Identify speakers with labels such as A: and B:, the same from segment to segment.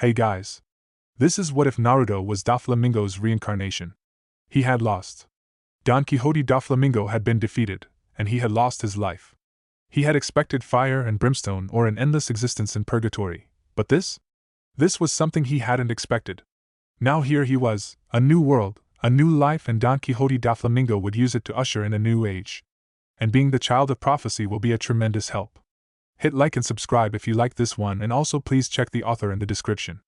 A: Hey guys. This is what if Naruto was Doflamingo's reincarnation. He had lost. Donquixote Doflamingo had been defeated, and he had lost his life. He had expected fire and brimstone or an endless existence in purgatory, but this? This was something he hadn't expected. Now here he was, a new world, a new life, and Donquixote Doflamingo would use it to usher in a new age. And being the child of prophecy will be a tremendous help. Hit like and subscribe if you like this one, and also please check the author in the description.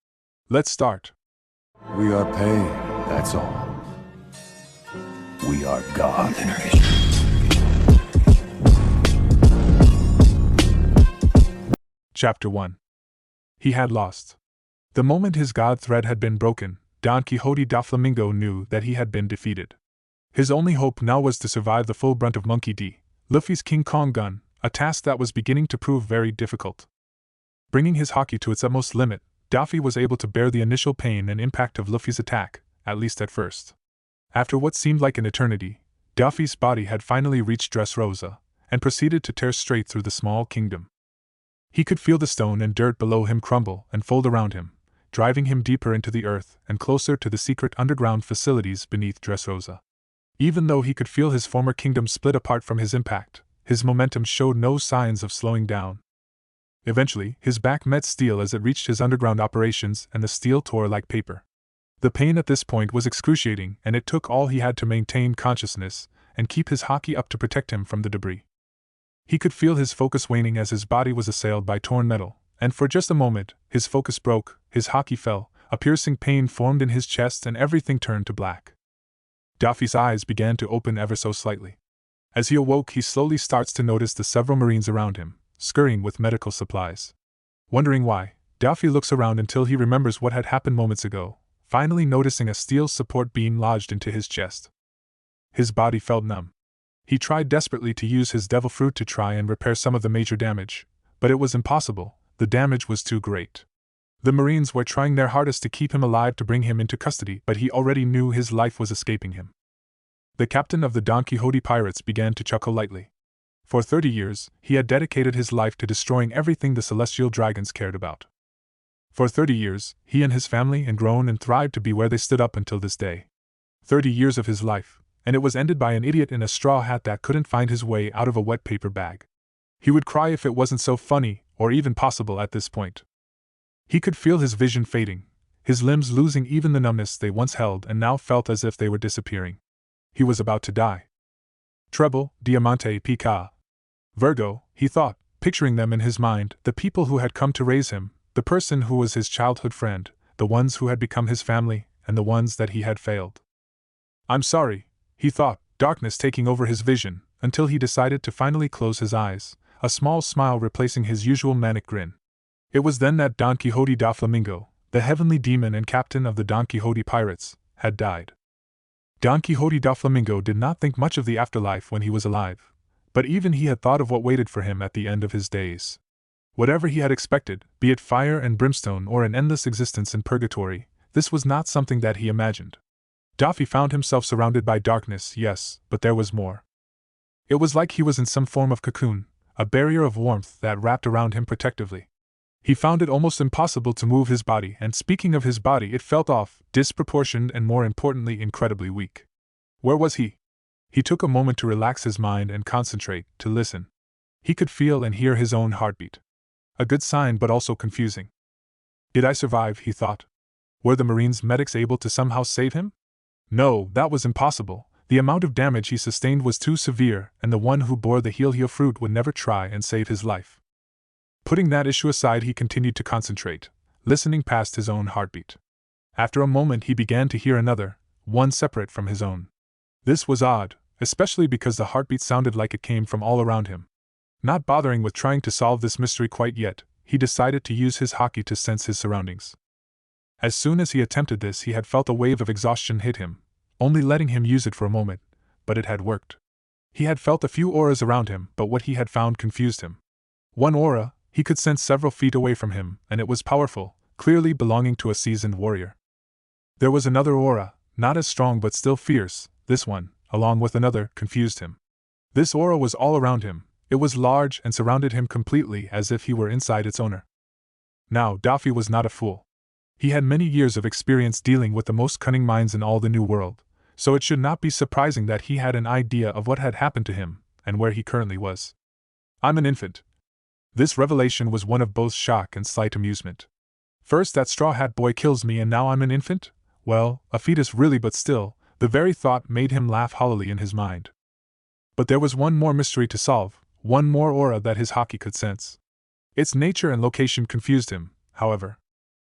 A: Let's start.
B: We are pain, that's all. We are God.
A: Chapter 1. He had lost. The moment his god thread had been broken, Donquixote Doflamingo knew that he had been defeated. His only hope now was to survive the full brunt of Monkey D. Luffy's King Kong gun, a task that was beginning to prove very difficult. Bringing his haki to its utmost limit, Doffy was able to bear the initial pain and impact of Luffy's attack, at least at first. After what seemed like an eternity, Doffy's body had finally reached Dressrosa, and proceeded to tear straight through the small kingdom. He could feel the stone and dirt below him crumble and fold around him, driving him deeper into the earth and closer to the secret underground facilities beneath Dressrosa. Even though he could feel his former kingdom split apart from his impact, his momentum showed no signs of slowing down. Eventually, his back met steel as it reached his underground operations, and the steel tore like paper. The pain at this point was excruciating, and it took all he had to maintain consciousness and keep his haki up to protect him from the debris. He could feel his focus waning as his body was assailed by torn metal, and for just a moment, his focus broke, his haki fell, a piercing pain formed in his chest, and everything turned to black. Doffy's eyes began to open ever so slightly. As he awoke, he slowly starts to notice the several marines around him, scurrying with medical supplies. Wondering why, Doffy looks around until he remembers what had happened moments ago, finally noticing a steel support beam lodged into his chest. His body felt numb. He tried desperately to use his devil fruit to try and repair some of the major damage, but it was impossible. The damage was too great. The Marines were trying their hardest to keep him alive to bring him into custody, but he already knew his life was escaping him. The captain of the Donquixote pirates began to chuckle lightly. For 30 years, he had dedicated his life to destroying everything the celestial dragons cared about. For 30 years, he and his family had grown and thrived to be where they stood up until this day. 30 years of his life, and it was ended by an idiot in a straw hat that couldn't find his way out of a wet paper bag. He would cry if it wasn't so funny, or even possible at this point. He could feel his vision fading, his limbs losing even the numbness they once held and now felt as if they were disappearing. He was about to die. Treble, Diamante, Pica. Virgo, he thought, picturing them in his mind, the people who had come to raise him, the person who was his childhood friend, the ones who had become his family, and the ones that he had failed. I'm sorry, he thought, darkness taking over his vision, until he decided to finally close his eyes, a small smile replacing his usual manic grin. It was then that Donquixote Doflamingo, the heavenly demon and captain of the Donquixote pirates, had died. Donquixote Doflamingo did not think much of the afterlife when he was alive, but even he had thought of what waited for him at the end of his days. Whatever he had expected, be it fire and brimstone or an endless existence in purgatory, this was not something that he imagined. Doffy found himself surrounded by darkness, yes, but there was more. It was like he was in some form of cocoon, a barrier of warmth that wrapped around him protectively. He found it almost impossible to move his body, and speaking of his body, it felt off, disproportioned, and more importantly, incredibly weak. Where was he? He took a moment to relax his mind and concentrate, to listen. He could feel and hear his own heartbeat. A good sign, but also confusing. Did I survive, he thought. Were the Marines' medics able to somehow save him? No, that was impossible. The amount of damage he sustained was too severe, and the one who bore the heal fruit would never try and save his life. Putting that issue aside, he continued to concentrate, listening past his own heartbeat. After a moment, he began to hear another, one separate from his own. This was odd, especially because the heartbeat sounded like it came from all around him. Not bothering with trying to solve this mystery quite yet, he decided to use his haki to sense his surroundings. As soon as he attempted this, he had felt a wave of exhaustion hit him, only letting him use it for a moment, but it had worked. He had felt a few auras around him, but what he had found confused him. One aura, he could sense several feet away from him, and it was powerful, clearly belonging to a seasoned warrior. There was another aura, not as strong but still fierce. This one, along with another, confused him. This aura was all around him. It was large and surrounded him completely as if he were inside its owner. Now, Doffy was not a fool. He had many years of experience dealing with the most cunning minds in all the New World, so it should not be surprising that he had an idea of what had happened to him, and where he currently was. I'm an infant. This revelation was one of both shock and slight amusement. First that Straw Hat Boy kills me and now I'm an infant? Well, a fetus really, but still, the very thought made him laugh hollowly in his mind. But there was one more mystery to solve, one more aura that his Hokage could sense. Its nature and location confused him, however.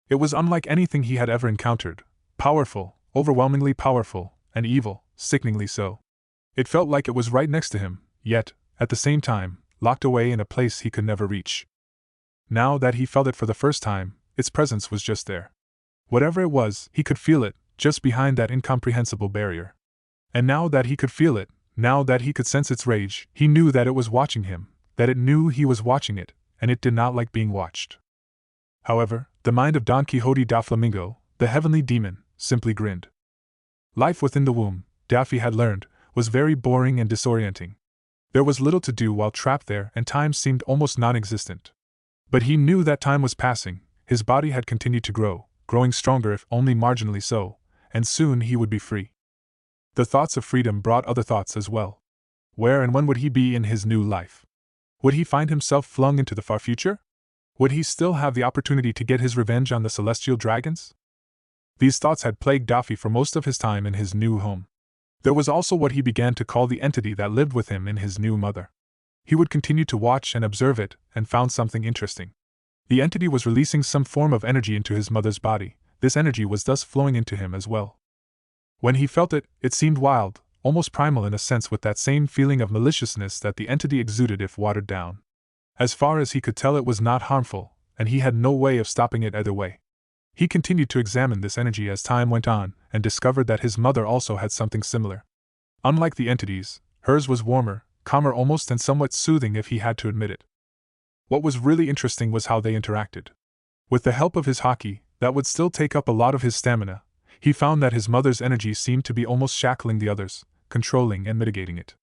A: It was unlike anything he had ever encountered, powerful, overwhelmingly powerful, and evil, sickeningly so. It felt like it was right next to him, yet, at the same time, locked away in a place he could never reach. Now that he felt it for the first time, its presence was just there. Whatever it was, he could feel it, just behind that incomprehensible barrier. And now that he could feel it, now that he could sense its rage, he knew that it was watching him, that it knew he was watching it, and it did not like being watched. However, the mind of Donquixote Doflamingo, the heavenly demon, simply grinned. Life within the womb, Daffy had learned, was very boring and disorienting. There was little to do while trapped there and time seemed almost non-existent. But he knew that time was passing, his body had continued to grow, growing stronger if only marginally so, and soon he would be free. The thoughts of freedom brought other thoughts as well. Where and when would he be in his new life? Would he find himself flung into the far future? Would he still have the opportunity to get his revenge on the celestial dragons? These thoughts had plagued Daffy for most of his time in his new home. There was also what he began to call the entity that lived with him in his new mother. He would continue to watch and observe it, and found something interesting. The entity was releasing some form of energy into his mother's body. This energy was thus flowing into him as well. When he felt it, it seemed wild, almost primal in a sense, with that same feeling of maliciousness that the entity exuded if watered down. As far as he could tell, it was not harmful, and he had no way of stopping it either way. He continued to examine this energy as time went on, and discovered that his mother also had something similar. Unlike the entities, hers was warmer, calmer almost, and somewhat soothing if he had to admit it. What was really interesting was how they interacted. With the help of his Hokage, that would still take up a lot of his stamina, he found that his mother's energy seemed to be almost shackling the others, controlling and mitigating it.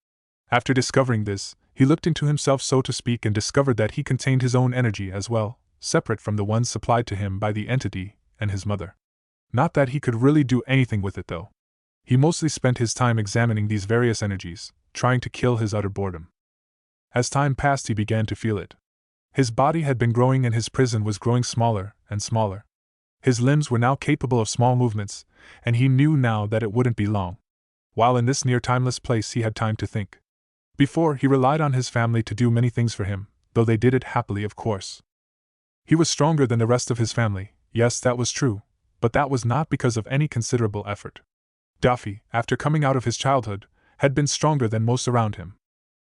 A: After discovering this, he looked into himself, so to speak, and discovered that he contained his own energy as well, separate from the one supplied to him by the entity and his mother. Not that he could really do anything with it though. He mostly spent his time examining these various energies, trying to kill his utter boredom. As time passed, he began to feel it. His body had been growing and his prison was growing smaller and smaller. His limbs were now capable of small movements, and he knew now that it wouldn't be long. While in this near-timeless place, he had time to think. Before, he relied on his family to do many things for him, though they did it happily, of course. He was stronger than the rest of his family, yes, that was true, but that was not because of any considerable effort. Daffy, after coming out of his childhood, had been stronger than most around him.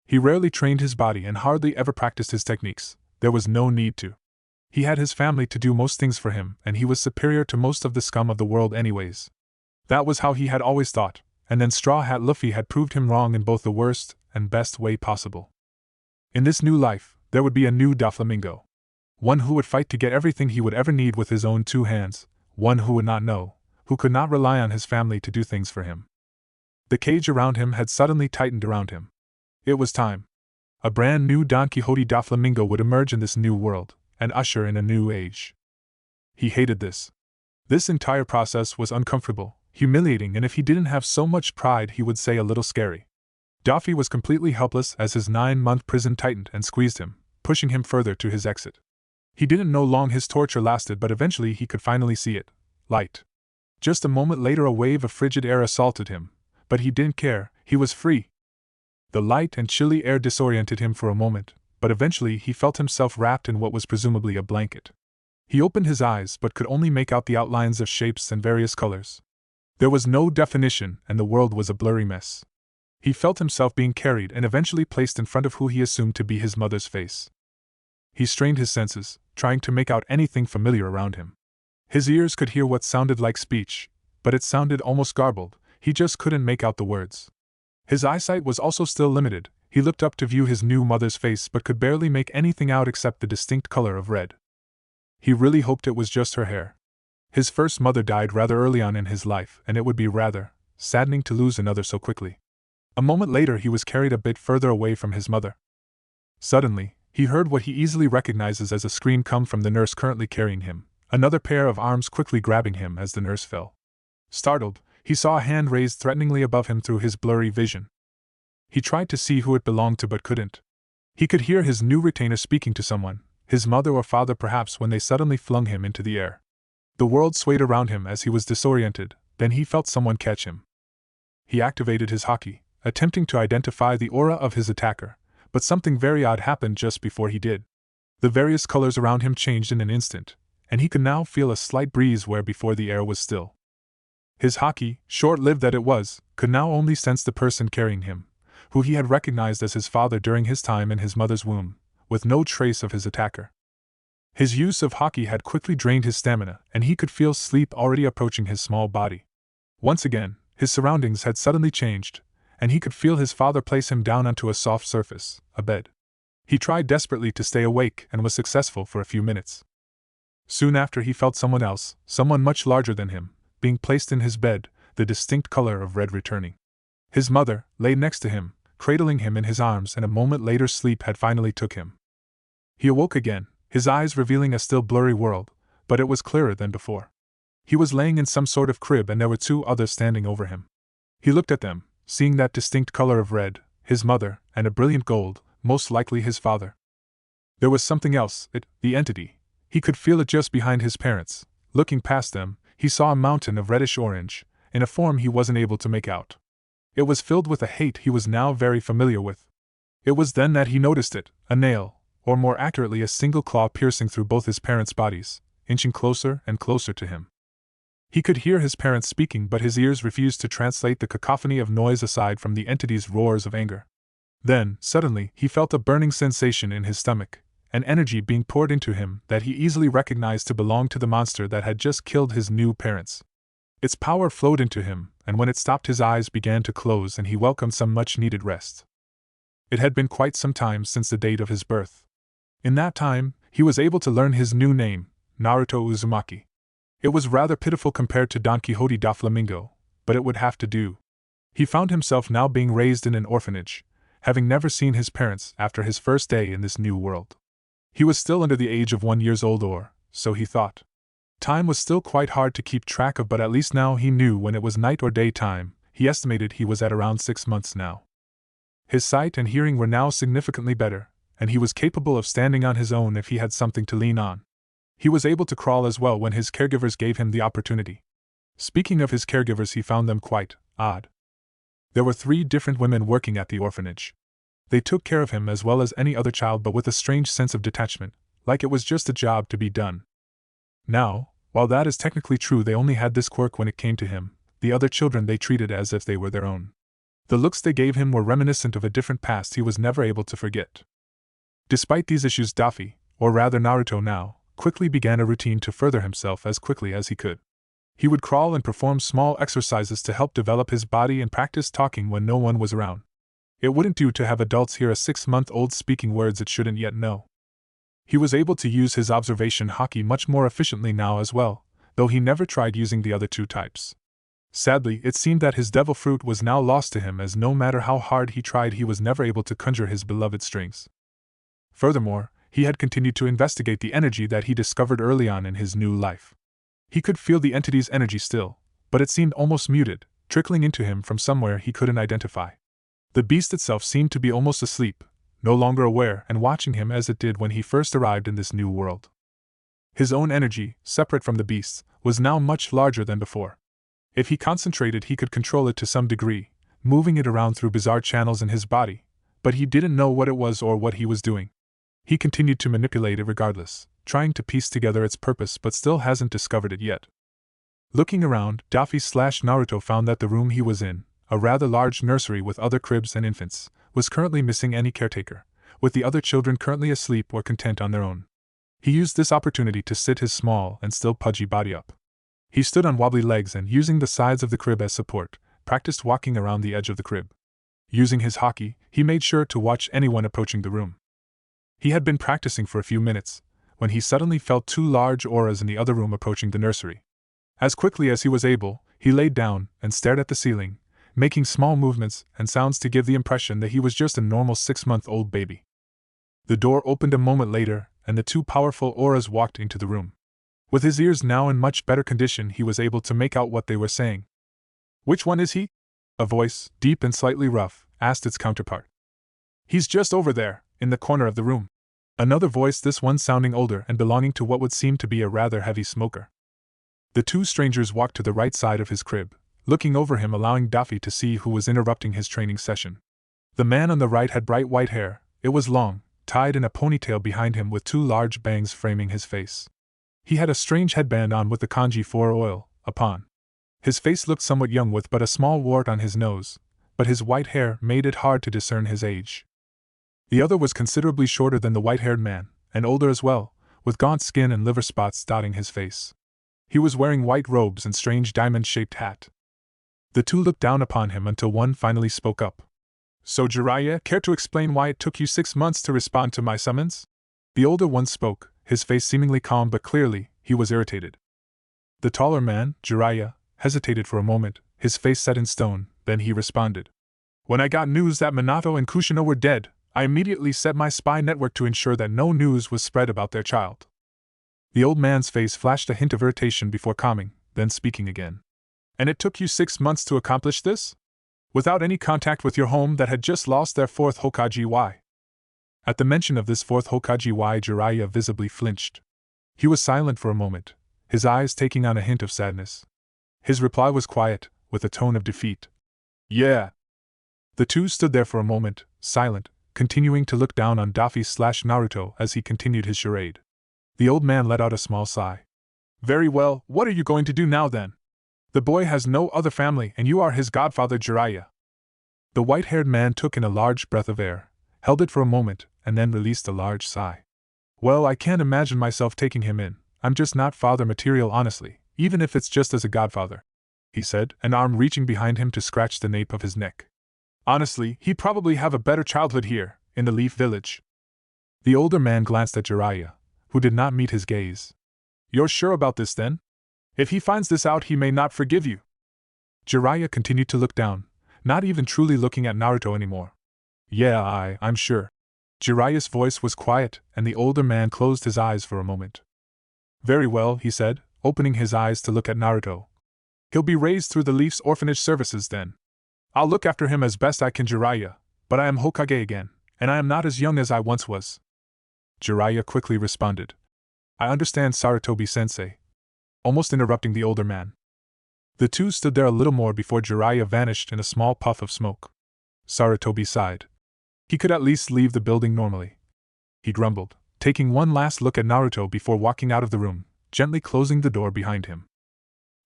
A: He rarely trained his body and hardly ever practiced his techniques. There was no need to. He had his family to do most things for him, and he was superior to most of the scum of the world anyways. That was how he had always thought, and then Straw Hat Luffy had proved him wrong in both the worst and best way possible. In this new life, there would be a new Doflamingo. One who would fight to get everything he would ever need with his own two hands, one who would not know, who could not rely on his family to do things for him. The cage around him had suddenly tightened around him. It was time. A brand new Donquixote Doflamingo would emerge in this new world, and usher in a new age. He hated this. This entire process was uncomfortable, humiliating, and if he didn't have so much pride, he would say a little scary. Daffy was completely helpless as his 9-month prison tightened and squeezed him, pushing him further to his exit. He didn't know long his torture lasted, but eventually he could finally see it. Light. Just a moment later, a wave of frigid air assaulted him, but he didn't care, he was free. The light and chilly air disoriented him for a moment, but eventually he felt himself wrapped in what was presumably a blanket. He opened his eyes but could only make out the outlines of shapes and various colors. There was no definition, and the world was a blurry mess. He felt himself being carried and eventually placed in front of who he assumed to be his mother's face. He strained his senses, trying to make out anything familiar around him. His ears could hear what sounded like speech, but it sounded almost garbled, he just couldn't make out the words. His eyesight was also still limited. He looked up to view his new mother's face but could barely make anything out except the distinct color of red. He really hoped it was just her hair. His first mother died rather early on in his life, and it would be rather saddening to lose another so quickly. A moment later he was carried a bit further away from his mother. Suddenly, he heard what he easily recognizes as a scream come from the nurse currently carrying him, another pair of arms quickly grabbing him as the nurse fell. Startled, he saw a hand raised threateningly above him through his blurry vision. He tried to see who it belonged to but couldn't. He could hear his new retainer speaking to someone, his mother or father perhaps, when they suddenly flung him into the air. The world swayed around him as he was disoriented, then he felt someone catch him. He activated his haki, attempting to identify the aura of his attacker, but something very odd happened just before he did. The various colors around him changed in an instant, and he could now feel a slight breeze where before the air was still. His haki, short-lived that it was, could now only sense the person carrying him, who he had recognized as his father during his time in his mother's womb, with no trace of his attacker. His use of haki had quickly drained his stamina, and he could feel sleep already approaching his small body. Once again, his surroundings had suddenly changed, and he could feel his father place him down onto a soft surface, a bed. He tried desperately to stay awake and was successful for a few minutes. Soon after he felt someone else, someone much larger than him, being placed in his bed, the distinct color of red returning. His mother lay next to him, cradling him in his arms, and a moment later sleep had finally took him. He awoke again, his eyes revealing a still blurry world, but it was clearer than before. He was laying in some sort of crib and there were two others standing over him. He looked at them, seeing that distinct color of red, his mother, and a brilliant gold, most likely his father. There was something else, the entity. He could feel it just behind his parents. Looking past them, he saw a mountain of reddish-orange, in a form he wasn't able to make out. It was filled with a hate he was now very familiar with. It was then that he noticed it, a nail, or more accurately a single claw piercing through both his parents' bodies, inching closer and closer to him. He could hear his parents speaking, but his ears refused to translate the cacophony of noise aside from the entity's roars of anger. Then, suddenly, he felt a burning sensation in his stomach, an energy being poured into him that he easily recognized to belong to the monster that had just killed his new parents. Its power flowed into him, and when it stopped his eyes began to close and he welcomed some much-needed rest. It had been quite some time since the date of his birth. In that time, he was able to learn his new name, Naruto Uzumaki. It was rather pitiful compared to Donquixote Doflamingo, but it would have to do. He found himself now being raised in an orphanage, having never seen his parents after his first day in this new world. He was still under the age of 1 year old, or so he thought. Time was still quite hard to keep track of, but at least now he knew when it was night or daytime. He estimated he was at around 6 months now. His sight and hearing were now significantly better, and he was capable of standing on his own if he had something to lean on. He was able to crawl as well when his caregivers gave him the opportunity. Speaking of his caregivers, he found them quite odd. There were 3 different women working at the orphanage. They took care of him as well as any other child, but with a strange sense of detachment, like it was just a job to be done. Now, while that is technically true, they only had this quirk when it came to him. The other children they treated as if they were their own. The looks they gave him were reminiscent of a different past he was never able to forget. Despite these issues, Daffy, or rather Naruto now, quickly began a routine to further himself as quickly as he could. He would crawl and perform small exercises to help develop his body and practice talking when no one was around. It wouldn't do to have adults hear a 6-month-old speaking words it shouldn't yet know. He was able to use his observation haki much more efficiently now as well, though he never tried using the other 2 types. Sadly, it seemed that his devil fruit was now lost to him, as no matter how hard he tried he was never able to conjure his beloved strings. Furthermore, he had continued to investigate the energy that he discovered early on in his new life. He could feel the entity's energy still, but it seemed almost muted, trickling into him from somewhere he couldn't identify. The beast itself seemed to be almost asleep, no longer aware and watching him as it did when he first arrived in this new world. His own energy, separate from the beast's, was now much larger than before. If he concentrated, he could control it to some degree, moving it around through bizarre channels in his body, but he didn't know what it was or what he was doing. He continued to manipulate it regardless, trying to piece together its purpose, but still hasn't discovered it yet. Looking around, Daffy/Naruto found that the room he was in, a rather large nursery with other cribs and infants, was currently missing any caretaker, with the other children currently asleep or content on their own. He used this opportunity to sit his small and still pudgy body up. He stood on wobbly legs and, using the sides of the crib as support, practiced walking around the edge of the crib. Using his haki, he made sure to watch anyone approaching the room. He had been practicing for a few minutes, when he suddenly felt 2 large auras in the other room approaching the nursery. As quickly as he was able, he laid down and stared at the ceiling, making small movements and sounds to give the impression that he was just a normal 6-month-old baby. The door opened a moment later, and the 2 powerful auras walked into the room. With his ears now in much better condition, he was able to make out what they were saying. "Which one is he?" A voice, deep and slightly rough, asked its counterpart. "He's just over there, in the corner of the room." Another voice, this one sounding older and belonging to what would seem to be a rather heavy smoker. The two strangers walked to the right side of his crib, looking over him, allowing Daffy to see who was interrupting his training session. The man on the right had bright white hair. It was long, tied in a ponytail behind him with two large bangs framing his face. He had a strange headband on with the kanji for oil upon. His face looked somewhat young with but a small wart on his nose, but his white hair made it hard to discern his age. The other was considerably shorter than the white-haired man, and older as well, with gaunt skin and liver spots dotting his face. He was wearing white robes and strange diamond-shaped hat. The two looked down upon him until one finally spoke up. "So Jiraiya, care to explain why it took you 6 months to respond to my summons?" The older one spoke, his face seemingly calm, but clearly, he was irritated. The taller man, Jiraiya, hesitated for a moment, his face set in stone, then he responded. "When I got news that Minato and Kushina were dead, I immediately set my spy network to ensure that no news was spread about their child." The old man's face flashed a hint of irritation before calming, then speaking again. "And it took you 6 months to accomplish this? Without any contact with your home that had just lost their 4th Hokage? Why?" At the mention of this 4th Hokage, Jiraiya visibly flinched. He was silent for a moment, his eyes taking on a hint of sadness. His reply was quiet, with a tone of defeat. "Yeah." The two stood there for a moment, silent, continuing to look down on Daffy/Naruto as he continued his charade. The old man let out a small sigh. "Very well, what are you going to do now then? The boy has no other family and you are his godfather, Jiraiya." The white-haired man took in a large breath of air, held it for a moment, and then released a large sigh. "Well, I can't imagine myself taking him in. I'm just not father material, honestly, even if it's just as a godfather," he said, an arm reaching behind him to scratch the nape of his neck. "Honestly, he'd probably have a better childhood here, in the Leaf Village." The older man glanced at Jiraiya, who did not meet his gaze. "You're sure about this then? If he finds this out, he may not forgive you." Jiraiya continued to look down, not even truly looking at Naruto anymore. "Yeah, I'm sure." Jiraiya's voice was quiet, and the older man closed his eyes for a moment. "Very well," he said, opening his eyes to look at Naruto. "He'll be raised through the Leaf's orphanage services then. I'll look after him as best I can, Jiraiya, but I am Hokage again, and I am not as young as I once was." Jiraiya quickly responded. "I understand, Sarutobi-sensei," almost interrupting the older man. The two stood there a little more before Jiraiya vanished in a small puff of smoke. Sarutobi sighed. He could at least leave the building normally. He grumbled, taking one last look at Naruto before walking out of the room, gently closing the door behind him.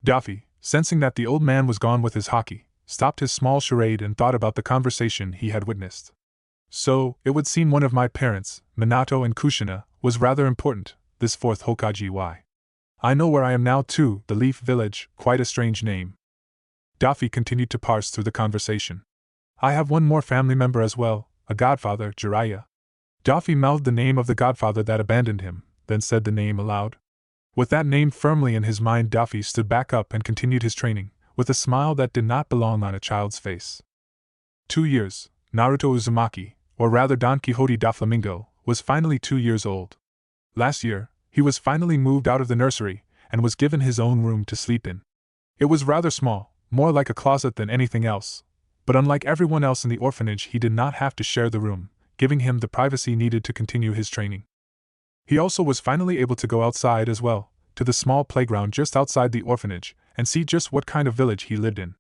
A: Daffy, sensing that the old man was gone with his haki, stopped his small charade and thought about the conversation he had witnessed. "So, it would seem one of my parents, Minato and Kushina, was rather important, this 4th Hokage. I know where I am now too, the Leaf Village, quite a strange name." Daffy continued to parse through the conversation. "I have one more family member as well, a godfather, Jiraiya." Daffy mouthed the name of the godfather that abandoned him, then said the name aloud. With that name firmly in his mind, Daffy stood back up and continued his training, with a smile that did not belong on a child's face. 2 years, Naruto Uzumaki, or rather Donquixote Doflamingo, was finally 2 years old. Last year, he was finally moved out of the nursery, and was given his own room to sleep in. It was rather small, more like a closet than anything else, but unlike everyone else in the orphanage, he did not have to share the room, giving him the privacy needed to continue his training. He also was finally able to go outside as well, to the small playground just outside the orphanage, and see just what kind of village he lived in.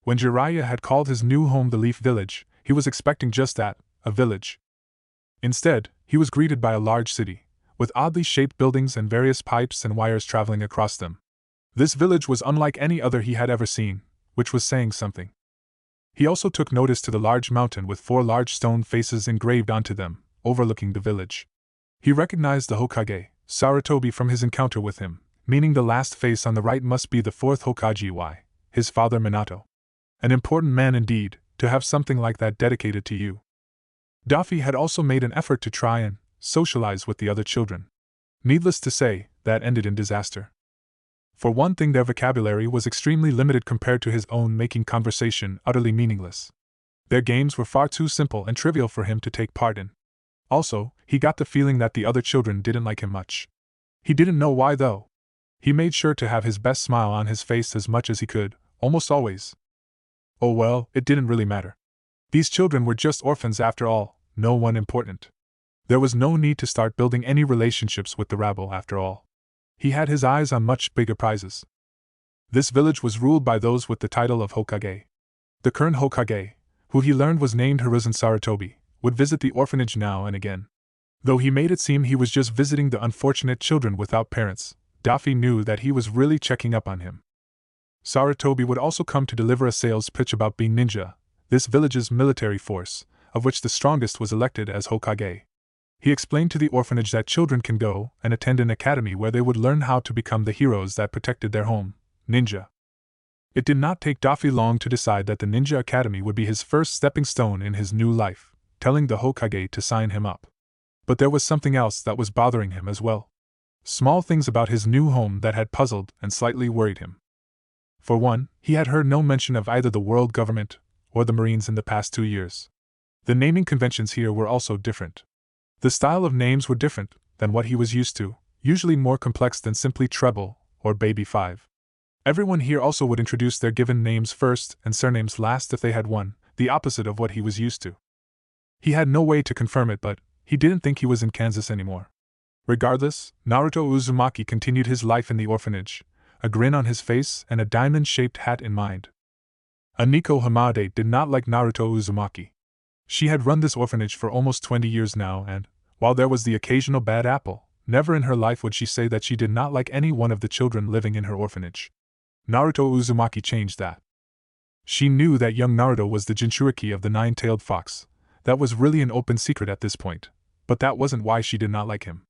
A: When Jiraiya had called his new home the Leaf Village, he was expecting just that, a village. Instead, he was greeted by a large city, with oddly shaped buildings and various pipes and wires traveling across them. This village was unlike any other he had ever seen, which was saying something. He also took notice to the large mountain with 4 large stone faces engraved onto them, overlooking the village. He recognized the Hokage, Sarutobi, from his encounter with him, meaning the last face on the right must be the 4th Hokage, his father Minato. An important man indeed, to have something like that dedicated to you. Daffy had also made an effort to try and socialize with the other children. Needless to say, that ended in disaster. For one thing, their vocabulary was extremely limited compared to his own, making conversation utterly meaningless. Their games were far too simple and trivial for him to take part in. Also, he got the feeling that the other children didn't like him much. He didn't know why though. He made sure to have his best smile on his face as much as he could, almost always. Oh well, it didn't really matter. These children were just orphans after all, no one important. There was no need to start building any relationships with the rabble after all. He had his eyes on much bigger prizes. This village was ruled by those with the title of Hokage. The current Hokage, who he learned was named Hiruzen Sarutobi, would visit the orphanage now and again. Though he made it seem he was just visiting the unfortunate children without parents, Daffy knew that he was really checking up on him. Sarutobi would also come to deliver a sales pitch about being ninja, this village's military force, of which the strongest was elected as Hokage. He explained to the orphanage that children can go and attend an academy where they would learn how to become the heroes that protected their home, ninja. It did not take Daffy long to decide that the Ninja Academy would be his first stepping stone in his new life, telling the Hokage to sign him up. But there was something else that was bothering him as well. Small things about his new home that had puzzled and slightly worried him. For one, he had heard no mention of either the world government or the Marines in the past 2 years. The naming conventions here were also different. The style of names were different than what he was used to, usually more complex than simply Treble or Baby 5. Everyone here also would introduce their given names first and surnames last if they had one, the opposite of what he was used to. He had no way to confirm it, but he didn't think he was in Kansas anymore. Regardless, Naruto Uzumaki continued his life in the orphanage, a grin on his face and a diamond-shaped hat in mind. Aniko Hamade did not like Naruto Uzumaki. She had run this orphanage for almost 20 years now and, while there was the occasional bad apple, never in her life would she say that she did not like any one of the children living in her orphanage. Naruto Uzumaki changed that. She knew that young Naruto was the Jinchuriki of the nine-tailed fox. That was really an open secret at this point, but that wasn't why she did not like him.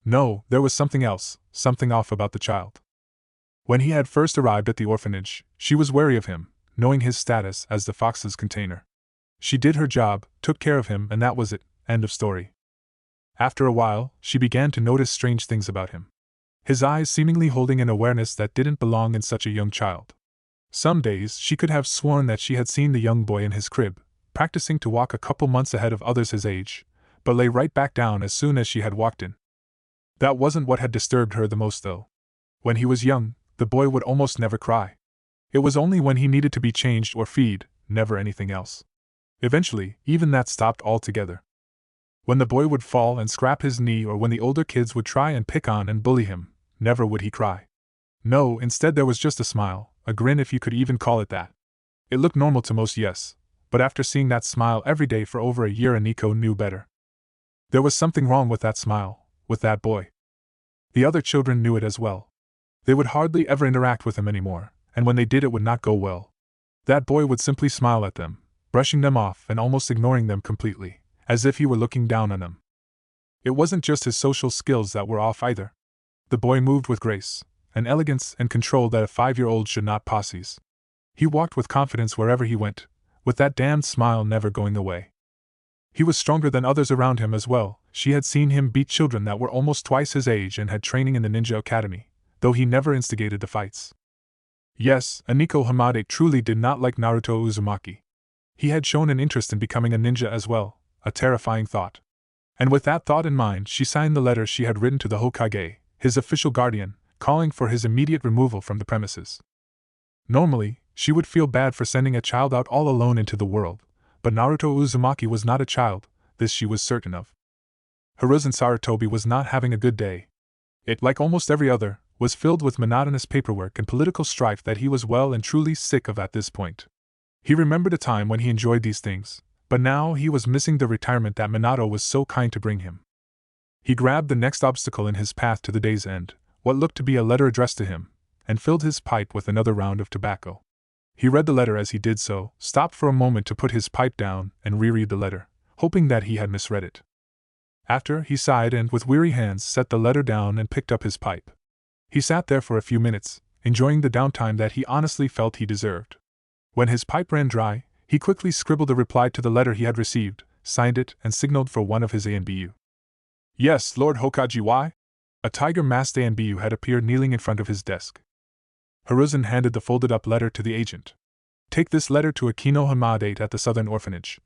A: No, there was something else, something off about the child. When he had first arrived at the orphanage, she was wary of him, knowing his status as the fox's container. She did her job, took care of him, and that was it, end of story. After a while, she began to notice strange things about him. His eyes seemingly holding an awareness that didn't belong in such a young child. Some days she could have sworn that she had seen the young boy in his crib, practicing to walk a couple months ahead of others his age, but lay right back down as soon as she had walked in. That wasn't what had disturbed her the most though. When he was young, the boy would almost never cry. It was only when he needed to be changed or feed, never anything else. Eventually, even that stopped altogether. When the boy would fall and scrap his knee or when the older kids would try and pick on and bully him, never would he cry. No, instead there was just a smile, a grin if you could even call it that. It looked normal to most, yes, but after seeing that smile every day for over a year, Aniko knew better. There was something wrong with that smile, with that boy. The other children knew it as well. They would hardly ever interact with him anymore, and when they did it would not go well. That boy would simply smile at them, brushing them off and almost ignoring them completely, as if he were looking down on them. It wasn't just his social skills that were off either. The boy moved with grace, an elegance and control that a 5-year-old should not possess. He walked with confidence wherever he went, with that damned smile never going away. He was stronger than others around him as well. She had seen him beat children that were almost twice his age and had training in the ninja academy, though he never instigated the fights. Yes, Aniko Hamade truly did not like Naruto Uzumaki. He had shown an interest in becoming a ninja as well, a terrifying thought. And with that thought in mind, she signed the letter she had written to the Hokage, his official guardian, calling for his immediate removal from the premises. Normally, she would feel bad for sending a child out all alone into the world, but Naruto Uzumaki was not a child, this she was certain of. Hiruzen Sarutobi was not having a good day. It, like almost every other, was filled with monotonous paperwork and political strife that he was well and truly sick of at this point. He remembered a time when he enjoyed these things, but now he was missing the retirement that Minato was so kind to bring him. He grabbed the next obstacle in his path to the day's end, what looked to be a letter addressed to him, and filled his pipe with another round of tobacco. He read the letter as he did so, stopped for a moment to put his pipe down and reread the letter, hoping that he had misread it. After, he sighed and with weary hands set the letter down and picked up his pipe. He sat there for a few minutes, enjoying the downtime that he honestly felt he deserved. When his pipe ran dry, he quickly scribbled a reply to the letter he had received, signed it, and signaled for one of his ANBU. Yes, Lord Hokage, why? A tiger-masked ANBU had appeared kneeling in front of his desk. Hiruzen handed the folded-up letter to the agent. Take this letter to Akino Hamade at the Southern Orphanage,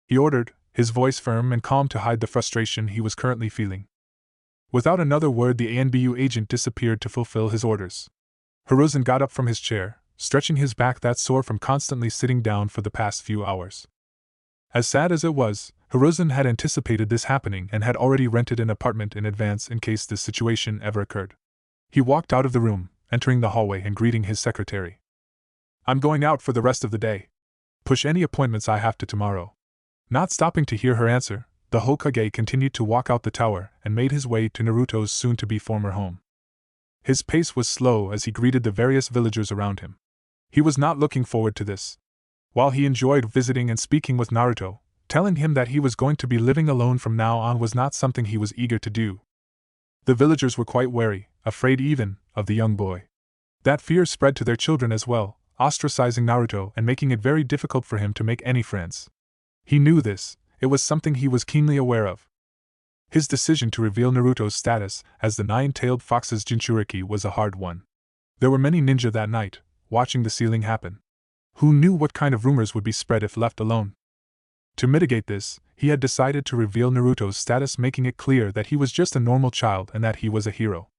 A: he ordered, his voice firm and calm to hide the frustration he was currently feeling. Without another word, the ANBU agent disappeared to fulfill his orders. Hiruzen got up from his chair, stretching his back that sore from constantly sitting down for the past few hours. As sad as it was, Hiruzen had anticipated this happening and had already rented an apartment in advance in case this situation ever occurred. He walked out of the room, entering the hallway and greeting his secretary. "I'm going out for the rest of the day. Push any appointments I have to tomorrow." Not stopping to hear her answer, the Hokage continued to walk out the tower and made his way to Naruto's soon-to-be former home. His pace was slow as he greeted the various villagers around him. He was not looking forward to this. While he enjoyed visiting and speaking with Naruto, telling him that he was going to be living alone from now on was not something he was eager to do. The villagers were quite wary, afraid even, of the young boy. That fear spread to their children as well, ostracizing Naruto and making it very difficult for him to make any friends. He knew this, it was something he was keenly aware of. His decision to reveal Naruto's status as the nine-tailed fox's Jinchuriki was a hard one. There were many ninja that night, watching the sealing happen. Who knew what kind of rumors would be spread if left alone? To mitigate this, he had decided to reveal Naruto's status, making it clear that he was just a normal child and that he was a hero.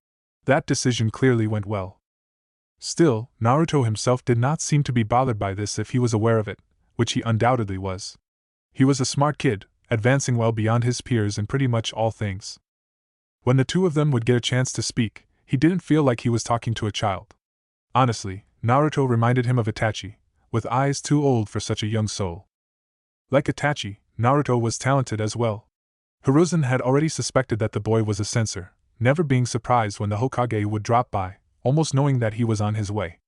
A: That decision clearly went well. Still, Naruto himself did not seem to be bothered by this if he was aware of it, which he undoubtedly was. He was a smart kid, advancing well beyond his peers in pretty much all things. When the two of them would get a chance to speak, he didn't feel like he was talking to a child. Honestly, Naruto reminded him of Itachi, with eyes too old for such a young soul. Like Itachi, Naruto was talented as well. Hiruzen had already suspected that the boy was a censor, never being surprised when the Hokage would drop by, almost knowing that he was on his way.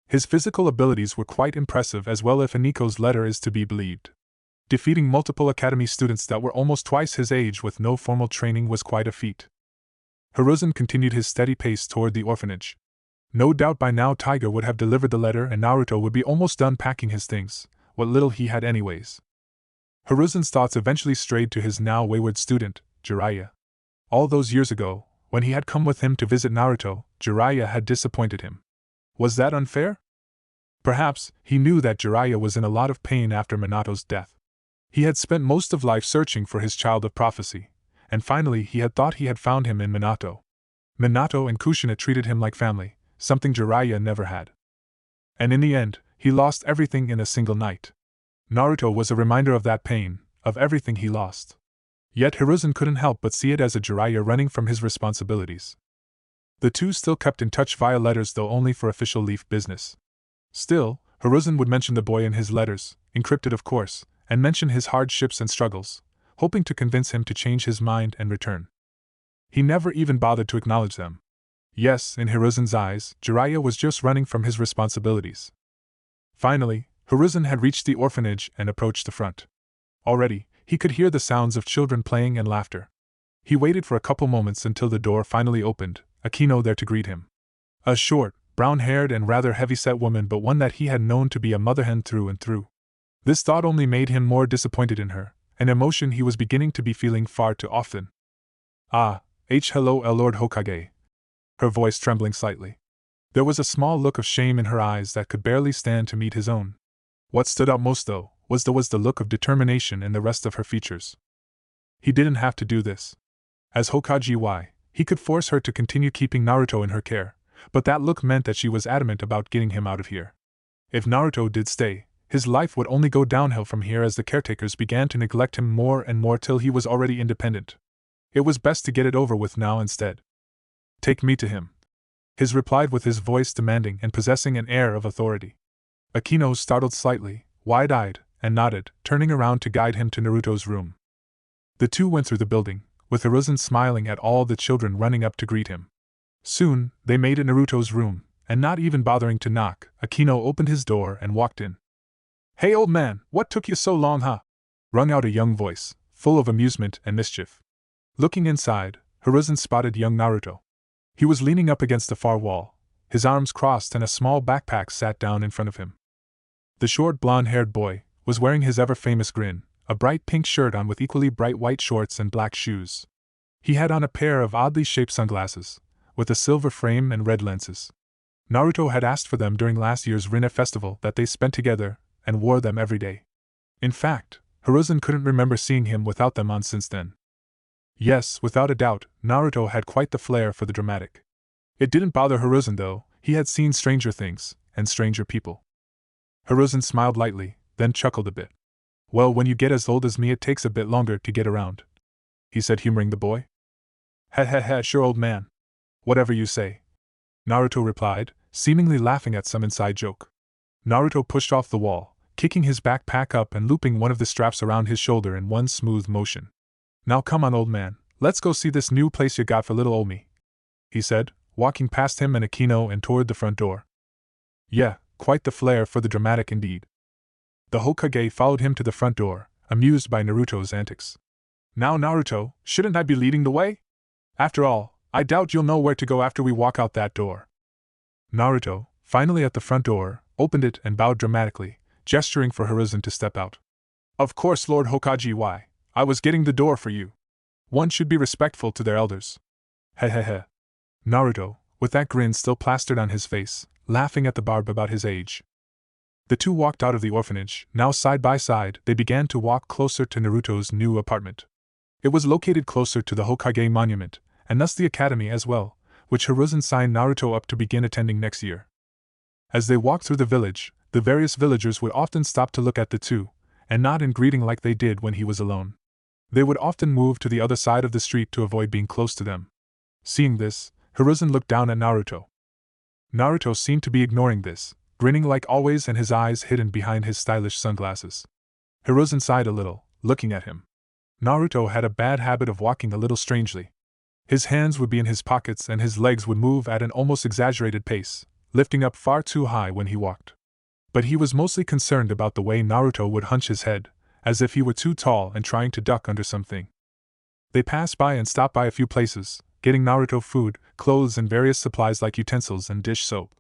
A: His physical abilities were quite impressive as well if Aniko's letter is to be believed. Defeating multiple academy students that were almost twice his age with no formal training was quite a feat. Hiruzen continued his steady pace toward the orphanage. No doubt by now Tiger would have delivered the letter and Naruto would be almost done packing his things, what little he had anyways. Hiruzen's thoughts eventually strayed to his now wayward student, Jiraiya. All those years ago, when he had come with him to visit Naruto, Jiraiya had disappointed him. Was that unfair? Perhaps, he knew that Jiraiya was in a lot of pain after Minato's death. He had spent most of life searching for his child of prophecy, and finally he had thought he had found him in Minato. Minato and Kushina treated him like family, something Jiraiya never had. And in the end, he lost everything in a single night. Naruto was a reminder of that pain, of everything he lost. Yet Hiruzen couldn't help but see it as a Jiraiya running from his responsibilities. The two still kept in touch via letters, though only for official leaf business. Still, Hiruzen would mention the boy in his letters, encrypted of course, and mention his hardships and struggles, hoping to convince him to change his mind and return. He never even bothered to acknowledge them. Yes, in Hiruzen's eyes, Jiraiya was just running from his responsibilities. Finally, Hiruzen had reached the orphanage and approached the front. Already, he could hear the sounds of children playing and laughter. He waited for a couple moments until the door finally opened, Akino there to greet him. A short, brown-haired and rather heavy-set woman, but one that he had known to be a mother hen through and through. This thought only made him more disappointed in her, an emotion he was beginning to be feeling far too often. "Ah, hello, Lord Hokage." Her voice trembling slightly. There was a small look of shame in her eyes that could barely stand to meet his own. What stood out most, though, was the look of determination in the rest of her features. He didn't have to do this. As Hokage, he could force her to continue keeping Naruto in her care, but that look meant that she was adamant about getting him out of here. If Naruto did stay, his life would only go downhill from here as the caretakers began to neglect him more and more till he was already independent. It was best to get it over with now instead. "Take me to him," his replied with his voice demanding and possessing an air of authority. Akino startled slightly, wide-eyed, and nodded, turning around to guide him to Naruto's room. The two went through the building, with Hiruzen smiling at all the children running up to greet him. Soon, they made it Naruto's room, and not even bothering to knock, Akino opened his door and walked in. "Hey old man, what took you so long, huh?" rung out a young voice, full of amusement and mischief. Looking inside, Hiruzen spotted young Naruto. He was leaning up against the far wall, his arms crossed and a small backpack sat down in front of him. The short blonde-haired boy was wearing his ever-famous grin, a bright pink shirt on with equally bright white shorts and black shoes. He had on a pair of oddly shaped sunglasses, with a silver frame and red lenses. Naruto had asked for them during last year's Rinne festival that they spent together, and wore them every day. In fact, Hiruzen couldn't remember seeing him without them on since then. Yes, without a doubt, Naruto had quite the flair for the dramatic. It didn't bother Hiruzen though, he had seen stranger things, and stranger people. Hiruzen smiled lightly, then chuckled a bit. Well, when you get as old as me it takes a bit longer to get around, he said, humoring the boy. Heh, sure old man. Whatever you say, Naruto replied, seemingly laughing at some inside joke. Naruto pushed off the wall, kicking his backpack up and looping one of the straps around his shoulder in one smooth motion. Now come on, old man, let's go see this new place you got for little ol' me, he said, walking past him and Akino and toward the front door. Yeah, quite the flair for the dramatic indeed. The Hokage followed him to the front door, amused by Naruto's antics. Now Naruto, shouldn't I be leading the way? After all, I doubt you'll know where to go after we walk out that door. Naruto, finally at the front door, opened it and bowed dramatically, gesturing for Hiruzen to step out. Of course, Lord Hokage, why? I was getting the door for you. One should be respectful to their elders. Hehehe. Naruto, with that grin still plastered on his face, laughing at the barb about his age. The two walked out of the orphanage. Now side by side, they began to walk closer to Naruto's new apartment. It was located closer to the Hokage monument, and thus the academy as well, which Hiruzen signed Naruto up to begin attending next year. As they walked through the village, the various villagers would often stop to look at the two, and nod in greeting like they did when he was alone. They would often move to the other side of the street to avoid being close to them. Seeing this, Hiruzen looked down at Naruto. Naruto seemed to be ignoring this, grinning like always and his eyes hidden behind his stylish sunglasses. Hiruzen sighed a little, looking at him. Naruto had a bad habit of walking a little strangely. His hands would be in his pockets and his legs would move at an almost exaggerated pace, lifting up far too high when he walked. But he was mostly concerned about the way Naruto would hunch his head, as if he were too tall and trying to duck under something. They passed by and stopped by a few places, getting Naruto food, clothes and various supplies like utensils and dish soap.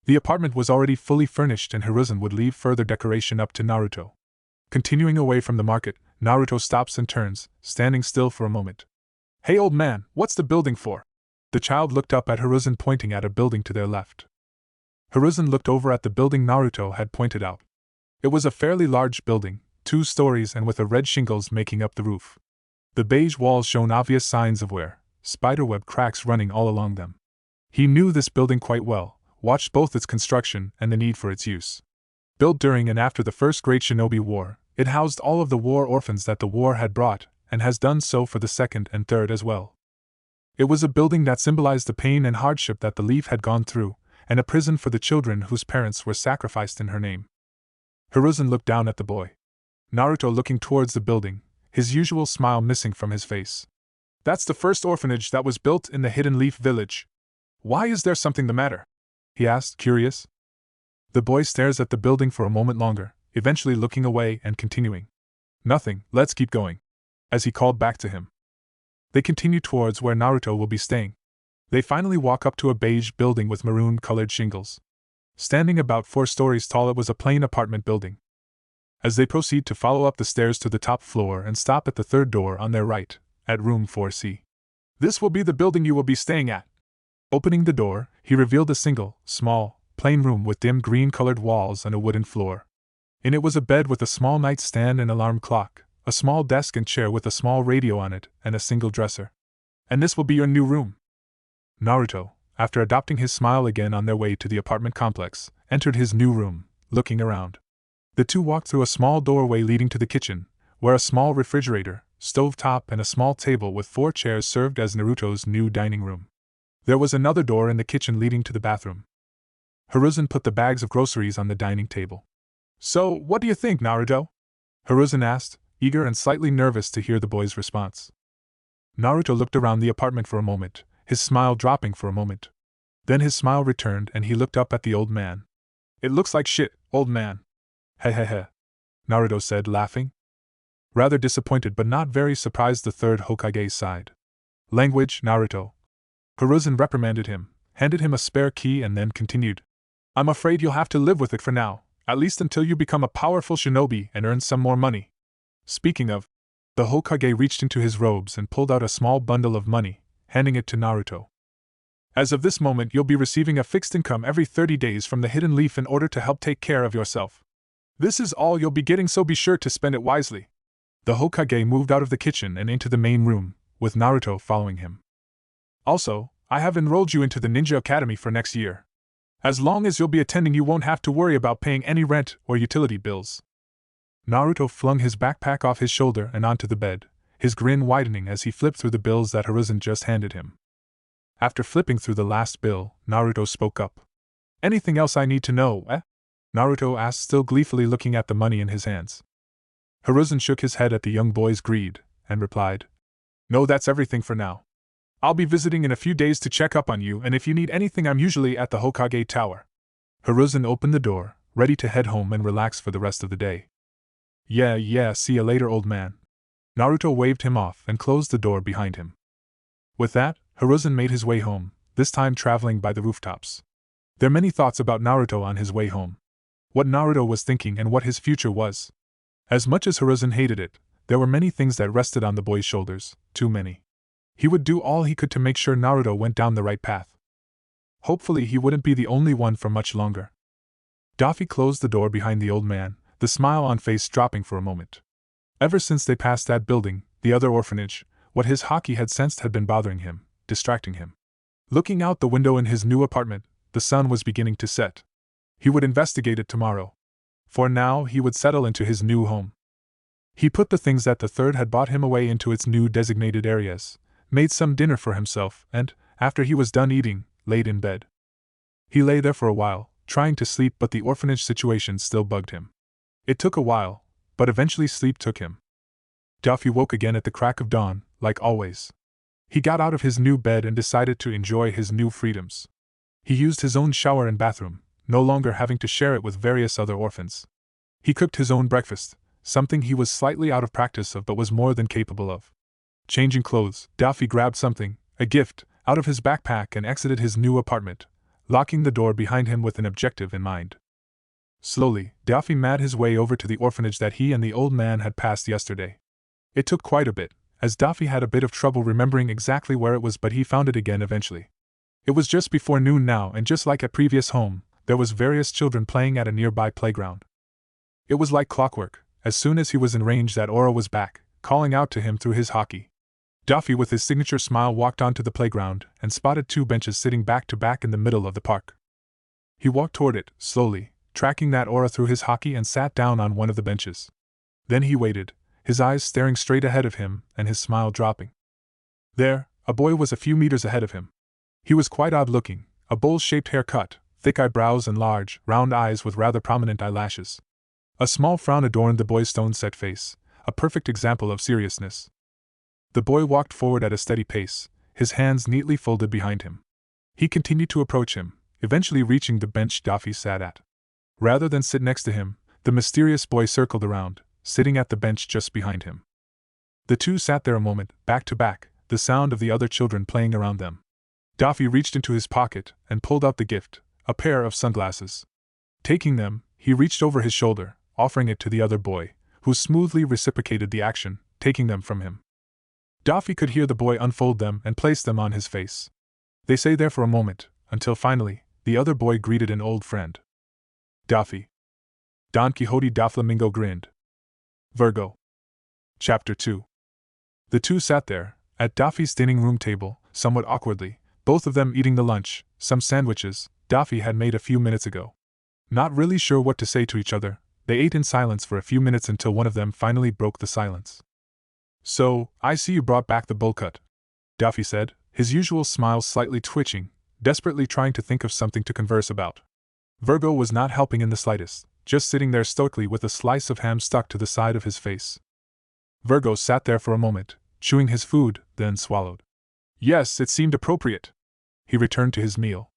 A: The apartment was already fully furnished and Hiruzen would leave further decoration up to Naruto. Continuing away from the market, Naruto stops and turns, standing still for a moment. Hey old man, what's the building for? The child looked up at Hiruzen pointing at a building to their left. Hiruzen looked over at the building Naruto had pointed out. It was a fairly large building, 2 stories and with a red shingles making up the roof. The beige walls showed obvious signs of wear, spiderweb cracks running all along them. He knew this building quite well, watched both its construction and the need for its use. Built during and after the First Great Shinobi War, it housed all of the war orphans that the war had brought, and has done so for the second and third as well. It was a building that symbolized the pain and hardship that the Leaf had gone through, and a prison for the children whose parents were sacrificed in her name. Hiruzen looked down at the boy. Naruto looking towards the building, his usual smile missing from his face. That's the first orphanage that was built in the Hidden Leaf village. Why is there something the matter? He asked, curious. The boy stares at the building for a moment longer, eventually looking away and continuing. Nothing, let's keep going, as he called back to him. They continue towards where Naruto will be staying. They finally walk up to a beige building with maroon-colored shingles. Standing about 4 stories tall, it was a plain apartment building. As they proceed to follow up the stairs to the top floor and stop at the third door on their right, at room 4C. This will be the building you will be staying at. Opening the door, he revealed a single, small, plain room with dim green-colored walls and a wooden floor. In it was a bed with a small nightstand and alarm clock, a small desk and chair with a small radio on it, and a single dresser. And this will be your new room. Naruto, after adopting his smile again on their way to the apartment complex, entered his new room, looking around. The two walked through a small doorway leading to the kitchen, where a small refrigerator, stovetop and a small table with 4 chairs served as Naruto's new dining room. There was another door in the kitchen leading to the bathroom. Hiruzen put the bags of groceries on the dining table. So, what do you think, Naruto? Hiruzen asked, eager and slightly nervous to hear the boy's response. Naruto looked around the apartment for a moment, his smile dropping for a moment. Then his smile returned and he looked up at the old man. It looks like shit, old man. Hehehe, Naruto said, laughing. Rather disappointed but not very surprised, the third Hokage sighed. Language, Naruto. Hiruzen reprimanded him, handed him a spare key and then continued. I'm afraid you'll have to live with it for now, at least until you become a powerful shinobi and earn some more money. Speaking of, the Hokage reached into his robes and pulled out a small bundle of money, handing it to Naruto. As of this moment, you'll be receiving a fixed income every 30 days from the Hidden Leaf in order to help take care of yourself. This is all you'll be getting, so be sure to spend it wisely. The Hokage moved out of the kitchen and into the main room, with Naruto following him. Also, I have enrolled you into the Ninja Academy for next year. As long as you'll be attending, you won't have to worry about paying any rent or utility bills. Naruto flung his backpack off his shoulder and onto the bed, his grin widening as he flipped through the bills that Hiruzen just handed him. After flipping through the last bill, Naruto spoke up. Anything else I need to know, eh? Naruto asked, still gleefully looking at the money in his hands. Hiruzen shook his head at the young boy's greed, and replied, No, that's everything for now. I'll be visiting in a few days to check up on you, and if you need anything, I'm usually at the Hokage Tower. Hiruzen opened the door, ready to head home and relax for the rest of the day. Yeah, see you later, old man. Naruto waved him off and closed the door behind him. With that, Hiruzen made his way home, this time traveling by the rooftops. There are many thoughts about Naruto on his way home. What Naruto was thinking and what his future was. As much as Hiruzen hated it, there were many things that rested on the boy's shoulders, too many. He would do all he could to make sure Naruto went down the right path. Hopefully he wouldn't be the only one for much longer. Daffy closed the door behind the old man, the smile on face dropping for a moment. Ever since they passed that building, the other orphanage, what his Hokage had sensed had been bothering him, distracting him. Looking out the window in his new apartment, the sun was beginning to set. He would investigate it tomorrow. For now, he would settle into his new home. He put the things that the third had bought him away into its new designated areas, made some dinner for himself, and, after he was done eating, laid in bed. He lay there for a while, trying to sleep, but the orphanage situation still bugged him. It took a while, but eventually sleep took him. Daffy woke again at the crack of dawn, like always. He got out of his new bed and decided to enjoy his new freedoms. He used his own shower and bathroom, no longer having to share it with various other orphans. He cooked his own breakfast, something he was slightly out of practice of but was more than capable of. Changing clothes, Daffy grabbed something, a gift, out of his backpack and exited his new apartment, locking the door behind him with an objective in mind. Slowly, Daffy made his way over to the orphanage that he and the old man had passed yesterday. It took quite a bit, as Daffy had a bit of trouble remembering exactly where it was, but he found it again eventually. It was just before noon now, and just like at previous home, there was various children playing at a nearby playground. It was like clockwork. As soon as he was in range that Oro was back, calling out to him through his Hokage. Daffy with his signature smile walked onto the playground and spotted two benches sitting back to back in the middle of the park. He walked toward it, slowly, tracking that aura through his Hokage, and sat down on one of the benches. Then he waited, his eyes staring straight ahead of him and his smile dropping. There, a boy was a few meters ahead of him. He was quite odd-looking, a bowl-shaped haircut, thick eyebrows and large, round eyes with rather prominent eyelashes. A small frown adorned the boy's stone-set face, a perfect example of seriousness. The boy walked forward at a steady pace, his hands neatly folded behind him. He continued to approach him, eventually reaching the bench Daffy sat at. Rather than sit next to him, the mysterious boy circled around, sitting at the bench just behind him. The two sat there a moment, back to back, the sound of the other children playing around them. Daffy reached into his pocket and pulled out the gift, a pair of sunglasses. Taking them, he reached over his shoulder, offering it to the other boy, who smoothly reciprocated the action, taking them from him. Daffy could hear the boy unfold them and place them on his face. They stayed there for a moment, until finally, the other boy greeted an old friend. Daffy. Donquixote Doflamingo grinned. Virgo. Chapter 2. The two sat there, at Daffy's dining room table, somewhat awkwardly, both of them eating the lunch, some sandwiches, Daffy had made a few minutes ago. Not really sure what to say to each other, they ate in silence for a few minutes until one of them finally broke the silence. So, I see you brought back the bowl cut, Daffy said, his usual smile slightly twitching, desperately trying to think of something to converse about. Virgo was not helping in the slightest, just sitting there stoically with a slice of ham stuck to the side of his face. Virgo sat there for a moment, chewing his food, then swallowed. Yes, it seemed appropriate. He returned to his meal.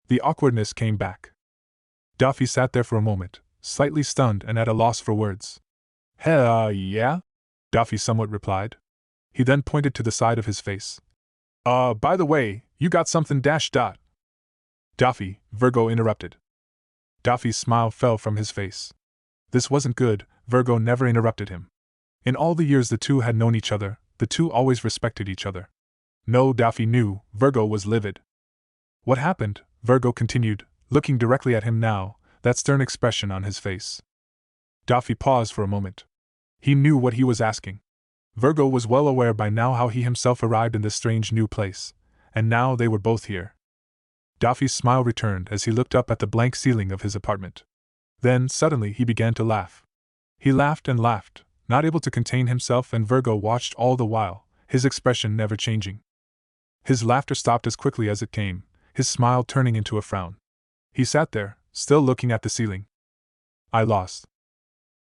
A: The awkwardness came back. Daffy sat there for a moment, slightly stunned and at a loss for words. Yeah? Daffy somewhat replied. He then pointed to the side of his face. By the way, you got something dash dot. Daffy, Virgo interrupted. Daffy's smile fell from his face. This wasn't good, Virgo never interrupted him. In all the years the two had known each other, the two always respected each other. No, Daffy knew, Virgo was livid. What happened? Virgo continued, looking directly at him now, that stern expression on his face. Daffy paused for a moment. He knew what he was asking. Virgo was well aware by now how he himself arrived in this strange new place, and now they were both here. Daffy's smile returned as he looked up at the blank ceiling of his apartment. Then, suddenly, he began to laugh. He laughed and laughed, not able to contain himself, and Virgo watched all the while, his expression never changing. His laughter stopped as quickly as it came, his smile turning into a frown. He sat there, still looking at the ceiling. I lost.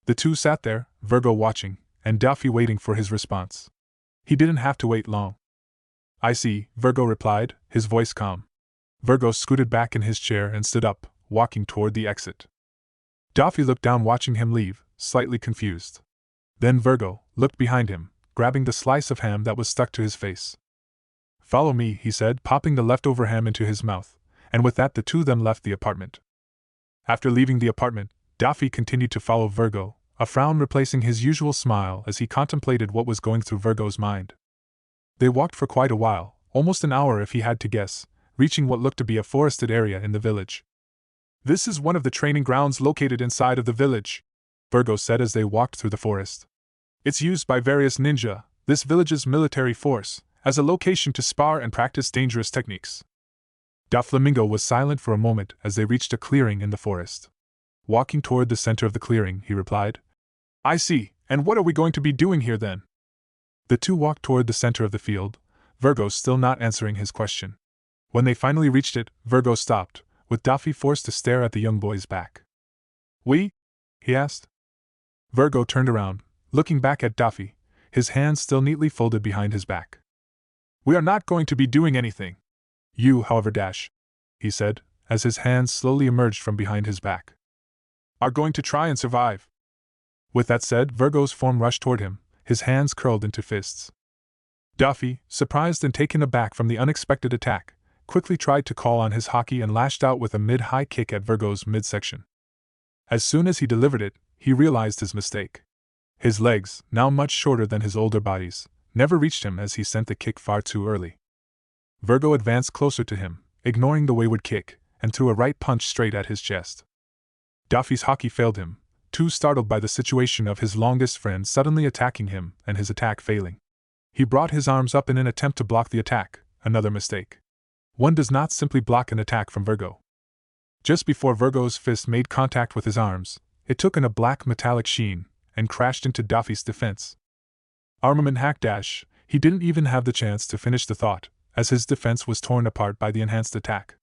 A: The two sat there, Virgo watching, and Daffy waiting for his response. He didn't have to wait long. I see, Virgo replied, his voice calm. Virgo scooted back in his chair and stood up, walking toward the exit. Daffy looked down watching him leave, slightly confused. Then Virgo looked behind him, grabbing the slice of ham that was stuck to his face. Follow me, he said, popping the leftover ham into his mouth, and with that the two of them left the apartment. After leaving the apartment, Daffy continued to follow Virgo, a frown replacing his usual smile as he contemplated what was going through Virgo's mind. They walked for quite a while, almost an hour if he had to guess, reaching what looked to be a forested area in the village. This is one of the training grounds located inside of the village, Virgo said as they walked through the forest. It's used by various ninja, this village's military force, as a location to spar and practice dangerous techniques. Doflamingo was silent for a moment as they reached a clearing in the forest. Walking toward the center of the clearing, he replied. I see, and what are we going to be doing here then? The two walked toward the center of the field, Virgo still not answering his question. When they finally reached it, Virgo stopped, with Daffy forced to stare at the young boy's back. We? He asked. Virgo turned around, looking back at Daffy, his hands still neatly folded behind his back. We are not going to be doing anything. You, however, he said, as his hands slowly emerged from behind his back, are going to try and survive. With that said, Virgo's form rushed toward him, his hands curled into fists. Daffy, surprised and taken aback from the unexpected attack, quickly tried to call on his haki and lashed out with a mid-high kick at Virgo's midsection. As soon as he delivered it, he realized his mistake. His legs, now much shorter than his older bodies, never reached him as he sent the kick far too early. Virgo advanced closer to him, ignoring the wayward kick, and threw a right punch straight at his chest. Daffy's haki failed him, too startled by the situation of his longest friend suddenly attacking him and his attack failing. He brought his arms up in an attempt to block the attack, another mistake. One does not simply block an attack from Virgo. Just before Virgo's fist made contact with his arms, it took in a black metallic sheen and crashed into Daffy's defense. Armament hack dash, he didn't even have the chance to finish the thought, as his defense was torn apart by the enhanced attack.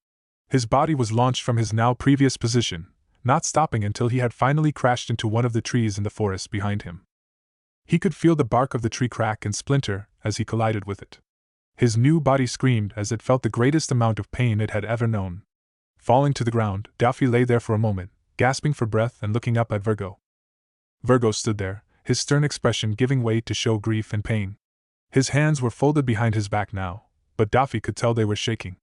A: His body was launched from his now previous position, not stopping until he had finally crashed into one of the trees in the forest behind him. He could feel the bark of the tree crack and splinter as he collided with it. His new body screamed as it felt the greatest amount of pain it had ever known. Falling to the ground, Daffy lay there for a moment, gasping for breath and looking up at Virgo. Virgo stood there, his stern expression giving way to show grief and pain. His hands were folded behind his back now, but Daffy could tell they were shaking.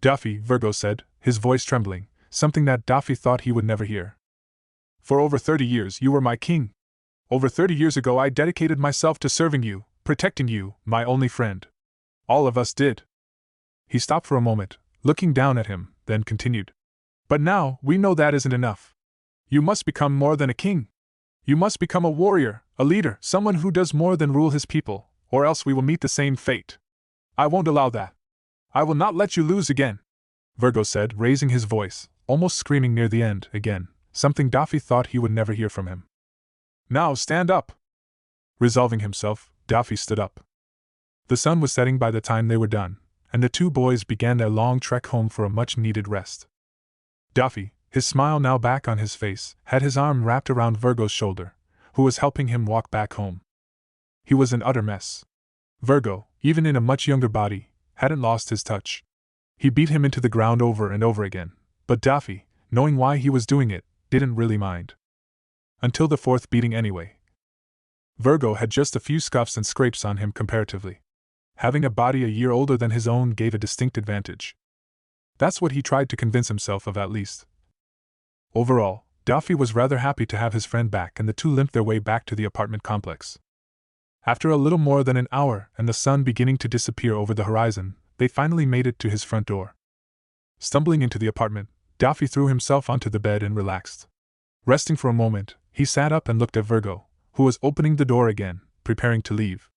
A: Daffy, Virgo said, his voice trembling, something that Daffy thought he would never hear. For over 30 years you were my king. Over 30 years ago I dedicated myself to serving you, protecting you, my only friend. All of us did. He stopped for a moment, looking down at him, then continued. But now, we know that isn't enough. You must become more than a king. You must become a warrior, a leader, someone who does more than rule his people, or else we will meet the same fate. I won't allow that. I will not let you lose again, Virgo said, raising his voice, almost screaming near the end, again, something Daffy thought he would never hear from him. Now stand up. Resolving himself, Daffy stood up. The sun was setting by the time they were done, and the two boys began their long trek home for a much-needed rest. Daffy, his smile now back on his face, had his arm wrapped around Virgo's shoulder, who was helping him walk back home. He was an utter mess. Virgo, even in a much younger body, hadn't lost his touch. He beat him into the ground over and over again, but Daffy, knowing why he was doing it, didn't really mind. Until the fourth beating anyway. Virgo had just a few scuffs and scrapes on him comparatively. Having a body a year older than his own gave a distinct advantage. That's what he tried to convince himself of at least. Overall, Daffy was rather happy to have his friend back, and the two limped their way back to the apartment complex. After a little more than an hour and the sun beginning to disappear over the horizon, they finally made it to his front door. Stumbling into the apartment, Daffy threw himself onto the bed and relaxed. Resting for a moment, he sat up and looked at Virgo, who was opening the door again, preparing to leave.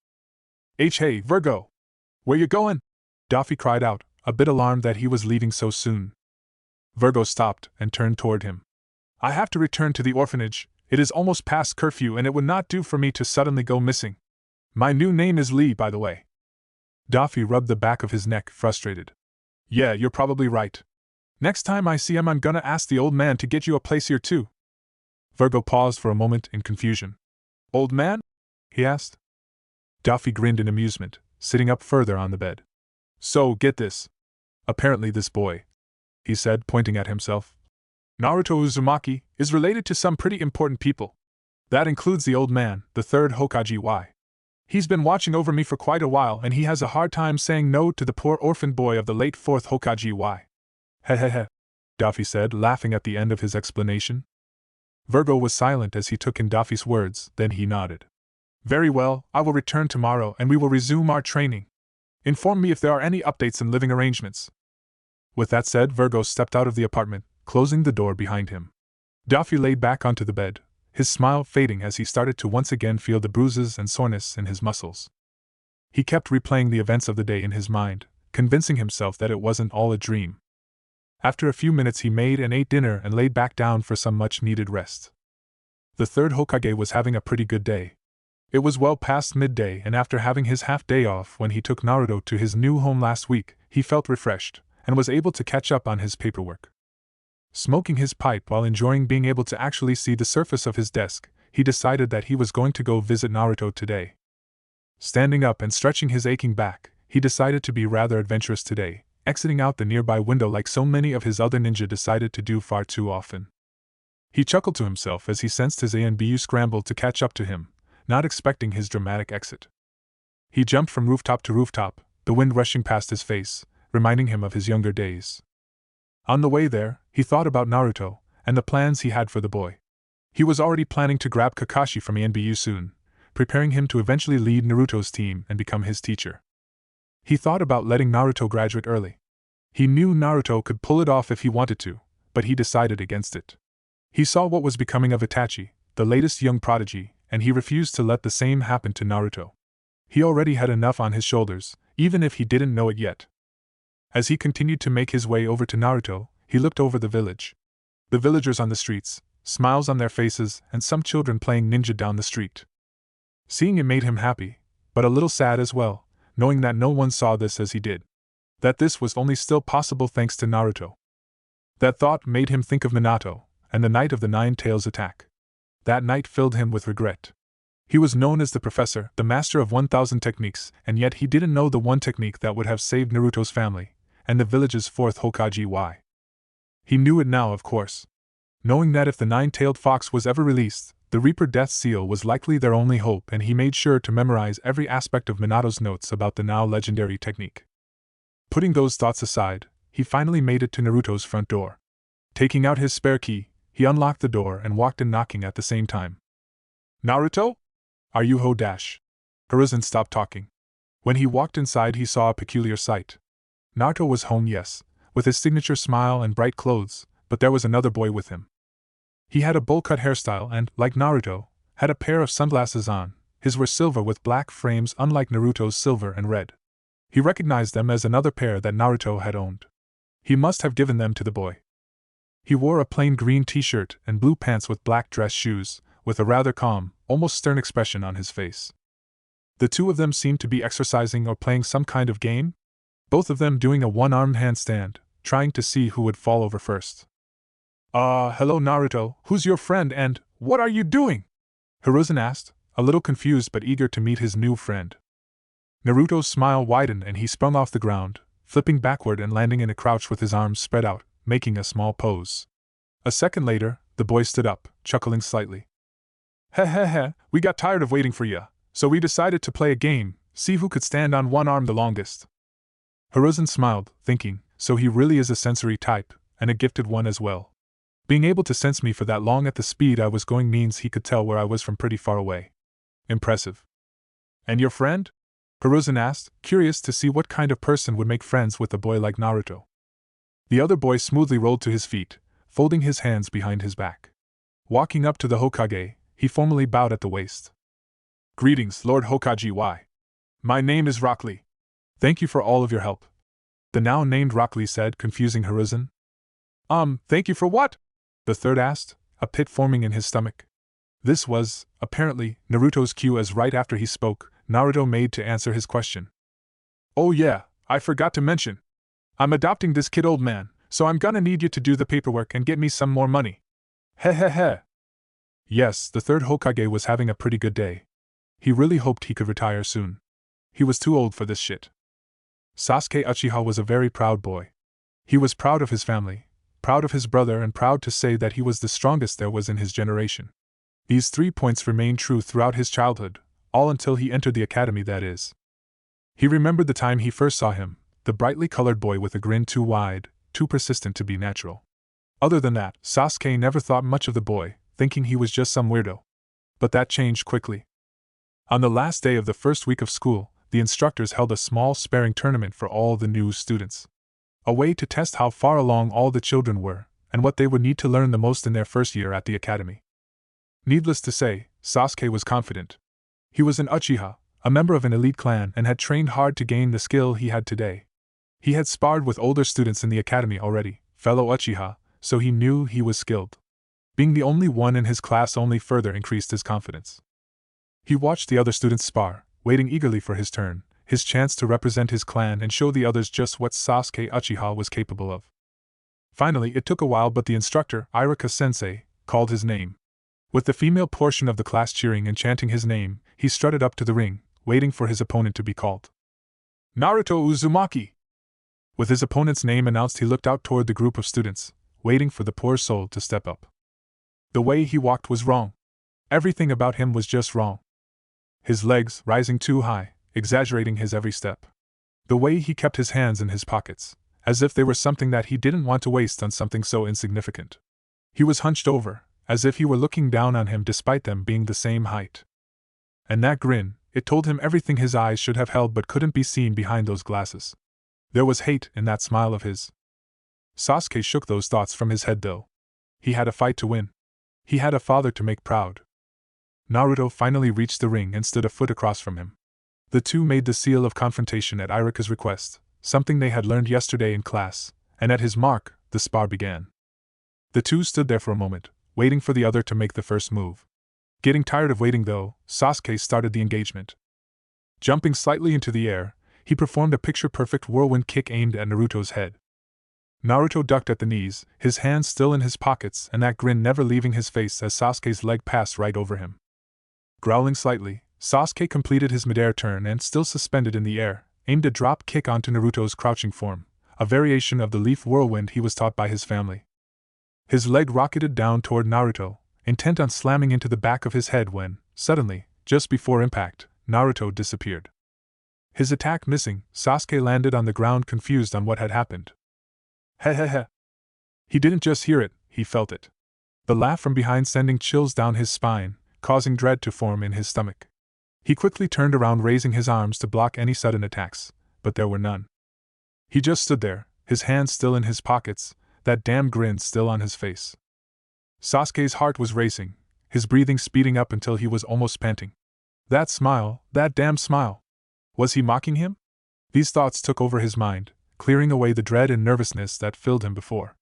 A: Hey, Virgo! Where you going? Daffy cried out, a bit alarmed that he was leaving so soon. Virgo stopped and turned toward him. I have to return to the orphanage. It is almost past curfew and it would not do for me to suddenly go missing. My new name is Lee, by the way. Daffy rubbed the back of his neck, frustrated. Yeah, you're probably right. Next time I see him, I'm gonna ask the old man to get you a place here too. Virgo paused for a moment in confusion. Old man? He asked. Daffy grinned in amusement, sitting up further on the bed. So, get this. Apparently this boy, he said, pointing at himself, Naruto Uzumaki, is related to some pretty important people. That includes the old man, the third Hokage Y. He's been watching over me for quite a while and he has a hard time saying no to the poor orphan boy of the late fourth Hokage Y. Hehehe, Daffy said, laughing at the end of his explanation. Virgo was silent as he took in Daffy's words, then he nodded. Very well, I will return tomorrow and we will resume our training. Inform me if there are any updates in living arrangements. With that said, Virgo stepped out of the apartment, closing the door behind him. Daffy laid back onto the bed, his smile fading as he started to once again feel the bruises and soreness in his muscles. He kept replaying the events of the day in his mind, convincing himself that it wasn't all a dream. After a few minutes he made and ate dinner and laid back down for some much-needed rest. The third Hokage was having a pretty good day. It was well past midday and after having his half-day off when he took Naruto to his new home last week, he felt refreshed, and was able to catch up on his paperwork. Smoking his pipe while enjoying being able to actually see the surface of his desk, he decided that he was going to go visit Naruto today. Standing up and stretching his aching back, he decided to be rather adventurous today, exiting out the nearby window like so many of his other ninja decided to do far too often. He chuckled to himself as he sensed his ANBU scramble to catch up to him, not expecting his dramatic exit. He jumped from rooftop to rooftop, the wind rushing past his face, reminding him of his younger days. On the way there, he thought about Naruto, and the plans he had for the boy. He was already planning to grab Kakashi from ANBU soon, preparing him to eventually lead Naruto's team and become his teacher. He thought about letting Naruto graduate early. He knew Naruto could pull it off if he wanted to, but he decided against it. He saw what was becoming of Itachi, the latest young prodigy, and he refused to let the same happen to Naruto. He already had enough on his shoulders, even if he didn't know it yet. As he continued to make his way over to Naruto, he looked over the village. The villagers on the streets, smiles on their faces, and some children playing ninja down the street. Seeing it made him happy, but a little sad as well, knowing that no one saw this as he did. That this was only still possible thanks to Naruto. That thought made him think of Minato, and the night of the Nine Tails attack. That night filled him with regret. He was known as the professor, the master of 1,000 techniques, and yet he didn't know the one technique that would have saved Naruto's family, and the village's fourth Hokage Y. He knew it now, of course. Knowing that if the nine-tailed fox was ever released, the Reaper Death Seal was likely their only hope, and he made sure to memorize every aspect of Minato's notes about the now legendary technique. Putting those thoughts aside, he finally made it to Naruto's front door. Taking out his spare key, he unlocked the door and walked in, knocking at the same time. Naruto? Are you ho dash? Hiruzen stopped talking. When he walked inside, he saw a peculiar sight. Naruto was home, yes, with his signature smile and bright clothes, but there was another boy with him. He had a bowl-cut hairstyle and, like Naruto, had a pair of sunglasses on. His were silver with black frames, unlike Naruto's silver and red. He recognized them as another pair that Naruto had owned. He must have given them to the boy. He wore a plain green t-shirt and blue pants with black dress shoes, with a rather calm, almost stern expression on his face. The two of them seemed to be exercising or playing some kind of game, both of them doing a one-armed handstand, trying to see who would fall over first. Hello Naruto, who's your friend and what are you doing? Hiruzen asked, a little confused but eager to meet his new friend. Naruto's smile widened and he sprung off the ground, flipping backward and landing in a crouch with his arms spread out, making a small pose. A second later, the boy stood up, chuckling slightly. Heh, we got tired of waiting for ya, so we decided to play a game, see who could stand on one arm the longest. Hiruzen smiled, thinking, so he really is a sensory type, and a gifted one as well. Being able to sense me for that long at the speed I was going means he could tell where I was from pretty far away. Impressive. And your friend? Hiruzen asked, curious to see what kind of person would make friends with a boy like Naruto. The other boy smoothly rolled to his feet, folding his hands behind his back. Walking up to the Hokage, he formally bowed at the waist. Greetings, Lord Hokage. Why? My name is Rock Lee. Thank you for all of your help. The now named Rock Lee said, confusing Hiruzen. Thank you for what? The third asked, a pit forming in his stomach. This was, apparently, Naruto's cue as right after he spoke, Naruto made to answer his question. Oh yeah, I forgot to mention. I'm adopting this kid, old man, so I'm gonna need you to do the paperwork and get me some more money. Heh. Yes, the third Hokage was having a pretty good day. He really hoped he could retire soon. He was too old for this shit. Sasuke Uchiha was a very proud boy. He was proud of his family, proud of his brother, and proud to say that he was the strongest there was in his generation. These 3 points remained true throughout his childhood, all until he entered the academy, that is. He remembered the time he first saw him, the brightly colored boy with a grin too wide, too persistent to be natural. Other than that, Sasuke never thought much of the boy, thinking he was just some weirdo. But that changed quickly. On the last day of the first week of school, the instructors held a small sparring tournament for all the new students. A way to test how far along all the children were, and what they would need to learn the most in their first year at the academy. Needless to say, Sasuke was confident. He was an Uchiha, a member of an elite clan, and had trained hard to gain the skill he had today. He had sparred with older students in the academy already, fellow Uchiha, so he knew he was skilled. Being the only one in his class only further increased his confidence. He watched the other students spar, waiting eagerly for his turn, his chance to represent his clan and show the others just what Sasuke Uchiha was capable of. Finally, it took a while, but the instructor, Iruka-sensei, called his name. With the female portion of the class cheering and chanting his name, he strutted up to the ring, waiting for his opponent to be called. Naruto Uzumaki! With his opponent's name announced, he looked out toward the group of students, waiting for the poor soul to step up. The way he walked was wrong. Everything about him was just wrong. His legs rising too high, exaggerating his every step. The way he kept his hands in his pockets, as if they were something that he didn't want to waste on something so insignificant. He was hunched over, as if he were looking down on him despite them being the same height. And that grin, it told him everything his eyes should have held but couldn't be seen behind those glasses. There was hate in that smile of his. Sasuke shook those thoughts from his head though. He had a fight to win. He had a father to make proud. Naruto finally reached the ring and stood a foot across from him. The two made the seal of confrontation at Iruka's request, something they had learned yesterday in class, and at his mark, the spar began. The two stood there for a moment, waiting for the other to make the first move. Getting tired of waiting though, Sasuke started the engagement. Jumping slightly into the air, he performed a picture-perfect whirlwind kick aimed at Naruto's head. Naruto ducked at the knees, his hands still in his pockets and that grin never leaving his face as Sasuke's leg passed right over him. Growling slightly, Sasuke completed his midair turn and, still suspended in the air, aimed a drop kick onto Naruto's crouching form, a variation of the leaf whirlwind he was taught by his family. His leg rocketed down toward Naruto, intent on slamming into the back of his head when, suddenly, just before impact, Naruto disappeared. His attack missing, Sasuke landed on the ground confused on what had happened. Hehehe. He didn't just hear it, he felt it. The laugh from behind sending chills down his spine, causing dread to form in his stomach. He quickly turned around, raising his arms to block any sudden attacks, but there were none. He just stood there, his hands still in his pockets, that damn grin still on his face. Sasuke's heart was racing, his breathing speeding up until he was almost panting. That smile, that damn smile. Was he mocking him? These thoughts took over his mind, clearing away the dread and nervousness that filled him before.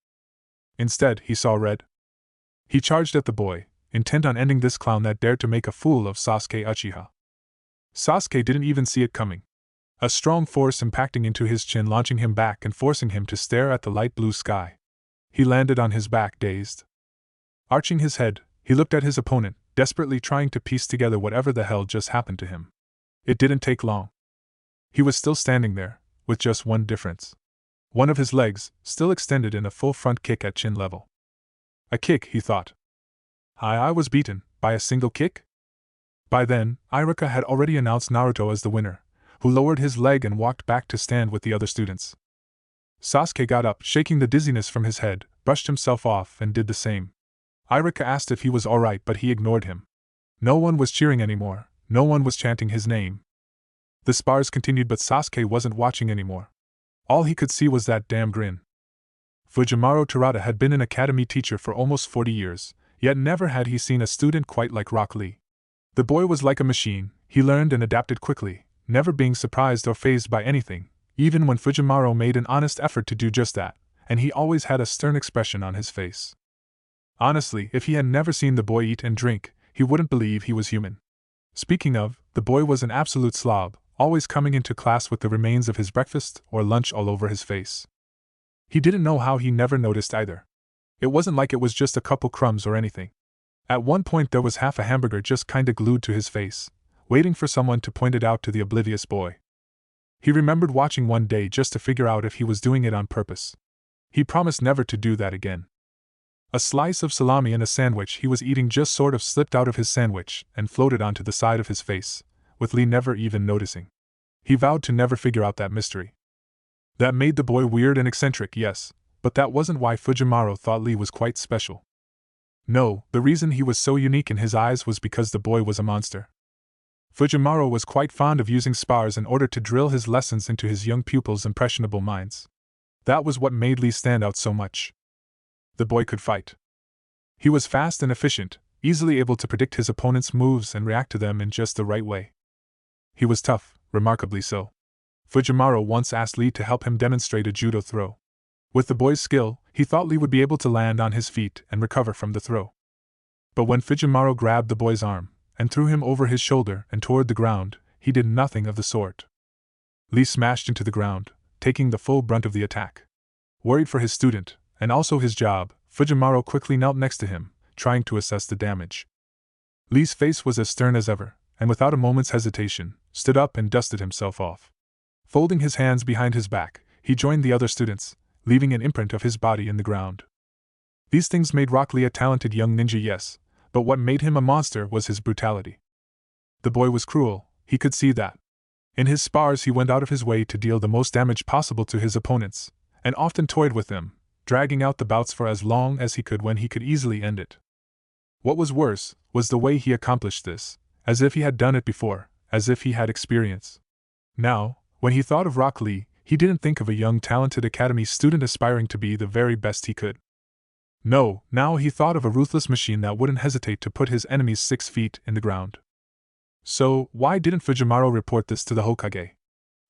A: Instead, he saw red. He charged at the boy, intent on ending this clown that dared to make a fool of Sasuke Uchiha. Sasuke didn't even see it coming. A strong force impacting into his chin, launching him back and forcing him to stare at the light blue sky. He landed on his back, dazed. Arching his head, he looked at his opponent, desperately trying to piece together whatever the hell just happened to him. It didn't take long. He was still standing there, with just one difference. One of his legs, still extended in a full front kick at chin level. A kick, he thought. I was beaten, by a single kick? By then, Iruka had already announced Naruto as the winner, who lowered his leg and walked back to stand with the other students. Sasuke got up, shaking the dizziness from his head, brushed himself off and did the same. Iruka asked if he was alright, but he ignored him. No one was cheering anymore, no one was chanting his name. The spars continued, but Sasuke wasn't watching anymore. All he could see was that damn grin. Fujimaru Terada had been an academy teacher for almost 40 years, yet never had he seen a student quite like Rock Lee. The boy was like a machine, He learned and adapted quickly, never being surprised or fazed by anything, even when Fujimaru made an honest effort to do just that, and he always had a stern expression on his face. Honestly, if he had never seen the boy eat and drink, he wouldn't believe he was human. Speaking of, the boy was an absolute slob, always coming into class with the remains of his breakfast or lunch all over his face. He didn't know how he never noticed either. It wasn't like it was just a couple crumbs or anything. At one point there was half a hamburger just kinda glued to his face, waiting for someone to point it out to the oblivious boy. He remembered watching one day just to figure out if he was doing it on purpose. He promised never to do that again. A slice of salami in a sandwich he was eating just sort of slipped out of his sandwich and floated onto the side of his face, with Lee never even noticing. He vowed to never figure out that mystery. That made the boy weird and eccentric, yes, but that wasn't why Fujimaru thought Lee was quite special. No, the reason he was so unique in his eyes was because the boy was a monster. Fujimaru was quite fond of using spars in order to drill his lessons into his young pupils' impressionable minds. That was what made Lee stand out so much. The boy could fight. He was fast and efficient, easily able to predict his opponent's moves and react to them in just the right way. He was tough, remarkably so. Fujimaru once asked Lee to help him demonstrate a judo throw. With the boy's skill, he thought Lee would be able to land on his feet and recover from the throw. But when Fujimaru grabbed the boy's arm and threw him over his shoulder and toward the ground, he did nothing of the sort. Lee smashed into the ground, taking the full brunt of the attack. Worried for his student, and also his job, Fujimaru quickly knelt next to him, trying to assess the damage. Lee's face was as stern as ever, and without a moment's hesitation, stood up and dusted himself off. Folding his hands behind his back, he joined the other students, leaving an imprint of his body in the ground. These things made Rock Lee a talented young ninja, yes, but what made him a monster was his brutality. The boy was cruel, he could see that. In his spars he went out of his way to deal the most damage possible to his opponents, and often toyed with them, dragging out the bouts for as long as he could when he could easily end it. What was worse was the way he accomplished this, as if he had done it before, as if he had experience. Now, when he thought of Rock Lee, he didn't think of a young talented academy student aspiring to be the very best he could. No, now he thought of a ruthless machine that wouldn't hesitate to put his enemies 6 feet in the ground. So, why didn't Fujimaru report this to the Hokage?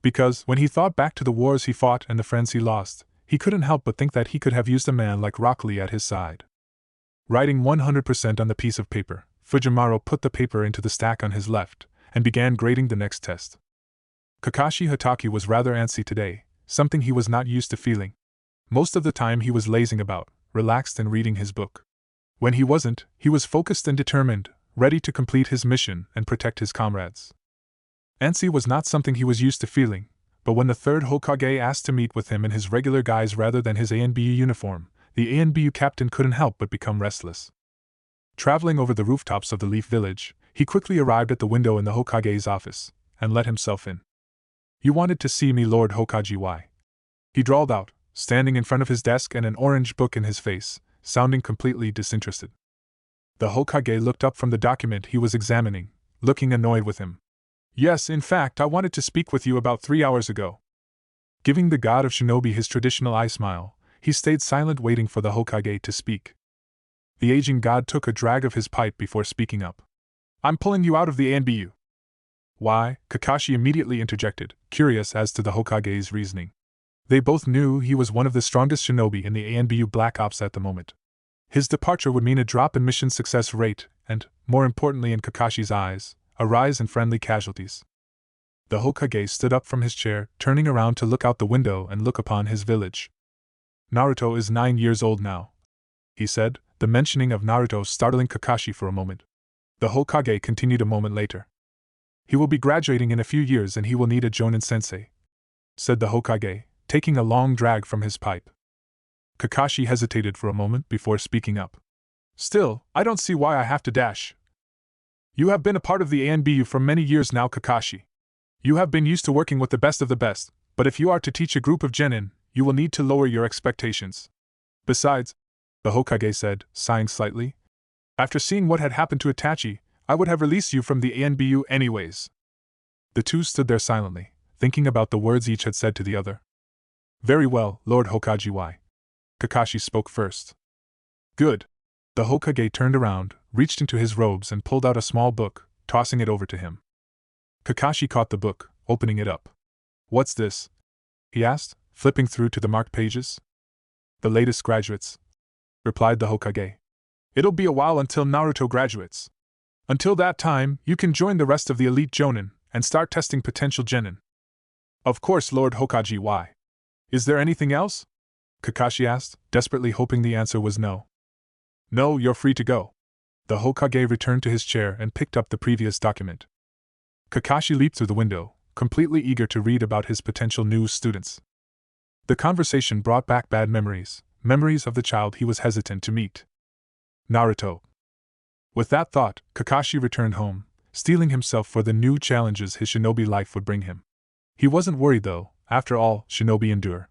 A: Because, when he thought back to the wars he fought and the friends he lost, he couldn't help but think that he could have used a man like Rock Lee at his side. Writing 100% on the piece of paper, Fujimaru put the paper into the stack on his left, and began grading the next test. Kakashi Hatake was rather antsy today, something he was not used to feeling. Most of the time he was lazing about, relaxed and reading his book. When he wasn't, he was focused and determined, ready to complete his mission and protect his comrades. Antsy was not something he was used to feeling, but when the third Hokage asked to meet with him in his regular guise rather than his ANBU uniform, the ANBU captain couldn't help but become restless. Traveling over the rooftops of the Leaf Village, he quickly arrived at the window in the Hokage's office, and let himself in. "You wanted to see me, Lord Hokage, why?" he drawled out, standing in front of his desk and an orange book in his face, sounding completely disinterested. The Hokage looked up from the document he was examining, looking annoyed with him. "Yes, in fact, I wanted to speak with you about 3 hours ago." Giving the god of shinobi his traditional eye smile, he stayed silent waiting for the Hokage to speak. The aging god took a drag of his pipe before speaking up. "I'm pulling you out of the ANBU." "Why?" Kakashi immediately interjected, curious as to the Hokage's reasoning. They both knew he was one of the strongest shinobi in the ANBU Black Ops at the moment. His departure would mean a drop in mission success rate and, more importantly in Kakashi's eyes, a rise in friendly casualties. The Hokage stood up from his chair, turning around to look out the window and look upon his village. "Naruto is 9 years old now," he said, the mentioning of Naruto startling Kakashi for a moment. The Hokage continued a moment later. "He will be graduating in a few years and he will need a Jonin sensei," said the Hokage, taking a long drag from his pipe. Kakashi hesitated for a moment before speaking up. "Still, I don't see why I have to dash. You have been a part of the ANBU for many years now, Kakashi. You have been used to working with the best of the best, but if you are to teach a group of genin, you will need to lower your expectations. Besides," the Hokage said, sighing slightly, "after seeing what had happened to Itachi, I would have released you from the ANBU anyways." The two stood there silently, thinking about the words each had said to the other. "Very well, Lord Hokage, why?" Kakashi spoke first. "Good." The Hokage turned around, reached into his robes and pulled out a small book, tossing it over to him. Kakashi caught the book, opening it up. "What's this?" he asked, flipping through to the marked pages. "The latest graduates," replied the Hokage. "It'll be a while until Naruto graduates. Until that time, you can join the rest of the elite Jonin and start testing potential genin." "Of course, Lord Hokage, why? Is there anything else?" Kakashi asked, desperately hoping the answer was no. "No, you're free to go." The Hokage returned to his chair and picked up the previous document. Kakashi leaped through the window, completely eager to read about his potential new students. The conversation brought back bad memories, memories of the child he was hesitant to meet. Naruto. With that thought, Kakashi returned home, steeling himself for the new challenges his shinobi life would bring him. He wasn't worried though, after all, shinobi endure.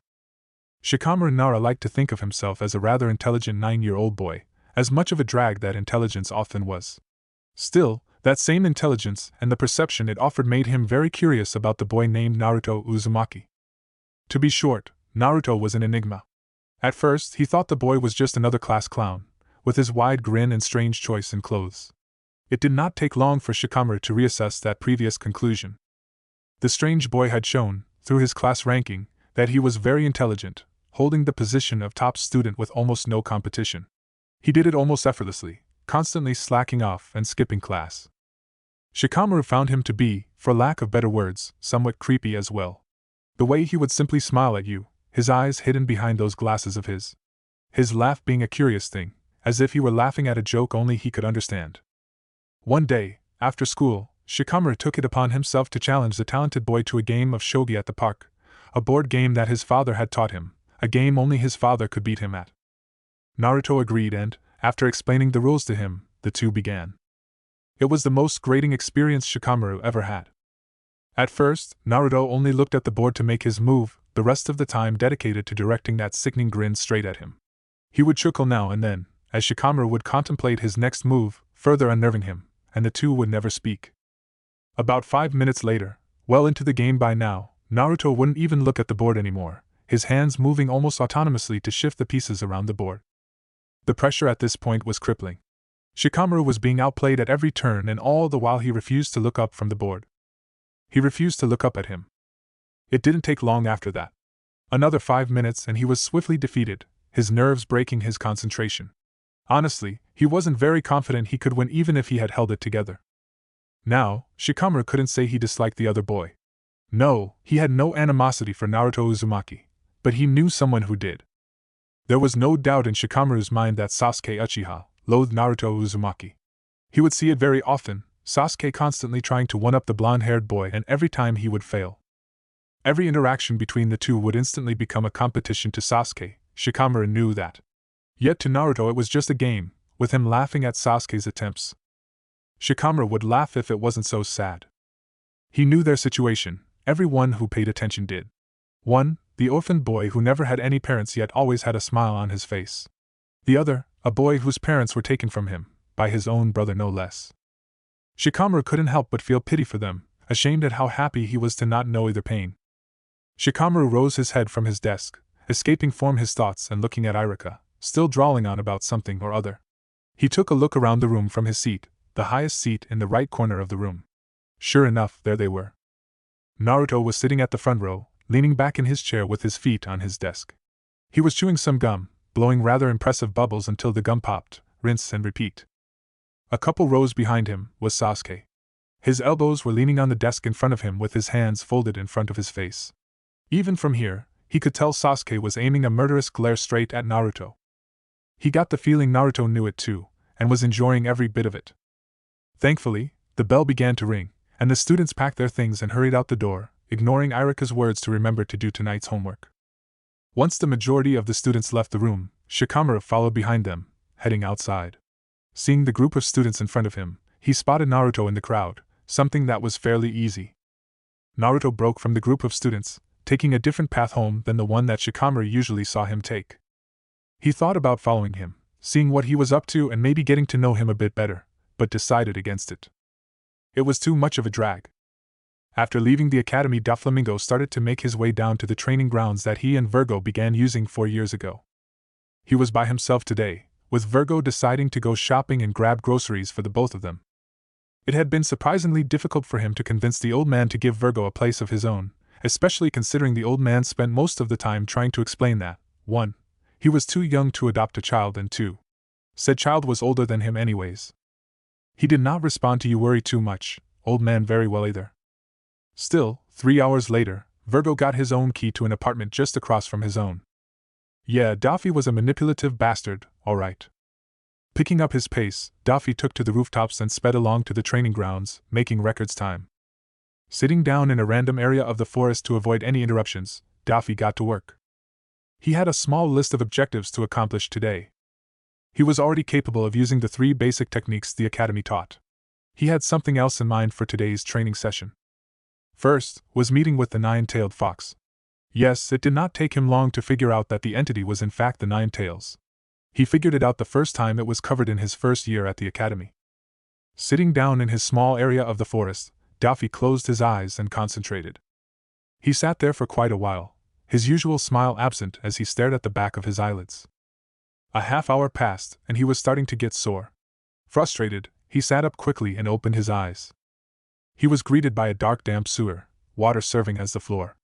A: Shikamaru Nara liked to think of himself as a rather intelligent 9-year-old boy, as much of a drag that intelligence often was. Still, that same intelligence and the perception it offered made him very curious about the boy named Naruto Uzumaki. To be short, Naruto was an enigma. At first, he thought the boy was just another class clown, with his wide grin and strange choice in clothes. It did not take long for Shikamaru to reassess that previous conclusion. The strange boy had shown, through his class ranking, that he was very intelligent, holding the position of top student with almost no competition. He did it almost effortlessly, constantly slacking off and skipping class. Shikamaru found him to be, for lack of better words, somewhat creepy as well. The way he would simply smile at you, his eyes hidden behind those glasses of his. His laugh being a curious thing, as if he were laughing at a joke only he could understand. One day, after school, Shikamaru took it upon himself to challenge the talented boy to a game of shogi at the park, a board game that his father had taught him, a game only his father could beat him at. Naruto agreed and, after explaining the rules to him, the two began. It was the most grating experience Shikamaru ever had. At first, Naruto only looked at the board to make his move, the rest of the time dedicated to directing that sickening grin straight at him. He would chuckle now and then, as Shikamaru would contemplate his next move, further unnerving him, and the two would never speak. About 5 minutes later, well into the game by now, Naruto wouldn't even look at the board anymore, his hands moving almost autonomously to shift the pieces around the board. The pressure at this point was crippling. Shikamaru was being outplayed at every turn, and all the while he refused to look up from the board. He refused to look up at him. It didn't take long after that. Another 5 minutes and he was swiftly defeated, his nerves breaking his concentration. Honestly, he wasn't very confident he could win even if he had held it together. Now, Shikamaru couldn't say he disliked the other boy. No, he had no animosity for Naruto Uzumaki, but he knew someone who did. There was no doubt in Shikamaru's mind that Sasuke Uchiha loathed Naruto Uzumaki. He would see it very often, Sasuke constantly trying to one-up the blonde-haired boy, and every time he would fail. Every interaction between the two would instantly become a competition to Sasuke. Shikamaru knew that. Yet to Naruto it was just a game, with him laughing at Sasuke's attempts. Shikamaru would laugh if it wasn't so sad. He knew their situation, everyone who paid attention did. One, the orphaned boy who never had any parents yet always had a smile on his face. The other, a boy whose parents were taken from him, by his own brother no less. Shikamaru couldn't help but feel pity for them, ashamed at how happy he was to not know either pain. Shikamaru rose his head from his desk, escaping from his thoughts and looking at Irika, still drawling on about something or other. He took a look around the room from his seat, the highest seat in the right corner of the room. Sure enough, there they were. Naruto was sitting at the front row, leaning back in his chair with his feet on his desk. He was chewing some gum, blowing rather impressive bubbles until the gum popped, rinse and repeat. A couple rows behind him was Sasuke. His elbows were leaning on the desk in front of him with his hands folded in front of his face. Even from here, he could tell Sasuke was aiming a murderous glare straight at Naruto. He got the feeling Naruto knew it too, and was enjoying every bit of it. Thankfully, the bell began to ring, and the students packed their things and hurried out the door, ignoring Irika's words to remember to do tonight's homework. Once the majority of the students left the room, Shikamaru followed behind them, heading outside. Seeing the group of students in front of him, he spotted Naruto in the crowd, something that was fairly easy. Naruto broke from the group of students, taking a different path home than the one that Shikamaru usually saw him take. He thought about following him, seeing what he was up to and maybe getting to know him a bit better, but decided against it. It was too much of a drag. After leaving the academy, Doflamingo started to make his way down to the training grounds that he and Virgo began using 4 years ago. He was by himself today, with Virgo deciding to go shopping and grab groceries for the both of them. It had been surprisingly difficult for him to convince the old man to give Virgo a place of his own, especially considering the old man spent most of the time trying to explain that, 1. He was too young to adopt a child, and 2. Said child was older than him anyways. He did not respond to "You worry too much, old man" very well either. Still, 3 hours later, Virgo got his own key to an apartment just across from his own. Yeah, Daffy was a manipulative bastard, alright. Picking up his pace, Daffy took to the rooftops and sped along to the training grounds, making records time. Sitting down in a random area of the forest to avoid any interruptions, Daffy got to work. He had a small list of objectives to accomplish today. He was already capable of using the 3 basic techniques the academy taught. He had something else in mind for today's training session. First, was meeting with the 9-tailed fox. Yes, it did not take him long to figure out that the entity was in fact the 9 tails. He figured it out the first time it was covered in his first year at the academy. Sitting down in his small area of the forest, Daffy closed his eyes and concentrated. He sat there for quite a while, his usual smile absent as he stared at the back of his eyelids. A half-hour passed, and he was starting to get sore. Frustrated, he sat up quickly and opened his eyes. He was greeted by a dark, damp sewer, water serving as the floor.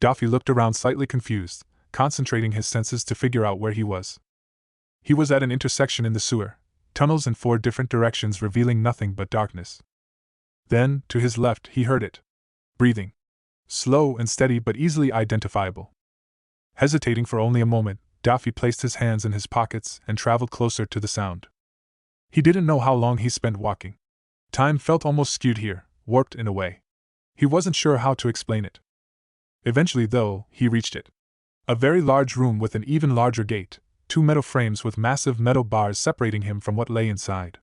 A: Daffy looked around slightly confused, concentrating his senses to figure out where he was. He was at an intersection in the sewer, tunnels in 4 different directions revealing nothing but darkness. Then, to his left, he heard it. Breathing. Slow and steady but easily identifiable. Hesitating for only a moment, Daffy placed his hands in his pockets and traveled closer to the sound. He didn't know how long he spent walking. Time felt almost skewed here, warped in a way. He wasn't sure how to explain it. Eventually, though, he reached it. A very large room with an even larger gate, 2 metal frames with massive metal bars separating him from what lay inside.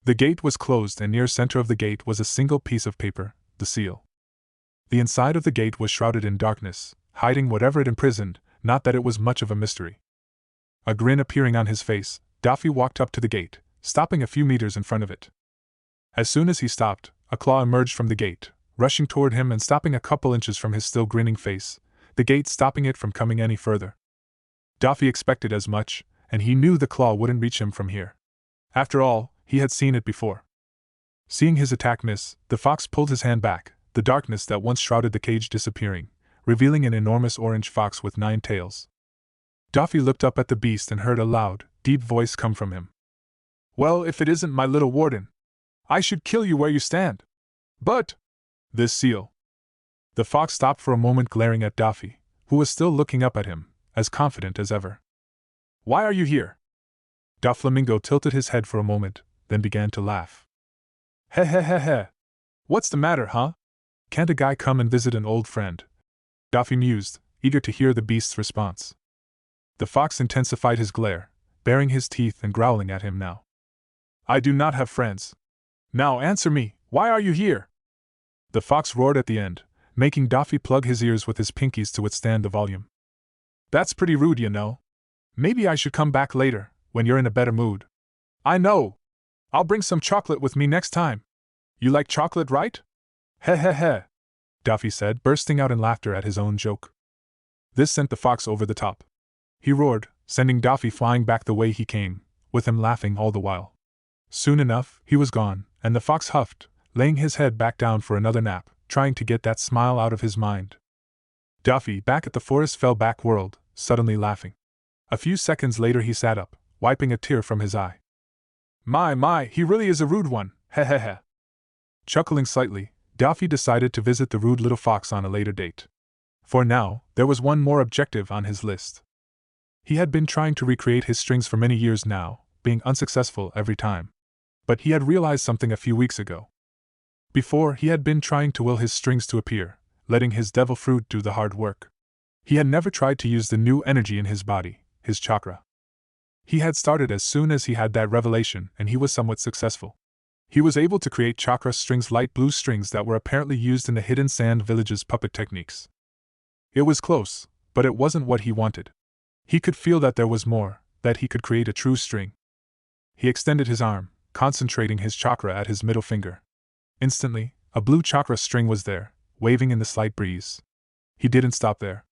A: The gate was closed, and near center of the gate was a single piece of paper, the seal. The inside of the gate was shrouded in darkness, hiding whatever it imprisoned, not that it was much of a mystery. A grin appearing on his face, Daffy walked up to the gate, stopping a few meters in front of it. As soon as he stopped, a claw emerged from the gate, rushing toward him and stopping a couple inches from his still grinning face, the gate stopping it from coming any further. Daffy expected as much, and he knew the claw wouldn't reach him from here. After all, he had seen it before. Seeing his attack miss, the fox pulled his hand back, the darkness that once shrouded the cage disappearing, revealing an enormous orange fox with 9 tails. Daffy looked up at the beast and heard a loud, deep voice come from him. "Well, if it isn't my little warden, I should kill you where you stand. But this seal." The fox stopped for a moment, glaring at Daffy, who was still looking up at him, as confident as ever. "Why are you here?" Doflamingo tilted his head for a moment, then began to laugh. "Heh heh heh heh. What's the matter, huh? Can't a guy come and visit an old friend?" Daffy mused, eager to hear the beast's response. The fox intensified his glare, baring his teeth and growling at him now. "I do not have friends. Now answer me, why are you here?" The fox roared at the end, making Daffy plug his ears with his pinkies to withstand the volume. "That's pretty rude, you know. Maybe I should come back later, when you're in a better mood." "I know. I'll bring some chocolate with me next time. You like chocolate, right?" "Heh heh heh," Daffy said, bursting out in laughter at his own joke. This sent the fox over the top. He roared, sending Daffy flying back the way he came, with him laughing all the while. Soon enough, he was gone, and the fox huffed, laying his head back down for another nap, trying to get that smile out of his mind. Daffy, back at the forest, fell back world, suddenly laughing. A few seconds later he sat up, wiping a tear from his eye. My, he really is a rude one, heh heh heh." Chuckling slightly, Daffy decided to visit the rude little fox on a later date. For now, there was one more objective on his list. He had been trying to recreate his strings for many years now, being unsuccessful every time. But he had realized something a few weeks ago. Before, he had been trying to will his strings to appear, letting his devil fruit do the hard work. He had never tried to use the new energy in his body, his chakra. He had started as soon as he had that revelation, and he was somewhat successful. He was able to create chakra strings, light blue strings that were apparently used in the Hidden Sand Village's puppet techniques. It was close, but it wasn't what he wanted. He could feel that there was more, that he could create a true string. He extended his arm, concentrating his chakra at his middle finger. Instantly, a blue chakra string was there, waving in the slight breeze. He didn't stop there.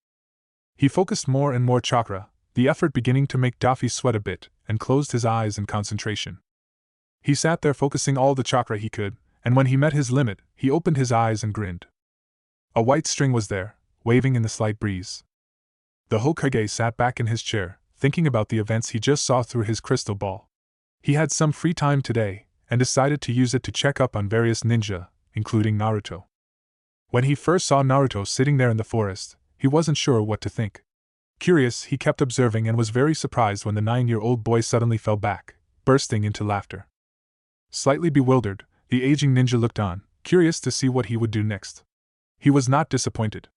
A: He focused more and more chakra, the effort beginning to make Daffy sweat a bit, and closed his eyes in concentration. He sat there focusing all the chakra he could, and when he met his limit, he opened his eyes and grinned. A white string was there, waving in the slight breeze. The Hokage sat back in his chair, thinking about the events he just saw through his crystal ball. He had some free time today, and decided to use it to check up on various ninja, including Naruto. When he first saw Naruto sitting there in the forest, he wasn't sure what to think. Curious, he kept observing and was very surprised when the 9-year-old boy suddenly fell back, bursting into laughter. Slightly bewildered, the aging ninja looked on, curious to see what he would do next. He was not disappointed.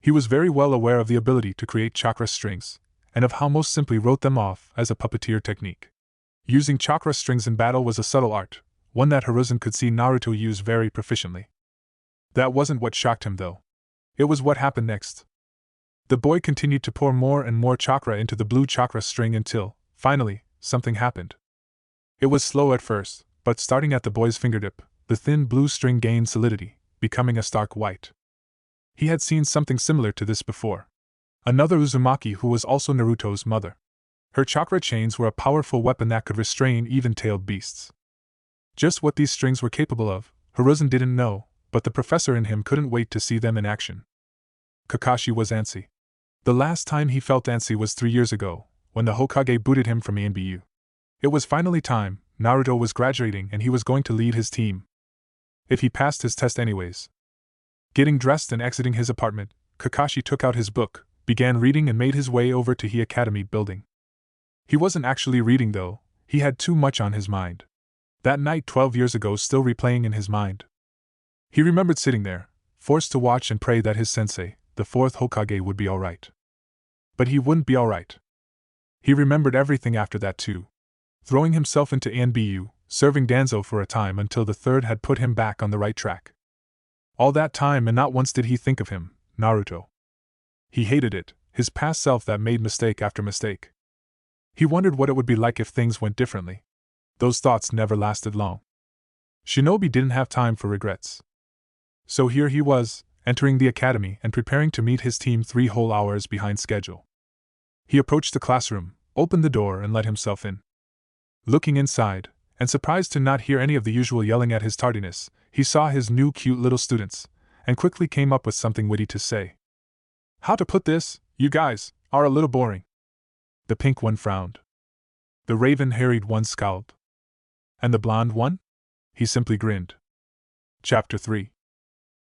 A: He was very well aware of the ability to create chakra strings, and of how most simply wrote them off as a puppeteer technique. Using chakra strings in battle was a subtle art, one that Hiruzen could see Naruto use very proficiently. That wasn't what shocked him though. It was what happened next. The boy continued to pour more and more chakra into the blue chakra string until, finally, something happened. It was slow at first, but starting at the boy's fingertip, the thin blue string gained solidity, becoming a stark white. He had seen something similar to this before. Another Uzumaki who was also Naruto's mother. Her chakra chains were a powerful weapon that could restrain even-tailed beasts. Just what these strings were capable of, Hiruzen didn't know, but the professor in him couldn't wait to see them in action. Kakashi was antsy. The last time he felt antsy was 3 years ago, when the Hokage booted him from ANBU. It was finally time. Naruto was graduating and he was going to lead his team. If he passed his test anyways. Getting dressed and exiting his apartment, Kakashi took out his book, began reading and made his way over to the academy building. He wasn't actually reading though, he had too much on his mind. That night 12 years ago still replaying in his mind. He remembered sitting there, forced to watch and pray that his sensei, the 4th Hokage, would be alright. But he wouldn't be alright. He remembered everything after that too. Throwing himself into ANBU, serving Danzo for a time until the 3rd had put him back on the right track. All that time and not once did he think of him, Naruto. He hated it, his past self that made mistake after mistake. He wondered what it would be like if things went differently. Those thoughts never lasted long. Shinobi didn't have time for regrets. So here he was, entering the academy and preparing to meet his team 3 whole hours behind schedule. He approached the classroom, opened the door and let himself in. Looking inside, and surprised to not hear any of the usual yelling at his tardiness, he saw his new cute little students, and quickly came up with something witty to say. How to put this, you guys are a little boring. The pink one frowned. The raven-haired one scowled. And the blonde one? He simply grinned. Chapter 3.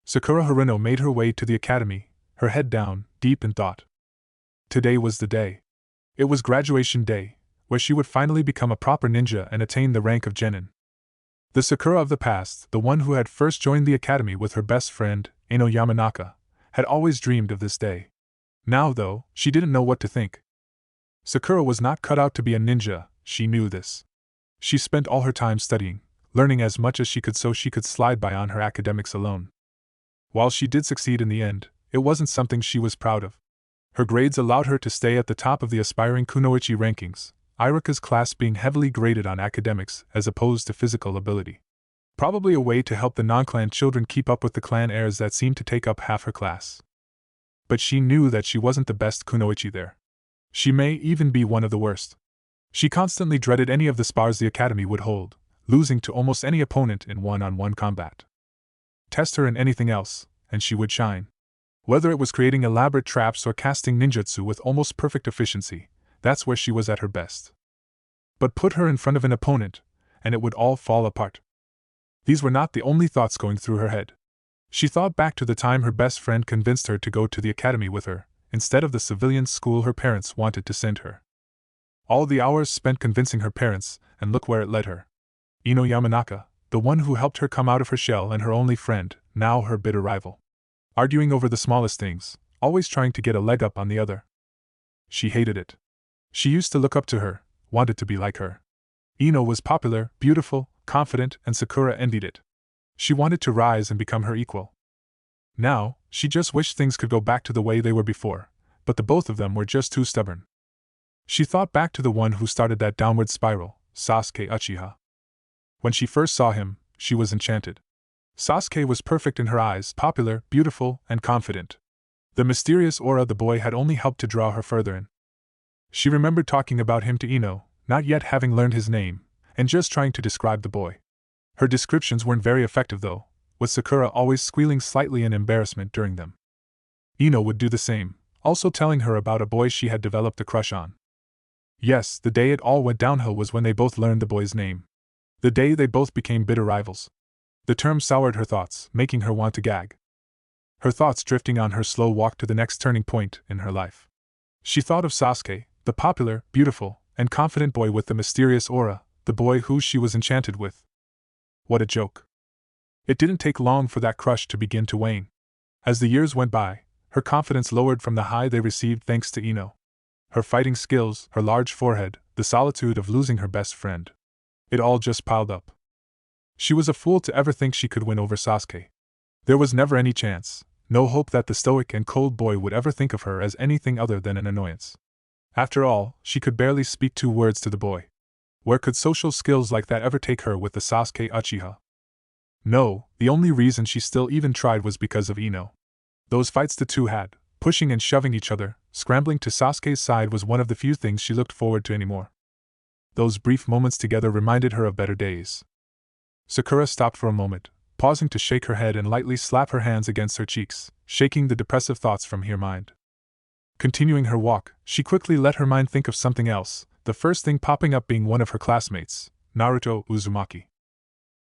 A: Sakura Haruno made her way to the academy, her head down, deep in thought. Today was the day. It was graduation day, where she would finally become a proper ninja and attain the rank of genin. The Sakura of the past, the one who had first joined the academy with her best friend, Ino Yamanaka, had always dreamed of this day. Now, though, she didn't know what to think. Sakura was not cut out to be a ninja, she knew this. She spent all her time studying, learning as much as she could so she could slide by on her academics alone. While she did succeed in the end, it wasn't something she was proud of. Her grades allowed her to stay at the top of the aspiring kunoichi rankings, Iruka's class being heavily graded on academics as opposed to physical ability. Probably a way to help the non-clan children keep up with the clan heirs that seemed to take up half her class. But she knew that she wasn't the best kunoichi there. She may even be one of the worst. She constantly dreaded any of the spars the academy would hold, losing to almost any opponent in one-on-one combat. Test her in anything else, and she would shine. Whether it was creating elaborate traps or casting ninjutsu with almost perfect efficiency, that's where she was at her best. But put her in front of an opponent, and it would all fall apart. These were not the only thoughts going through her head. She thought back to the time her best friend convinced her to go to the academy with her, instead of the civilian school her parents wanted to send her. All the hours spent convincing her parents, and look where it led her. Ino Yamanaka, the one who helped her come out of her shell and her only friend, now her bitter rival. Arguing over the smallest things, always trying to get a leg up on the other. She hated it. She used to look up to her, wanted to be like her. Ino was popular, beautiful, confident, and Sakura envied it. She wanted to rise and become her equal. Now, she just wished things could go back to the way they were before, but the both of them were just too stubborn. She thought back to the one who started that downward spiral, Sasuke Uchiha. When she first saw him, she was enchanted. Sasuke was perfect in her eyes, popular, beautiful, and confident. The mysterious aura of the boy had only helped to draw her further in. She remembered talking about him to Ino, not yet having learned his name, and just trying to describe the boy. Her descriptions weren't very effective though, with Sakura always squealing slightly in embarrassment during them. Ino would do the same, also telling her about a boy she had developed a crush on. Yes, the day it all went downhill was when they both learned the boy's name. The day they both became bitter rivals. The term soured her thoughts, making her want to gag. Her thoughts drifting on her slow walk to the next turning point in her life. She thought of Sasuke, the popular, beautiful, and confident boy with the mysterious aura, the boy who she was enchanted with. What a joke. It didn't take long for that crush to begin to wane. As the years went by, her confidence lowered from the high they received thanks to Ino. Her fighting skills, her large forehead, the solitude of losing her best friend. It all just piled up. She was a fool to ever think she could win over Sasuke. There was never any chance, no hope that the stoic and cold boy would ever think of her as anything other than an annoyance. After all, she could barely speak 2 words to the boy. Where could social skills like that ever take her with the Sasuke Uchiha? No, the only reason she still even tried was because of Ino. Those fights the two had, pushing and shoving each other, scrambling to Sasuke's side was one of the few things she looked forward to anymore. Those brief moments together reminded her of better days. Sakura stopped for a moment, pausing to shake her head and lightly slap her hands against her cheeks, shaking the depressive thoughts from her mind. Continuing her walk, she quickly let her mind think of something else, the first thing popping up being one of her classmates, Naruto Uzumaki.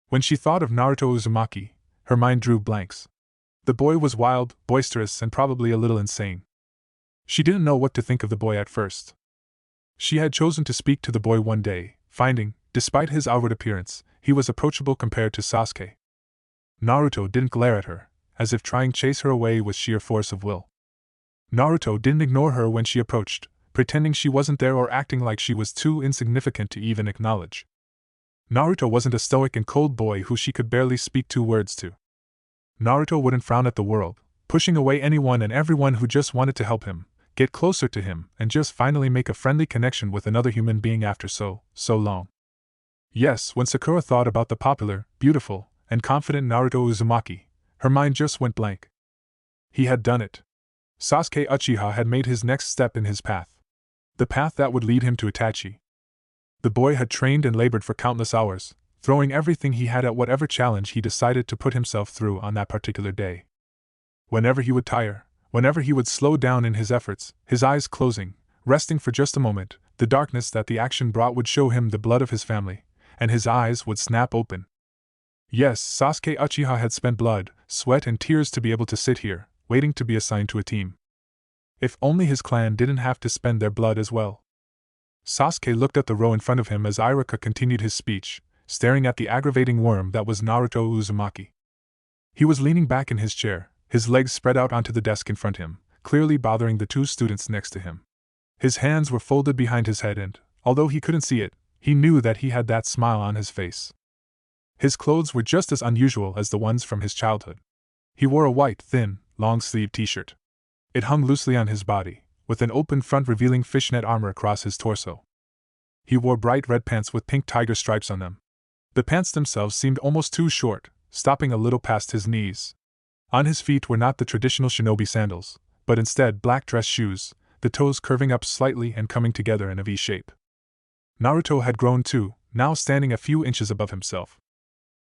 A: When she thought of Naruto Uzumaki, her mind drew blanks. The boy was wild, boisterous, and probably a little insane. She didn't know what to think of the boy at first. She had chosen to speak to the boy one day, finding, despite his outward appearance, he was approachable compared to Sasuke. Naruto didn't glare at her, as if trying to chase her away with sheer force of will. Naruto didn't ignore her when she approached, pretending she wasn't there or acting like she was too insignificant to even acknowledge. Naruto wasn't a stoic and cold boy who she could barely speak 2 words to. Naruto wouldn't frown at the world, pushing away anyone and everyone who just wanted to help him, get closer to him, and just finally make a friendly connection with another human being after so long. Yes, when Sakura thought about the popular, beautiful, and confident Naruto Uzumaki, her mind just went blank. He had done it. Sasuke Uchiha had made his next step in his path. The path that would lead him to Itachi. The boy had trained and labored for countless hours, throwing everything he had at whatever challenge he decided to put himself through on that particular day. Whenever he would tire, whenever he would slow down in his efforts, his eyes closing, resting for just a moment, the darkness that the action brought would show him the blood of his family, and his eyes would snap open. Yes, Sasuke Uchiha had spent blood, sweat, and tears to be able to sit here, waiting to be assigned to a team. If only his clan didn't have to spend their blood as well. Sasuke looked at the row in front of him as Irika continued his speech, staring at the aggravating worm that was Naruto Uzumaki. He was leaning back in his chair, his legs spread out onto the desk in front of him, clearly bothering the 2 students next to him. His hands were folded behind his head and, although he couldn't see it, he knew that he had that smile on his face. His clothes were just as unusual as the ones from his childhood. He wore a white, thin, long-sleeved t-shirt. It hung loosely on his body, with an open front revealing fishnet armor across his torso. He wore bright red pants with pink tiger stripes on them. The pants themselves seemed almost too short, stopping a little past his knees. On his feet were not the traditional shinobi sandals, but instead black dress shoes, the toes curving up slightly and coming together in a V shape. Naruto had grown too, now standing a few inches above himself.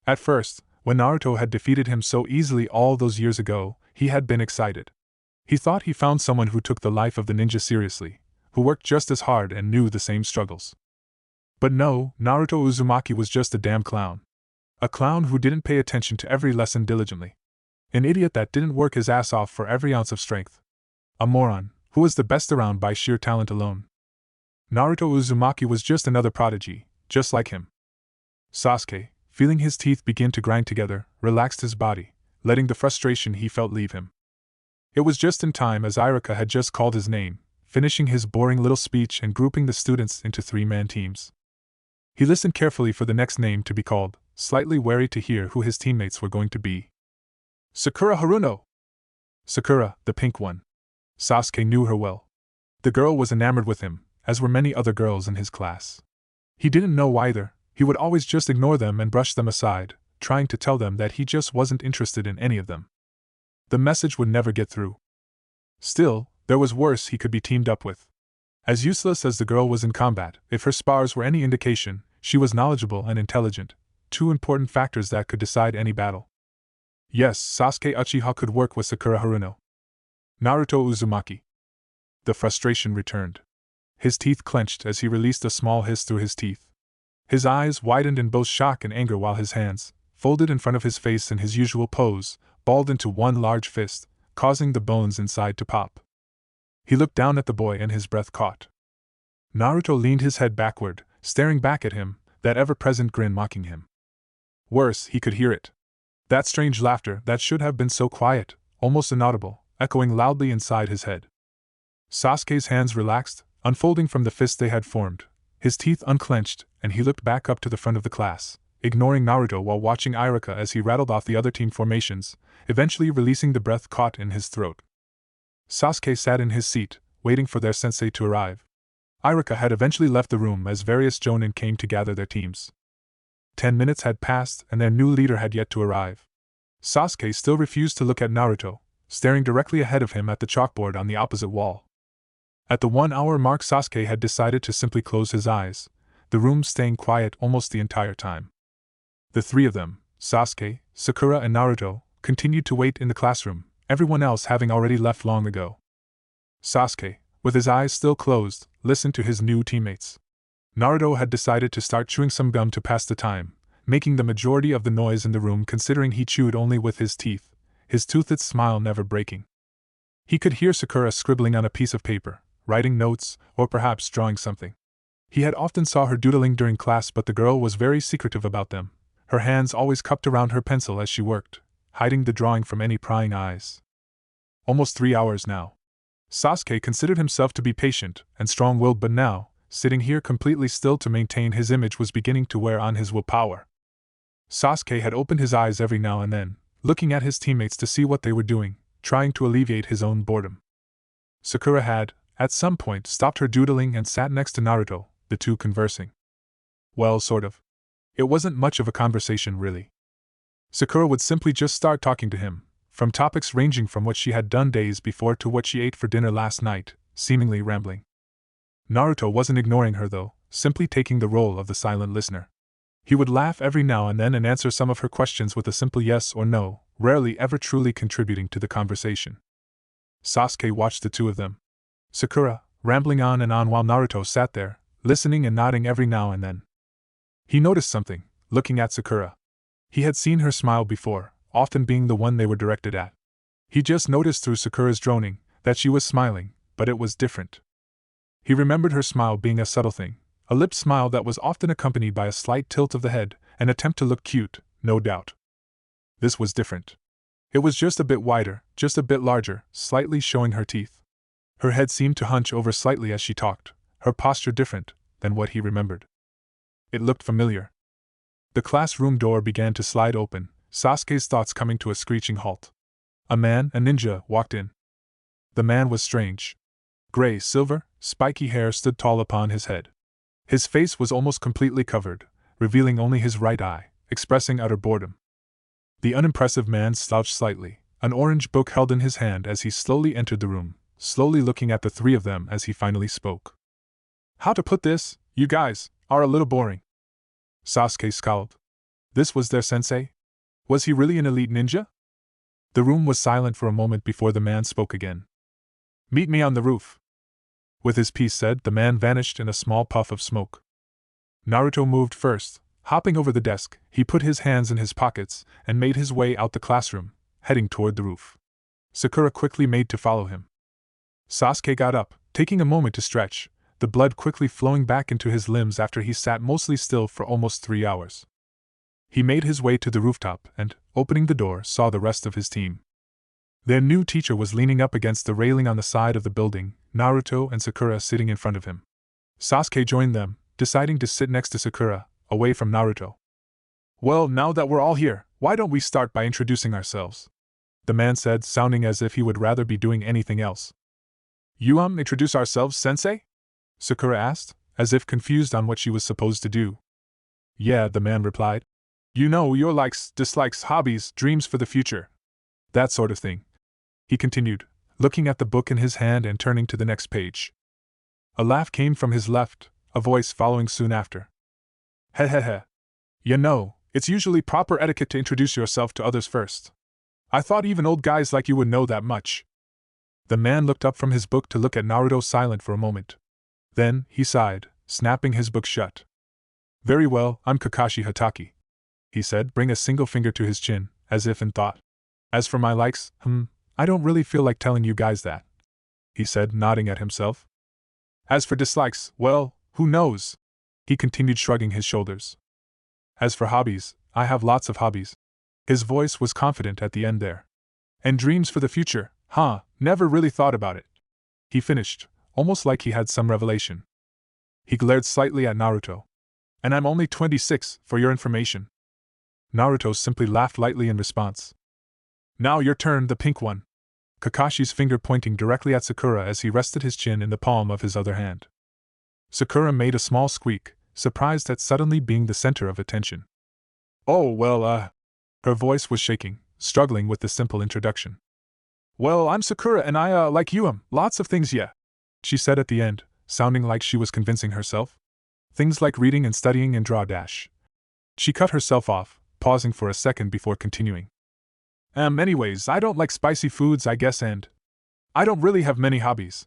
A: At first, when Naruto had defeated him so easily all those years ago, he had been excited. He thought he found someone who took the life of the ninja seriously, who worked just as hard and knew the same struggles. But no, Naruto Uzumaki was just a damn clown. A clown who didn't pay attention to every lesson diligently. An idiot that didn't work his ass off for every ounce of strength. A moron, who was the best around by sheer talent alone. Naruto Uzumaki was just another prodigy, just like him. Sasuke, feeling his teeth begin to grind together, relaxed his body, letting the frustration he felt leave him. It was just in time as Irika had just called his name, finishing his boring little speech and grouping the students into 3-man teams. He listened carefully for the next name to be called, slightly wary to hear who his teammates were going to be. Sakura Haruno! Sakura, the pink one. Sasuke knew her well. The girl was enamored with him, as were many other girls in his class. He didn't know either, he would always just ignore them and brush them aside, trying to tell them that he just wasn't interested in any of them. The message would never get through. Still, there was worse he could be teamed up with. As useless as the girl was in combat, if her spars were any indication, she was knowledgeable and intelligent, two important factors that could decide any battle. Yes, Sasuke Uchiha could work with Sakura Haruno. Naruto Uzumaki. The frustration returned. His teeth clenched as he released a small hiss through his teeth. His eyes widened in both shock and anger while his hands, folded in front of his face in his usual pose, balled into one large fist, causing the bones inside to pop. He looked down at the boy and his breath caught. Naruto leaned his head backward, staring back at him, that ever-present grin mocking him. Worse, he could hear it. That strange laughter that should have been so quiet, almost inaudible, echoing loudly inside his head. Sasuke's hands relaxed, unfolding from the fist they had formed. His teeth unclenched, and he looked back up to the front of the class, ignoring Naruto while watching Iruka as he rattled off the other team formations, eventually releasing the breath caught in his throat. Sasuke sat in his seat, waiting for their sensei to arrive. Iruka had eventually left the room as various Jonin came to gather their teams. 10 minutes had passed and their new leader had yet to arrive. Sasuke still refused to look at Naruto, staring directly ahead of him at the chalkboard on the opposite wall. At the 1 hour mark, Sasuke had decided to simply close his eyes, the room staying quiet almost the entire time. The three of them, Sasuke, Sakura and Naruto, continued to wait in the classroom, everyone else having already left long ago. Sasuke, with his eyes still closed, listened to his new teammates. Naruto had decided to start chewing some gum to pass the time, making the majority of the noise in the room considering he chewed only with his teeth, his toothed smile never breaking. He could hear Sakura scribbling on a piece of paper, writing notes, or perhaps drawing something. He had often saw her doodling during class, but the girl was very secretive about them, her hands always cupped around her pencil as she worked, hiding the drawing from any prying eyes. Almost 3 hours now. Sasuke considered himself to be patient and strong-willed, but now, sitting here completely still to maintain his image was beginning to wear on his willpower. Sasuke had opened his eyes every now and then, looking at his teammates to see what they were doing, trying to alleviate his own boredom. Sakura had, at some point, stopped her doodling and sat next to Naruto, the two conversing. Well, sort of. It wasn't much of a conversation, really. Sakura would simply just start talking to him, from topics ranging from what she had done days before to what she ate for dinner last night, seemingly rambling. Naruto wasn't ignoring her though, simply taking the role of the silent listener. He would laugh every now and then and answer some of her questions with a simple yes or no, rarely ever truly contributing to the conversation. Sasuke watched the two of them. Sakura, rambling on and on while Naruto sat there, listening and nodding every now and then. He noticed something, looking at Sakura. He had seen her smile before, often being the one they were directed at. He just noticed through Sakura's droning that she was smiling, but it was different. He remembered her smile being a subtle thing, a lip smile that was often accompanied by a slight tilt of the head, an attempt to look cute, no doubt. This was different. It was just a bit wider, just a bit larger, slightly showing her teeth. Her head seemed to hunch over slightly as she talked, her posture different than what he remembered. It looked familiar. The classroom door began to slide open, Sasuke's thoughts coming to a screeching halt. A man, a ninja, walked in. The man was strange. Gray, silver, spiky hair stood tall upon his head. His face was almost completely covered, revealing only his right eye, expressing utter boredom. The unimpressive man slouched slightly, an orange book held in his hand as he slowly entered the room, slowly looking at the three of them as he finally spoke. "How to put this, you guys are a little boring." Sasuke scowled. This was their sensei? Was he really an elite ninja? The room was silent for a moment before the man spoke again. "Meet me on the roof." With his piece said, the man vanished in a small puff of smoke. Naruto moved first. Hopping over the desk, he put his hands in his pockets and made his way out the classroom, heading toward the roof. Sakura quickly made to follow him. Sasuke got up, taking a moment to stretch, the blood quickly flowing back into his limbs after he sat mostly still for almost 3 hours. He made his way to the rooftop and, opening the door, saw the rest of his team. Their new teacher was leaning up against the railing on the side of the building, Naruto and Sakura sitting in front of him. Sasuke joined them, deciding to sit next to Sakura, away from Naruto. "Well, now that we're all here, why don't we start by introducing ourselves?" the man said, sounding as if he would rather be doing anything else. "You introduce ourselves, sensei?" Sakura asked, as if confused on what she was supposed to do. "Yeah," the man replied. "You know, your likes, dislikes, hobbies, dreams for the future. That sort of thing," he continued, looking at the book in his hand and turning to the next page. A laugh came from his left, a voice following soon after. "He he he. You know, It's usually proper etiquette to introduce yourself to others first. I thought even old guys like you would know that much. The man looked up from his book to look at Naruto, silent for a moment. Then, he sighed, snapping his book shut. Very well, I'm Kakashi Hatake, he said, bringing a single finger to his chin, as if in thought. As for my likes, I don't really feel like telling you guys that, he said, nodding at himself. As for dislikes, well, who knows? He continued, shrugging his shoulders. As for hobbies, I have lots of hobbies. His voice was confident at the end there. And dreams for the future, never really thought about it. He finished, almost like he had some revelation. He glared slightly at Naruto. And I'm only 26, for your information. Naruto simply laughed lightly in response. Now your turn, the pink one. Kakashi's finger pointing directly at Sakura as he rested his chin in the palm of his other hand. Sakura made a small squeak, surprised at suddenly being the center of attention. Oh, well, her voice was shaking, struggling with the simple introduction. Well, I'm Sakura and I, like you, lots of things, yeah, she said at the end, sounding like she was convincing herself. Things like reading and studying and draw dash. She cut herself off, pausing for a second before continuing. Anyways, I don't like spicy foods, I guess, and I don't really have many hobbies.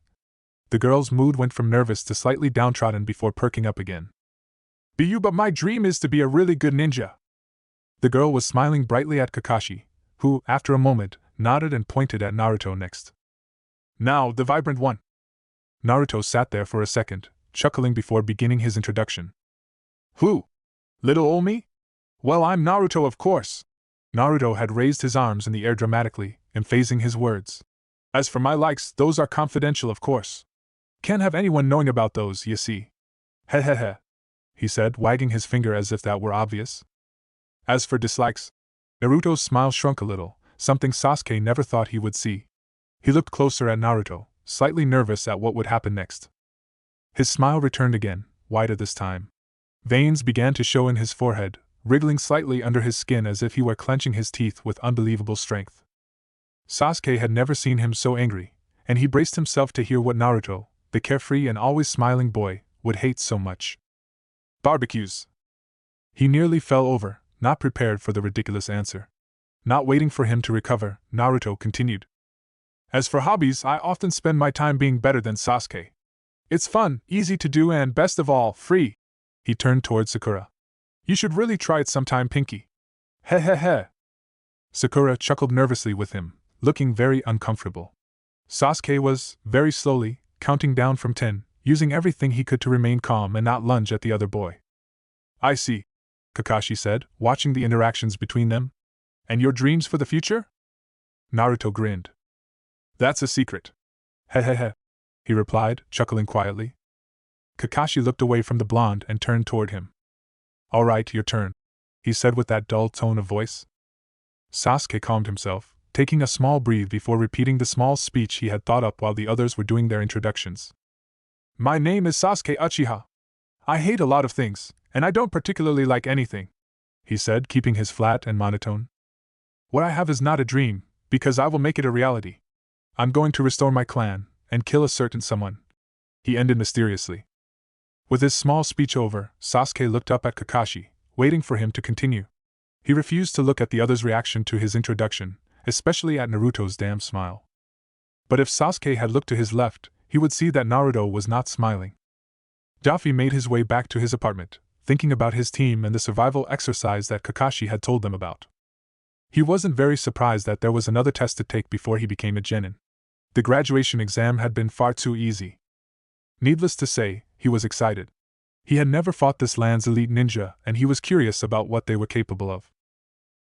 A: The girl's mood went from nervous to slightly downtrodden before perking up again. But my dream is to be a really good ninja. The girl was smiling brightly at Kakashi, who, after a moment, nodded and pointed at Naruto next. Now, the vibrant one. Naruto sat there for a second, chuckling before beginning his introduction. Who? Little ol' me? Well, I'm Naruto, of course. Naruto had raised his arms in the air dramatically, emphasizing his words. As for my likes, those are confidential, of course. Can't have anyone knowing about those, you see. Hehehe, he said, wagging his finger as if that were obvious. As for dislikes, Naruto's smile shrunk a little, something Sasuke never thought he would see. He looked closer at Naruto, slightly nervous at what would happen next. His smile returned again, wider this time. Veins began to show in his forehead, wriggling slightly under his skin as if he were clenching his teeth with unbelievable strength. Sasuke had never seen him so angry, and he braced himself to hear what Naruto, the carefree and always smiling boy, would hate so much. Barbecues. He nearly fell over, not prepared for the ridiculous answer. Not waiting for him to recover, Naruto continued. As for hobbies, I often spend my time being better than Sasuke. It's fun, easy to do, and best of all, free. He turned towards Sakura. You should really try it sometime, Pinky. Hehehe. Sakura chuckled nervously with him, looking very uncomfortable. Sasuke was, very slowly, counting down from 10, using everything he could to remain calm and not lunge at the other boy. I see, Kakashi said, watching the interactions between them. And your dreams for the future? Naruto grinned. That's a secret. Hehehe, he replied, chuckling quietly. Kakashi looked away from the blonde and turned toward him. All right, your turn, he said with that dull tone of voice. Sasuke calmed himself, taking a small breath before repeating the small speech he had thought up while the others were doing their introductions. My name is Sasuke Uchiha. I hate a lot of things, and I don't particularly like anything, he said, keeping his flat and monotone. What I have is not a dream, because I will make it a reality. I'm going to restore my clan, and kill a certain someone, he ended mysteriously. With his small speech over, Sasuke looked up at Kakashi, waiting for him to continue. He refused to look at the other's reaction to his introduction, especially at Naruto's damn smile. But if Sasuke had looked to his left, he would see that Naruto was not smiling. Daffy made his way back to his apartment, thinking about his team and the survival exercise that Kakashi had told them about. He wasn't very surprised that there was another test to take before he became a genin. The graduation exam had been far too easy. Needless to say, he was excited. He had never fought this land's elite ninja, and he was curious about what they were capable of.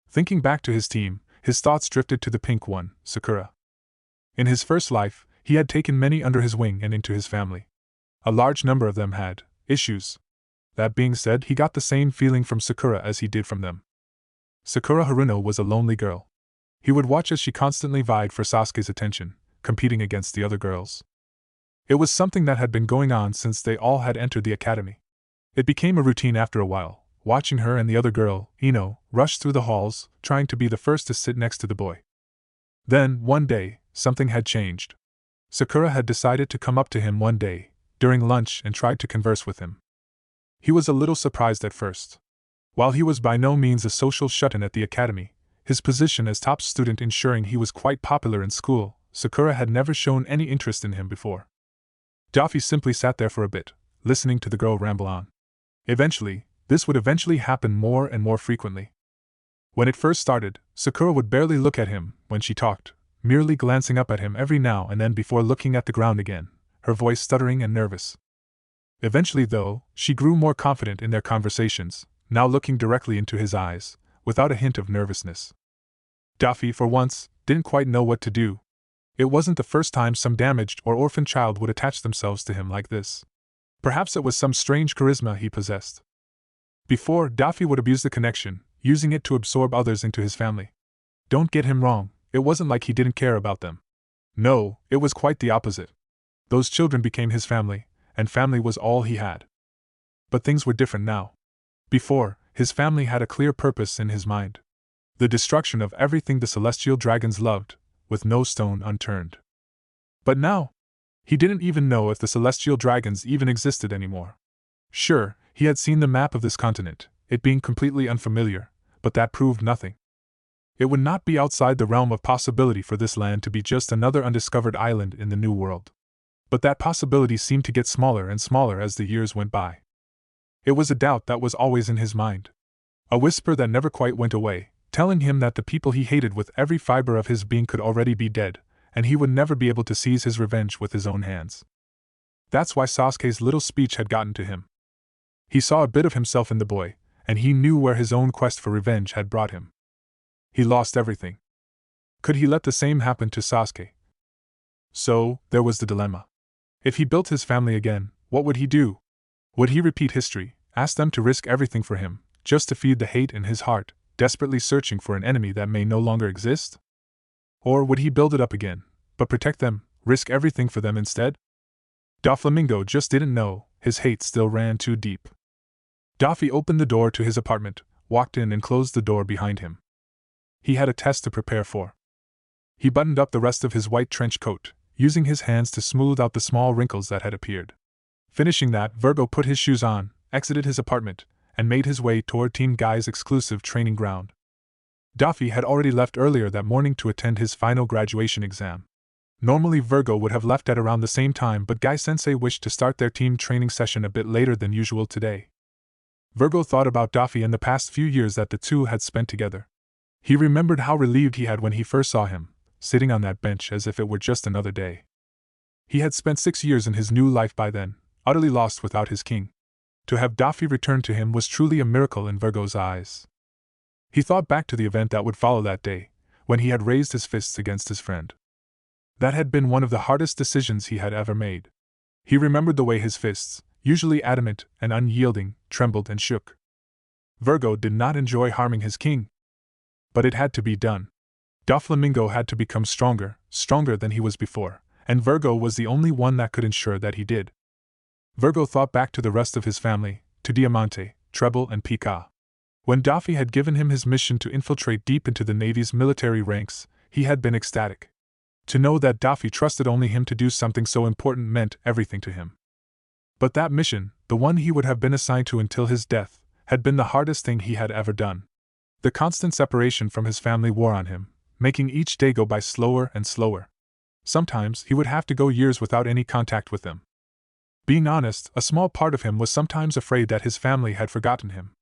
A: Thinking back to his team, his thoughts drifted to the pink one, Sakura. In his first life, he had taken many under his wing and into his family. A large number of them had issues. That being said, he got the same feeling from Sakura as he did from them. Sakura Haruno was a lonely girl. He would watch as she constantly vied for Sasuke's attention, competing against the other girls. It was something that had been going on since they all had entered the academy. It became a routine after a while, watching her and the other girl, Ino, rush through the halls, trying to be the first to sit next to the boy. Then, one day, something had changed. Sakura had decided to come up to him one day, during lunch, and tried to converse with him. He was a little surprised at first. While he was by no means a social shut-in at the academy, his position as top student ensuring he was quite popular in school, Sakura had never shown any interest in him before. Daffy simply sat there for a bit, listening to the girl ramble on. Eventually, this would happen more and more frequently. When it first started, Sakura would barely look at him when she talked, merely glancing up at him every now and then before looking at the ground again, her voice stuttering and nervous. Eventually, though, she grew more confident in their conversations, now looking directly into his eyes, without a hint of nervousness. Daffy, for once, didn't quite know what to do. It wasn't the first time some damaged or orphaned child would attach themselves to him like this. Perhaps it was some strange charisma he possessed. Before, Daffy would abuse the connection, using it to absorb others into his family. Don't get him wrong, it wasn't like he didn't care about them. No, it was quite the opposite. Those children became his family, and family was all he had. But things were different now. Before, his family had a clear purpose in his mind. The destruction of everything the celestial dragons loved, with no stone unturned. But now, he didn't even know if the celestial dragons even existed anymore. Sure, he had seen the map of this continent, it being completely unfamiliar, but that proved nothing. It would not be outside the realm of possibility for this land to be just another undiscovered island in the New World. But that possibility seemed to get smaller and smaller as the years went by. It was a doubt that was always in his mind. A whisper that never quite went away, telling him that the people he hated with every fiber of his being could already be dead, and he would never be able to seize his revenge with his own hands. That's why Sasuke's little speech had gotten to him. He saw a bit of himself in the boy, and he knew where his own quest for revenge had brought him. He lost everything. Could he let the same happen to Sasuke? So, there was the dilemma. If he built his family again, what would he do? Would he repeat history, ask them to risk everything for him, just to feed the hate in his heart, desperately searching for an enemy that may no longer exist? Or would he build it up again, but protect them, risk everything for them instead? Doflamingo just didn't know, his hate still ran too deep. Daffy opened the door to his apartment, walked in and closed the door behind him. He had a test to prepare for. He buttoned up the rest of his white trench coat, using his hands to smooth out the small wrinkles that had appeared. Finishing that, Virgo put his shoes on, exited his apartment, and made his way toward Team Guy's exclusive training ground. Daffy had already left earlier that morning to attend his final graduation exam. Normally Virgo would have left at around the same time, but Guy-sensei wished to start their team training session a bit later than usual today. Virgo thought about Daffy and the past few years that the two had spent together. He remembered how relieved he had when he first saw him, sitting on that bench as if it were just another day. He had spent 6 years in his new life by then, utterly lost without his king. To have Daffy return to him was truly a miracle in Virgo's eyes. He thought back to the event that would follow that day, when he had raised his fists against his friend. That had been one of the hardest decisions he had ever made. He remembered the way his fists, usually adamant and unyielding, trembled and shook. Virgo did not enjoy harming his king. But it had to be done. Doflamingo had to become stronger than he was before, and Virgo was the only one that could ensure that he did. Virgo thought back to the rest of his family, to Diamante, Treble and Pika. When Daffy had given him his mission to infiltrate deep into the Navy's military ranks, he had been ecstatic. To know that Daffy trusted only him to do something so important meant everything to him. But that mission, the one he would have been assigned to until his death, had been the hardest thing he had ever done. The constant separation from his family wore on him, making each day go by slower and slower. Sometimes he would have to go years without any contact with them. Being honest, a small part of him was sometimes afraid that his family had forgotten him.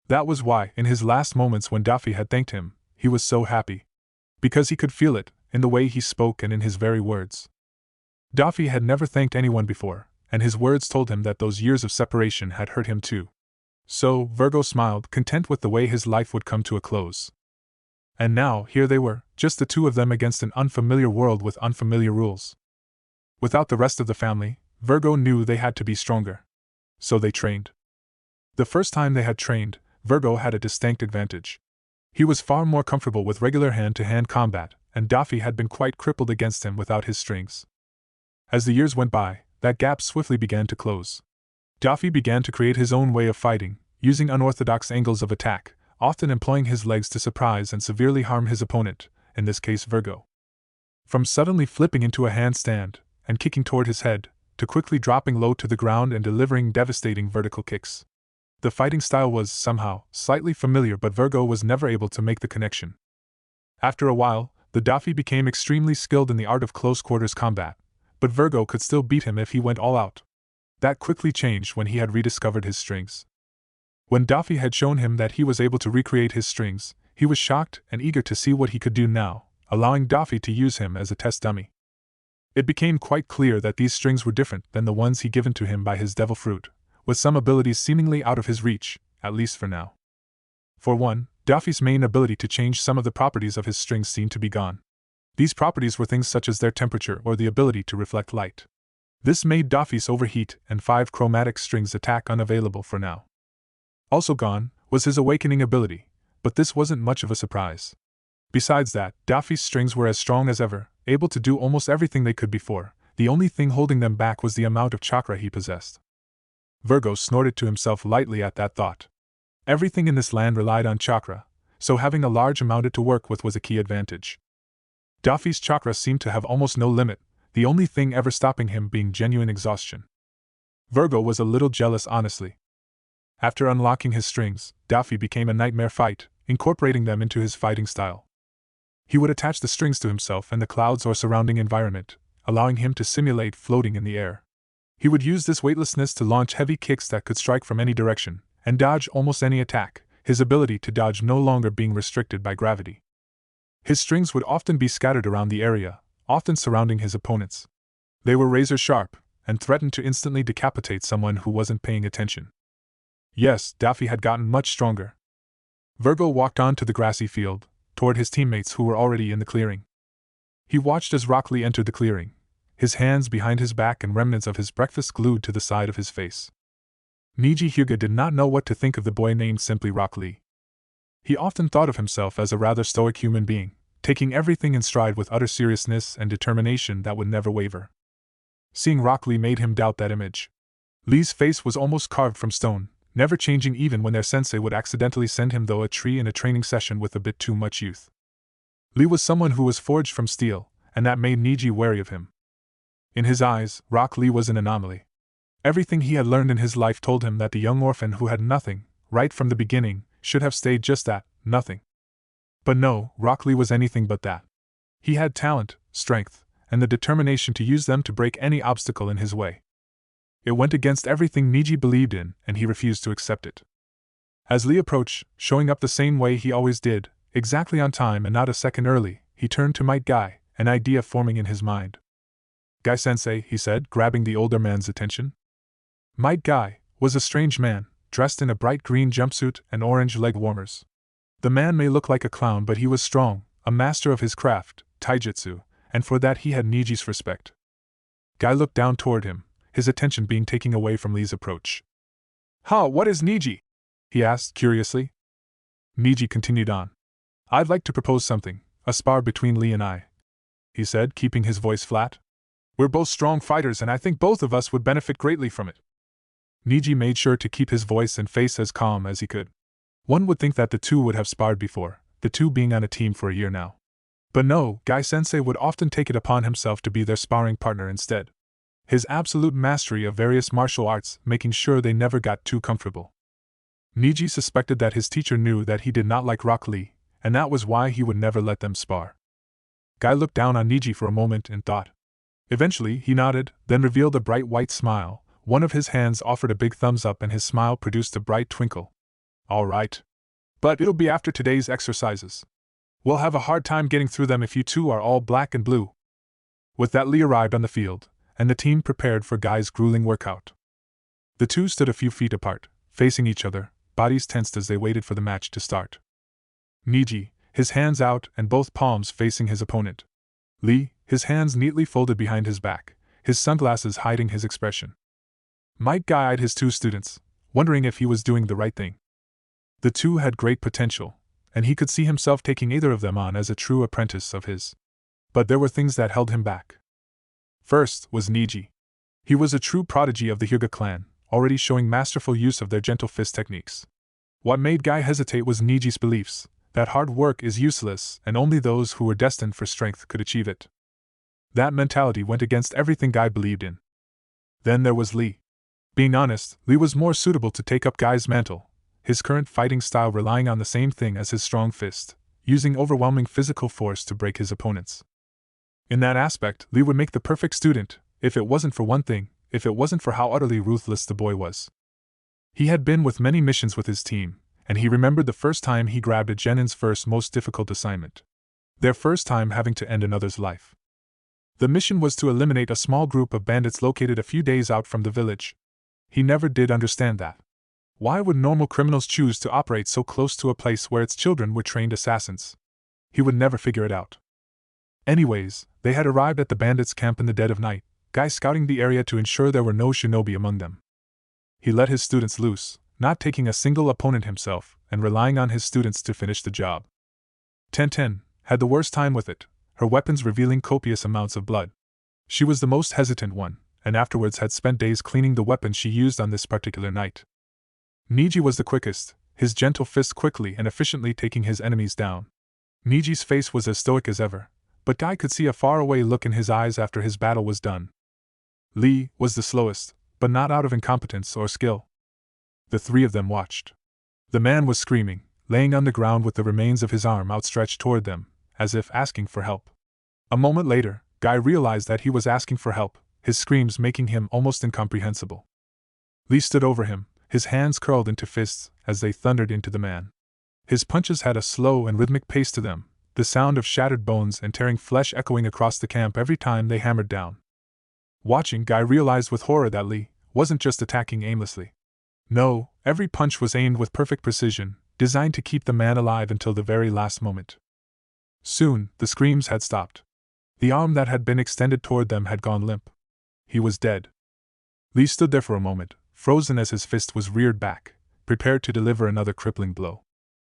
A: That was why, in his last moments when Daffy had thanked him, he was so happy. Because he could feel it, in the way he spoke and in his very words. Daffy had never thanked anyone before, and his words told him that those years of separation had hurt him too. So, Virgo smiled, content with the way his life would come to a close. And now, here they were, just the two of them against an unfamiliar world with unfamiliar rules. Without the rest of the family, Virgo knew they had to be stronger. So they trained. The first time they had trained, Virgo had a distinct advantage. He was far more comfortable with regular hand-to-hand combat, and Daffy had been quite crippled against him without his strings. As the years went by, that gap swiftly began to close. Daffy began to create his own way of fighting, using unorthodox angles of attack, often employing his legs to surprise and severely harm his opponent, in this case Virgo. From suddenly flipping into a handstand, and kicking toward his head, to quickly dropping low to the ground and delivering devastating vertical kicks. The fighting style was, somehow, slightly familiar, but Virgo was never able to make the connection. After a while, the Dafi became extremely skilled in the art of close-quarters combat, but Virgo could still beat him if he went all out. That quickly changed when he had rediscovered his strings. When Dafi had shown him that he was able to recreate his strings, he was shocked and eager to see what he could do now, allowing Dafi to use him as a test dummy. It became quite clear that these strings were different than the ones he given to him by his devil fruit, with some abilities seemingly out of his reach, at least for now. For one, Dafi's main ability to change some of the properties of his strings seemed to be gone. These properties were things such as their temperature or the ability to reflect light. This made Dafi's overheat and 5 chromatic strings attack unavailable for now. Also gone was his awakening ability, but this wasn't much of a surprise. Besides that, Dafi's strings were as strong as ever, able to do almost everything they could before. The only thing holding them back was the amount of chakra he possessed. Virgo snorted to himself lightly at that thought. Everything in this land relied on chakra, so having a large amount to work with was a key advantage. Dafi's chakra seemed to have almost no limit, the only thing ever stopping him being genuine exhaustion. Virgo was a little jealous, honestly. After unlocking his strings, Dafi became a nightmare fight, incorporating them into his fighting style. He would attach the strings to himself and the clouds or surrounding environment, allowing him to simulate floating in the air. He would use this weightlessness to launch heavy kicks that could strike from any direction, and dodge almost any attack, his ability to dodge no longer being restricted by gravity. His strings would often be scattered around the area, often surrounding his opponents. They were razor sharp, and threatened to instantly decapitate someone who wasn't paying attention. Yes, Dafi had gotten much stronger. Virgo walked on to the grassy field, toward his teammates who were already in the clearing. He watched as Rock Lee entered the clearing, his hands behind his back and remnants of his breakfast glued to the side of his face. Neji Hyuga did not know what to think of the boy named simply Rock Lee. He often thought of himself as a rather stoic human being, taking everything in stride with utter seriousness and determination that would never waver. Seeing Rock Lee made him doubt that image. Lee's face was almost carved from stone, never changing even when their sensei would accidentally send him through a tree in a training session with a bit too much youth. Lee was someone who was forged from steel, and that made Neji wary of him. In his eyes, Rock Lee was an anomaly. Everything he had learned in his life told him that the young orphan who had nothing, right from the beginning, should have stayed just that, nothing. But no, Rock Lee was anything but that. He had talent, strength, and the determination to use them to break any obstacle in his way. It went against everything Neji believed in, and he refused to accept it. As Lee approached, showing up the same way he always did, exactly on time and not a second early, he turned to Might Guy, an idea forming in his mind. "Guy-sensei," he said, grabbing the older man's attention. Might Guy was a strange man, dressed in a bright green jumpsuit and orange leg warmers. The man may look like a clown, but he was strong, a master of his craft, taijutsu, and for that he had Neji's respect. Guy looked down toward him, his attention being taken away from Lee's approach. What is Neji?" he asked curiously. Neji continued on. "I'd like to propose something, a spar between Lee and I," he said, keeping his voice flat. "We're both strong fighters and I think both of us would benefit greatly from it." Neji made sure to keep his voice and face as calm as he could. One would think that the two would have sparred before, the two being on a team for a year now. But no, Guy-sensei would often take it upon himself to be their sparring partner instead. His absolute mastery of various martial arts making sure they never got too comfortable. Neji suspected that his teacher knew that he did not like Rock Lee, and that was why he would never let them spar. Guy looked down on Neji for a moment and thought. Eventually, he nodded, then revealed a bright white smile. One of his hands offered a big thumbs up and his smile produced a bright twinkle. "All right. But it'll be after today's exercises. We'll have a hard time getting through them if you two are all black and blue." With that, Lee arrived on the field, and the team prepared for Guy's grueling workout. The two stood a few feet apart, facing each other, bodies tensed as they waited for the match to start. Neji, his hands out and both palms facing his opponent. Lee, his hands neatly folded behind his back, his sunglasses hiding his expression. Might Guy eyed his two students, wondering if he was doing the right thing. The two had great potential, and he could see himself taking either of them on as a true apprentice of his. But there were things that held him back. First was Neji. He was a true prodigy of the Hyuga clan, already showing masterful use of their gentle fist techniques. What made Guy hesitate was Neji's beliefs, that hard work is useless and only those who were destined for strength could achieve it. That mentality went against everything Guy believed in. Then there was Lee. Being honest, Lee was more suitable to take up Guy's mantle, his current fighting style relying on the same thing as his strong fist, using overwhelming physical force to break his opponents. In that aspect, Lee would make the perfect student, if it wasn't for one thing, if it wasn't for how utterly ruthless the boy was. He had been with many missions with his team, and he remembered the first time he grabbed a genin's first most difficult assignment. Their first time having to end another's life. The mission was to eliminate a small group of bandits located a few days out from the village. He never did understand that. Why would normal criminals choose to operate so close to a place where its children were trained assassins? He would never figure it out. Anyways, they had arrived at the bandits' camp in the dead of night, Guy scouting the area to ensure there were no shinobi among them. He let his students loose, not taking a single opponent himself, and relying on his students to finish the job. Tenten had the worst time with it, her weapons revealing copious amounts of blood. She was the most hesitant one, and afterwards had spent days cleaning the weapon she used on this particular night. Neji was the quickest, his gentle fist quickly and efficiently taking his enemies down. Neji's face was as stoic as ever, but Guy could see a faraway look in his eyes after his battle was done. Lee was the slowest, but not out of incompetence or skill. The three of them watched. The man was screaming, laying on the ground with the remains of his arm outstretched toward them, as if asking for help. A moment later, Guy realized that he was asking for help, his screams making him almost incomprehensible. Lee stood over him, his hands curled into fists as they thundered into the man. His punches had a slow and rhythmic pace to them, the sound of shattered bones and tearing flesh echoing across the camp every time they hammered down. Watching, Guy realized with horror that Lee wasn't just attacking aimlessly. No, every punch was aimed with perfect precision, designed to keep the man alive until the very last moment. Soon, the screams had stopped. The arm that had been extended toward them had gone limp. He was dead. Lee stood there for a moment, frozen as his fist was reared back, prepared to deliver another crippling blow.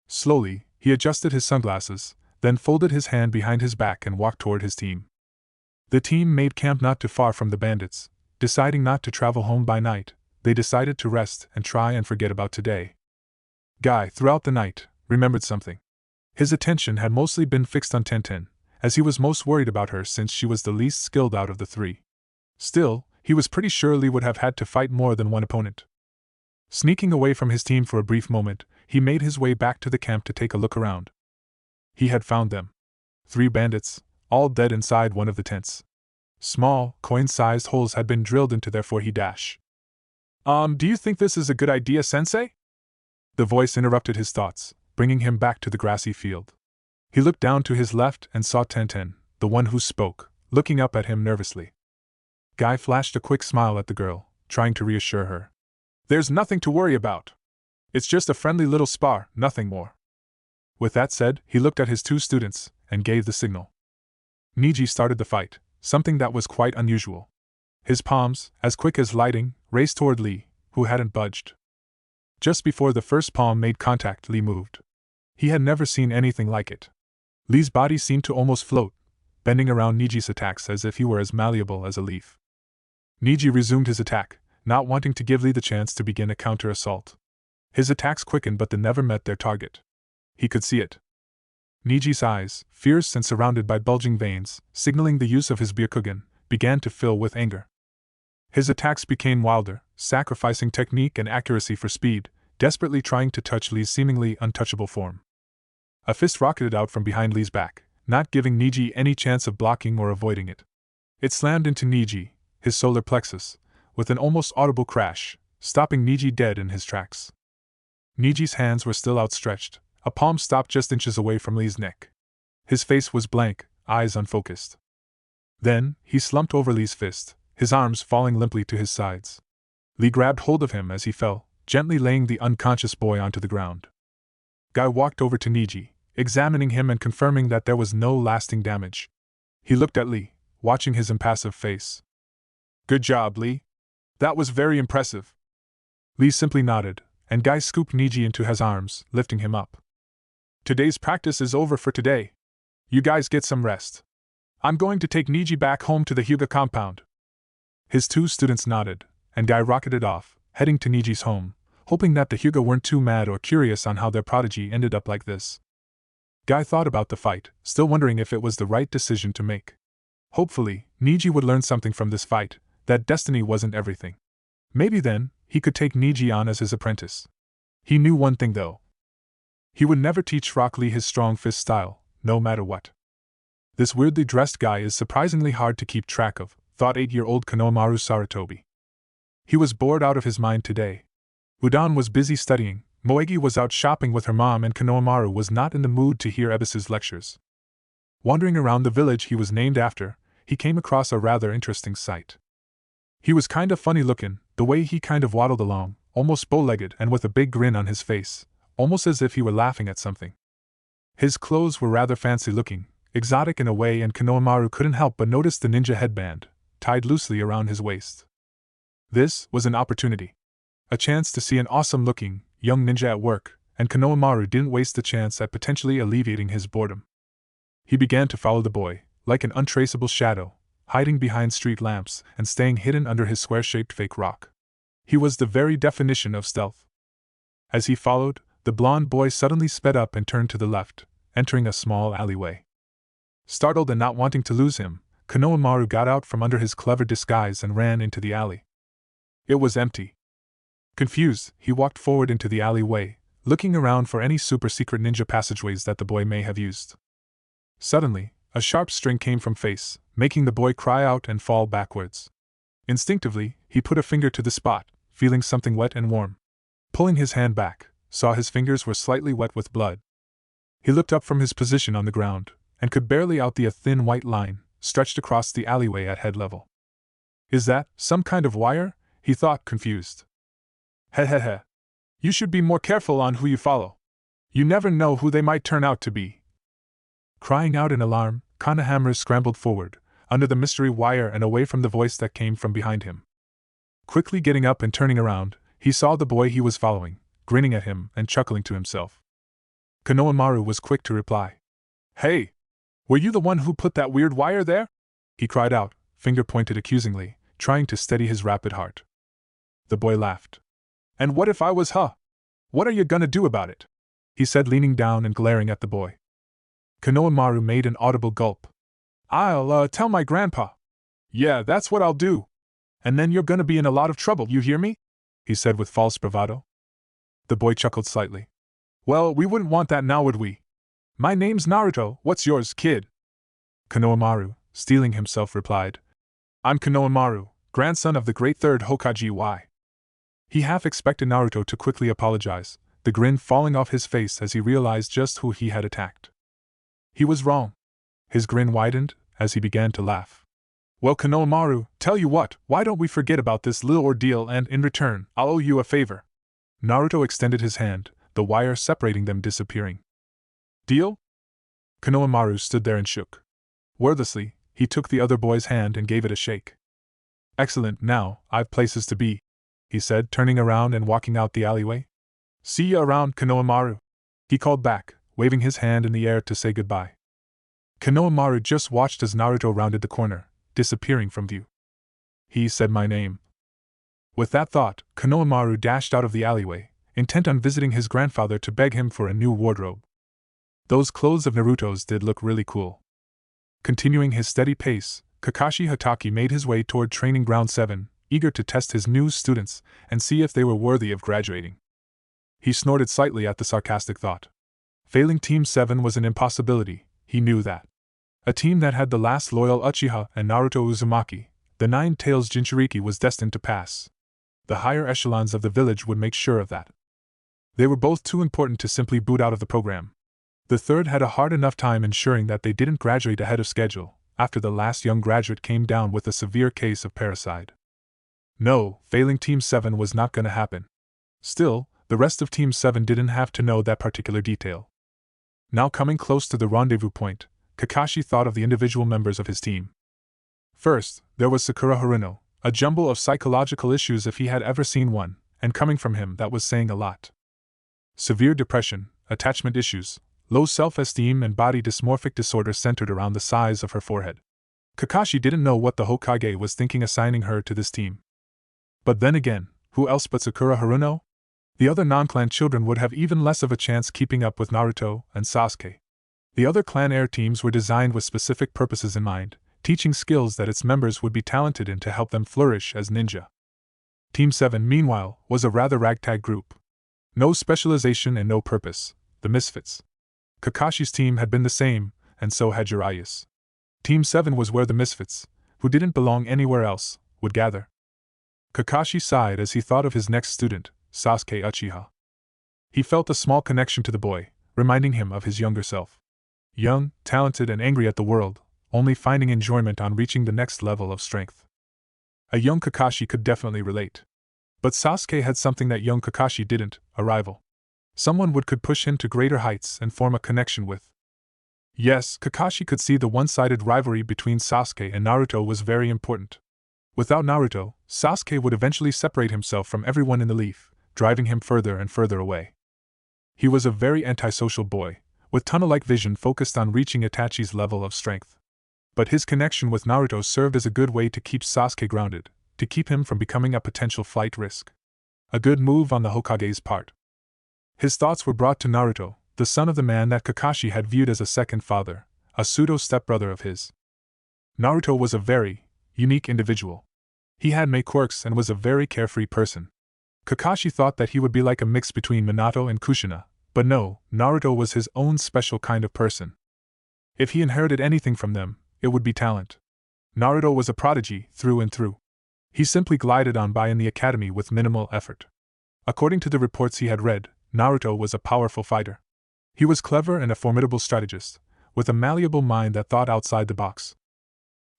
A: Slowly, he adjusted his sunglasses, then folded his hand behind his back and walked toward his team. The team made camp not too far from the bandits. Deciding not to travel home by night, they decided to rest and try and forget about today. Guy, throughout the night, remembered something. His attention had mostly been fixed on Tenten, as he was most worried about her since she was the least skilled out of the three. Still, he was pretty sure Lee would have had to fight more than one opponent. Sneaking away from his team for a brief moment, he made his way back to the camp to take a look around. He had found them. 3 bandits, all dead inside one of the tents. Small, coin-sized holes had been drilled into their forehead. Do you think this is a good idea, Sensei? The voice interrupted his thoughts, bringing him back to the grassy field. He looked down to his left and saw Tenten, the one who spoke, looking up at him nervously. Guy flashed a quick smile at the girl, trying to reassure her. There's nothing to worry about. It's just a friendly little spar, nothing more. With that said, he looked at his 2 students, and gave the signal. Neji started the fight, something that was quite unusual. His palms, as quick as lightning, raced toward Lee, who hadn't budged. Just before the first palm made contact, Lee moved. He had never seen anything like it. Lee's body seemed to almost float, bending around Neji's attacks as if he were as malleable as a leaf. Neji resumed his attack, not wanting to give Lee the chance to begin a counter-assault. His attacks quickened, but they never met their target. He could see it. Neji's eyes, fierce and surrounded by bulging veins, signaling the use of his Byakugan, began to fill with anger. His attacks became wilder, sacrificing technique and accuracy for speed, desperately trying to touch Lee's seemingly untouchable form. A fist rocketed out from behind Lee's back, not giving Neji any chance of blocking or avoiding it. It slammed into Neji, his solar plexus, with an almost audible crash, stopping Neji dead in his tracks. Neji's hands were still outstretched, a palm stopped just inches away from Lee's neck. His face was blank, eyes unfocused. Then, he slumped over Lee's fist, his arms falling limply to his sides. Lee grabbed hold of him as he fell, gently laying the unconscious boy onto the ground. Guy walked over to Neji, examining him and confirming that there was no lasting damage. He looked at Lee, watching his impassive face. Good job, Lee. That was very impressive. Lee simply nodded, and Guy scooped Neji into his arms, lifting him up. Today's practice is over for today. You guys get some rest. I'm going to take Neji back home to the Hyuga compound. His 2 students nodded, and Guy rocketed off, heading to Neji's home, hoping that the Hyuga weren't too mad or curious on how their prodigy ended up like this. Guy thought about the fight, still wondering if it was the right decision to make. Hopefully, Neji would learn something from this fight, that destiny wasn't everything. Maybe then, he could take Neji on as his apprentice. He knew one thing though. He would never teach Rock Lee his strong fist style, no matter what. This weirdly dressed guy is surprisingly hard to keep track of, thought 8-year-old Konohamaru Sarutobi. He was bored out of his mind today. Udon was busy studying, Moegi was out shopping with her mom, and Konohamaru was not in the mood to hear Ebis's lectures. Wandering around the village he was named after, he came across a rather interesting sight. He was kind of funny looking, the way he kind of waddled along, almost bow-legged and with a big grin on his face, almost as if he were laughing at something. His clothes were rather fancy-looking, exotic in a way, and Konohamaru couldn't help but notice the ninja headband, tied loosely around his waist. This was an opportunity. A chance to see an awesome-looking, young ninja at work, and Konohamaru didn't waste the chance at potentially alleviating his boredom. He began to follow the boy, like an untraceable shadow, hiding behind street lamps and staying hidden under his square-shaped fake rock. He was the very definition of stealth. As he followed, the blond boy suddenly sped up and turned to the left, entering a small alleyway. Startled and not wanting to lose him, Konohamaru got out from under his clever disguise and ran into the alley. It was empty. Confused, he walked forward into the alleyway, looking around for any super-secret ninja passageways that the boy may have used. Suddenly, a sharp string came from face, making the boy cry out and fall backwards. Instinctively, he put a finger to the spot, feeling something wet and warm. Pulling his hand back, saw his fingers were slightly wet with blood. He looked up from his position on the ground, and could barely out a thin white line, stretched across the alleyway at head level. Is that some kind of wire? He thought, confused. Heh. You should be more careful on who you follow. You never know who they might turn out to be. Crying out in alarm, Konohamaru scrambled forward, under the mystery wire and away from the voice that came from behind him. Quickly getting up and turning around, he saw the boy he was following, grinning at him and chuckling to himself. Konohamaru was quick to reply. Hey! Were you the one who put that weird wire there? He cried out, finger pointed accusingly, trying to steady his rapid heart. The boy laughed. And what if I was, huh? What are you gonna do about it? He said, leaning down and glaring at the boy. Konohamaru made an audible gulp. I'll tell my grandpa. Yeah, that's what I'll do. And then you're gonna be in a lot of trouble, you hear me? He said with false bravado. The boy chuckled slightly. Well, we wouldn't want that now, would we? My name's Naruto, what's yours, kid? Konohamaru, steeling himself, replied. I'm Konohamaru, grandson of the great third Hokage Y. He half expected Naruto to quickly apologize, the grin falling off his face as he realized just who he had attacked. He was wrong. His grin widened as he began to laugh. Well, Konohamaru, tell you what, why don't we forget about this little ordeal and, in return, I'll owe you a favor. Naruto extended his hand, the wire separating them disappearing. Deal? Konohamaru stood there and shook. Wordlessly, he took the other boy's hand and gave it a shake. Excellent, now, I've places to be, he said, turning around and walking out the alleyway. See ya around, Konohamaru, he called back, waving his hand in the air to say goodbye. Konohamaru just watched as Naruto rounded the corner, disappearing from view. He said my name. With that thought, Konohamaru dashed out of the alleyway, intent on visiting his grandfather to beg him for a new wardrobe. Those clothes of Naruto's did look really cool. Continuing his steady pace, Kakashi Hatake made his way toward Training Ground 7, eager to test his new students and see if they were worthy of graduating. He snorted slightly at the sarcastic thought. Failing Team 7 was an impossibility, he knew that. A team that had the last loyal Uchiha and Naruto Uzumaki, the Nine-Tails Jinchuriki, was destined to pass. The higher echelons of the village would make sure of that. They were both too important to simply boot out of the program. The third had a hard enough time ensuring that they didn't graduate ahead of schedule, after the last young graduate came down with a severe case of parricide. No, failing Team 7 was not going to happen. Still, the rest of Team 7 didn't have to know that particular detail. Now coming close to the rendezvous point, Kakashi thought of the individual members of his team. First, there was Sakura Haruno, a jumble of psychological issues if he had ever seen one, and coming from him that was saying a lot. Severe depression, attachment issues, low self-esteem and body dysmorphic disorder centered around the size of her forehead. Kakashi didn't know what the Hokage was thinking assigning her to this team. But then again, who else but Sakura Haruno? The other non-clan children would have even less of a chance keeping up with Naruto and Sasuke. The other clan heir teams were designed with specific purposes in mind, teaching skills that its members would be talented in to help them flourish as ninja. Team 7, meanwhile, was a rather ragtag group. No specialization and no purpose, the misfits. Kakashi's team had been the same, and so had Jiraiya's. Team 7 was where the misfits, who didn't belong anywhere else, would gather. Kakashi sighed as he thought of his next student, Sasuke Uchiha. He felt a small connection to the boy, reminding him of his younger self. Young, talented, and angry at the world, only finding enjoyment on reaching the next level of strength. A young Kakashi could definitely relate. But Sasuke had something that young Kakashi didn't, a rival. Someone could push him to greater heights and form a connection with. Yes, Kakashi could see the one-sided rivalry between Sasuke and Naruto was very important. Without Naruto, Sasuke would eventually separate himself from everyone in the leaf, driving him further and further away. He was a very antisocial boy, with tunnel-like vision focused on reaching Itachi's level of strength. But his connection with Naruto served as a good way to keep Sasuke grounded, to keep him from becoming a potential flight risk. A good move on the Hokage's part. His thoughts were brought to Naruto, the son of the man that Kakashi had viewed as a second father, a pseudo-stepbrother of his. Naruto was a very unique individual. He had many quirks and was a very carefree person. Kakashi thought that he would be like a mix between Minato and Kushina, but no, Naruto was his own special kind of person. If he inherited anything from them, it would be talent. Naruto was a prodigy, through and through. He simply glided on by in the academy with minimal effort. According to the reports he had read, Naruto was a powerful fighter. He was clever and a formidable strategist, with a malleable mind that thought outside the box.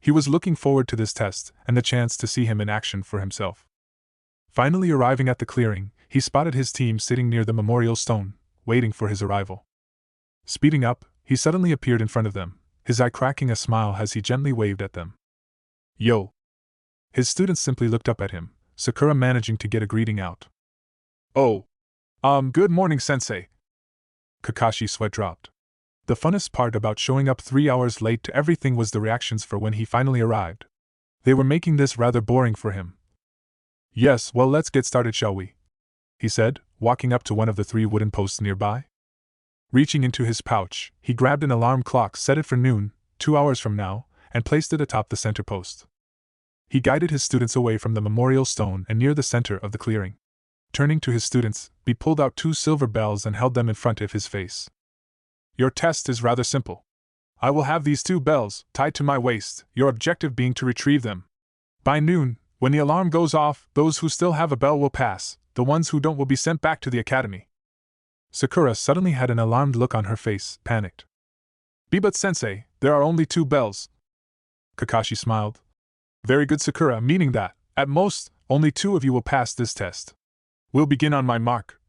A: He was looking forward to this test and the chance to see him in action for himself. Finally arriving at the clearing, he spotted his team sitting near the memorial stone, waiting for his arrival. Speeding up, he suddenly appeared in front of them, his eye cracking a smile as he gently waved at them. Yo! His students simply looked up at him, Sakura managing to get a greeting out. Oh! Good morning, sensei. Kakashi's sweat dropped. The funnest part about showing up 3 hours late to everything was the reactions for when he finally arrived. They were making this rather boring for him. Yes, well, let's get started, shall we? He said, walking up to one of the 3 wooden posts nearby. Reaching into his pouch, he grabbed an alarm clock, set it for noon, 2 hours from now, and placed it atop the center post. He guided his students away from the memorial stone and near the center of the clearing. Turning to his students, he pulled out 2 silver bells and held them in front of his face. Your test is rather simple. I will have these 2 bells tied to my waist, your objective being to retrieve them. By noon, when the alarm goes off, those who still have a bell will pass, the ones who don't will be sent back to the academy. Sakura suddenly had an alarmed look on her face, panicked. But sensei, there are only 2 bells. Kakashi smiled. Very good, Sakura, meaning that, at most, only 2 of you will pass this test. We'll begin on my mark.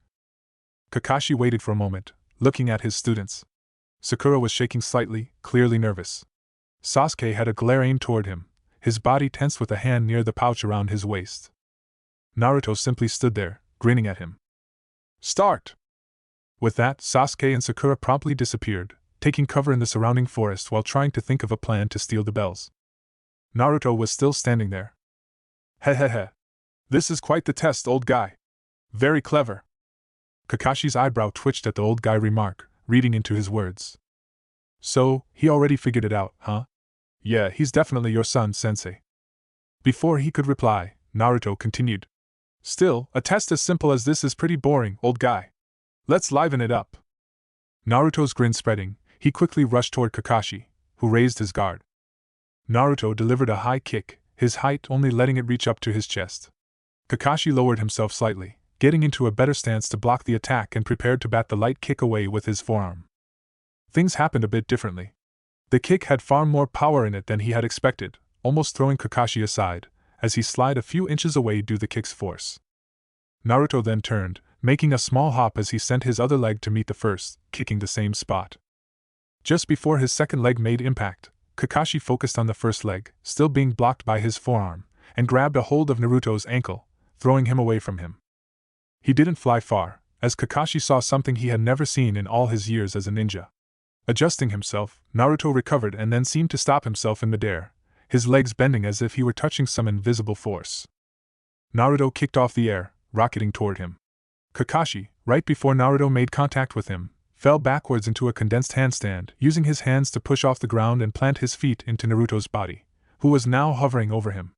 A: Kakashi waited for a moment, looking at his students. Sakura was shaking slightly, clearly nervous. Sasuke had a glare aimed toward him, his body tense with a hand near the pouch around his waist. Naruto simply stood there, grinning at him. Start! With that, Sasuke and Sakura promptly disappeared, taking cover in the surrounding forest while trying to think of a plan to steal the bells. Naruto was still standing there. Hehehe. This is quite the test, old guy. Very clever. Kakashi's eyebrow twitched at the old guy remark, reading into his words. So, he already figured it out, huh? Yeah, he's definitely your son, sensei. Before he could reply, Naruto continued. Still, a test as simple as this is pretty boring, old guy. Let's liven it up. Naruto's grin spreading, he quickly rushed toward Kakashi, who raised his guard. Naruto delivered a high kick, his height only letting it reach up to his chest. Kakashi lowered himself slightly, getting into a better stance to block the attack and prepared to bat the light kick away with his forearm. Things happened a bit differently. The kick had far more power in it than he had expected, almost throwing Kakashi aside, as he slid a few inches away due to the kick's force. Naruto then turned, making a small hop as he sent his other leg to meet the first, kicking the same spot. Just before his second leg made impact, Kakashi focused on the first leg, still being blocked by his forearm, and grabbed a hold of Naruto's ankle, throwing him away from him. He didn't fly far, as Kakashi saw something he had never seen in all his years as a ninja. Adjusting himself, Naruto recovered and then seemed to stop himself in midair, his legs bending as if he were touching some invisible force. Naruto kicked off the air, rocketing toward him. Kakashi, right before Naruto made contact with him, fell backwards into a condensed handstand, using his hands to push off the ground and plant his feet into Naruto's body, who was now hovering over him.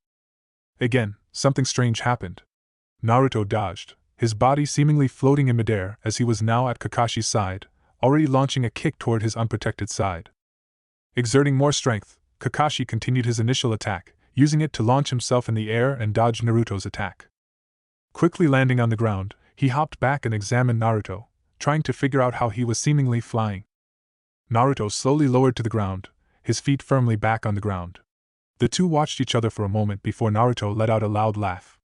A: Again, something strange happened. Naruto dodged, his body seemingly floating in midair as he was now at Kakashi's side, already launching a kick toward his unprotected side. Exerting more strength, Kakashi continued his initial attack, using it to launch himself in the air and dodge Naruto's attack. Quickly landing on the ground, he hopped back and examined Naruto, trying to figure out how he was seemingly flying. Naruto slowly lowered to the ground, his feet firmly back on the ground. The two watched each other for a moment before Naruto let out a loud laugh.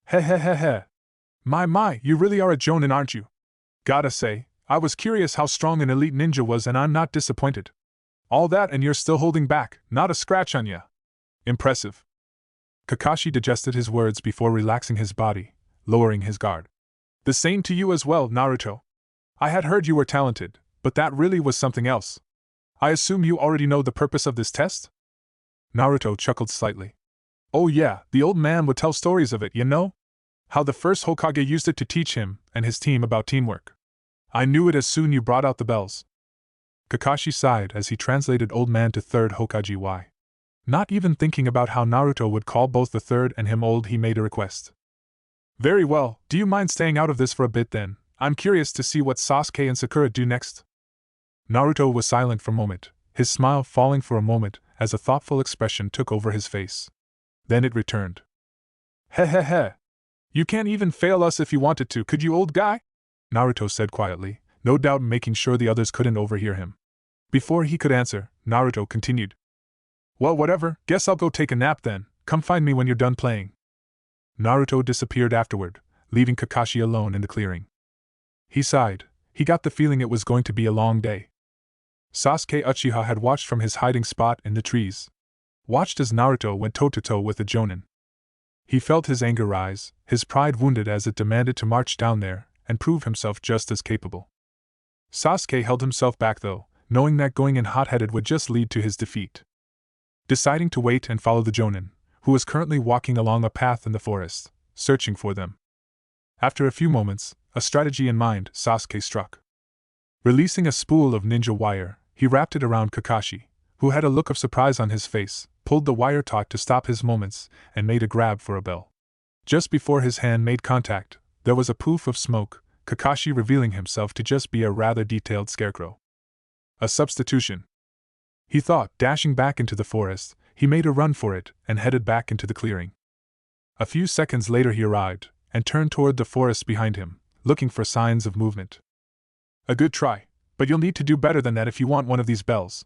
A: Heh heh heh heh. My, you really are a jonin, aren't you? Gotta say, I was curious how strong an elite ninja was and I'm not disappointed. All that and you're still holding back, not a scratch on ya. Impressive. Kakashi digested his words before relaxing his body, lowering his guard. The same to you as well, Naruto. I had heard you were talented, but that really was something else. I assume you already know the purpose of this test? Naruto chuckled slightly. Oh yeah, the old man would tell stories of it, you know? How the first Hokage used it to teach him and his team about teamwork. I knew it as soon you brought out the bells. Kakashi sighed as he translated old man to third Hokage Y. Not even thinking about how Naruto would call both the third and him old, he made a request. Very well, do you mind staying out of this for a bit then? I'm curious to see what Sasuke and Sakura do next. Naruto was silent for a moment, his smile falling for a moment as a thoughtful expression took over his face. Then it returned. Heh heh heh. You can't even fail us if you wanted to, could you, old guy? Naruto said quietly, no doubt making sure the others couldn't overhear him. Before he could answer, Naruto continued. Well, whatever, guess I'll go take a nap then, come find me when you're done playing. Naruto disappeared afterward, leaving Kakashi alone in the clearing. He sighed, he got the feeling it was going to be a long day. Sasuke Uchiha had watched from his hiding spot in the trees. Watched as Naruto went toe-to-toe with the Jonin. He felt his anger rise, his pride wounded as it demanded to march down there and prove himself just as capable. Sasuke held himself back though, knowing that going in hot-headed would just lead to his defeat. Deciding to wait and follow the Jonin, who was currently walking along a path in the forest, searching for them. After a few moments, a strategy in mind, Sasuke struck. Releasing a spool of ninja wire, he wrapped it around Kakashi, who had a look of surprise on his face, pulled the wire taut to stop his movements, and made a grab for a bell. Just before his hand made contact, there was a poof of smoke, Kakashi revealing himself to just be a rather detailed scarecrow. A substitution. He thought, dashing back into the forest, he made a run for it and headed back into the clearing. A few seconds later he arrived, and turned toward the forest behind him, looking for signs of movement. A good try, but you'll need to do better than that if you want one of these bells.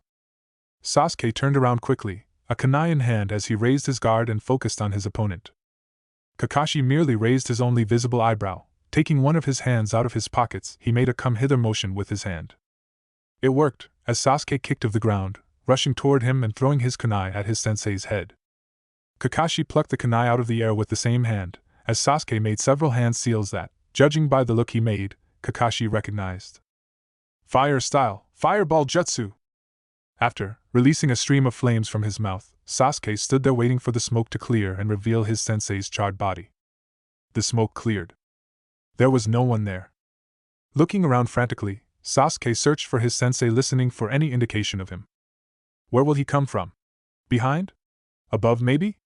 A: Sasuke turned around quickly, a kunai in hand as he raised his guard and focused on his opponent. Kakashi merely raised his only visible eyebrow, taking one of his hands out of his pockets, he made a come-hither motion with his hand. It worked, as Sasuke kicked of the ground, rushing toward him and throwing his kunai at his sensei's head. Kakashi plucked the kunai out of the air with the same hand, as Sasuke made several hand seals that, judging by the look he made, Kakashi recognized. Fire style, fireball jutsu! After, releasing a stream of flames from his mouth, Sasuke stood there waiting for the smoke to clear and reveal his sensei's charred body. The smoke cleared. There was no one there. Looking around frantically, Sasuke searched for his sensei, listening for any indication of him. Where will he come from? Behind? Above maybe?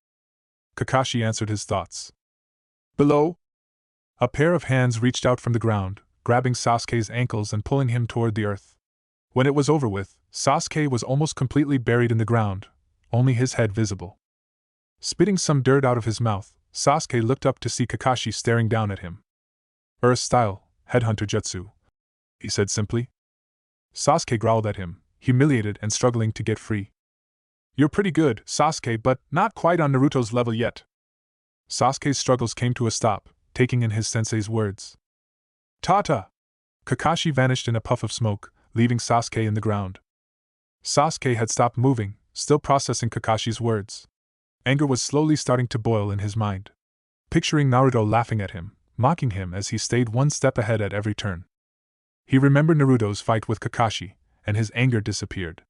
A: Kakashi answered his thoughts. Below? A pair of hands reached out from the ground, grabbing Sasuke's ankles and pulling him toward the earth. When it was over with, Sasuke was almost completely buried in the ground, only his head visible. Spitting some dirt out of his mouth, Sasuke looked up to see Kakashi staring down at him. Earth style, headhunter jutsu, he said simply. Sasuke growled at him, humiliated and struggling to get free. You're pretty good, Sasuke, but not quite on Naruto's level yet. Sasuke's struggles came to a stop, taking in his sensei's words. Tata! Kakashi vanished in a puff of smoke, leaving Sasuke in the ground. Sasuke had stopped moving, still processing Kakashi's words. Anger was slowly starting to boil in his mind. Picturing Naruto laughing at him, mocking him as he stayed one step ahead at every turn. He remembered Naruto's fight with Kakashi, and his anger disappeared.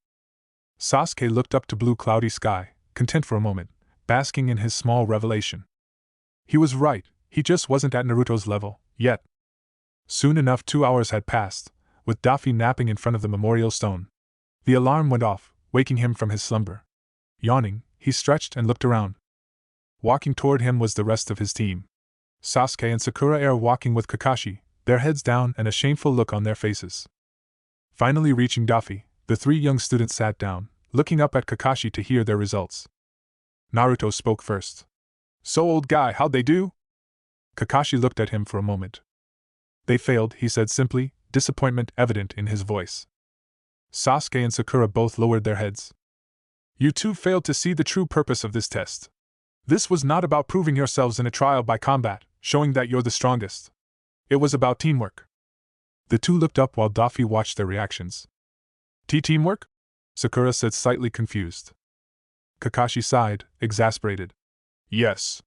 A: Sasuke looked up to blue cloudy sky, content for a moment, basking in his small revelation. He was right, he just wasn't at Naruto's level, yet. Soon enough 2 hours had passed, with Daffy napping in front of the memorial stone. The alarm went off, waking him from his slumber. Yawning, he stretched and looked around. Walking toward him was the rest of his team. Sasuke and Sakura are walking with Kakashi, their heads down and a shameful look on their faces. Finally reaching Daffy, the three young students sat down, looking up at Kakashi to hear their results. Naruto spoke first. "So old guy, how'd they do?" Kakashi looked at him for a moment. "They failed," he said simply, disappointment evident in his voice. Sasuke and Sakura both lowered their heads. "You two failed to see the true purpose of this test. This was not about proving yourselves in a trial by combat, showing that you're the strongest. It was about teamwork." The two looked up while Daffy watched their reactions. Teamwork?" Sakura said, slightly confused. Kakashi sighed, exasperated. "Yes.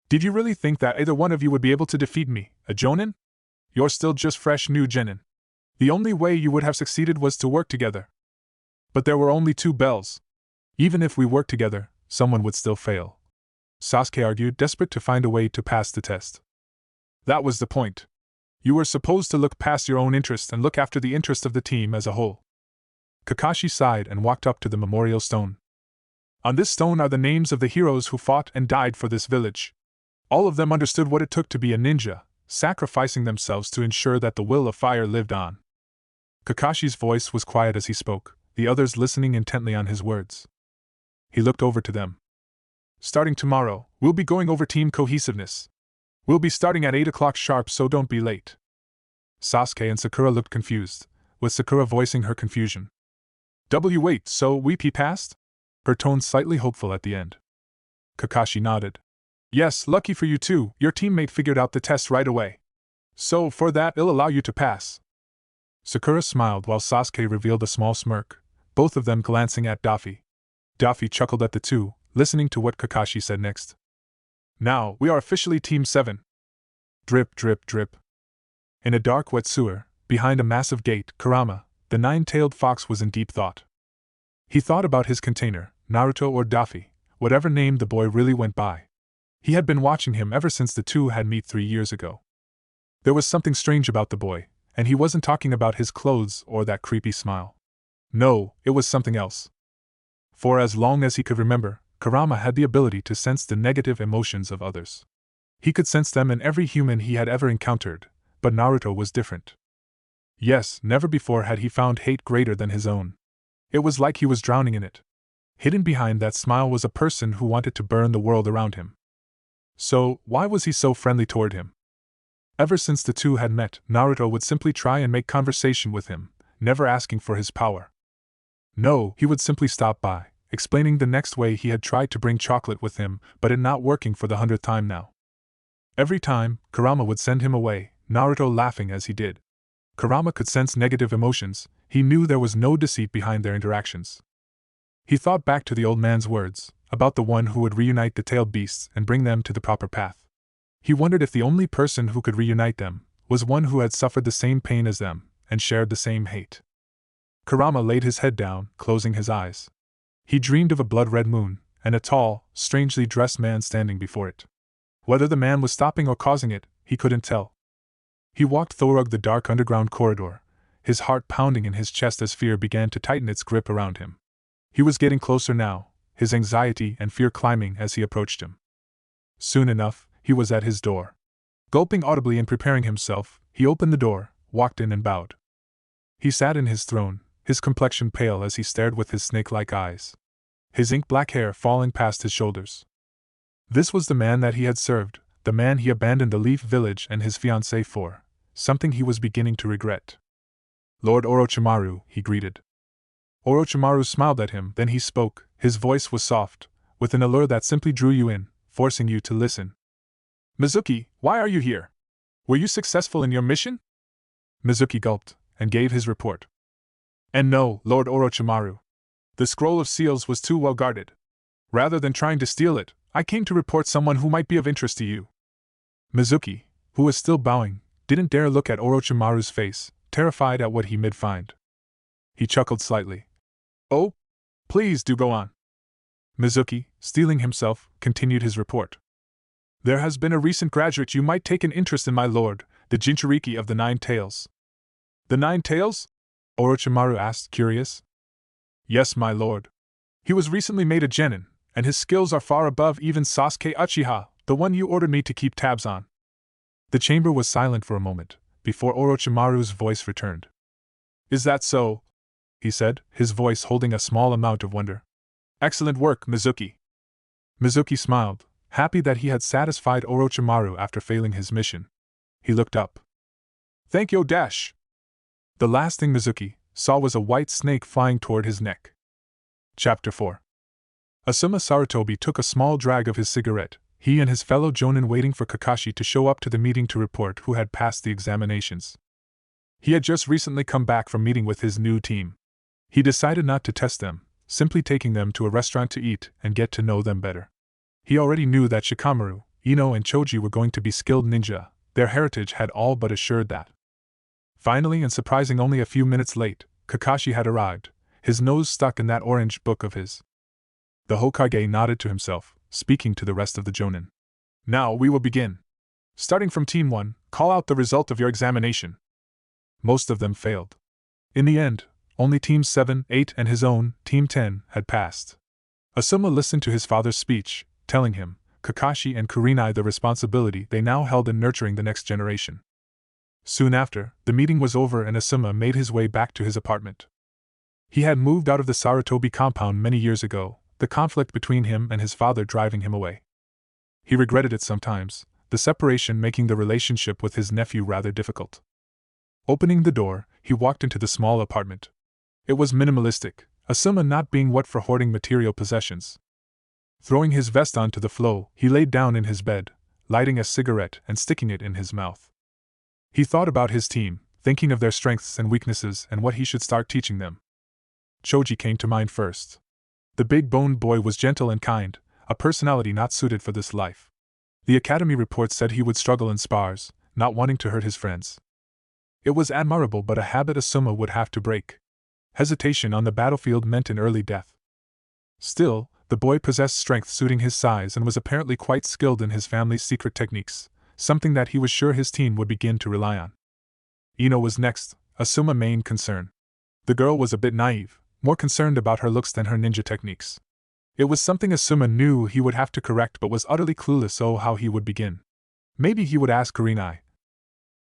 A: Did you really think that either one of you would be able to defeat me, a Jonin? You're still just fresh new genin. The only way you would have succeeded was to work together. But there were only two bells. Even if we worked together, someone would still fail," Sasuke argued, desperate to find a way to pass the test. "That was the point. You were supposed to look past your own interest and look after the interest of the team as a whole." Kakashi sighed and walked up to the memorial stone. "On this stone are the names of the heroes who fought and died for this village. All of them understood what it took to be a ninja, sacrificing themselves to ensure that the will of fire lived on." Kakashi's voice was quiet as he spoke, the others listening intently on his words. He looked over to them. "Starting tomorrow, we'll be going over team cohesiveness. We'll be starting at 8 o'clock sharp, so don't be late." Sasuke and Sakura looked confused, with Sakura voicing her confusion. "Wait, so we passed?" Her tone slightly hopeful at the end. Kakashi nodded. "Yes, lucky for you too, your teammate figured out the test right away. So for that, it'll allow you to pass." Sakura smiled while Sasuke revealed a small smirk, both of them glancing at Daffy. Daffy chuckled at the two, listening to what Kakashi said next. "Now, we are officially Team 7. Drip, drip, drip." In a dark, wet sewer, behind a massive gate, Kurama, the nine-tailed fox, was in deep thought. He thought about his container, Naruto or Daffy, whatever name the boy really went by. He had been watching him ever since the two had met 3 years ago. There was something strange about the boy, and he wasn't talking about his clothes or that creepy smile. No, it was something else. For as long as he could remember, Kurama had the ability to sense the negative emotions of others. He could sense them in every human he had ever encountered, but Naruto was different. Yes, never before had he found hate greater than his own. It was like he was drowning in it. Hidden behind that smile was a person who wanted to burn the world around him. So, why was he so friendly toward him? Ever since the two had met, Naruto would simply try and make conversation with him, never asking for his power. No, he would simply stop by, explaining the next way he had tried to bring chocolate with him, but it not working for the 100th time now. Every time, Kurama would send him away, Naruto laughing as he did. Kurama could sense negative emotions, he knew there was no deceit behind their interactions. He thought back to the old man's words, about the one who would reunite the tailed beasts and bring them to the proper path. He wondered if the only person who could reunite them was one who had suffered the same pain as them and shared the same hate. Kurama laid his head down, closing his eyes. He dreamed of a blood-red moon, and a tall, strangely dressed man standing before it. Whether the man was stopping or causing it, he couldn't tell. He walked through the dark underground corridor, his heart pounding in his chest as fear began to tighten its grip around him. He was getting closer now, his anxiety and fear climbing as he approached him. Soon enough, he was at his door. Gulping audibly and preparing himself, he opened the door, walked in and bowed. He sat in his throne, his complexion pale as he stared with his snake-like eyes, his ink-black hair falling past his shoulders. This was the man that he had served, the man he abandoned the Leaf Village and his fiancée for, something he was beginning to regret. "Lord Orochimaru," he greeted. Orochimaru smiled at him, then he spoke, his voice was soft, with an allure that simply drew you in, forcing you to listen. "Mizuki, why are you here? Were you successful in your mission?" Mizuki gulped, and gave his report. "And no, Lord Orochimaru. The scroll of seals was too well guarded. Rather than trying to steal it, I came to report someone who might be of interest to you." Mizuki, who was still bowing, didn't dare look at Orochimaru's face, terrified at what he might find. He chuckled slightly. "Oh? Please do go on." Mizuki, steeling himself, continued his report. "There has been a recent graduate you might take an interest in, my lord, the Jinchuriki of the Nine Tails." "The Nine Tails?" Orochimaru asked, curious. "Yes, my lord. He was recently made a genin, and his skills are far above even Sasuke Uchiha, the one you ordered me to keep tabs on." The chamber was silent for a moment, before Orochimaru's voice returned. Is that so? He said, his voice holding a small amount of wonder. Excellent work, Mizuki. Mizuki smiled, happy that he had satisfied Orochimaru after failing his mission. He looked up. Thank you, Dash. The last thing Mizuki saw was a white snake flying toward his neck. Chapter 4. Asuma Sarutobi took a small drag of his cigarette, he and his fellow jonin waiting for Kakashi to show up to the meeting to report who had passed the examinations. He had just recently come back from meeting with his new team. He decided not to test them, simply taking them to a restaurant to eat and get to know them better. He already knew that Shikamaru, Ino and Choji were going to be skilled ninja, their heritage had all but assured that. Finally, and surprising only a few minutes late, Kakashi had arrived, his nose stuck in that orange book of his. The Hokage nodded to himself, speaking to the rest of the jonin. Now we will begin. Starting from Team 1, call out the result of your examination. Most of them failed. In the end, only Teams 7, 8 and his own, Team 10, had passed. Asuma listened to his father's speech, telling him, Kakashi and Kurenai the responsibility they now held in nurturing the next generation. Soon after, the meeting was over and Asuma made his way back to his apartment. He had moved out of the Sarutobi compound many years ago, the conflict between him and his father driving him away. He regretted it sometimes, the separation making the relationship with his nephew rather difficult. Opening the door, he walked into the small apartment. It was minimalistic, Asuma not being what for hoarding material possessions. Throwing his vest onto the floor, he laid down in his bed, lighting a cigarette and sticking it in his mouth. He thought about his team, thinking of their strengths and weaknesses and what he should start teaching them. Choji came to mind first. The big-boned boy was gentle and kind, a personality not suited for this life. The academy report said he would struggle in spars, not wanting to hurt his friends. It was admirable but a habit Asuma would have to break. Hesitation on the battlefield meant an early death. Still, the boy possessed strength suiting his size and was apparently quite skilled in his family's secret techniques, something that he was sure his team would begin to rely on. Ino was next, Asuma's main concern. The girl was a bit naive, more concerned about her looks than her ninja techniques. It was something Asuma knew he would have to correct but was utterly clueless how he would begin. Maybe he would ask Kurenai.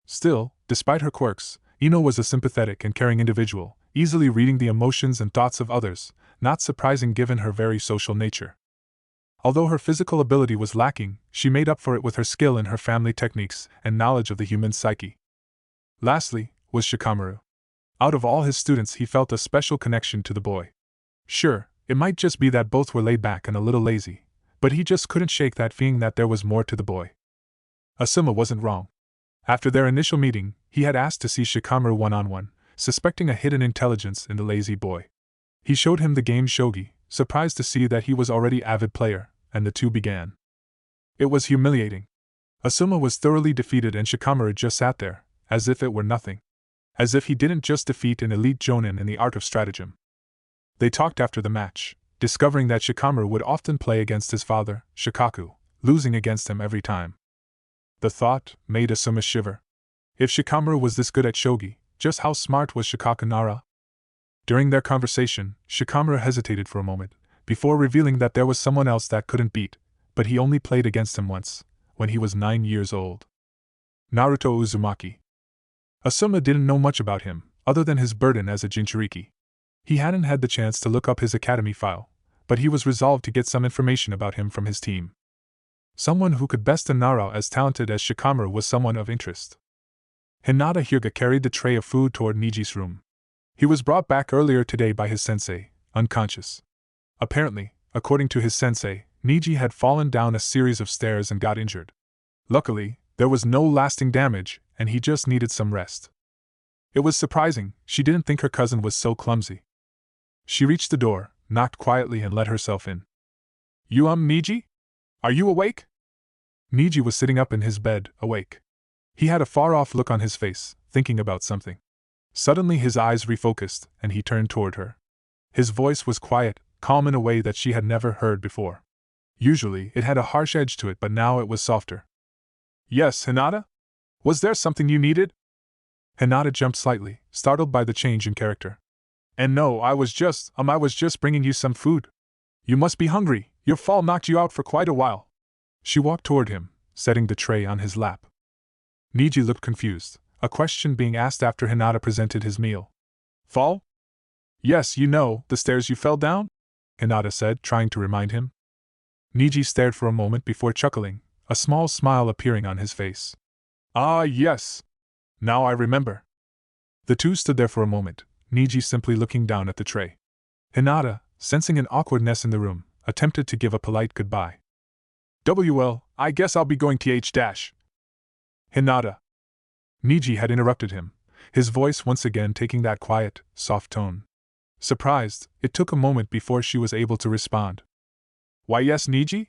A: Still, despite her quirks, Ino was a sympathetic and caring individual, easily reading the emotions and thoughts of others, not surprising given her very social nature. Although her physical ability was lacking, she made up for it with her skill in her family techniques and knowledge of the human psyche. Lastly, was Shikamaru. Out of all his students he felt a special connection to the boy. Sure, it might just be that both were laid back and a little lazy, but he just couldn't shake that feeling that there was more to the boy. Asuma wasn't wrong. After their initial meeting, he had asked to see Shikamaru one-on-one, suspecting a hidden intelligence in the lazy boy. He showed him the game shogi, surprised to see that he was already an avid player, and the two began. It was humiliating. Asuma was thoroughly defeated and Shikamaru just sat there, as if it were nothing. As if he didn't just defeat an elite jonin in the art of stratagem. They talked after the match, discovering that Shikamaru would often play against his father, Shikaku, losing against him every time. The thought made Asuma shiver. If Shikamaru was this good at shogi, just how smart was Shikaku Nara? During their conversation, Shikamaru hesitated for a moment, before revealing that there was someone else that couldn't beat, but he only played against him once, when he was 9 years old. Naruto Uzumaki. Asuma didn't know much about him, other than his burden as a Jinchuriki. He hadn't had the chance to look up his academy file, but he was resolved to get some information about him from his team. Someone who could best a Nara as talented as Shikamaru was someone of interest. Hinata Hyuga carried the tray of food toward Neji's room. He was brought back earlier today by his sensei, unconscious. Apparently, according to his sensei, Neji had fallen down a series of stairs and got injured. Luckily, there was no lasting damage, and he just needed some rest. It was surprising, she didn't think her cousin was so clumsy. She reached the door, knocked quietly and let herself in. You Neji? Are you awake? Neji was sitting up in his bed, awake. He had a far-off look on his face, thinking about something. Suddenly his eyes refocused, and he turned toward her. His voice was quiet, calm in a way that she had never heard before. Usually it had a harsh edge to it, but now it was softer. Yes, Hinata? Was there something you needed? Hinata jumped slightly, startled by the change in character. And no, I was just bringing you some food. You must be hungry, your fall knocked you out for quite a while. She walked toward him, setting the tray on his lap. Neji looked confused, a question being asked after Hinata presented his meal. Fall? Yes, you know, the stairs you fell down? Hinata said, trying to remind him. Neji stared for a moment before chuckling, a small smile appearing on his face. Ah, yes. Now I remember. The two stood there for a moment, Neji simply looking down at the tray. Hinata, sensing an awkwardness in the room, attempted to give a polite goodbye. Well, I guess I'll be going th dash. Hinata. Neji had interrupted him, his voice once again taking that quiet, soft tone. Surprised, it took a moment before she was able to respond. Why yes, Neji?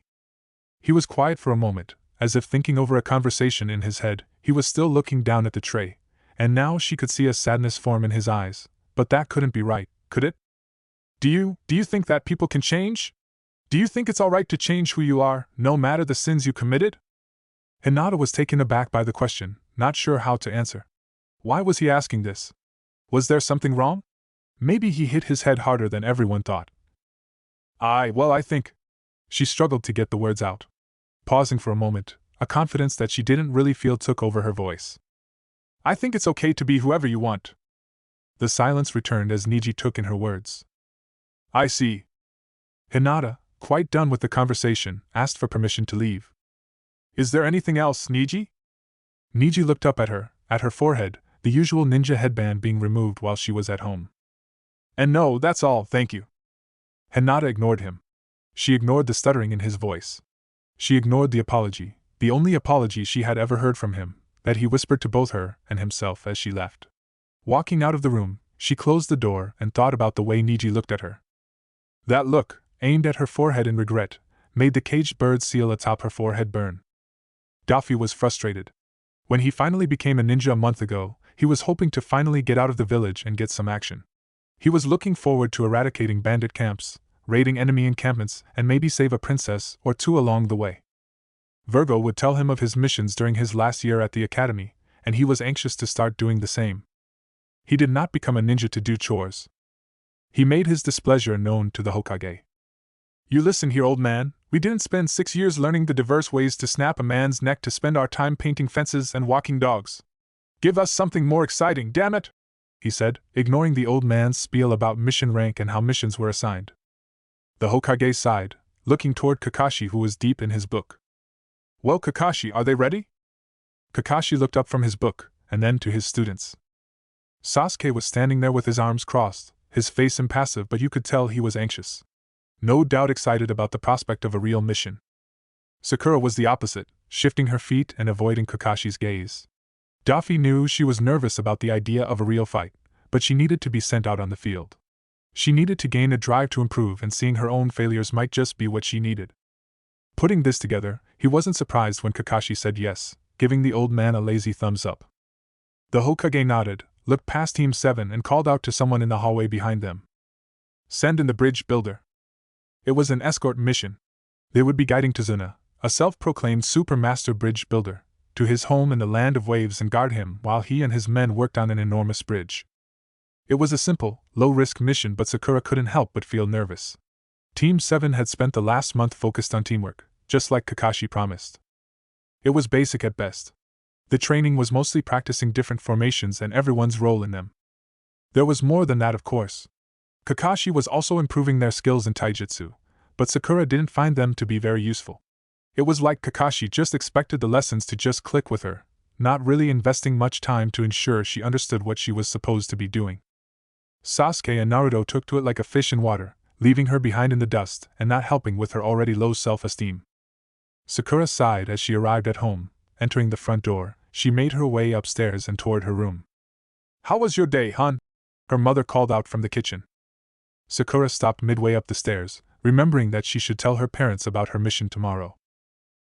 A: He was quiet for a moment, as if thinking over a conversation in his head. He was still looking down at the tray, and now she could see a sadness form in his eyes, but that couldn't be right, could it? Do you think that people can change? Do you think it's alright to change who you are, no matter the sins you committed? Hinata was taken aback by the question, not sure how to answer. Why was he asking this? Was there something wrong? Maybe he hit his head harder than everyone thought. I think. She struggled to get the words out. Pausing for a moment, a confidence that she didn't really feel took over her voice. I think it's okay to be whoever you want. The silence returned as Neji took in her words. I see. Hinata, quite done with the conversation, asked for permission to leave. Is there anything else, Neji? Neji looked up at her forehead, the usual ninja headband being removed while she was at home. And no, that's all, thank you. Hinata ignored him. She ignored the stuttering in his voice. She ignored the apology, the only apology she had ever heard from him, that he whispered to both her and himself as she left. Walking out of the room, she closed the door and thought about the way Neji looked at her. That look, aimed at her forehead in regret, made the caged bird seal atop her forehead burn. Daffy was frustrated. When he finally became a ninja a month ago, he was hoping to finally get out of the village and get some action. He was looking forward to eradicating bandit camps, raiding enemy encampments, and maybe save a princess or two along the way. Virgo would tell him of his missions during his last year at the academy, and he was anxious to start doing the same. He did not become a ninja to do chores. He made his displeasure known to the Hokage. You listen here, old man, we didn't spend 6 years learning the diverse ways to snap a man's neck to spend our time painting fences and walking dogs. Give us something more exciting, damn it! He said, ignoring the old man's spiel about mission rank and how missions were assigned. The Hokage sighed, looking toward Kakashi, who was deep in his book. Well, Kakashi, are they ready? Kakashi looked up from his book, and then to his students. Sasuke was standing there with his arms crossed, his face impassive, but you could tell he was anxious. No doubt excited about the prospect of a real mission. Sakura was the opposite, shifting her feet and avoiding Kakashi's gaze. Daffy knew she was nervous about the idea of a real fight, but she needed to be sent out on the field. She needed to gain a drive to improve, and seeing her own failures might just be what she needed. Putting this together, he wasn't surprised when Kakashi said yes, giving the old man a lazy thumbs up. The Hokage nodded, looked past Team 7 and called out to someone in the hallway behind them. Send in the bridge builder. It was an escort mission. They would be guiding Tazuna, a self-proclaimed supermaster bridge builder, to his home in the land of waves and guard him while he and his men worked on an enormous bridge. It was a simple, low-risk mission, but Sakura couldn't help but feel nervous. Team 7 had spent the last month focused on teamwork, just like Kakashi promised. It was basic at best. The training was mostly practicing different formations and everyone's role in them. There was more than that, of course. Kakashi was also improving their skills in taijutsu, but Sakura didn't find them to be very useful. It was like Kakashi just expected the lessons to just click with her, not really investing much time to ensure she understood what she was supposed to be doing. Sasuke and Naruto took to it like a fish in water, leaving her behind in the dust and not helping with her already low self-esteem. Sakura sighed as she arrived at home. Entering the front door, she made her way upstairs and toward her room. How was your day, hon? Her mother called out from the kitchen. Sakura stopped midway up the stairs, remembering that she should tell her parents about her mission tomorrow.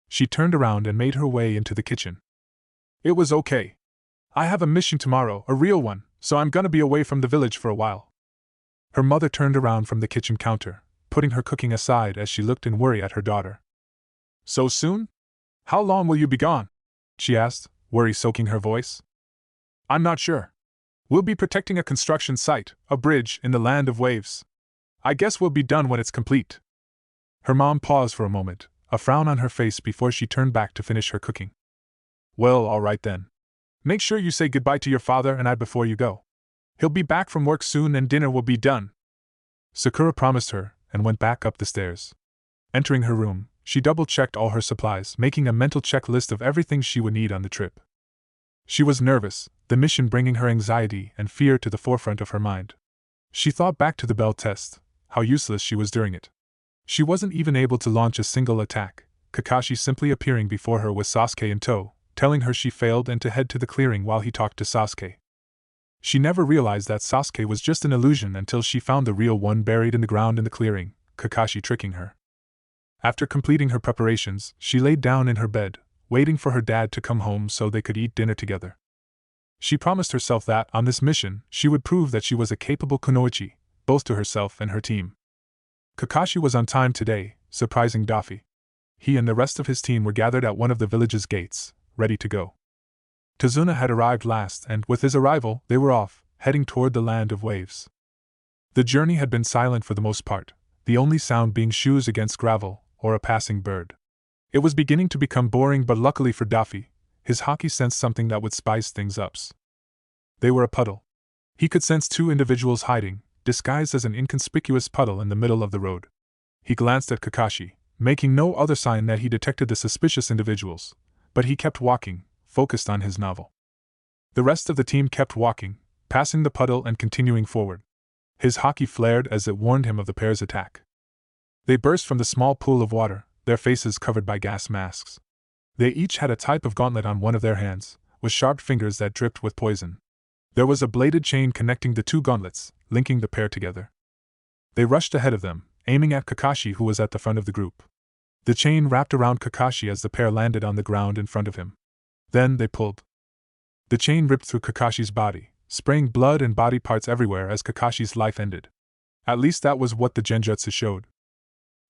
A: She turned around and made her way into the kitchen. It was okay. I have a mission tomorrow, a real one, so I'm gonna be away from the village for a while. Her mother turned around from the kitchen counter, putting her cooking aside as she looked in worry at her daughter. So soon? How long will you be gone? She asked, worry soaking her voice. I'm not sure. We'll be protecting a construction site, a bridge, in the land of waves. I guess we'll be done when it's complete. Her mom paused for a moment, a frown on her face before she turned back to finish her cooking. Well, all right then. Make sure you say goodbye to your father and I before you go. He'll be back from work soon and dinner will be done." Sakura promised her and went back up the stairs. Entering her room, she double-checked all her supplies, making a mental checklist of everything she would need on the trip. She was nervous, the mission bringing her anxiety and fear to the forefront of her mind. She thought back to the bell test, how useless she was during it. She wasn't even able to launch a single attack, Kakashi simply appearing before her with Sasuke in tow, telling her she failed and to head to the clearing while he talked to Sasuke. She never realized that Sasuke was just an illusion until she found the real one buried in the ground in the clearing, Kakashi tricking her. After completing her preparations, she laid down in her bed, waiting for her dad to come home so they could eat dinner together. She promised herself that, on this mission, she would prove that she was a capable kunoichi, both to herself and her team. Kakashi was on time today, surprising Daffy. He and the rest of his team were gathered at one of the village's gates, ready to go. Tazuna had arrived last and, with his arrival, they were off, heading toward the land of waves. The journey had been silent for the most part, the only sound being shoes against gravel, or a passing bird. It was beginning to become boring, but luckily for Daffy, his Haki sensed something that would spice things up. They were a puddle. He could sense two individuals hiding, disguised as an inconspicuous puddle in the middle of the road. He glanced at Kakashi, making no other sign that he detected the suspicious individuals, but he kept walking, focused on his novel. The rest of the team kept walking, passing the puddle and continuing forward. His Haki flared as it warned him of the pair's attack. They burst from the small pool of water, their faces covered by gas masks. They each had a type of gauntlet on one of their hands, with sharp fingers that dripped with poison. There was a bladed chain connecting the two gauntlets, linking the pair together. They rushed ahead of them, aiming at Kakashi, who was at the front of the group. The chain wrapped around Kakashi as the pair landed on the ground in front of him. Then they pulled. The chain ripped through Kakashi's body, spraying blood and body parts everywhere as Kakashi's life ended. At least that was what the genjutsu showed.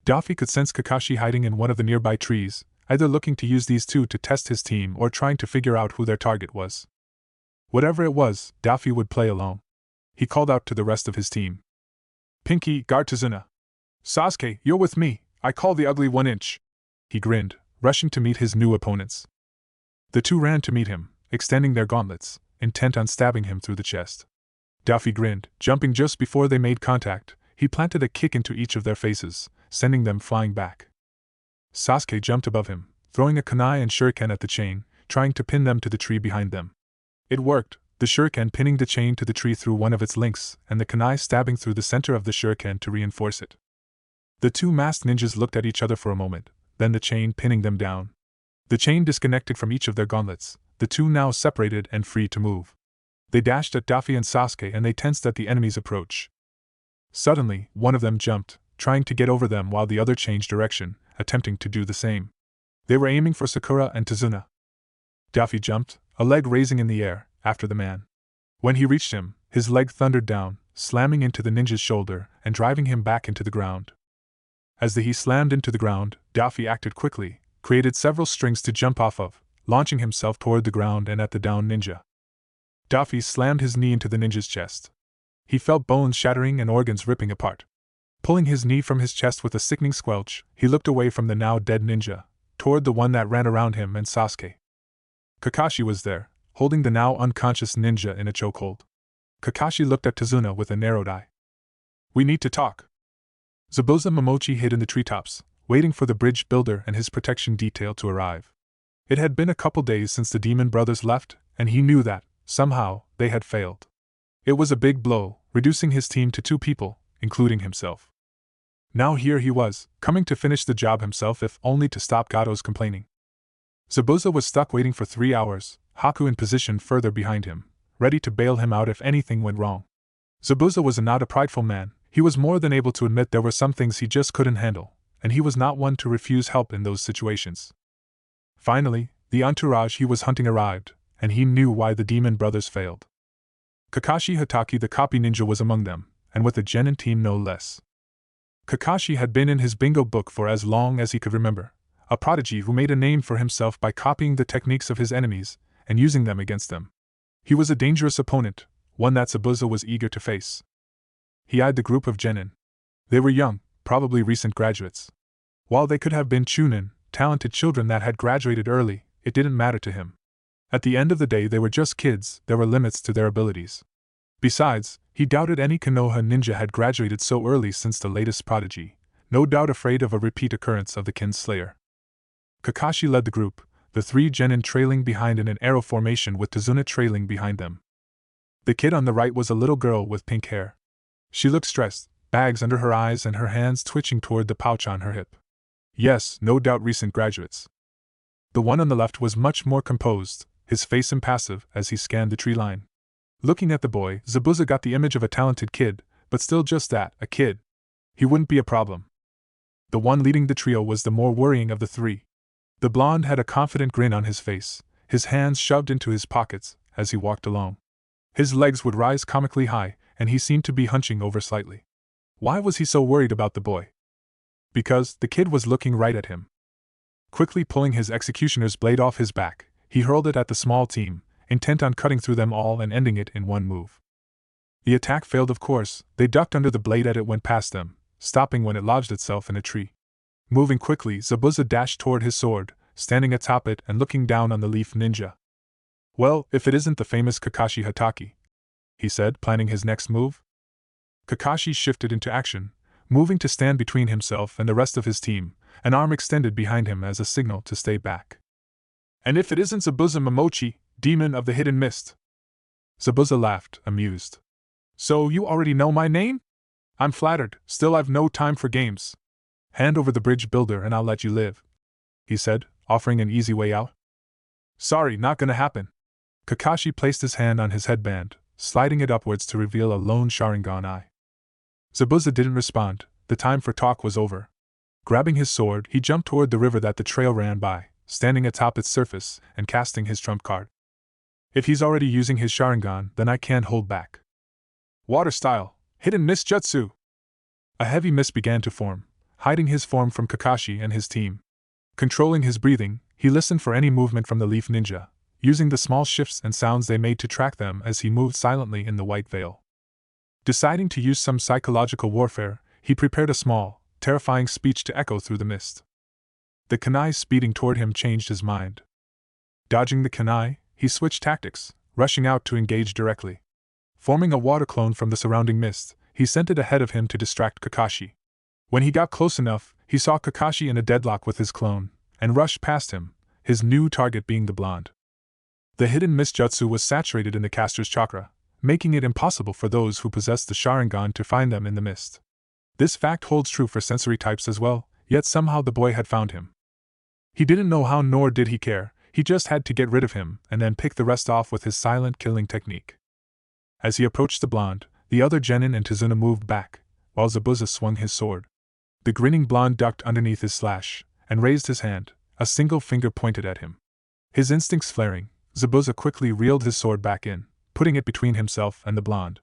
A: Daffy could sense Kakashi hiding in one of the nearby trees, either looking to use these two to test his team or trying to figure out who their target was. Whatever it was, Daffy would play along. He called out to the rest of his team. "Pinky, guard Tazuna. Sasuke, you're with me, I call the ugly 1-inch." He grinned, rushing to meet his new opponents. The two ran to meet him, extending their gauntlets, intent on stabbing him through the chest. Daffy grinned, jumping just before they made contact. He planted a kick into each of their faces, sending them flying back. Sasuke jumped above him, throwing a kunai and shuriken at the chain, trying to pin them to the tree behind them. It worked, the shuriken pinning the chain to the tree through one of its links, and the kunai stabbing through the center of the shuriken to reinforce it. The two masked ninjas looked at each other for a moment, then the chain pinning them down. The chain disconnected from each of their gauntlets, the two now separated and free to move. They dashed at Daffy and Sasuke and they tensed at the enemy's approach. Suddenly, one of them jumped, trying to get over them while the other changed direction, attempting to do the same. They were aiming for Sakura and Tazuna. Daffy jumped, a leg raising in the air, after the man. When he reached him, his leg thundered down, slamming into the ninja's shoulder and driving him back into the ground. As he slammed into the ground, Daffy acted quickly, created several strings to jump off of, launching himself toward the ground and at the down ninja. Daffy slammed his knee into the ninja's chest. He felt bones shattering and organs ripping apart. Pulling his knee from his chest with a sickening squelch, he looked away from the now dead ninja, toward the one that ran around him and Sasuke. Kakashi was there, holding the now unconscious ninja in a chokehold. Kakashi looked at Tazuna with a narrowed eye. "We need to talk." Zabuza Momochi hid in the treetops, waiting for the bridge builder and his protection detail to arrive. It had been a couple days since the demon brothers left, and he knew that, somehow, they had failed. It was a big blow, reducing his team to 2 people, including himself. Now here he was, coming to finish the job himself if only to stop Gato's complaining. Zabuza was stuck waiting for 3 hours, Haku in position further behind him, ready to bail him out if anything went wrong. Zabuza was not a prideful man, he was more than able to admit there were some things he just couldn't handle, and he was not one to refuse help in those situations. Finally, the entourage he was hunting arrived, and he knew why the demon brothers failed. Kakashi Hatake the copy ninja was among them, and with a genin team no less. Kakashi had been in his bingo book for as long as he could remember, a prodigy who made a name for himself by copying the techniques of his enemies and using them against them. He was a dangerous opponent, one that Zabuza was eager to face. He eyed the group of genin. They were young, probably recent graduates. While they could have been Chunin, talented children that had graduated early, it didn't matter to him. At the end of the day, they were just kids, there were limits to their abilities. Besides, he doubted any Konoha ninja had graduated so early since the latest prodigy, no doubt afraid of a repeat occurrence of the Kinslayer. Kakashi led the group, the 3 genin trailing behind in an arrow formation with Tazuna trailing behind them. The kid on the right was a little girl with pink hair. She looked stressed, bags under her eyes and her hands twitching toward the pouch on her hip. Yes, no doubt recent graduates. The one on the left was much more composed, his face impassive as he scanned the tree line. Looking at the boy, Zabuza got the image of a talented kid, but still just that, a kid. He wouldn't be a problem. The one leading the trio was the more worrying of the 3. The blonde had a confident grin on his face, his hands shoved into his pockets as he walked along. His legs would rise comically high, and he seemed to be hunching over slightly. Why was he so worried about the boy? Because the kid was looking right at him. Quickly pulling his executioner's blade off his back, he hurled it at the small team, intent on cutting through them all and ending it in one move. The attack failed, of course. They ducked under the blade as it went past them, stopping when it lodged itself in a tree. Moving quickly, Zabuza dashed toward his sword, standing atop it and looking down on the leaf ninja. Well, if it isn't the famous Kakashi Hatake, he said, planning his next move. Kakashi shifted into action, moving to stand between himself and the rest of his team, an arm extended behind him as a signal to stay back. And if it isn't Zabuza Momochi, demon of the hidden mist? Zabuza laughed, amused. So you already know my name? I'm flattered, still I've no time for games. Hand over the bridge builder and I'll let you live, he said, offering an easy way out. Sorry, not gonna happen. Kakashi placed his hand on his headband, sliding it upwards to reveal a lone Sharingan eye. Zabuza didn't respond, the time for talk was over. Grabbing his sword, he jumped toward the river that the trail ran by, standing atop its surface and casting his trump card. If he's already using his Sharingan, then I can't hold back. Water style, hidden mist jutsu. A heavy mist began to form, hiding his form from Kakashi and his team. Controlling his breathing, he listened for any movement from the leaf ninja, using the small shifts and sounds they made to track them as he moved silently in the white veil. Deciding to use some psychological warfare, he prepared a small, terrifying speech to echo through the mist. The kunai speeding toward him changed his mind. Dodging the kunai, he switched tactics, rushing out to engage directly. Forming a water clone from the surrounding mist, he sent it ahead of him to distract Kakashi. When he got close enough, he saw Kakashi in a deadlock with his clone, and rushed past him, his new target being the blonde. The hidden mist jutsu was saturated in the caster's chakra, making it impossible for those who possessed the Sharingan to find them in the mist. This fact holds true for sensory types as well, yet somehow the boy had found him. He didn't know how nor did he care, he just had to get rid of him and then pick the rest off with his silent killing technique. As he approached the blonde, the other genin and Tazuna moved back, while Zabuza swung his sword. The grinning blonde ducked underneath his slash, and raised his hand, a single finger pointed at him. His instincts flaring, Zabuza quickly reeled his sword back in, putting it between himself and the blonde.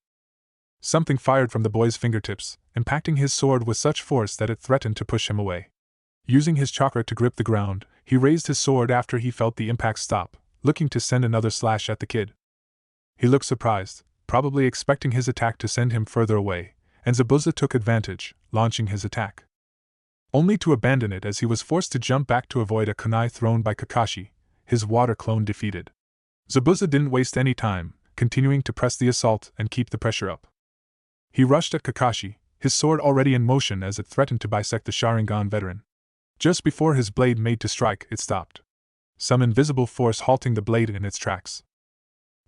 A: Something fired from the boy's fingertips, impacting his sword with such force that it threatened to push him away. Using his chakra to grip the ground, he raised his sword after he felt the impact stop, looking to send another slash at the kid. He looked surprised, probably expecting his attack to send him further away, and Zabuza took advantage, launching his attack. Only to abandon it as he was forced to jump back to avoid a kunai thrown by Kakashi, his water clone defeated. Zabuza didn't waste any time, continuing to press the assault and keep the pressure up. He rushed at Kakashi, his sword already in motion as it threatened to bisect the Sharingan veteran. Just before his blade made to strike, it stopped. Some invisible force halting the blade in its tracks.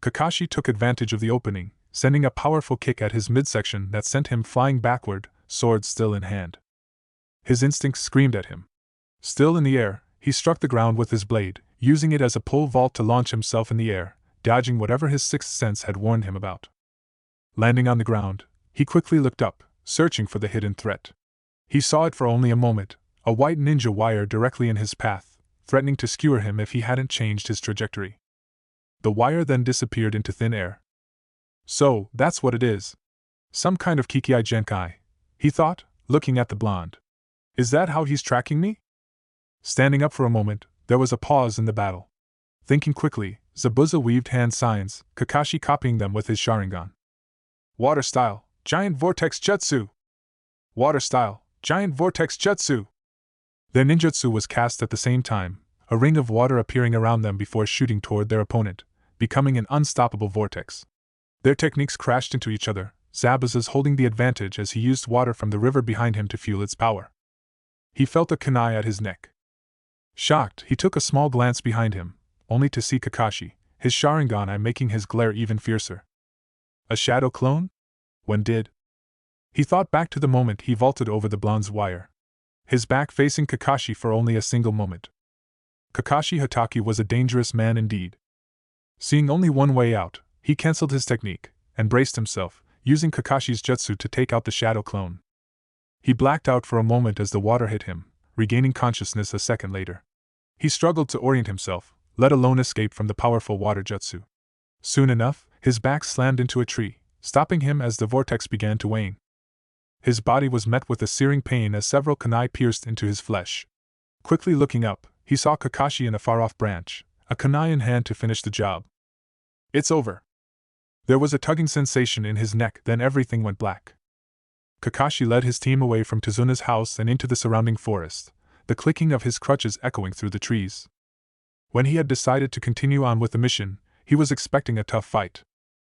A: Kakashi took advantage of the opening, sending a powerful kick at his midsection that sent him flying backward, sword still in hand. His instincts screamed at him. Still in the air, he struck the ground with his blade, using it as a pole vault to launch himself in the air, dodging whatever his sixth sense had warned him about. Landing on the ground, he quickly looked up, searching for the hidden threat. He saw it for only a moment, a white ninja wire directly in his path, threatening to skewer him if he hadn't changed his trajectory. The wire then disappeared into thin air. So, that's what it is. Some kind of Kikei Genkai, he thought, looking at the blonde. Is that how he's tracking me? Standing up for a moment, there was a pause in the battle. Thinking quickly, Zabuza weaved hand signs, Kakashi copying them with his Sharingan. Water style, giant vortex jutsu! Water style, giant vortex jutsu! Their ninjutsu was cast at the same time, a ring of water appearing around them before shooting toward their opponent, becoming an unstoppable vortex. Their techniques crashed into each other, Zabuza's holding the advantage as he used water from the river behind him to fuel its power. He felt a kunai at his neck. Shocked, he took a small glance behind him, only to see Kakashi, his Sharingan eye making his glare even fiercer. A shadow clone? When did? He thought back to the moment he vaulted over the bronze wire. His back facing Kakashi for only a single moment. Kakashi Hatake was a dangerous man indeed. Seeing only one way out, he cancelled his technique, and braced himself, using Kakashi's jutsu to take out the shadow clone. He blacked out for a moment as the water hit him, regaining consciousness a second later. He struggled to orient himself, let alone escape from the powerful water jutsu. Soon enough, his back slammed into a tree, stopping him as the vortex began to wane. His body was met with a searing pain as several kunai pierced into his flesh. Quickly looking up, he saw Kakashi in a far-off branch, a kunai in hand to finish the job. It's over. There was a tugging sensation in his neck, then everything went black. Kakashi led his team away from Tizuna's house and into the surrounding forest, the clicking of his crutches echoing through the trees. When he had decided to continue on with the mission, he was expecting a tough fight.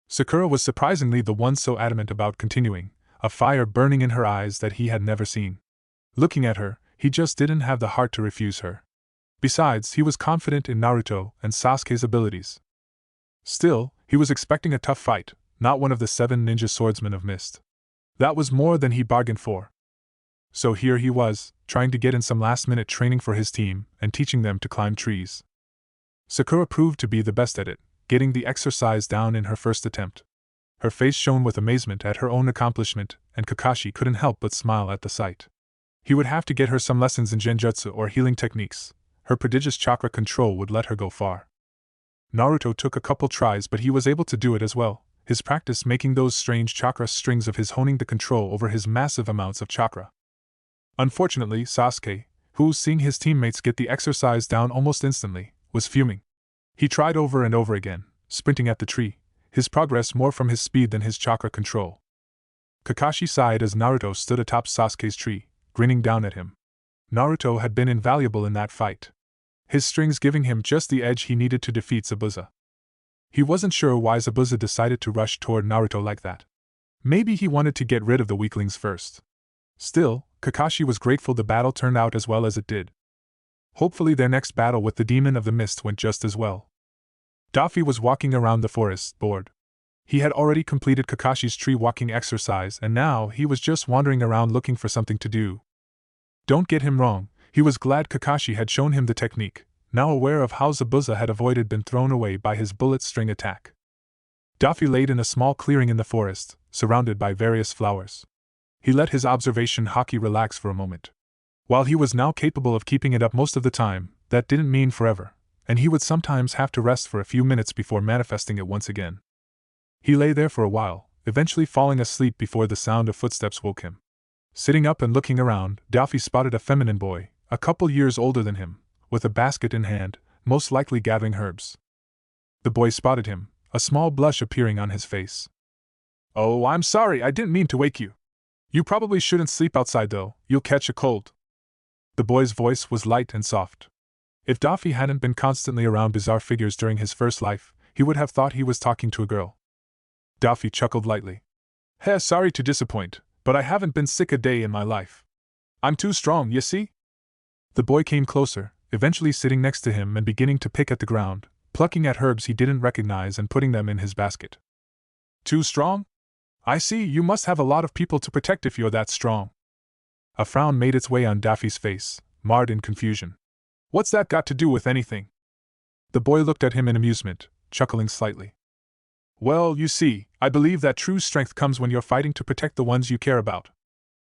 A: Sakura was surprisingly the one so adamant about continuing, a fire burning in her eyes that he had never seen. Looking at her, he just didn't have the heart to refuse her. Besides, he was confident in Naruto and Sasuke's abilities. Still, he was expecting a tough fight, not one of the 7 ninja swordsmen of Mist. That was more than he bargained for. So here he was, trying to get in some last-minute training for his team and teaching them to climb trees. Sakura proved to be the best at it, getting the exercise down in her first attempt. Her face shone with amazement at her own accomplishment, and Kakashi couldn't help but smile at the sight. He would have to get her some lessons in genjutsu or healing techniques. Her prodigious chakra control would let her go far. Naruto took a couple tries, but he was able to do it as well, his practice making those strange chakra strings of his honing the control over his massive amounts of chakra. Unfortunately, Sasuke, who, seeing his teammates get the exercise down almost instantly, was fuming. He tried over and over again, sprinting at the tree, his progress more from his speed than his chakra control. Kakashi sighed as Naruto stood atop Sasuke's tree, grinning down at him. Naruto had been invaluable in that fight, his strings giving him just the edge he needed to defeat Zabuza. He wasn't sure why Zabuza decided to rush toward Naruto like that. Maybe he wanted to get rid of the weaklings first. Still, Kakashi was grateful the battle turned out as well as it did. Hopefully their next battle with the Demon of the Mist went just as well. Daffy was walking around the forest, bored. He had already completed Kakashi's tree-walking exercise and now he was just wandering around looking for something to do. Don't get him wrong, he was glad Kakashi had shown him the technique, now aware of how Zabuza had avoided being thrown away by his bullet string attack. Daffy laid in a small clearing in the forest, surrounded by various flowers. He let his observation haki relax for a moment. While he was now capable of keeping it up most of the time, that didn't mean forever, and he would sometimes have to rest for a few minutes before manifesting it once again. He lay there for a while, eventually falling asleep before the sound of footsteps woke him. Sitting up and looking around, Daffy spotted a feminine boy, a couple years older than him, with a basket in hand, most likely gathering herbs. The boy spotted him, a small blush appearing on his face. "Oh, I'm sorry, I didn't mean to wake you. You probably shouldn't sleep outside though, you'll catch a cold." The boy's voice was light and soft. If Daffy hadn't been constantly around bizarre figures during his first life, he would have thought he was talking to a girl. Daffy chuckled lightly. "Heh, sorry to disappoint, but I haven't been sick a day in my life. I'm too strong, you see?" The boy came closer, eventually sitting next to him and beginning to pick at the ground, plucking at herbs he didn't recognize and putting them in his basket. "Too strong? I see, you must have a lot of people to protect if you're that strong." A frown made its way on Daffy's face, marred in confusion. "What's that got to do with anything?" The boy looked at him in amusement, chuckling slightly. "Well, you see, I believe that true strength comes when you're fighting to protect the ones you care about.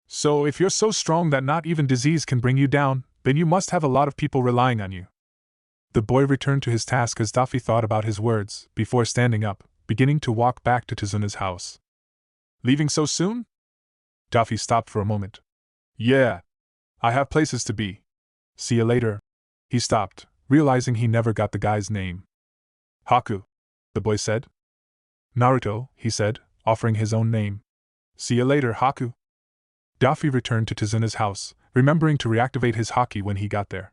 A: So if you're so strong that not even disease can bring you down, then you must have a lot of people relying on you." The boy returned to his task as Daffy thought about his words, before standing up, beginning to walk back to Tizuna's house. "Leaving so soon?" Daffy stopped for a moment. "Yeah. I have places to be. See you later." He stopped, realizing he never got the guy's name. "Haku," the boy said. "Naruto," he said, offering his own name. "See you later, Haku." Daffy returned to Tizuna's house, remembering to reactivate his haki when he got there.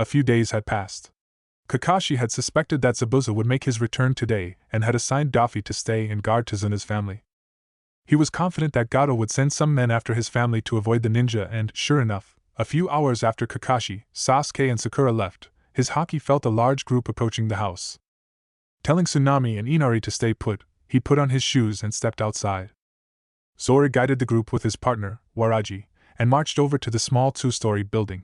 A: A few days had passed. Kakashi had suspected that Zabuza would make his return today and had assigned Daffy to stay and guard Tazuna's family. He was confident that Gato would send some men after his family to avoid the ninja and, sure enough, a few hours after Kakashi, Sasuke and Sakura left, his Haki felt a large group approaching the house. Telling Tsunami and Inari to stay put, he put on his shoes and stepped outside. Zora guided the group with his partner, Waraji, and marched over to the small two-story building.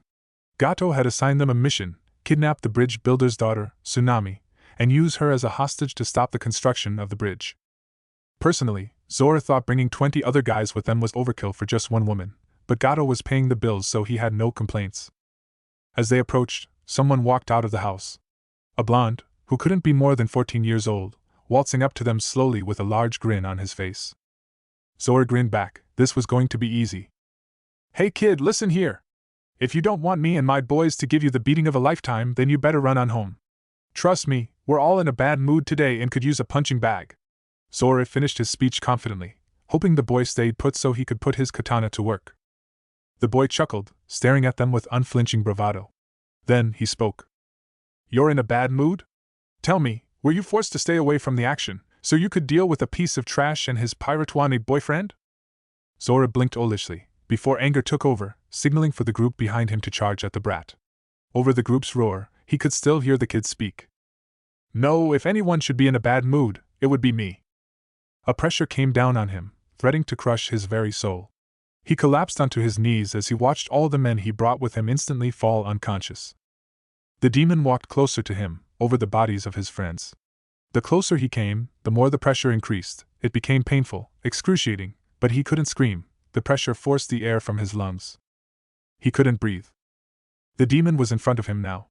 A: Gato had assigned them a mission: kidnap the bridge builder's daughter, Tsunami, and use her as a hostage to stop the construction of the bridge. Personally, Zora thought bringing 20 other guys with them was overkill for just one woman, but Gato was paying the bills so he had no complaints. As they approached, someone walked out of the house. A blonde, who couldn't be more than 14 years old, waltzing up to them slowly with a large grin on his face. Zora grinned back. This was going to be easy. "Hey kid, listen here. If you don't want me and my boys to give you the beating of a lifetime, then you better run on home. Trust me, we're all in a bad mood today and could use a punching bag." Zora finished his speech confidently, hoping the boy stayed put so he could put his katana to work. The boy chuckled, staring at them with unflinching bravado. Then he spoke. "You're in a bad mood? Tell me, were you forced to stay away from the action, so you could deal with a piece of trash and his Piratwane boyfriend?" Zora blinked owlishly, before anger took over, signaling for the group behind him to charge at the brat. Over the group's roar, he could still hear the kid speak. "No, if anyone should be in a bad mood, it would be me." A pressure came down on him, threatening to crush his very soul. He collapsed onto his knees as he watched all the men he brought with him instantly fall unconscious. The demon walked closer to him, over the bodies of his friends. The closer he came, the more the pressure increased. It became painful, excruciating, but he couldn't scream. The pressure forced the air from his lungs. He couldn't breathe. The demon was in front of him now,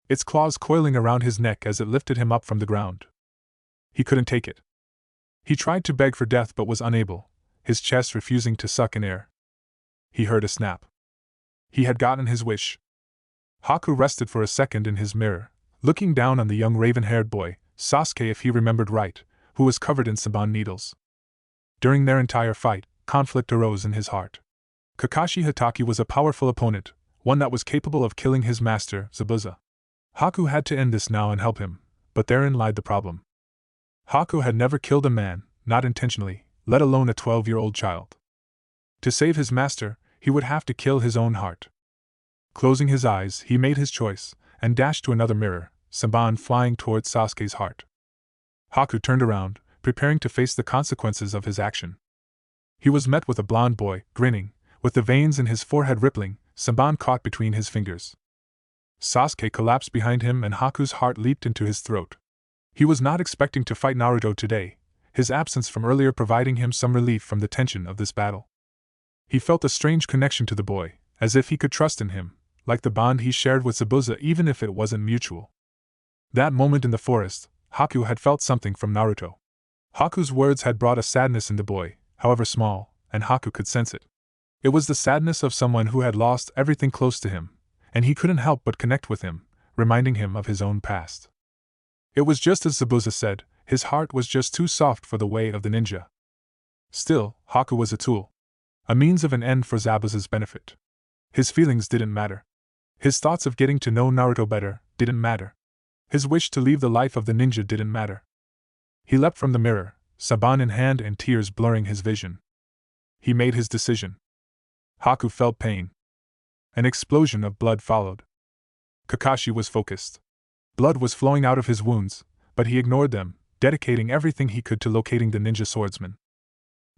A: its claws coiling around his neck as it lifted him up from the ground. He couldn't take it. He tried to beg for death but was unable, his chest refusing to suck in air. He heard a snap. He had gotten his wish. Haku rested for a second in his mirror, looking down on the young raven-haired boy, Sasuke if he remembered right, who was covered in saban needles. During their entire fight, conflict arose in his heart. Kakashi Hatake was a powerful opponent, one that was capable of killing his master, Zabuza. Haku had to end this now and help him, but therein lied the problem. Haku had never killed a man, not intentionally, let alone a 12-year-old child. To save his master, he would have to kill his own heart. Closing his eyes, he made his choice, and dashed to another mirror, saban flying towards Sasuke's heart. Haku turned around, preparing to face the consequences of his action. He was met with a blond boy, grinning, with the veins in his forehead rippling, saban caught between his fingers. Sasuke collapsed behind him and Haku's heart leaped into his throat. He was not expecting to fight Naruto today, his absence from earlier providing him some relief from the tension of this battle. He felt a strange connection to the boy, as if he could trust in him, like the bond he shared with Zabuza even if it wasn't mutual. That moment in the forest, Haku had felt something from Naruto. Haku's words had brought a sadness in the boy, however small, and Haku could sense it. It was the sadness of someone who had lost everything close to him, and he couldn't help but connect with him, reminding him of his own past. It was just as Zabuza said, his heart was just too soft for the way of the ninja. Still, Haku was a tool. A means of an end for Zabuza's benefit. His feelings didn't matter. His thoughts of getting to know Naruto better didn't matter. His wish to leave the life of the ninja didn't matter. He leapt from the mirror, saban in hand and tears blurring his vision. He made his decision. Haku felt pain. An explosion of blood followed. Kakashi was focused. Blood was flowing out of his wounds, but he ignored them, dedicating everything he could to locating the ninja swordsman.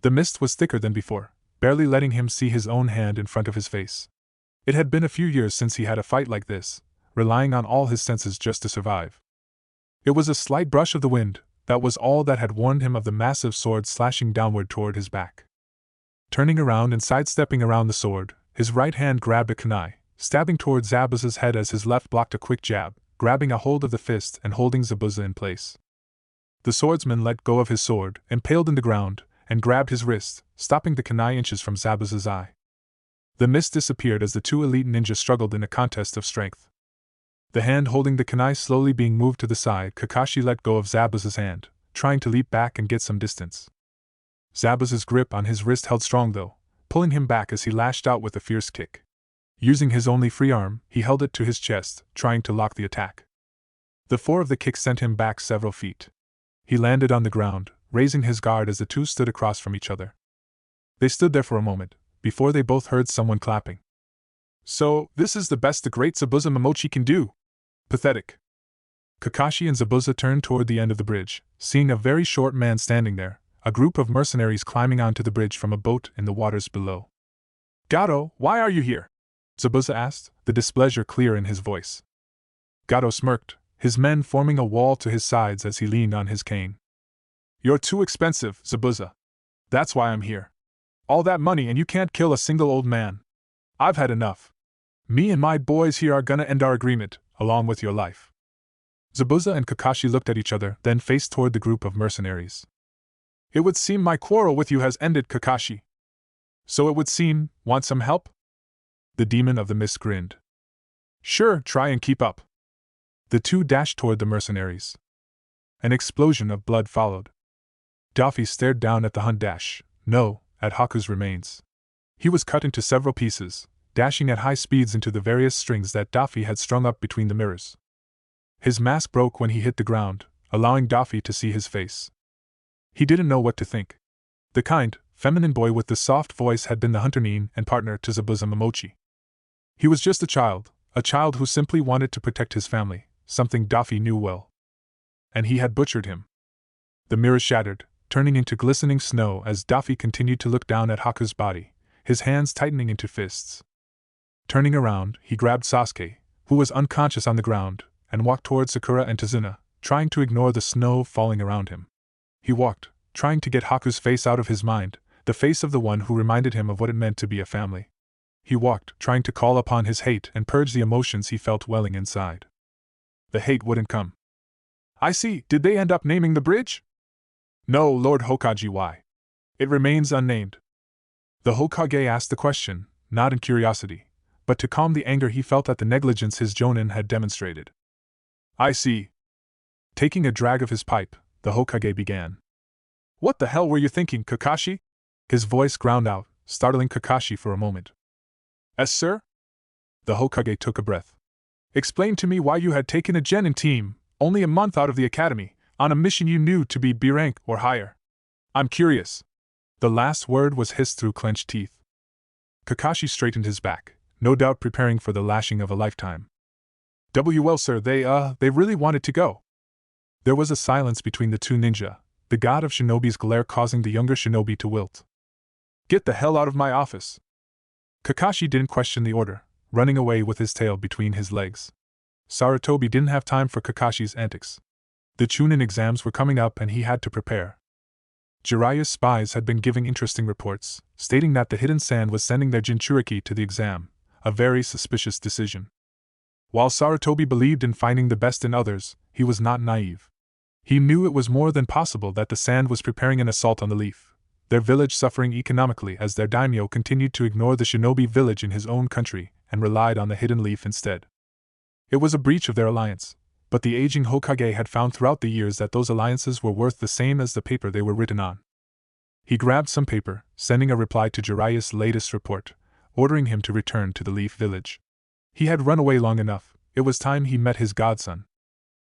A: The mist was thicker than before, barely letting him see his own hand in front of his face. It had been a few years since he had a fight like this, relying on all his senses just to survive. It was a slight brush of the wind, that was all that had warned him of the massive sword slashing downward toward his back. Turning around and sidestepping around the sword, his right hand grabbed a kunai, stabbing toward Zabuza's head as his left blocked a quick jab, grabbing a hold of the fist and holding Zabuza in place. The swordsman let go of his sword, impaled in the ground, and grabbed his wrist, stopping the kunai inches from Zabuza's eye. The mist disappeared as the two elite ninjas struggled in a contest of strength. The hand holding the kunai slowly being moved to the side, Kakashi let go of Zabuza's hand, trying to leap back and get some distance. Zabuza's grip on his wrist held strong though, pulling him back as he lashed out with a fierce kick. Using his only free arm, he held it to his chest, trying to lock the attack. The 4 of the kicks sent him back several feet. He landed on the ground, raising his guard as the two stood across from each other. They stood there for a moment, before they both heard someone clapping. So, this is the best the great Zabuza Momochi can do? Pathetic. Kakashi and Zabuza turned toward the end of the bridge, seeing a very short man standing there, a group of mercenaries climbing onto the bridge from a boat in the waters below. Gato, why are you here? Zabuza asked, the displeasure clear in his voice. Gato smirked, his men forming a wall to his sides as he leaned on his cane. You're too expensive, Zabuza. That's why I'm here. All that money and you can't kill a single old man. I've had enough. Me and my boys here are gonna end our agreement, along with your life. Zabuza and Kakashi looked at each other, then faced toward the group of mercenaries. It would seem my quarrel with you has ended, Kakashi. So it would seem, want some help? The demon of the mist grinned. Sure, try and keep up. The two dashed toward the mercenaries. An explosion of blood followed. Daffy stared down at the Hun dash, no, at Haku's remains. He was cut into several pieces, dashing at high speeds into the various strings that Daffy had strung up between the mirrors. His mask broke when he hit the ground, allowing Daffy to see his face. He didn't know what to think. The kind, feminine boy with the soft voice had been the hunter-nin and partner to Zabuza Momochi. He was just a child who simply wanted to protect his family, something Daffy knew well. And he had butchered him. The mirror shattered, turning into glistening snow as Daffy continued to look down at Haku's body, his hands tightening into fists. Turning around, he grabbed Sasuke, who was unconscious on the ground, and walked toward Sakura and Tazuna, trying to ignore the snow falling around him. He walked, trying to get Haku's face out of his mind, the face of the one who reminded him of what it meant to be a family. He walked, trying to call upon his hate and purge the emotions he felt welling inside. The hate wouldn't come. I see, did they end up naming the bridge? No, Lord Hokage, why? It remains unnamed. The Hokage asked the question, not in curiosity, but to calm the anger he felt at the negligence his Jonin had demonstrated. I see. Taking a drag of his pipe, the Hokage began. What the hell were you thinking, Kakashi? His voice ground out, startling Kakashi for a moment. Sir? The Hokage took a breath. Explain to me why you had taken a genin team, only a month out of the academy, on a mission you knew to be B rank or higher. I'm curious. The last word was hissed through clenched teeth. Kakashi straightened his back, no doubt preparing for the lashing of a lifetime. Well, sir, they really wanted to go. There was a silence between the two ninja, the god of shinobi's glare causing the younger shinobi to wilt. Get the hell out of my office. Kakashi didn't question the order, running away with his tail between his legs. Sarutobi didn't have time for Kakashi's antics. The Chunin exams were coming up and he had to prepare. Jiraiya's spies had been giving interesting reports, stating that the Hidden Sand was sending their Jinchuriki to the exam, a very suspicious decision. While Sarutobi believed in finding the best in others, he was not naive. He knew it was more than possible that the Sand was preparing an assault on the Leaf, their village suffering economically as their daimyo continued to ignore the shinobi village in his own country and relied on the Hidden Leaf instead. It was a breach of their alliance, but the aging Hokage had found throughout the years that those alliances were worth the same as the paper they were written on. He grabbed some paper, sending a reply to Jiraiya's latest report, ordering him to return to the Leaf Village. He had run away long enough, it was time he met his godson.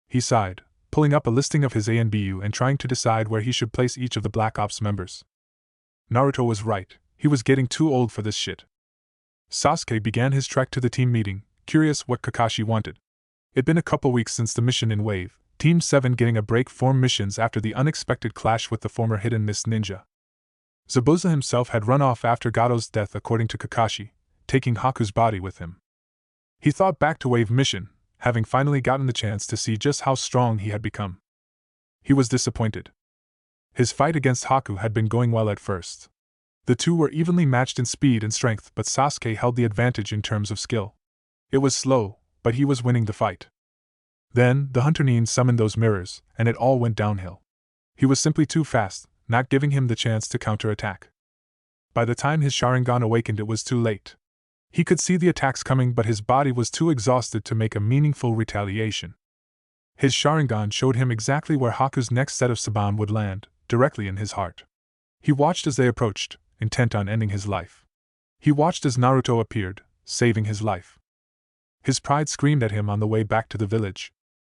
A: He sighed, pulling up a listing of his ANBU and trying to decide where he should place each of the Black Ops members. Naruto was right, he was getting too old for this shit. Sasuke began his trek to the team meeting, curious what Kakashi wanted. It'd been a couple weeks since the mission in Wave, Team 7 getting a break from missions after the unexpected clash with the former Hidden Mist ninja. Zabuza himself had run off after Gato's death according to Kakashi, taking Haku's body with him. He thought back to Wave mission, having finally gotten the chance to see just how strong he had become. He was disappointed. His fight against Haku had been going well at first. The two were evenly matched in speed and strength, but Sasuke held the advantage in terms of skill. It was slow, but he was winning the fight. Then, the Hunter-nin summoned those mirrors, and it all went downhill. He was simply too fast, not giving him the chance to counterattack. By the time his Sharingan awakened, it was too late. He could see the attacks coming, but his body was too exhausted to make a meaningful retaliation. His Sharingan showed him exactly where Haku's next set of Saban would land, directly in his heart. He watched as they approached, intent on ending his life. He watched as Naruto appeared, saving his life. His pride screamed at him on the way back to the village.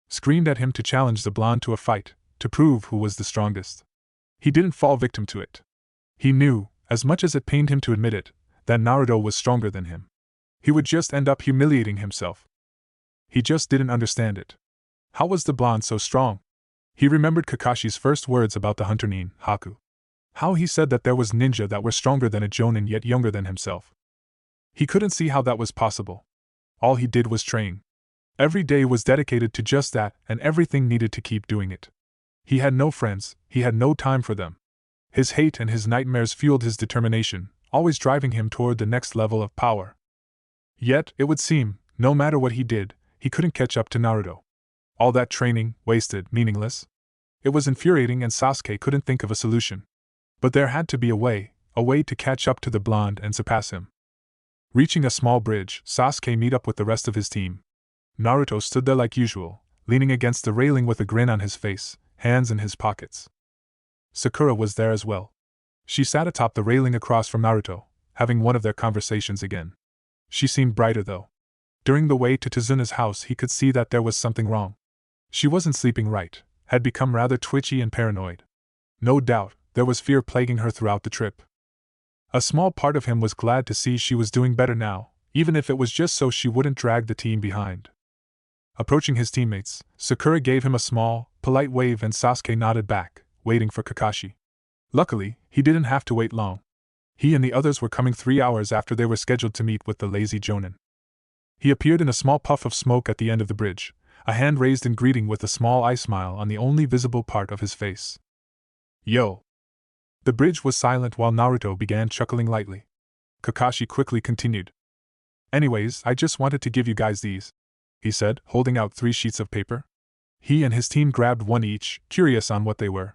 A: Screamed at him to challenge the blonde to a fight, to prove who was the strongest. He didn't fall victim to it. He knew, as much as it pained him to admit it, that Naruto was stronger than him. He would just end up humiliating himself. He just didn't understand it. How was the blonde so strong? He remembered Kakashi's first words about the hunter nin, Haku. How he said that there was ninja that were stronger than a jonin yet younger than himself. He couldn't see how that was possible. All he did was train. Every day was dedicated to just that, and everything needed to keep doing it. He had no friends, he had no time for them. His hate and his nightmares fueled his determination, always driving him toward the next level of power. Yet, it would seem, no matter what he did, he couldn't catch up to Naruto. All that training, wasted, meaningless. It was infuriating and Sasuke couldn't think of a solution. But there had to be a way to catch up to the blonde and surpass him. Reaching a small bridge, Sasuke met up with the rest of his team. Naruto stood there like usual, leaning against the railing with a grin on his face, hands in his pockets. Sakura was there as well. She sat atop the railing across from Naruto, having one of their conversations again. She seemed brighter though. During the way to Tezuna's house he could see that there was something wrong. She wasn't sleeping right, had become rather twitchy and paranoid. No doubt, there was fear plaguing her throughout the trip. A small part of him was glad to see she was doing better now, even if it was just so she wouldn't drag the team behind. Approaching his teammates, Sakura gave him a small, polite wave and Sasuke nodded back, waiting for Kakashi. Luckily, he didn't have to wait long. He and the others were coming 3 hours after they were scheduled to meet with the lazy jonin. He appeared in a small puff of smoke at the end of the bridge, a hand raised in greeting with a small eye smile on the only visible part of his face. Yo! The bridge was silent while Naruto began chuckling lightly. Kakashi quickly continued. Anyways, I just wanted to give you guys these, he said, holding out 3 sheets of paper. He and his team grabbed one each, curious on what they were.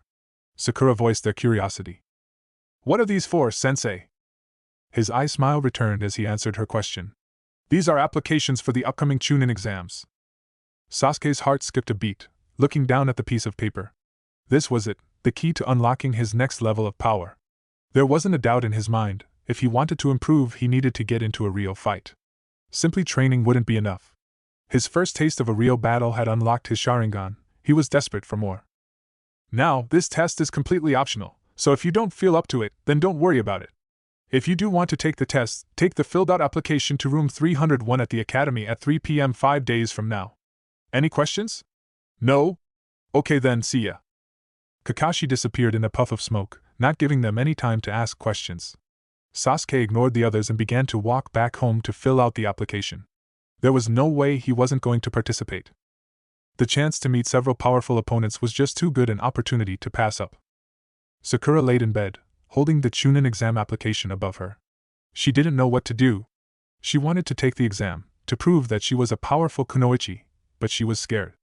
A: Sakura voiced their curiosity. What are these for, sensei? His eye smile returned as he answered her question. These are applications for the upcoming Chunin exams. Sasuke's heart skipped a beat, looking down at the piece of paper. This was it, the key to unlocking his next level of power. There wasn't a doubt in his mind, if he wanted to improve he needed to get into a real fight. Simply training wouldn't be enough. His first taste of a real battle had unlocked his Sharingan, he was desperate for more. Now, this test is completely optional, so if you don't feel up to it, then don't worry about it. If you do want to take the test, take the filled-out application to room 301 at the Academy at 3 p.m. 5 days from now. Any questions? No? Okay then, see ya. Kakashi disappeared in a puff of smoke, not giving them any time to ask questions. Sasuke ignored the others and began to walk back home to fill out the application. There was no way he wasn't going to participate. The chance to meet several powerful opponents was just too good an opportunity to pass up. Sakura laid in bed, holding the Chunin exam application above her. She didn't know what to do. She wanted to take the exam, to prove that she was a powerful kunoichi, but she was scared.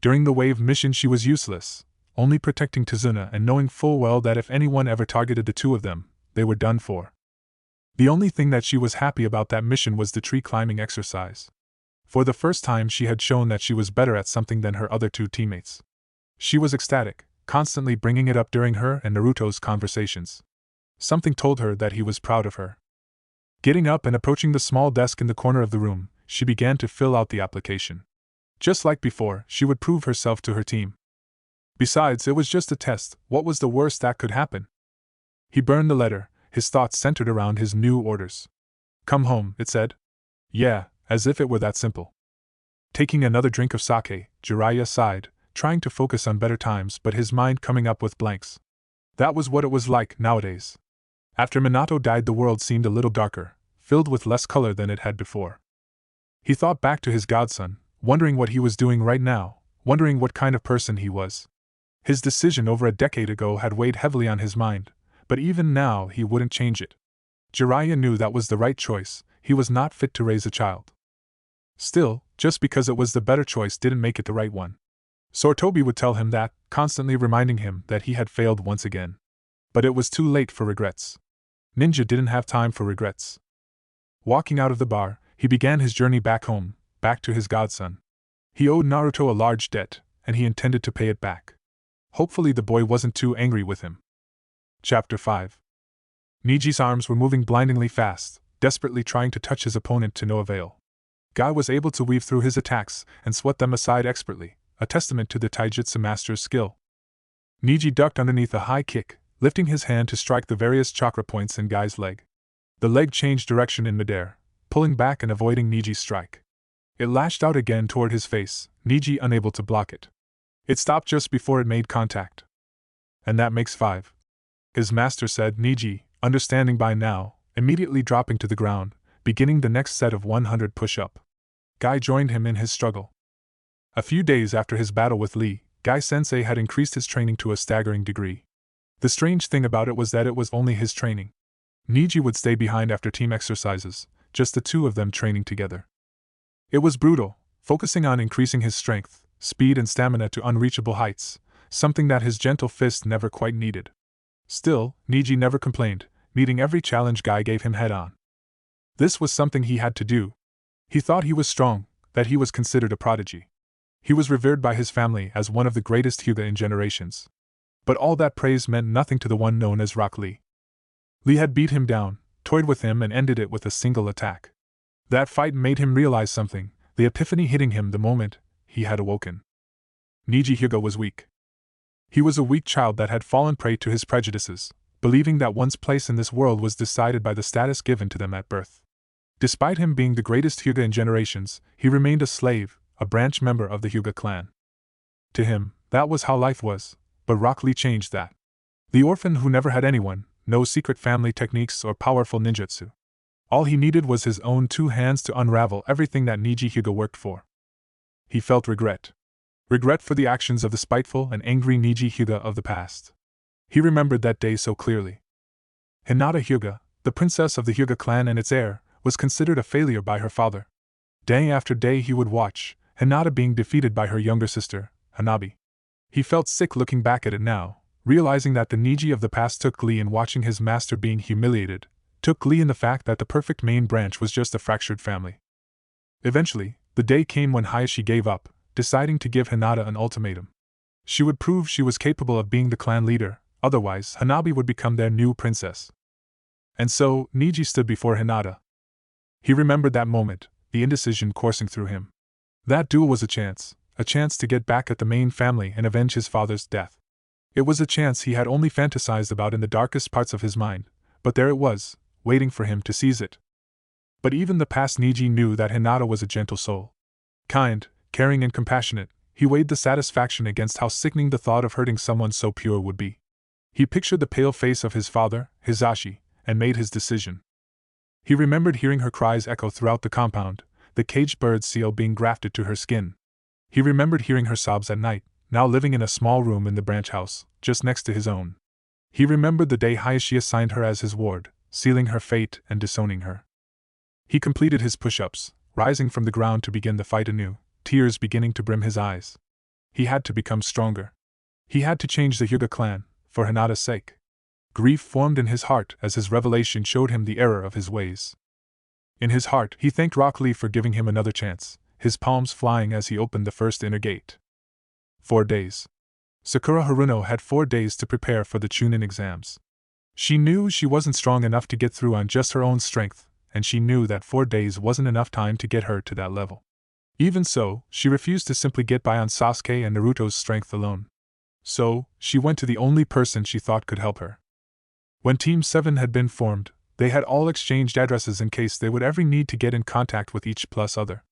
A: During the wave mission she was useless, only protecting Tezuna and knowing full well that if anyone ever targeted the two of them, they were done for. The only thing that she was happy about that mission was the tree climbing exercise. For the first time she had shown that she was better at something than her other 2 teammates. She was ecstatic, constantly bringing it up during her and Naruto's conversations. Something told her that he was proud of her. Getting up and approaching the small desk in the corner of the room, she began to fill out the application. Just like before, she would prove herself to her team. Besides, it was just a test, what was the worst that could happen? He burned the letter, his thoughts centered around his new orders. Come home, it said. Yeah, as if it were that simple. Taking another drink of sake, Jiraiya sighed, trying to focus on better times but his mind coming up with blanks. That was what it was like nowadays. After Minato died the world seemed a little darker, filled with less color than it had before. He thought back to his godson, wondering what he was doing right now, wondering what kind of person he was. His decision over a decade ago had weighed heavily on his mind, but even now he wouldn't change it. Jiraiya knew that was the right choice, he was not fit to raise a child. Still, just because it was the better choice didn't make it the right one. Sarutobi would tell him that, constantly reminding him that he had failed once again. But it was too late for regrets. Ninja didn't have time for regrets. Walking out of the bar, he began his journey back home, back to his godson. He owed Naruto a large debt, and he intended to pay it back. Hopefully the boy wasn't too angry with him. Chapter 5. Neji's arms were moving blindingly fast, desperately trying to touch his opponent to no avail. Guy was able to weave through his attacks and sweat them aside expertly, a testament to the taijutsu master's skill. Neji ducked underneath a high kick, lifting his hand to strike the various chakra points in Guy's leg. The leg changed direction in midair, pulling back and avoiding Neji's strike. It lashed out again toward his face, Neji unable to block it. It stopped just before it made contact. And that makes 5. His master said, Neji, understanding by now, immediately dropping to the ground, beginning the next set of 100 push-up. Guy joined him in his struggle. A few days after his battle with Lee, Guy-sensei had increased his training to a staggering degree. The strange thing about it was that it was only his training. Neji would stay behind after team exercises, just the two of them training together. It was brutal, focusing on increasing his strength, speed and stamina to unreachable heights, something that his gentle fist never quite needed. Still, Neji never complained, meeting every challenge Guy gave him head-on. This was something he had to do. He thought he was strong, that he was considered a prodigy. He was revered by his family as one of the greatest Hyuga in generations. But all that praise meant nothing to the one known as Rock Lee. Lee had beat him down, toyed with him and ended it with a single attack. That fight made him realize something, the epiphany hitting him the moment he had awoken. Neji Hyuga was weak. He was a weak child that had fallen prey to his prejudices, believing that one's place in this world was decided by the status given to them at birth. Despite him being the greatest Hyuga in generations, he remained a slave, a branch member of the Hyuga clan. To him, that was how life was, but Rock Lee changed that. The orphan who never had anyone, no secret family techniques or powerful ninjutsu. All he needed was his own 2 hands to unravel everything that Neji Hyuga worked for. He felt regret. Regret for the actions of the spiteful and angry Neji Hyuga of the past. He remembered that day so clearly. Hinata Hyuga, the princess of the Hyuga clan and its heir, was considered a failure by her father. Day after day he would watch Hinata being defeated by her younger sister, Hanabi. He felt sick looking back at it now, realizing that the Neji of the past took glee in watching his master being humiliated, took glee in the fact that the perfect main branch was just a fractured family. Eventually, the day came when Hayashi gave up, deciding to give Hinata an ultimatum. She would prove she was capable of being the clan leader, otherwise Hanabi would become their new princess. And so, Neji stood before Hinata. He remembered that moment, the indecision coursing through him. That duel was a chance to get back at the main family and avenge his father's death. It was a chance he had only fantasized about in the darkest parts of his mind, but there it was, waiting for him to seize it. But even the past Neji knew that Hinata was a gentle soul. Kind, caring and compassionate, he weighed the satisfaction against how sickening the thought of hurting someone so pure would be. He pictured the pale face of his father, Hisashi, and made his decision. He remembered hearing her cries echo throughout the compound, the caged bird seal being grafted to her skin. He remembered hearing her sobs at night, now living in a small room in the branch house, just next to his own. He remembered the day Hayashi assigned her as his ward, sealing her fate and disowning her. He completed his push-ups, rising from the ground to begin the fight anew, tears beginning to brim his eyes. He had to become stronger. He had to change the Hyuga clan, for Hinata's sake. Grief formed in his heart as his revelation showed him the error of his ways. In his heart, he thanked Rock Lee for giving him another chance, his palms flying as he opened the first inner gate. 4 days. Sakura Haruno had 4 days to prepare for the Chunin exams. She knew she wasn't strong enough to get through on just her own strength, and she knew that 4 days wasn't enough time to get her to that level. Even so, she refused to simply get by on Sasuke and Naruto's strength alone. So, she went to the only person she thought could help her. When Team 7 had been formed, they had all exchanged addresses in case they would ever need to get in contact with each plus other.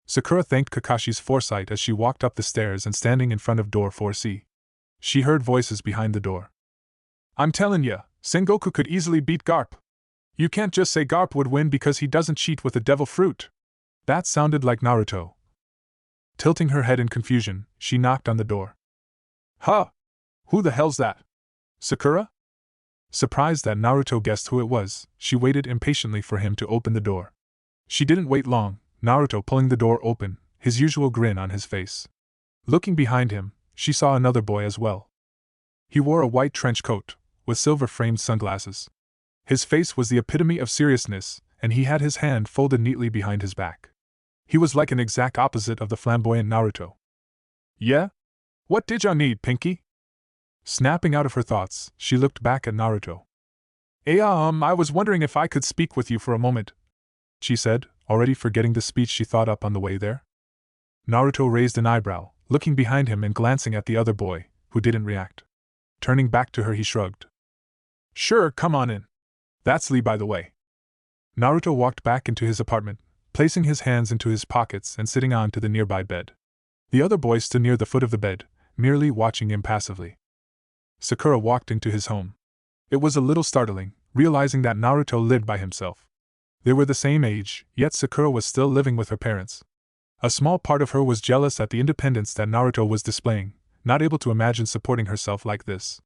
A: Sakura thanked Kakashi's foresight as she walked up the stairs and standing in front of door 4C. She heard voices behind the door. "I'm tellin' ya, Sengoku could easily beat Garp. You can't just say Garp would win because he doesn't cheat with the devil fruit." That sounded like Naruto. Tilting her head in confusion, she knocked on the door. "Huh? Who the hell's that? Sakura?" Surprised that Naruto guessed who it was, she waited impatiently for him to open the door. She didn't wait long, Naruto pulling the door open, his usual grin on his face. Looking behind him, she saw another boy as well. He wore a white trench coat, with silver-framed sunglasses. His face was the epitome of seriousness, and he had his hand folded neatly behind his back. He was like an exact opposite of the flamboyant Naruto. "Yeah? What did ya need, Pinky?" Snapping out of her thoughts, she looked back at Naruto. I was wondering if I could speak with you for a moment, she said, already forgetting the speech she thought up on the way there. Naruto raised an eyebrow, looking behind him and glancing at the other boy, who didn't react. Turning back to her, he shrugged. Sure, come on in. That's Lee, by the way. Naruto walked back into his apartment, placing his hands into his pockets and sitting on to the nearby bed. The other boy stood near the foot of the bed, merely watching impassively. Sakura walked into his home. It was a little startling, realizing that Naruto lived by himself. They were the same age, yet Sakura was still living with her parents. A small part of her was jealous at the independence that Naruto was displaying, not able to imagine supporting herself like this.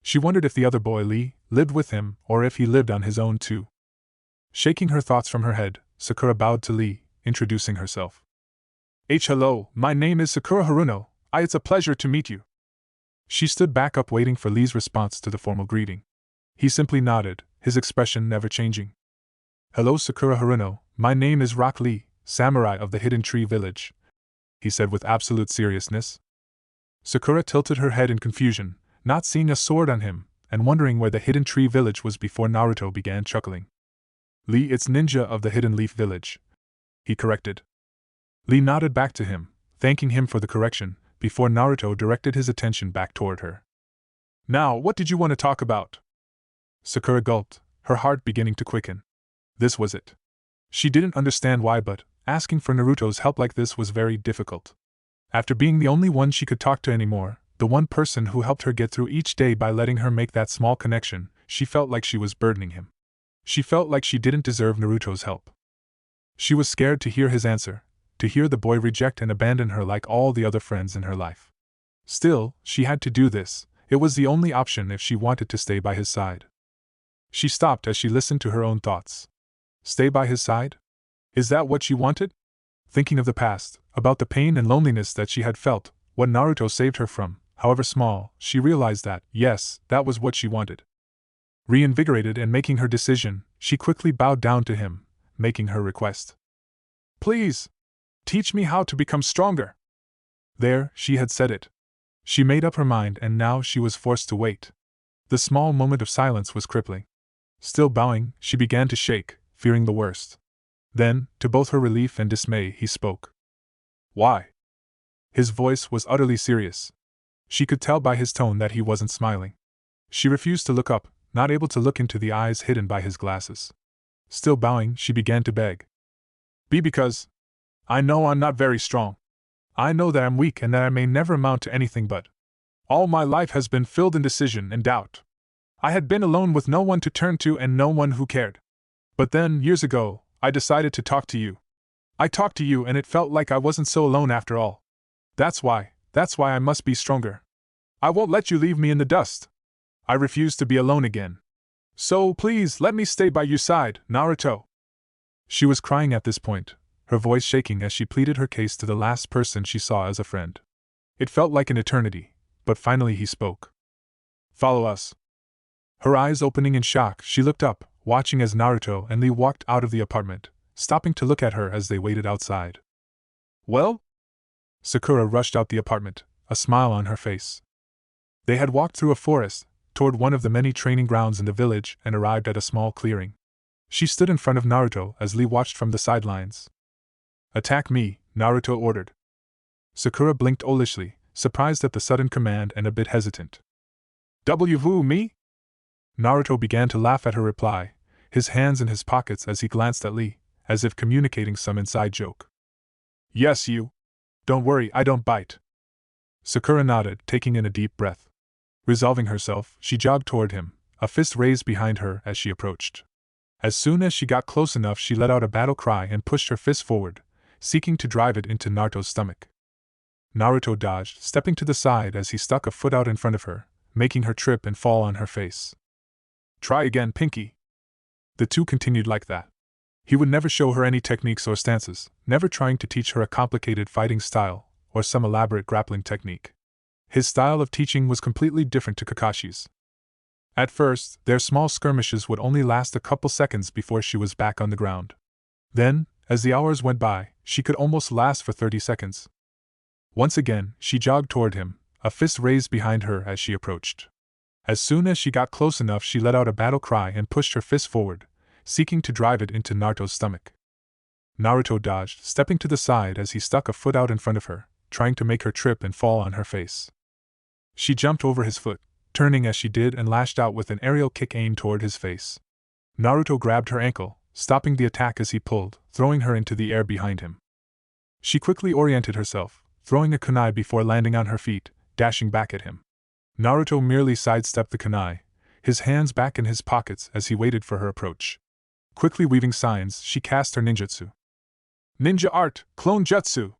A: She wondered if the other boy, Lee, lived with him or if he lived on his own too. Shaking her thoughts from her head, Sakura bowed to Lee, introducing herself. Hello, my name is Sakura Haruno. It's a pleasure to meet you. She stood back up waiting for Lee's response to the formal greeting. He simply nodded, his expression never changing. Hello Sakura Haruno, my name is Rock Lee, samurai of the Hidden Tree Village, he said with absolute seriousness. Sakura tilted her head in confusion, not seeing a sword on him, and wondering where the Hidden Tree Village was before Naruto began chuckling. Lee, it's ninja of the Hidden Leaf Village, he corrected. Lee nodded back to him, thanking him for the correction, before Naruto directed his attention back toward her. Now, what did you want to talk about? Sakura gulped, her heart beginning to quicken. This was it. She didn't understand why, but asking for Naruto's help like this was very difficult. After being the only one she could talk to anymore, the one person who helped her get through each day by letting her make that small connection, she felt like she was burdening him. She felt like she didn't deserve Naruto's help. She was scared to hear his answer, to hear the boy reject and abandon her like all the other friends in her life. Still, she had to do this. It was the only option if she wanted to stay by his side. She stopped as she listened to her own thoughts. Stay by his side? Is that what she wanted? Thinking of the past, about the pain and loneliness that she had felt, what Naruto saved her from, however small, she realized that, yes, that was what she wanted. Reinvigorated and making her decision, she quickly bowed down to him, making her request. Please! Teach me how to become stronger! There, she had said it. She made up her mind and now she was forced to wait. The small moment of silence was crippling. Still bowing, she began to shake, fearing the worst. Then, to both her relief and dismay, he spoke. Why? His voice was utterly serious. She could tell by his tone that he wasn't smiling. She refused to look up, not able to look into the eyes hidden by his glasses. Still bowing, she began to beg. Because I know I'm not very strong. I know that I'm weak and that I may never amount to anything, but all my life has been filled in indecision and doubt. I had been alone with no one to turn to and no one who cared. But then, years ago, I decided to talk to you. I talked to you and it felt like I wasn't so alone after all. That's why I must be stronger. I won't let you leave me in the dust. I refuse to be alone again. So please let me stay by your side, Naruto. She was crying at this point, her voice shaking as she pleaded her case to the last person she saw as a friend. It felt like an eternity, but finally he spoke. Follow us. Her eyes opening in shock, she looked up, watching as Naruto and Lee walked out of the apartment, stopping to look at her as they waited outside. Well? Sakura rushed out the apartment, a smile on her face. They had walked through a forest, toward one of the many training grounds in the village and arrived at a small clearing. She stood in front of Naruto as Lee watched from the sidelines. Attack me, Naruto ordered. Sakura blinked owlishly, surprised at the sudden command and a bit hesitant. Woo me? Naruto began to laugh at her reply, his hands in his pockets as he glanced at Lee, as if communicating some inside joke. Yes, you. Don't worry, I don't bite. Sakura nodded, taking in a deep breath. Resolving herself, she jogged toward him, a fist raised behind her as she approached. As soon as she got close enough, she let out a battle cry and pushed her fist forward, seeking to drive it into Naruto's stomach. Naruto dodged, stepping to the side as he stuck a foot out in front of her, making her trip and fall on her face. Try again, Pinky. The two continued like that. He would never show her any techniques or stances, never trying to teach her a complicated fighting style or some elaborate grappling technique. His style of teaching was completely different to Kakashi's. At first, their small skirmishes would only last a couple seconds before she was back on the ground. Then, as the hours went by, she could almost last for 30 seconds. Once again, she jogged toward him, a fist raised behind her as she approached. As soon as she got close enough, she let out a battle cry and pushed her fist forward, seeking to drive it into Naruto's stomach. Naruto dodged, stepping to the side as he stuck a foot out in front of her, trying to make her trip and fall on her face. She jumped over his foot, turning as she did and lashed out with an aerial kick aimed toward his face. Naruto grabbed her ankle, stopping the attack as he pulled, throwing her into the air behind him. She quickly oriented herself, throwing a kunai before landing on her feet, dashing back at him. Naruto merely sidestepped the kunai, his hands back in his pockets as he waited for her approach. Quickly weaving signs, she cast her ninjutsu. Ninja art, clone jutsu!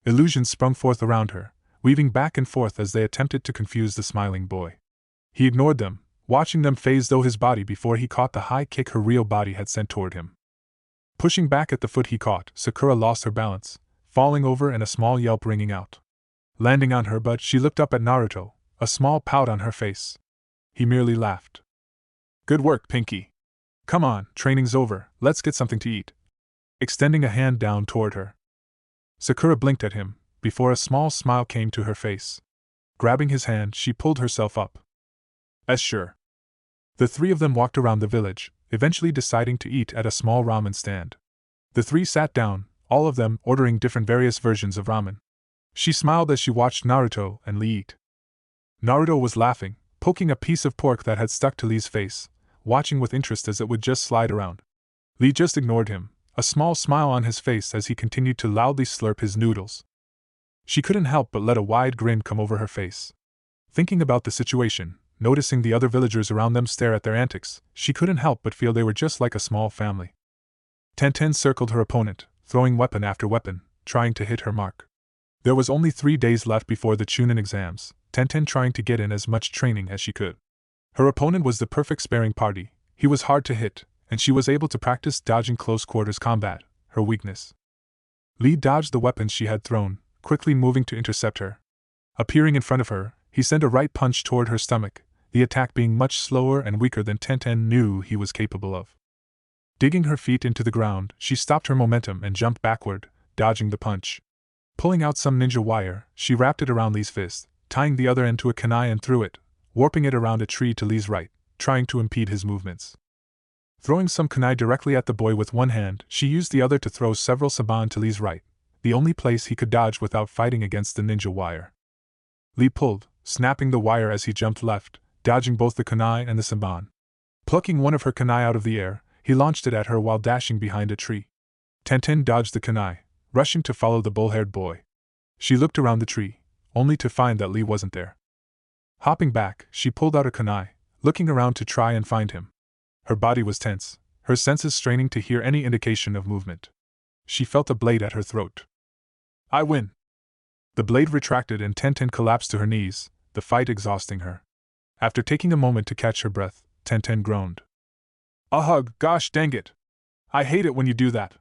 A: Illusions sprung forth around her, weaving back and forth as they attempted to confuse the smiling boy. He ignored them, watching them phase through his body before he caught the high kick her real body had sent toward him. Pushing back at the foot he caught, Sakura lost her balance, falling over and a small yelp ringing out. Landing on her butt, she looked up at Naruto, a small pout on her face. He merely laughed. Good work, Pinky. Come on, training's over, let's get something to eat. Extending a hand down toward her. Sakura blinked at him, before a small smile came to her face. Grabbing his hand, she pulled herself up. Sure. The three of them walked around the village, eventually deciding to eat at a small ramen stand. The three sat down, all of them ordering different various versions of ramen. She smiled as she watched Naruto and Lee eat. Naruto was laughing, poking a piece of pork that had stuck to Lee's face, watching with interest as it would just slide around. Lee just ignored him, a small smile on his face as he continued to loudly slurp his noodles. She couldn't help but let a wide grin come over her face. Thinking about the situation, noticing the other villagers around them stare at their antics, she couldn't help but feel they were just like a small family. Tenten circled her opponent, throwing weapon after weapon, trying to hit her mark. There was only 3 days left before the Chunin exams, Tenten trying to get in as much training as she could. Her opponent was the perfect sparring party. He was hard to hit, and she was able to practice dodging close-quarters combat, her weakness. Lee dodged the weapons she had thrown, quickly moving to intercept her. Appearing in front of her, he sent a right punch toward her stomach, the attack being much slower and weaker than Tenten knew he was capable of. Digging her feet into the ground, she stopped her momentum and jumped backward, dodging the punch. Pulling out some ninja wire, she wrapped it around Lee's fist, tying the other end to a kunai and threw it, warping it around a tree to Lee's right, trying to impede his movements. Throwing some kunai directly at the boy with one hand, she used the other to throw several saban to Lee's right, the only place he could dodge without fighting against the ninja wire. Lee pulled, snapping the wire as he jumped left, dodging both the kunai and the saban. Plucking one of her kunai out of the air, he launched it at her while dashing behind a tree. Tenten dodged the kunai, rushing to follow the bull-haired boy. She looked around the tree, only to find that Lee wasn't there. Hopping back, she pulled out a kunai, looking around to try and find him. Her body was tense, her senses straining to hear any indication of movement. She felt a blade at her throat. I win! The blade retracted and Tenten collapsed to her knees, the fight exhausting her. After taking a moment to catch her breath, Tenten groaned. A hug, gosh dang it! I hate it when you do that.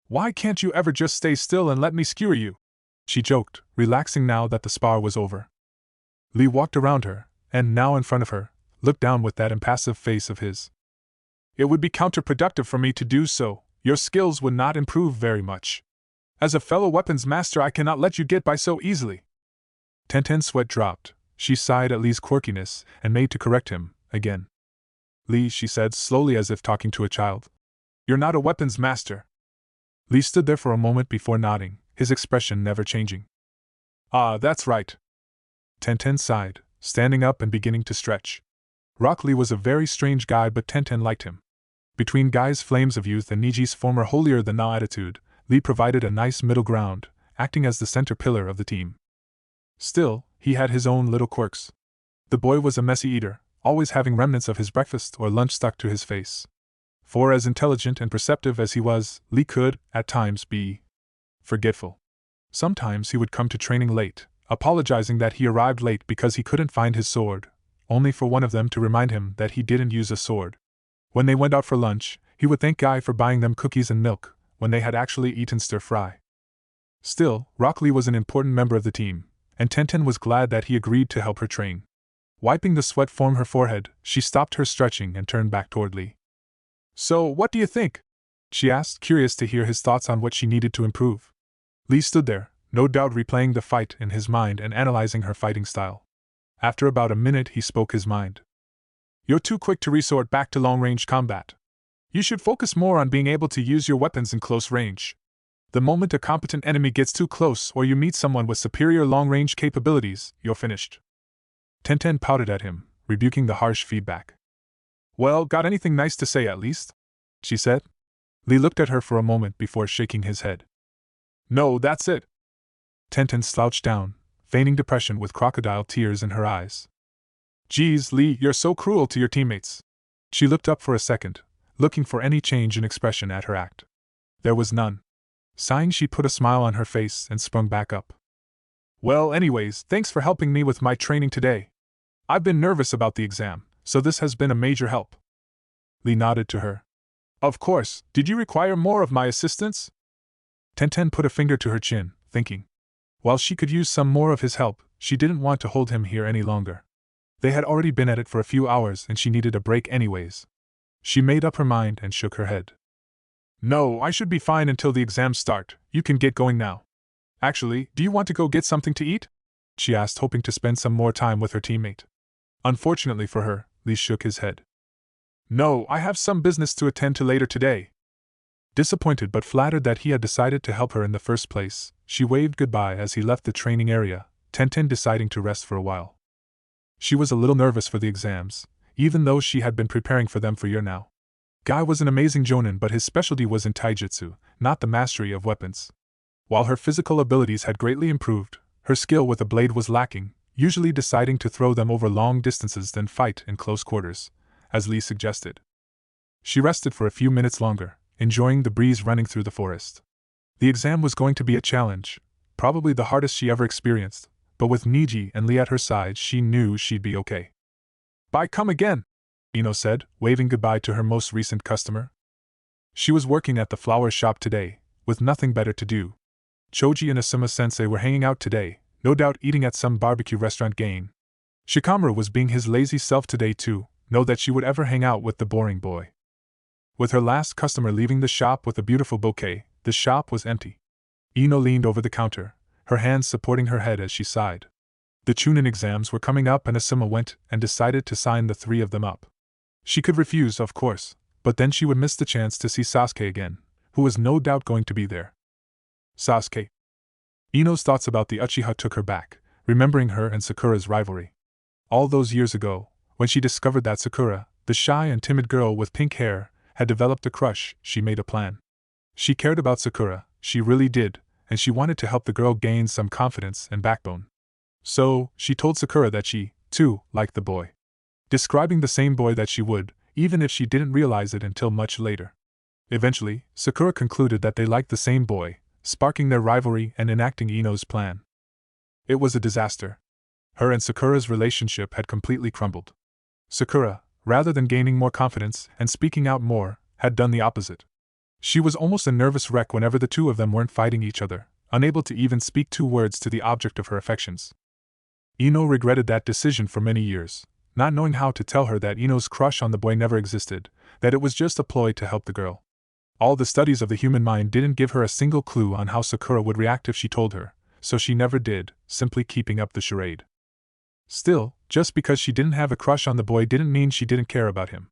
A: Why can't you ever just stay still and let me skewer you? She joked, relaxing now that the spar was over. Lee walked around her, and now in front of her, looked down with that impassive face of his. It would be counterproductive for me to do so, your skills would not improve very much. As a fellow weapons master I cannot let you get by so easily. Tenten's sweat dropped, she sighed at Lee's quirkiness and made to correct him, again. Lee, she said slowly as if talking to a child. You're not a weapons master. Lee stood there for a moment before nodding, his expression never changing. Ah, that's right. Tenten sighed, standing up and beginning to stretch. Rock Lee was a very strange guy, but Tenten liked him. Between Guy's flames of youth and Neji's former holier-than-thou attitude, Lee provided a nice middle ground, acting as the center pillar of the team. Still, he had his own little quirks. The boy was a messy eater, always having remnants of his breakfast or lunch stuck to his face. For as intelligent and perceptive as he was, Lee could, at times, be forgetful. Sometimes he would come to training late, apologizing that he arrived late because he couldn't find his sword, only for one of them to remind him that he didn't use a sword. When they went out for lunch, he would thank Guy for buying them cookies and milk, when they had actually eaten stir-fry. Still, Rock Lee was an important member of the team, and Tenten was glad that he agreed to help her train. Wiping the sweat from her forehead, she stopped her stretching and turned back toward Lee. So, what do you think? She asked, curious to hear his thoughts on what she needed to improve. Lee stood there, no doubt replaying the fight in his mind and analyzing her fighting style. After about a minute he spoke his mind. You're too quick to resort back to long-range combat. You should focus more on being able to use your weapons in close range. The moment a competent enemy gets too close or you meet someone with superior long-range capabilities, you're finished. Tenten pouted at him, rebuking the harsh feedback. Well, got anything nice to say at least? She said. Lee looked at her for a moment before shaking his head. No, that's it. Tenten slouched down, feigning depression with crocodile tears in her eyes. Geez, Lee, you're so cruel to your teammates. She looked up for a second, looking for any change in expression at her act. There was none. Sighing, she put a smile on her face and sprung back up. Well, anyways, thanks for helping me with my training today. I've been nervous about the exam, so this has been a major help. Lee nodded to her. Of course, did you require more of my assistance? Tenten put a finger to her chin, thinking. While she could use some more of his help, she didn't want to hold him here any longer. They had already been at it for a few hours and she needed a break anyways. She made up her mind and shook her head. No, I should be fine until the exams start. You can get going now. Actually, do you want to go get something to eat? She asked, hoping to spend some more time with her teammate. Unfortunately for her, Lee shook his head. No, I have some business to attend to later today. Disappointed but flattered that he had decided to help her in the first place, she waved goodbye as he left the training area, Tenten deciding to rest for a while. She was a little nervous for the exams, even though she had been preparing for them for a year now. Guy was an amazing jonin, but his specialty was in taijutsu, not the mastery of weapons. While her physical abilities had greatly improved, her skill with a blade was lacking, usually deciding to throw them over long distances than fight in close quarters, as Lee suggested. She rested for a few minutes longer, enjoying the breeze running through the forest. The exam was going to be a challenge, probably the hardest she ever experienced, but with Neji and Lee at her side she knew she'd be okay. Bye, come again, Ino said, waving goodbye to her most recent customer. She was working at the flower shop today, with nothing better to do. Choji and Asuma-sensei were hanging out today, no doubt eating at some barbecue restaurant gain. Shikamaru was being his lazy self today too, know that she would ever hang out with the boring boy. With her last customer leaving the shop with a beautiful bouquet, the shop was empty. Ino leaned over the counter, her hands supporting her head as she sighed. The Chunin exams were coming up and Asuma went and decided to sign the three of them up. She could refuse, of course, but then she would miss the chance to see Sasuke again, who was no doubt going to be there. Sasuke. Ino's thoughts about the Uchiha took her back, remembering her and Sakura's rivalry. All those years ago, when she discovered that Sakura, the shy and timid girl with pink hair, had developed a crush, she made a plan. She cared about Sakura, she really did, and she wanted to help the girl gain some confidence and backbone. So, she told Sakura that she, too, liked the boy. Describing the same boy that she would, even if she didn't realize it until much later. Eventually, Sakura concluded that they liked the same boy, sparking their rivalry and enacting Ino's plan. It was a disaster. Her and Sakura's relationship had completely crumbled. Sakura, rather than gaining more confidence and speaking out more, had done the opposite. She was almost a nervous wreck whenever the two of them weren't fighting each other, unable to even speak two words to the object of her affections. Ino regretted that decision for many years, not knowing how to tell her that Ino's crush on the boy never existed, that it was just a ploy to help the girl. All the studies of the human mind didn't give her a single clue on how Sakura would react if she told her, so she never did, simply keeping up the charade. Still, just because she didn't have a crush on the boy didn't mean she didn't care about him.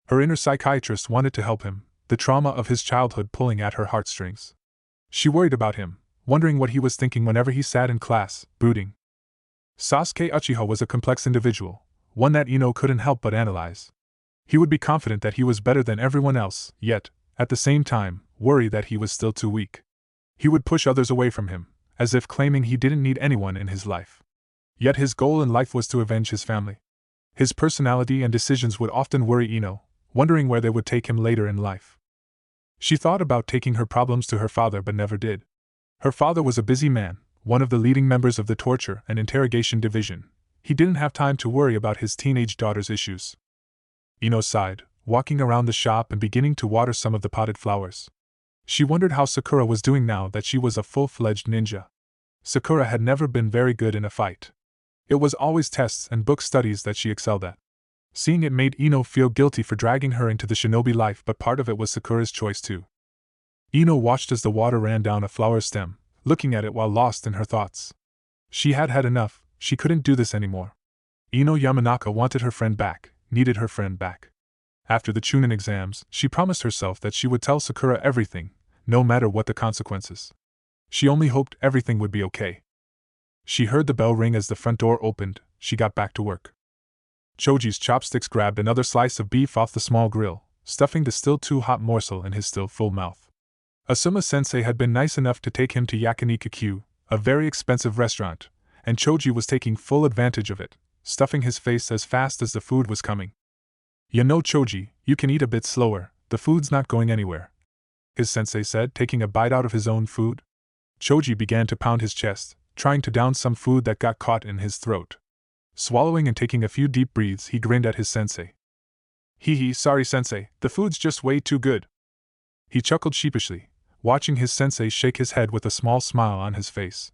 A: Her inner psychiatrist wanted to help him, the trauma of his childhood pulling at her heartstrings. She worried about him, wondering what he was thinking whenever he sat in class, brooding. Sasuke Uchiha was a complex individual, one that Ino couldn't help but analyze. He would be confident that he was better than everyone else, yet, at the same time, worry that he was still too weak. He would push others away from him, as if claiming he didn't need anyone in his life. Yet his goal in life was to avenge his family. His personality and decisions would often worry Ino, wondering where they would take him later in life. She thought about taking her problems to her father but never did. Her father was a busy man, one of the leading members of the torture and interrogation division. He didn't have time to worry about his teenage daughter's issues. Ino sighed, walking around the shop and beginning to water some of the potted flowers. She wondered how Sakura was doing now that she was a full-fledged ninja. Sakura had never been very good in a fight. It was always tests and book studies that she excelled at. Seeing it made Ino feel guilty for dragging her into the shinobi life, but part of it was Sakura's choice too. Ino watched as the water ran down a flower stem, looking at it while lost in her thoughts. She had had enough, she couldn't do this anymore. Ino Yamanaka wanted her friend back, needed her friend back. After the Chunin exams, she promised herself that she would tell Sakura everything, no matter what the consequences. She only hoped everything would be okay. She heard the bell ring as the front door opened. She got back to work. Choji's chopsticks grabbed another slice of beef off the small grill, stuffing the still too hot morsel in his still full mouth. Asuma-sensei had been nice enough to take him to Yakiniku, a very expensive restaurant, and Choji was taking full advantage of it, stuffing his face as fast as the food was coming. You know, Choji, you can eat a bit slower, the food's not going anywhere, his sensei said, taking a bite out of his own food. Choji began to pound his chest, trying to down some food that got caught in his throat. Swallowing and taking a few deep breaths, he grinned at his sensei. Hee, sorry sensei, the food's just way too good. He chuckled sheepishly, watching his sensei shake his head with a small smile on his face.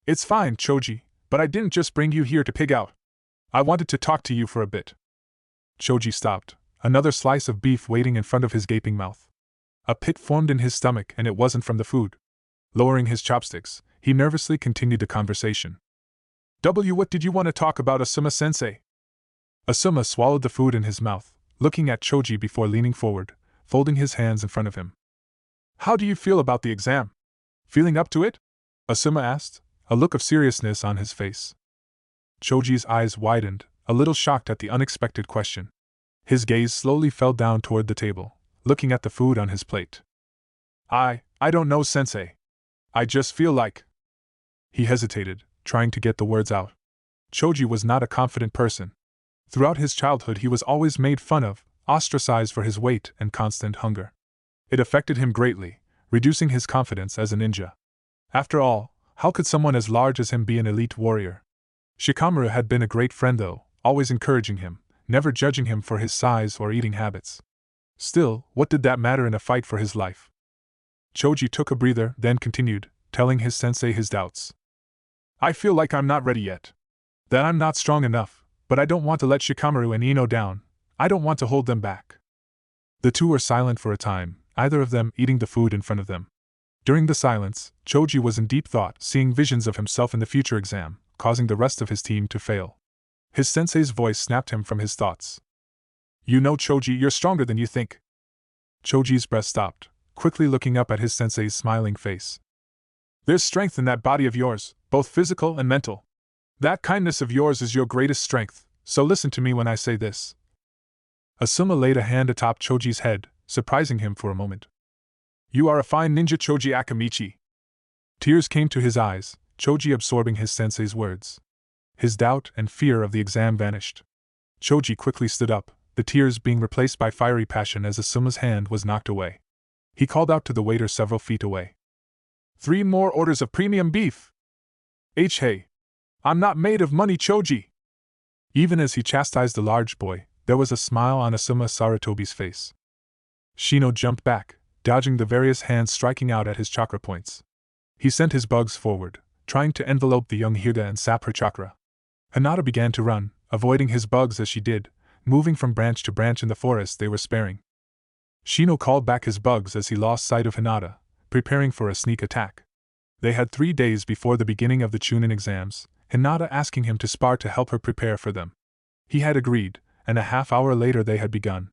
A: It's fine, Choji, but I didn't just bring you here to pig out. I wanted to talk to you for a bit. Choji stopped, another slice of beef waiting in front of his gaping mouth. A pit formed in his stomach, and it wasn't from the food. Lowering his chopsticks, he nervously continued the conversation. What did you want to talk about, Asuma-sensei? Asuma swallowed the food in his mouth, looking at Choji before leaning forward, folding his hands in front of him. How do you feel about the exam? Feeling up to it? Asuma asked, a look of seriousness on his face. Choji's eyes widened, a little shocked at the unexpected question. His gaze slowly fell down toward the table, looking at the food on his plate. I don't know, sensei. I just feel like... He hesitated, trying to get the words out. Choji was not a confident person. Throughout his childhood he was always made fun of, ostracized for his weight and constant hunger. It affected him greatly, reducing his confidence as a ninja. After all, how could someone as large as him be an elite warrior? Shikamaru had been a great friend though, always encouraging him, never judging him for his size or eating habits. Still, what did that matter in a fight for his life? Choji took a breather, then continued, telling his sensei his doubts. I feel like I'm not ready yet. That I'm not strong enough, but I don't want to let Shikamaru and Ino down. I don't want to hold them back. The two were silent for a time, either of them eating the food in front of them. During the silence, Choji was in deep thought, seeing visions of himself in the future exam, causing the rest of his team to fail. His sensei's voice snapped him from his thoughts. You know, Choji, you're stronger than you think. Choji's breath stopped, quickly looking up at his sensei's smiling face. There's strength in that body of yours, both physical and mental. That kindness of yours is your greatest strength, so listen to me when I say this. Asuma laid a hand atop Choji's head, surprising him for a moment. You are a fine ninja, Choji Akamichi. Tears came to his eyes, Choji absorbing his sensei's words. His doubt and fear of the exam vanished. Choji quickly stood up, the tears being replaced by fiery passion as Asuma's hand was knocked away. He called out to the waiter several feet away. 3 more orders of premium beef! Hey! I'm not made of money, Choji! Even as he chastised the large boy, there was a smile on Asuma Saratobi's face. Shino jumped back, dodging the various hands striking out at his chakra points. He sent his bugs forward, trying to envelope the young Hyuga and sap her chakra. Hinata began to run, avoiding his bugs as she did, moving from branch to branch in the forest they were sparing. Shino called back his bugs as he lost sight of Hinata, preparing for a sneak attack. They had 3 days before the beginning of the Chunin exams, Hinata asking him to spar to help her prepare for them. He had agreed, and a half-hour later they had begun.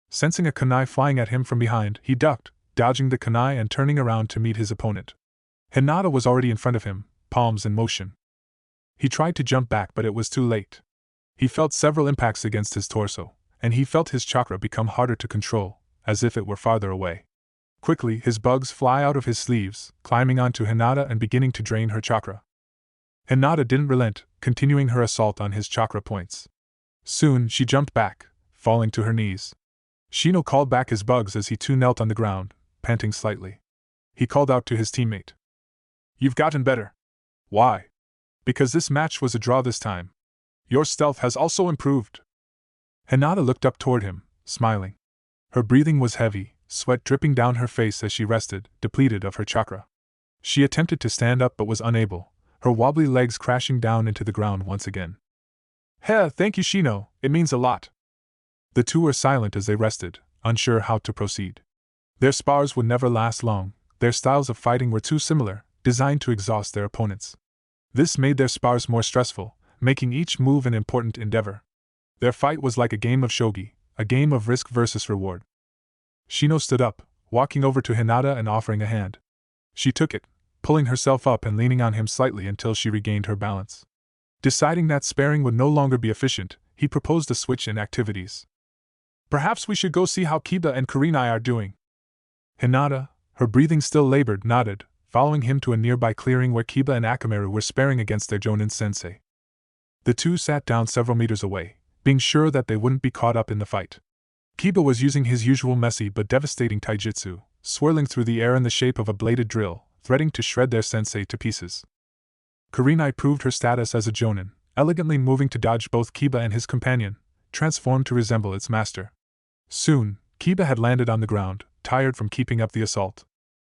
A: Sensing a kunai flying at him from behind, he ducked, dodging the kunai and turning around to meet his opponent. Hinata was already in front of him, palms in motion. He tried to jump back, but it was too late. He felt several impacts against his torso, and he felt his chakra become harder to control, as if it were farther away. Quickly, his bugs fly out of his sleeves, climbing onto Hinata and beginning to drain her chakra. Hinata didn't relent, continuing her assault on his chakra points. Soon, she jumped back, falling to her knees. Shino called back his bugs as he too knelt on the ground, panting slightly. He called out to his teammate. You've gotten better. Why? Because this match was a draw this time. Your stealth has also improved. Hinata looked up toward him, smiling. Her breathing was heavy, sweat dripping down her face as she rested, depleted of her chakra. She attempted to stand up but was unable, her wobbly legs crashing down into the ground once again. Thank you, Shino, it means a lot. The two were silent as they rested, unsure how to proceed. Their spars would never last long, their styles of fighting were too similar, designed to exhaust their opponents. This made their spars more stressful, making each move an important endeavor. Their fight was like a game of shogi, a game of risk versus reward. Shino stood up, walking over to Hinata and offering a hand. She took it, pulling herself up and leaning on him slightly until she regained her balance. Deciding that sparring would no longer be efficient, he proposed a switch in activities. Perhaps we should go see how Kiba and Kurenai are doing. Hinata, her breathing still labored, nodded, following him to a nearby clearing where Kiba and Akamaru were sparring against their Jonin sensei. The two sat down several meters away, being sure that they wouldn't be caught up in the fight. Kiba was using his usual messy but devastating taijutsu, swirling through the air in the shape of a bladed drill, threatening to shred their sensei to pieces. Kurenai proved her status as a Jonin, elegantly moving to dodge both Kiba and his companion, transformed to resemble its master. Soon, Kiba had landed on the ground, tired from keeping up the assault.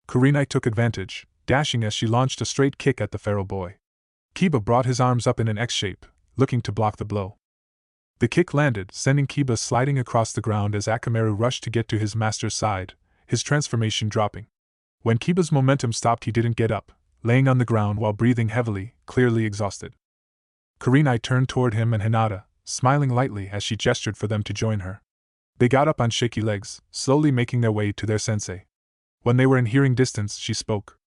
A: Kurenai took advantage, dashing as she launched a straight kick at the feral boy. Kiba brought his arms up in an X shape, looking to block the blow. The kick landed, sending Kiba sliding across the ground as Akamaru rushed to get to his master's side, his transformation dropping. When Kiba's momentum stopped, he didn't get up, laying on the ground while breathing heavily, clearly exhausted. Kurenai turned toward him and Hinata, smiling lightly as she gestured for them to join her. They got up on shaky legs, slowly making their way to their sensei. When they were in hearing distance, she spoke.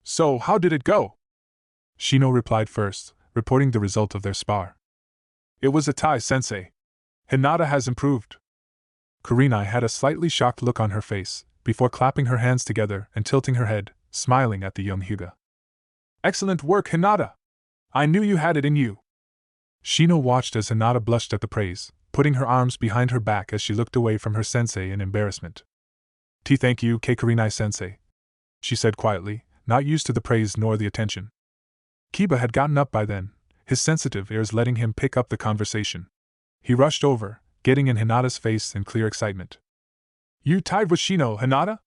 A: "So, how did it go?" Shino replied first, reporting the result of their spar. "It was a tie, sensei. Hinata has improved." Kurenai had a slightly shocked look on her face, before clapping her hands together and tilting her head, smiling at the young Hyuga. "Excellent work, Hinata! I knew you had it in you." Shino watched as Hinata blushed at the praise, putting her arms behind her back as she looked away from her sensei in embarrassment. "Thank you, Kurenai-sensei," she said quietly, not used to the praise nor the attention. Kiba had gotten up by then, his sensitive ears letting him pick up the conversation. He rushed over, getting in Hinata's face in clear excitement. "You tied with Shino, Hinata?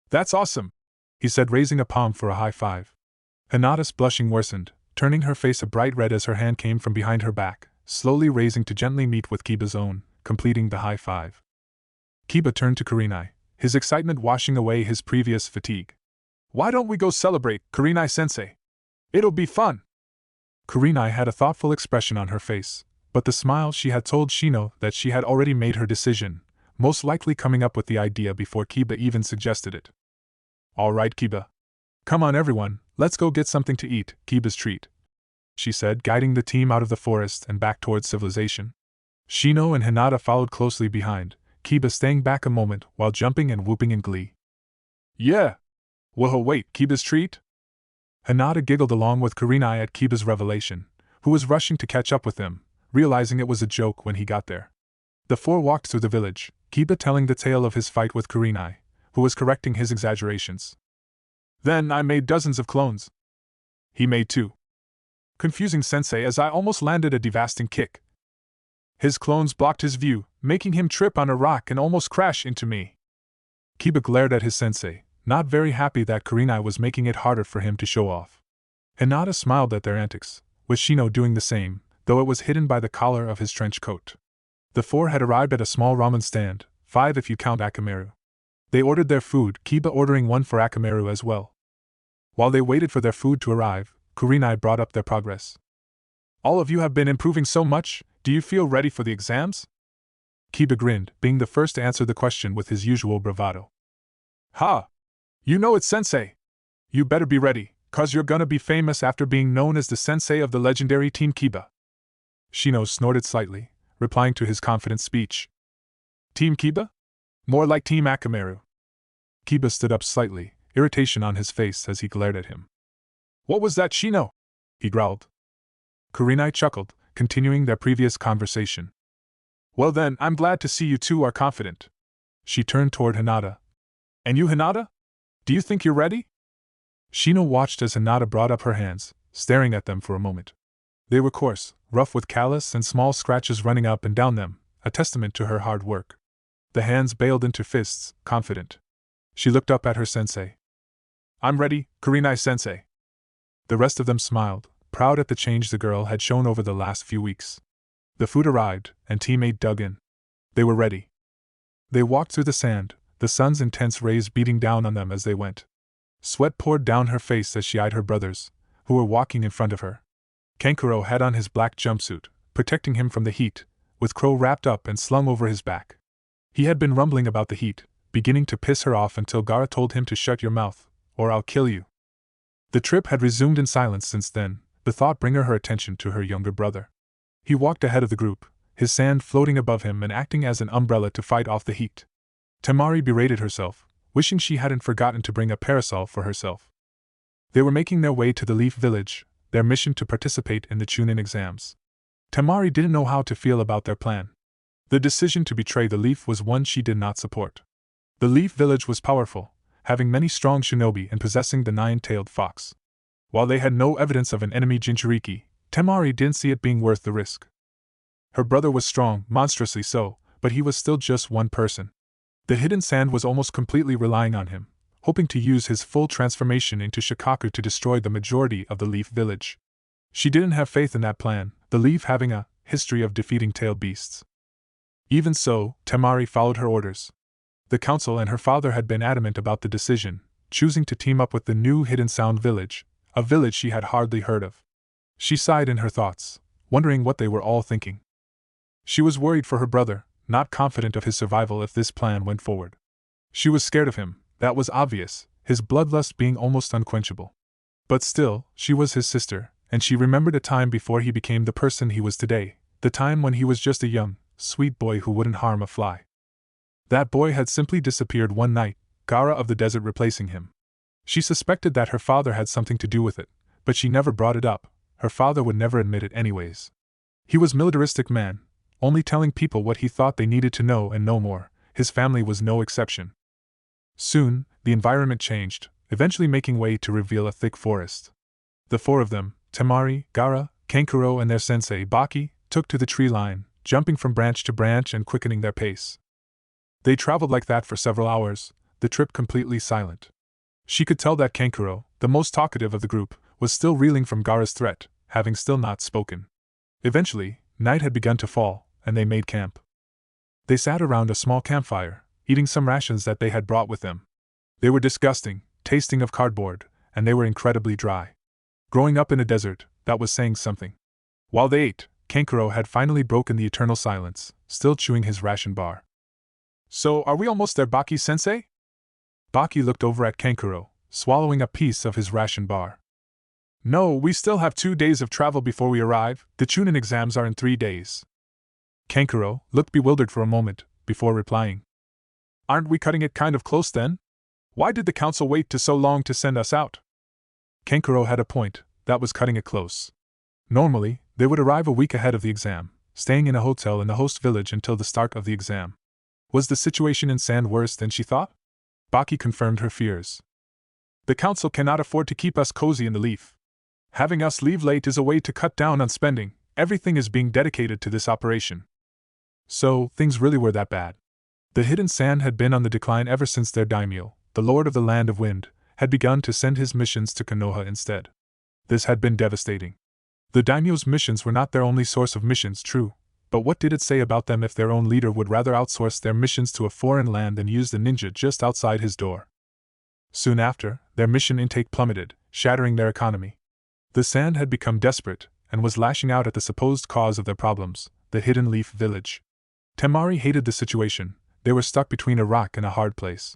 A: That's awesome," he said, raising a palm for a high five. Hinata's blushing worsened, turning her face a bright red as her hand came from behind her back, slowly raising to gently meet with Kiba's own, completing the high five. Kiba turned to Kurenai, his excitement washing away his previous fatigue. "Why don't we go celebrate, Kurenai-sensei? It'll be fun." Kurenai had a thoughtful expression on her face, but the smile she had told Shino that she had already made her decision, most likely coming up with the idea before Kiba even suggested it. "All right, Kiba. Come on everyone, let's go get something to eat, Kiba's treat," she said, guiding the team out of the forest and back towards civilization. Shino and Hinata followed closely behind, Kiba staying back a moment while jumping and whooping in glee. "Yeah! Whoa, wait, Kiba's treat?" Hinata giggled along with Kurenai at Kiba's revelation, who was rushing to catch up with them, realizing it was a joke when he got there. The four walked through the village, Kiba telling the tale of his fight with Kurenai, who was correcting his exaggerations. "Then I made dozens of clones. He made two. Confusing sensei as I almost landed a devastating kick. His clones blocked his view, making him trip on a rock and almost crash into me." Kiba glared at his sensei, not very happy that Kurenai was making it harder for him to show off. Hinata smiled at their antics, with Shino doing the same, though it was hidden by the collar of his trench coat. The four had arrived at a small ramen stand, 5 if you count Akamaru. They ordered their food, Kiba ordering one for Akamaru as well. While they waited for their food to arrive, Kurenai brought up their progress. "All of you have been improving so much, do you feel ready for the exams?" Kiba grinned, being the first to answer the question with his usual bravado. "Ha! You know it, sensei! You better be ready, 'cause you're gonna be famous after being known as the sensei of the legendary Team Kiba." Shino snorted slightly, replying to his confident speech. "Team Kiba? More like Team Akamaru." Kiba stood up slightly, irritation on his face as he glared at him. "What was that, Shino?" he growled. Kurenai chuckled, continuing their previous conversation. "Well then, I'm glad to see you two are confident." She turned toward Hinata. "And you, Hinata? Do you think you're ready?" Shino watched as Hinata brought up her hands, staring at them for a moment. They were coarse, rough with callus and small scratches running up and down them, a testament to her hard work. The hands baled into fists, confident. She looked up at her sensei. "I'm ready, Kurenai-sensei." The rest of them smiled, proud at the change the girl had shown over the last few weeks. The food arrived, and Team 8 dug in. They were ready. They walked through the sand, the sun's intense rays beating down on them as they went. Sweat poured down her face as she eyed her brothers, who were walking in front of her. Kankuro had on his black jumpsuit, protecting him from the heat, with Crow wrapped up and slung over his back, He had been rumbling about the heat, beginning to piss her off until Gaara told him to shut your mouth, or I'll kill you. The trip had resumed in silence since then, the thought bringing her attention to her younger brother. He walked ahead of the group, his sand floating above him and acting as an umbrella to fight off the heat. Temari berated herself, wishing she hadn't forgotten to bring a parasol for herself. They were making their way to the Leaf Village, their mission to participate in the Chunin exams. Temari didn't know how to feel about their plan. The decision to betray the Leaf was one she did not support. The Leaf Village was powerful, having many strong shinobi and possessing the nine-tailed fox. While they had no evidence of an enemy Jinchuriki, Temari didn't see it being worth the risk. Her brother was strong, monstrously so, but he was still just one person. The hidden sand was almost completely relying on him, hoping to use his full transformation into Shikaku to destroy the majority of the Leaf Village. She didn't have faith in that plan, the Leaf having a history of defeating tailed beasts. Even so, Temari followed her orders. The council and her father had been adamant about the decision, choosing to team up with the new Hidden Sound Village, a village she had hardly heard of. She sighed in her thoughts, wondering what they were all thinking. She was worried for her brother, not confident of his survival if this plan went forward. She was scared of him, that was obvious, his bloodlust being almost unquenchable. But still, she was his sister, and she remembered a time before he became the person he was today, the time when he was just a young, sweet boy who wouldn't harm a fly. That boy had simply disappeared one night, Gaara of the desert replacing him. She suspected that her father had something to do with it, but she never brought it up. Her father would never admit it anyways. He was a militaristic man, only telling people what he thought they needed to know and no more. His family was no exception. Soon, the environment changed, eventually making way to reveal a thick forest. The four of them, Temari, Gaara, Kankuro and their sensei Baki, took to the tree line, jumping from branch to branch and quickening their pace. They traveled like that for several hours, the trip completely silent. She could tell that Kankuro, the most talkative of the group, was still reeling from Gaara's threat, having still not spoken. Eventually, night had begun to fall, and they made camp. They sat around a small campfire, eating some rations that they had brought with them. They were disgusting, tasting of cardboard, and they were incredibly dry. Growing up in a desert, that was saying something. While they ate, Kankuro had finally broken the eternal silence, still chewing his ration bar. "So, are we almost there, Baki-sensei?" Baki looked over at Kankuro, swallowing a piece of his ration bar. "No, we still have 2 days of travel before we arrive. The Chunin exams are in 3 days. Kankuro looked bewildered for a moment, before replying. "Aren't we cutting it kind of close then? Why did the council wait so long to send us out?" Kankuro had a point, that was cutting it close. Normally, they would arrive a week ahead of the exam, staying in a hotel in the host village until the start of the exam. Was the situation in Sand worse than she thought? Baki confirmed her fears. "The council cannot afford to keep us cozy in the Leaf. Having us leave late is a way to cut down on spending. Everything is being dedicated to this operation." So, things really were that bad. The Hidden Sand had been on the decline ever since their daimyo, the Lord of the Land of Wind, had begun to send his missions to Konoha instead. This had been devastating. The daimyo's missions were not their only source of missions, true, but what did it say about them if their own leader would rather outsource their missions to a foreign land than use the ninja just outside his door? Soon after, their mission intake plummeted, shattering their economy. The Sand had become desperate, and was lashing out at the supposed cause of their problems, the Hidden Leaf Village. Temari hated the situation. They were stuck between a rock and a hard place.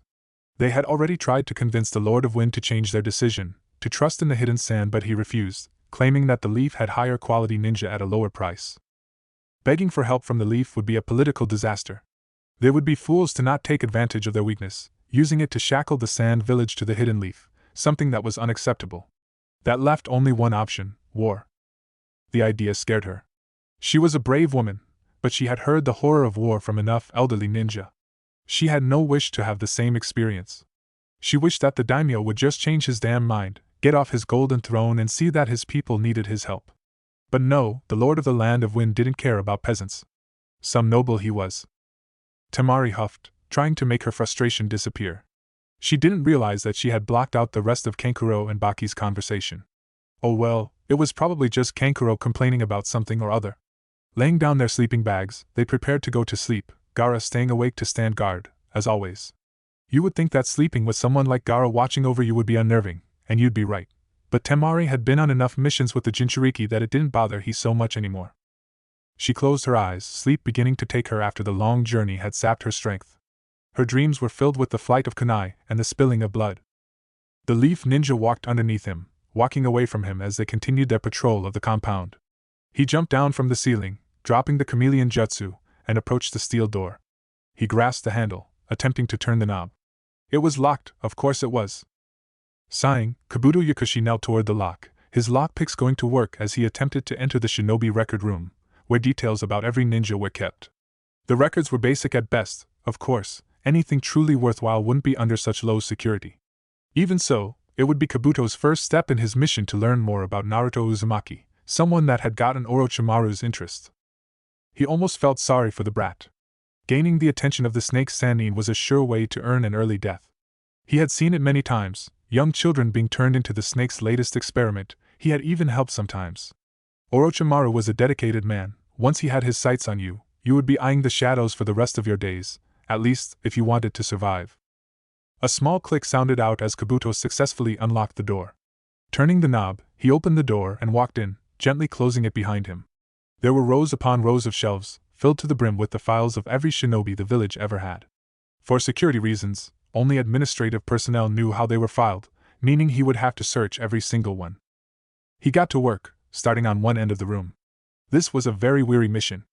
A: They had already tried to convince the Lord of Wind to change their decision, to trust in the Hidden Sand, but he refused, claiming that the Leaf had higher quality ninja at a lower price. Begging for help from the Leaf would be a political disaster. They would be fools to not take advantage of their weakness, using it to shackle the Sand Village to the Hidden Leaf, something that was unacceptable. That left only one option: war. The idea scared her. She was a brave woman, but she had heard the horror of war from enough elderly ninja. She had no wish to have the same experience. She wished that the daimyo would just change his damn mind, get off his golden throne and see that his people needed his help. But no, the Lord of the Land of Wind didn't care about peasants. Some noble he was. Temari huffed, trying to make her frustration disappear. She didn't realize that she had blocked out the rest of Kankuro and Baki's conversation. Oh well, it was probably just Kankuro complaining about something or other. Laying down their sleeping bags, they prepared to go to sleep, Gaara staying awake to stand guard, as always. You would think that sleeping with someone like Gaara watching over you would be unnerving, and you'd be right. But Temari had been on enough missions with the Jinchuriki that it didn't bother he so much anymore. She closed her eyes, sleep beginning to take her after the long journey had sapped her strength. Her dreams were filled with the flight of kunai and the spilling of blood. The leaf ninja walked underneath him, walking away from him as they continued their patrol of the compound. He jumped down from the ceiling, dropping the chameleon jutsu, and approached the steel door. He grasped the handle, attempting to turn the knob. It was locked, of course it was. Sighing, Kabuto Yakushi knelt toward the lock, his lockpicks going to work as he attempted to enter the shinobi record room, where details about every ninja were kept. The records were basic at best, of course, anything truly worthwhile wouldn't be under such low security. Even so, it would be Kabuto's first step in his mission to learn more about Naruto Uzumaki, someone that had gotten Orochimaru's interest. He almost felt sorry for the brat. Gaining the attention of the snake Sannin was a sure way to earn an early death. He had seen it many times, young children being turned into the snake's latest experiment. He had even helped sometimes. Orochimaru was a dedicated man. Once he had his sights on you, you would be eyeing the shadows for the rest of your days, at least if you wanted to survive. A small click sounded out as Kabuto successfully unlocked the door. Turning the knob, he opened the door and walked in, gently closing it behind him. There were rows upon rows of shelves, filled to the brim with the files of every shinobi the village ever had. For security reasons, only administrative personnel knew how they were filed, meaning he would have to search every single one. He got to work, starting on one end of the room. This was a very weary mission.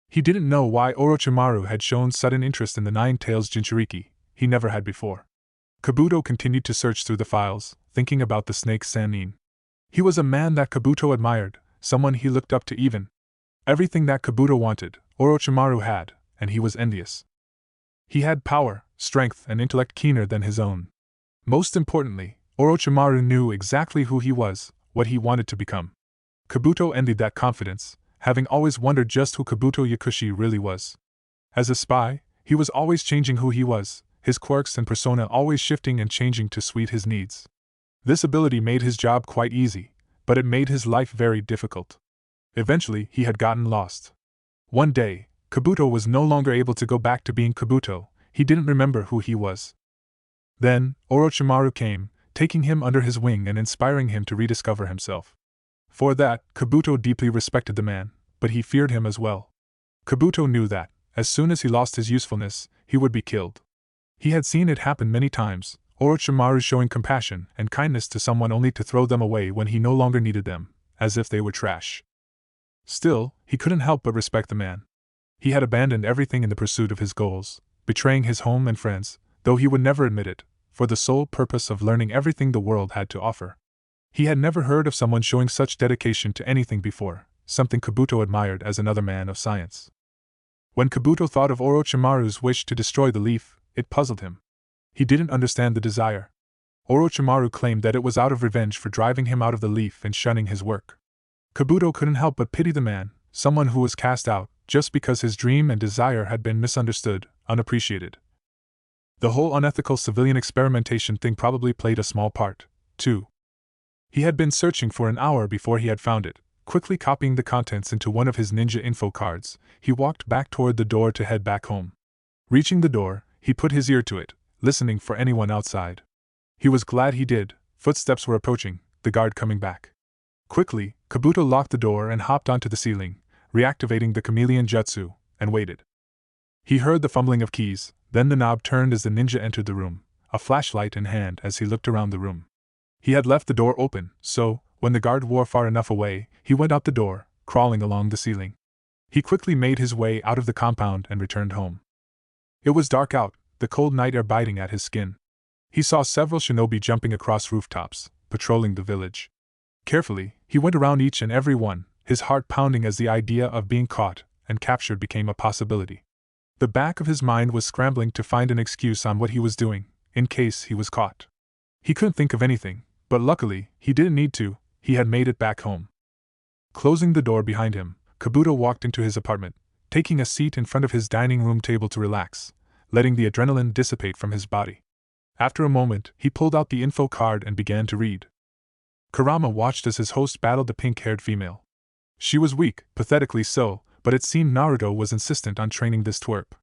A: He didn't know why Orochimaru had shown sudden interest in the Nine-Tails Jinchuriki. He never had before. Kabuto continued to search through the files, thinking about the snake Sannin. He was a man that Kabuto admired, someone he looked up to even. Everything that Kabuto wanted, Orochimaru had, and he was envious. He had power, strength, and intellect keener than his own. Most importantly, Orochimaru knew exactly who he was, what he wanted to become. Kabuto envied that confidence, having always wondered just who Kabuto Yakushi really was. As a spy, he was always changing who he was, his quirks and persona always shifting and changing to suit his needs. This ability made his job quite easy, but it made his life very difficult. Eventually, he had gotten lost. One day, Kabuto was no longer able to go back to being Kabuto. He didn't remember who he was. Then, Orochimaru came, taking him under his wing and inspiring him to rediscover himself. For that, Kabuto deeply respected the man, but he feared him as well. Kabuto knew that, as soon as he lost his usefulness, he would be killed. He had seen it happen many times, Orochimaru showing compassion and kindness to someone only to throw them away when he no longer needed them, as if they were trash. Still, he couldn't help but respect the man. He had abandoned everything in the pursuit of his goals, betraying his home and friends, though he would never admit it, for the sole purpose of learning everything the world had to offer. He had never heard of someone showing such dedication to anything before, something Kabuto admired as another man of science. When Kabuto thought of Orochimaru's wish to destroy the leaf, it puzzled him. He didn't understand the desire. Orochimaru claimed that it was out of revenge for driving him out of the leaf and shunning his work. Kabuto couldn't help but pity the man, someone who was cast out, just because his dream and desire had been misunderstood, unappreciated. The whole unethical civilian experimentation thing probably played a small part, too. He had been searching for an hour before he had found it. Quickly copying the contents into one of his ninja info cards, he walked back toward the door to head back home. Reaching the door, he put his ear to it, listening for anyone outside. He was glad he did. Footsteps were approaching, the guard coming back. Quickly, Kabuto locked the door and hopped onto the ceiling, reactivating the chameleon jutsu, and waited. He heard the fumbling of keys, then the knob turned as the ninja entered the room, a flashlight in hand as he looked around the room. He had left the door open, so, when the guard wore far enough away, he went out the door, crawling along the ceiling. He quickly made his way out of the compound and returned home. It was dark out, the cold night air biting at his skin. He saw several shinobi jumping across rooftops, patrolling the village. Carefully, he went around each and every one, his heart pounding as the idea of being caught and captured became a possibility. The back of his mind was scrambling to find an excuse on what he was doing, in case he was caught. He couldn't think of anything, but luckily, he didn't need to. He had made it back home. Closing the door behind him, Kabuto walked into his apartment, taking a seat in front of his dining room table to relax, letting the adrenaline dissipate from his body. After a moment, he pulled out the info card and began to read. Kurama watched as his host battled the pink-haired female. She was weak, pathetically so, but it seemed Naruto was insistent on training this twerp.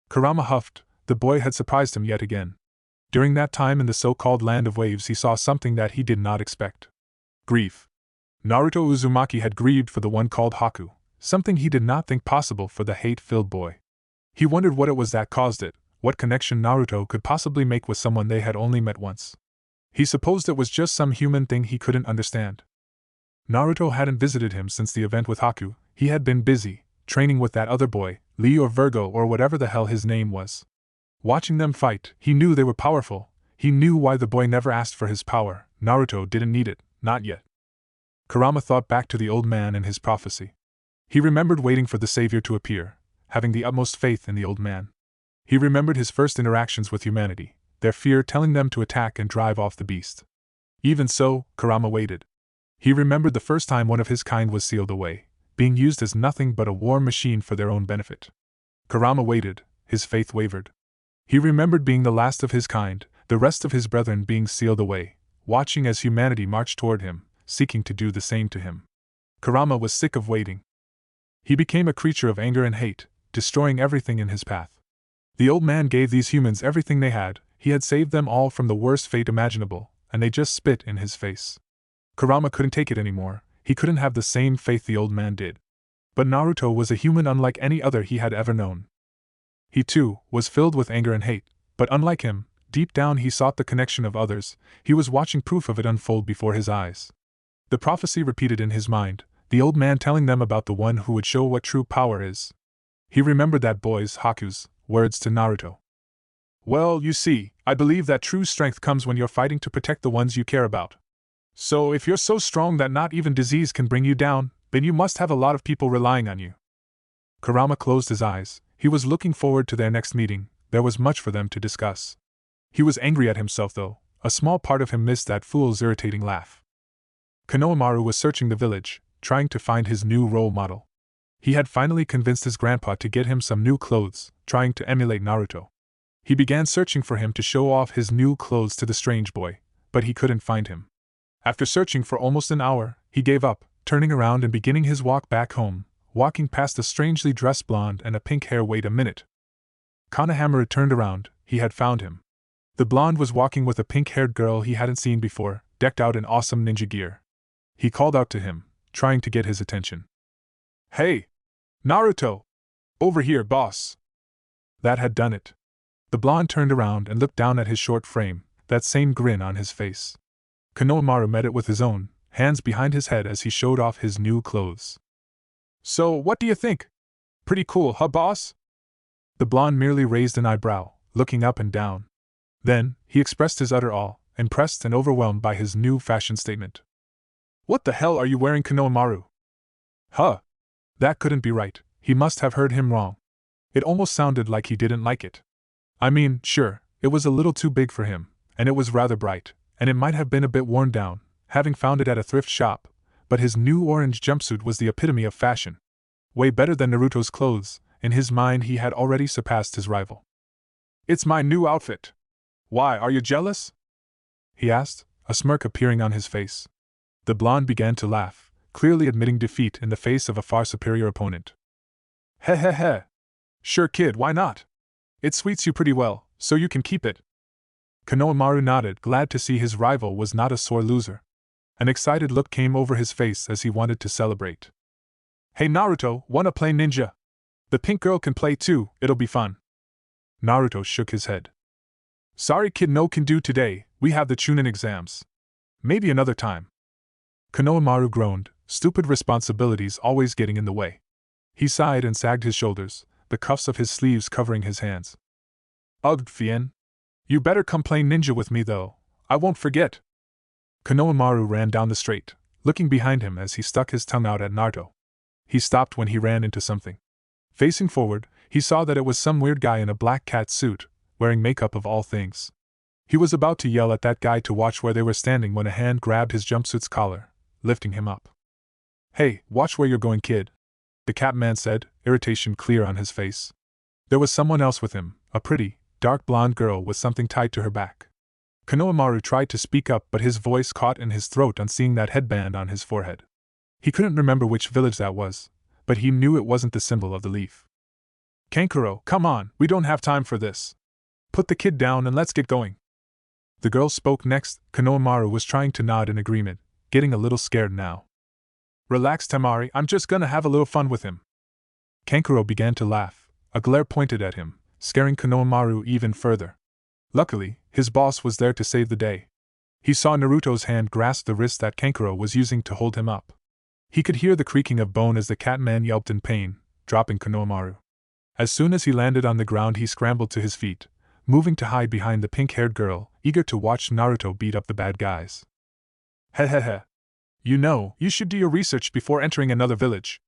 A: Kurama huffed. The boy had surprised him yet again. During that time in the so-called Land of Waves he saw something that he did not expect. Grief. Naruto Uzumaki had grieved for the one called Haku, something he did not think possible for the hate-filled boy. He wondered what it was that caused it, what connection Naruto could possibly make with someone they had only met once. He supposed it was just some human thing he couldn't understand. Naruto hadn't visited him since the event with Haku. He had been busy, training with that other boy, Lee or Virgo or whatever the hell his name was. Watching them fight, he knew they were powerful. He knew why the boy never asked for his power. Naruto didn't need it, not yet. Kurama thought back to the old man and his prophecy. He remembered waiting for the savior to appear, having the utmost faith in the old man. He remembered his first interactions with humanity, their fear telling them to attack and drive off the beast. Even so, Kurama waited. He remembered the first time one of his kind was sealed away, being used as nothing but a war machine for their own benefit. Kurama waited, his faith wavered. He remembered being the last of his kind, the rest of his brethren being sealed away, watching as humanity marched toward him, seeking to do the same to him. Kurama was sick of waiting. He became a creature of anger and hate, destroying everything in his path. The old man gave these humans everything they had, he had saved them all from the worst fate imaginable, and they just spit in his face. Kurama couldn't take it anymore, he couldn't have the same faith the old man did. But Naruto was a human unlike any other he had ever known. He too was filled with anger and hate, but unlike him, deep down he sought the connection of others. He was watching proof of it unfold before his eyes. The prophecy repeated in his mind, the old man telling them about the one who would show what true power is. He remembered that boy's, Haku's, words to Naruto. Well, you see, I believe that true strength comes when you're fighting to protect the ones you care about. So if you're so strong that not even disease can bring you down, then you must have a lot of people relying on you. Kurama closed his eyes. He was looking forward to their next meeting. There was much for them to discuss. He was angry at himself though. A small part of him missed that fool's irritating laugh. Konohamaru was searching the village, trying to find his new role model. He had finally convinced his grandpa to get him some new clothes, trying to emulate Naruto. He began searching for him to show off his new clothes to the strange boy, but he couldn't find him. After searching for almost an hour, he gave up, turning around and beginning his walk back home, walking past a strangely dressed blonde and a pink hair. Wait a minute. Konohamaru turned around, he had found him. The blonde was walking with a pink-haired girl he hadn't seen before, decked out in awesome ninja gear. He called out to him, trying to get his attention. Hey! Naruto! Over here, boss! That had done it. The blonde turned around and looked down at his short frame, that same grin on his face. Konohamaru met it with his own, hands behind his head as he showed off his new clothes. So, what do you think? Pretty cool, huh, boss? The blonde merely raised an eyebrow, looking up and down. Then, he expressed his utter awe, impressed and overwhelmed by his new fashion statement. What the hell are you wearing, Konohamaru? Huh? That couldn't be right, he must have heard him wrong. It almost sounded like he didn't like it. I mean, sure, it was a little too big for him, and it was rather bright, and it might have been a bit worn down, having found it at a thrift shop, but his new orange jumpsuit was the epitome of fashion. Way better than Naruto's clothes. In his mind he had already surpassed his rival. It's my new outfit. Why, are you jealous? He asked, a smirk appearing on his face. The blonde began to laugh, clearly admitting defeat in the face of a far superior opponent. Heh heh heh. Sure kid, why not? It suits you pretty well, so you can keep it. Konohamaru nodded, glad to see his rival was not a sore loser. An excited look came over his face as he wanted to celebrate. Hey Naruto, wanna play ninja? The pink girl can play too, it'll be fun. Naruto shook his head. Sorry kid, no can do today, we have the Chunin exams. Maybe another time. Konohamaru groaned, stupid responsibilities always getting in the way. He sighed and sagged his shoulders, the cuffs of his sleeves covering his hands. Ugh, Fien. You better come play ninja with me though, I won't forget. Konohamaru ran down the street, looking behind him as he stuck his tongue out at Naruto. He stopped when he ran into something. Facing forward, he saw that it was some weird guy in a black cat suit, wearing makeup of all things. He was about to yell at that guy to watch where they were standing when a hand grabbed his jumpsuit's collar, lifting him up. Hey, watch where you're going, kid, the cat man said, irritation clear on his face. There was someone else with him, a pretty, dark blonde girl with something tied to her back. Konohamaru tried to speak up, but his voice caught in his throat on seeing that headband on his forehead. He couldn't remember which village that was, but he knew it wasn't the symbol of the leaf. Kankuro, come on, we don't have time for this. Put the kid down and let's get going. The girl spoke next. Konohamaru was trying to nod in agreement, getting a little scared now. Relax, Temari, I'm just gonna have a little fun with him. Kankuro began to laugh, a glare pointed at him, scaring Konohamaru even further. Luckily, his boss was there to save the day. He saw Naruto's hand grasp the wrist that Kankuro was using to hold him up. He could hear the creaking of bone as the Catman yelped in pain, dropping Konohamaru. As soon as he landed on the ground, he scrambled to his feet, moving to hide behind the pink-haired girl, eager to watch Naruto beat up the bad guys. Hehehe. You should do your research before entering another village.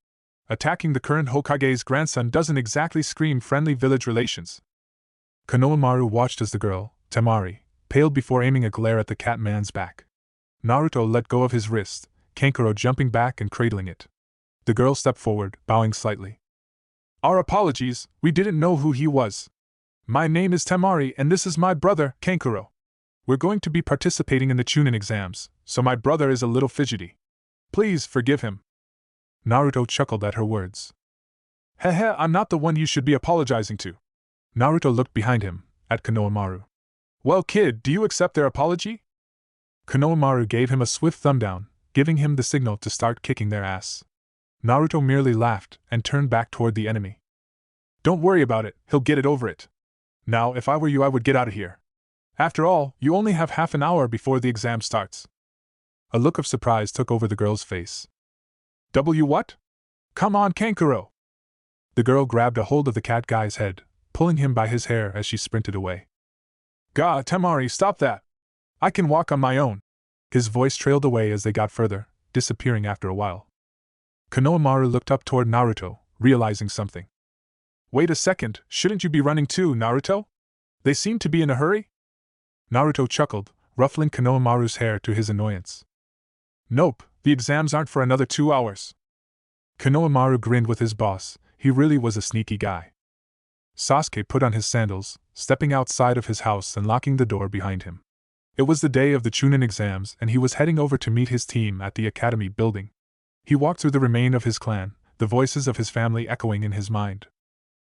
A: Attacking the current Hokage's grandson doesn't exactly scream friendly village relations. Konohamaru watched as the girl, Temari, paled before aiming a glare at the Catman's back. Naruto let go of his wrist, Kankuro jumping back and cradling it. The girl stepped forward, bowing slightly. Our apologies, we didn't know who he was. My name is Temari and this is my brother, Kankuro. We're going to be participating in the Chunin exams, so my brother is a little fidgety. Please forgive him. Naruto chuckled at her words. Hehe, I'm not the one you should be apologizing to. Naruto looked behind him, at Konohamaru. Well, kid, do you accept their apology? Konohamaru gave him a swift thumb down, giving him the signal to start kicking their ass. Naruto merely laughed and turned back toward the enemy. Don't worry about it, he'll get it over it. Now, if I were you, I would get out of here. After all, you only have half an hour before the exam starts. A look of surprise took over the girl's face. What? Come on, Kankuro! The girl grabbed a hold of the cat guy's head, pulling him by his hair as she sprinted away. Gah, Temari, stop that! I can walk on my own. His voice trailed away as they got further, disappearing after a while. Konohamaru looked up toward Naruto, realizing something. Wait a second, shouldn't you be running too, Naruto? They seem to be in a hurry? Naruto chuckled, ruffling Konohamaru's hair to his annoyance. Nope, the exams aren't for another 2 hours. Konohamaru grinned with his boss, he really was a sneaky guy. Sasuke put on his sandals, stepping outside of his house and locking the door behind him. It was the day of the Chunin exams and he was heading over to meet his team at the academy building. He walked through the remain of his clan, the voices of his family echoing in his mind.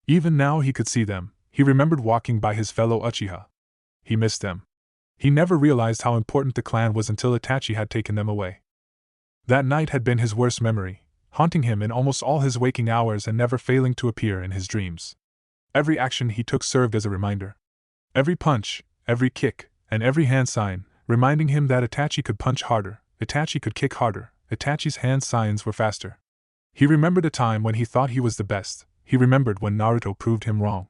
A: Even now he could see them, he remembered walking by his fellow Uchiha. He missed them. He never realized how important the clan was until Itachi had taken them away. That night had been his worst memory, haunting him in almost all his waking hours and never failing to appear in his dreams. Every action he took served as a reminder. Every punch, every kick, and every hand sign, reminding him that Itachi could punch harder, Itachi could kick harder, Itachi's hand signs were faster. He remembered a time when he thought he was the best, he remembered when Naruto proved him wrong.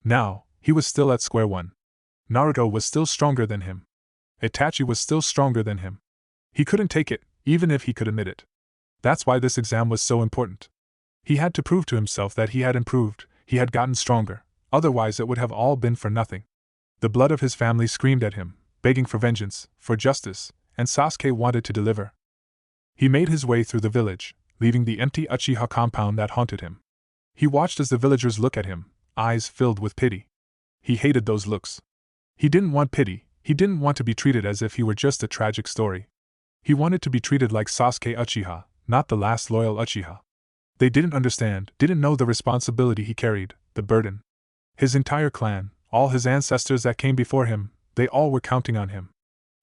A: Now, he was still at square one. Naruto was still stronger than him. Itachi was still stronger than him. He couldn't take it, even if he could admit it. That's why this exam was so important. He had to prove to himself that he had improved, he had gotten stronger, otherwise it would have all been for nothing. The blood of his family screamed at him, begging for vengeance, for justice, and Sasuke wanted to deliver. He made his way through the village, leaving the empty Uchiha compound that haunted him. He watched as the villagers looked at him, eyes filled with pity. He hated those looks. He didn't want pity, he didn't want to be treated as if he were just a tragic story. He wanted to be treated like Sasuke Uchiha, not the last loyal Uchiha. They didn't understand, didn't know the responsibility he carried, the burden. His entire clan, all his ancestors that came before him, they all were counting on him.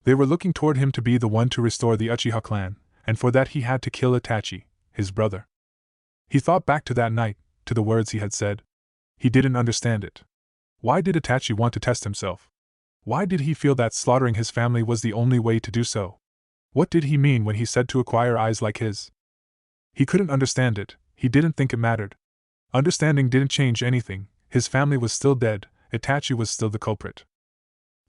A: They were looking toward him to be the one to restore the Uchiha clan, and for that he had to kill Itachi, his brother. He thought back to that night, to the words he had said. He didn't understand it. Why did Itachi want to test himself? Why did he feel that slaughtering his family was the only way to do so? What did he mean when he said to acquire eyes like his? He couldn't understand it, he didn't think it mattered. Understanding didn't change anything, his family was still dead, Itachi was still the culprit.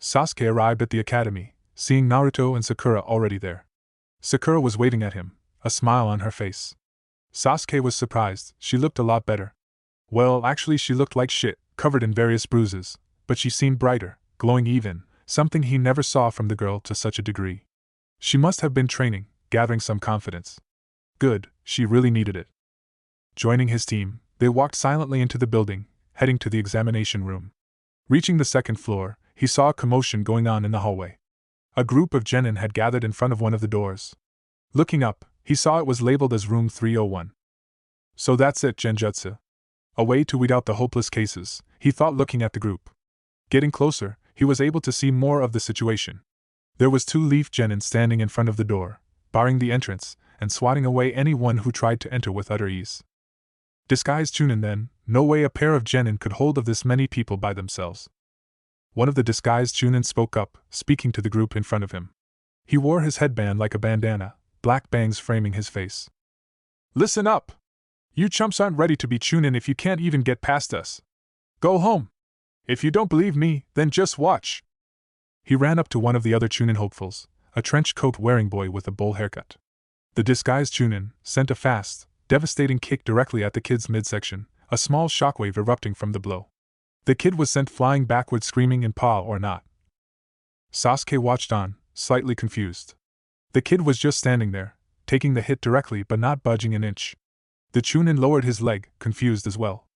A: Sasuke arrived at the academy, seeing Naruto and Sakura already there. Sakura was waiting at him, a smile on her face. Sasuke was surprised, she looked a lot better. Well, actually she looked like shit, covered in various bruises, but she seemed brighter, glowing even, something he never saw from the girl to such a degree. She must have been training, gathering some confidence. Good, she really needed it. Joining his team, they walked silently into the building, heading to the examination room. Reaching the second floor, he saw a commotion going on in the hallway. A group of genin had gathered in front of one of the doors. Looking up, he saw it was labeled as Room 301. So that's it, Genjutsu. A way to weed out the hopeless cases, he thought looking at the group. Getting closer, he was able to see more of the situation. There was 2 leaf genin standing in front of the door, barring the entrance, and swatting away anyone who tried to enter with utter ease. Disguised Chunin then, no way a pair of genin could hold of this many people by themselves. One of the disguised Chunin spoke up, speaking to the group in front of him. He wore his headband like a bandana, black bangs framing his face. Listen up! You chumps aren't ready to be Chunin if you can't even get past us. Go home! If you don't believe me, then just watch! He ran up to one of the other Chunin hopefuls, a trench coat wearing boy with a bowl haircut. The disguised Chunin sent a fast, devastating kick directly at the kid's midsection, a small shockwave erupting from the blow. The kid was sent flying backward screaming in paw or not. Sasuke watched on, slightly confused. The kid was just standing there, taking the hit directly but not budging an inch. The Chunin lowered his leg, confused as well.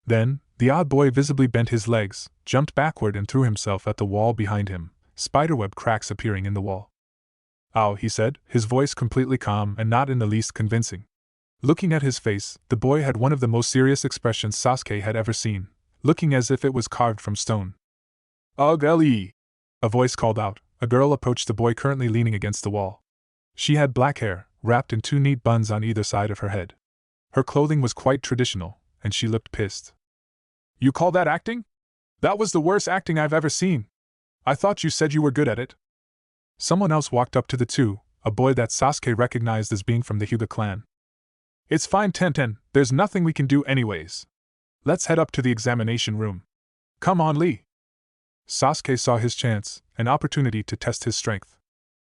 A: Then, the odd boy visibly bent his legs, jumped backward and threw himself at the wall behind him, spiderweb cracks appearing in the wall. Ow, he said, his voice completely calm and not in the least convincing. Looking at his face, the boy had one of the most serious expressions Sasuke had ever seen, looking as if it was carved from stone. Ugh, Ellie! A voice called out. A girl approached the boy currently leaning against the wall. She had black hair, wrapped in two neat buns on either side of her head. Her clothing was quite traditional, and she looked pissed. You call that acting? That was the worst acting I've ever seen. I thought you said you were good at it. Someone else walked up to the two, a boy that Sasuke recognized as being from the Hyuga clan. It's fine, Tenten, there's nothing we can do anyways. Let's head up to the examination room. Come on, Lee. Sasuke saw his chance, an opportunity to test his strength.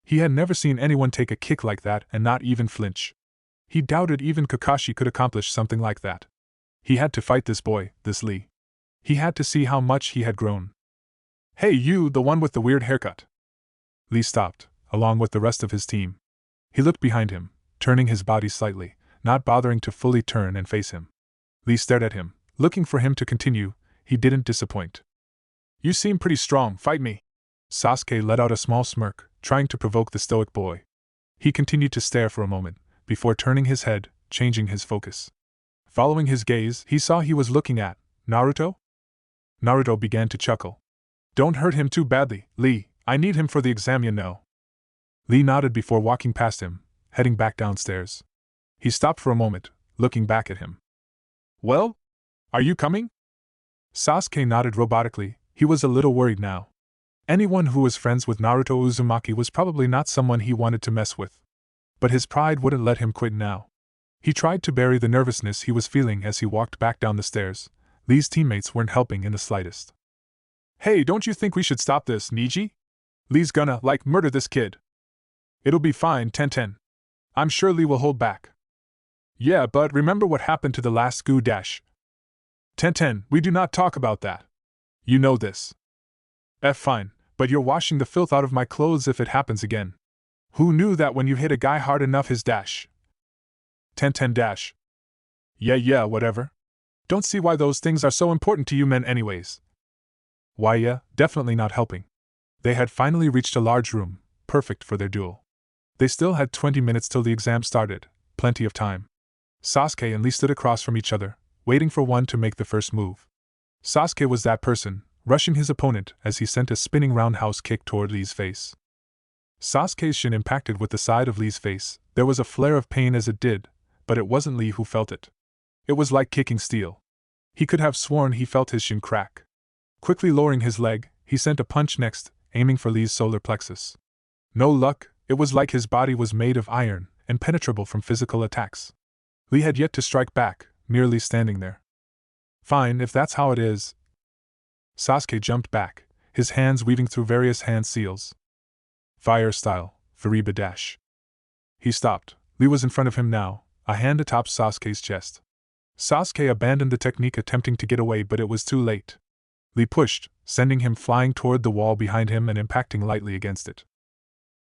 A: He had never seen anyone take a kick like that and not even flinch. He doubted even Kakashi could accomplish something like that. He had to fight this boy, this Lee. He had to see how much he had grown. Hey you, the one with the weird haircut. Lee stopped, along with the rest of his team. He looked behind him, turning his body slightly, not bothering to fully turn and face him. Lee stared at him, looking for him to continue. He didn't disappoint. You seem pretty strong, fight me. Sasuke let out a small smirk, trying to provoke the stoic boy. He continued to stare for a moment, before turning his head, changing his focus. Following his gaze, he saw he was looking at Naruto? Naruto began to chuckle. Don't hurt him too badly, Lee, I need him for the exam, you know. Lee nodded before walking past him, heading back downstairs. He stopped for a moment, looking back at him. Well? Are you coming? Sasuke nodded robotically. He was a little worried now. Anyone who was friends with Naruto Uzumaki was probably not someone he wanted to mess with. But his pride wouldn't let him quit now. He tried to bury the nervousness he was feeling as he walked back down the stairs. Lee's teammates weren't helping in the slightest. Hey, don't you think we should stop this, Neji? Lee's gonna, murder this kid. It'll be fine, Tenten. I'm sure Lee will hold back. Yeah, but remember what happened to the last Goo Dash. Tenten, we do not talk about that. You know this. Fine, but you're washing the filth out of my clothes if it happens again. Who knew that when you hit a guy hard enough his dash? Tenten dash. Yeah, whatever. Don't see why those things are so important to you men anyways. Why yeah, definitely not helping. They had finally reached a large room, perfect for their duel. They still had 20 minutes till the exam started, plenty of time. Sasuke and Lee stood across from each other, waiting for one to make the first move. Sasuke was that person, rushing his opponent as he sent a spinning roundhouse kick toward Lee's face. Sasuke's shin impacted with the side of Lee's face. There was a flare of pain as it did, but it wasn't Lee who felt it. It was like kicking steel. He could have sworn he felt his shin crack. Quickly lowering his leg, he sent a punch next, aiming for Lee's solar plexus. No luck, it was like his body was made of iron, impenetrable from physical attacks. Lee had yet to strike back, merely standing there. Fine, if that's how it is. Sasuke jumped back, his hands weaving through various hand seals. Fire style, Fariba dash. He stopped. Lee was in front of him now, a hand atop Sasuke's chest. Sasuke abandoned the technique attempting to get away, but it was too late. Lee pushed, sending him flying toward the wall behind him and impacting lightly against it.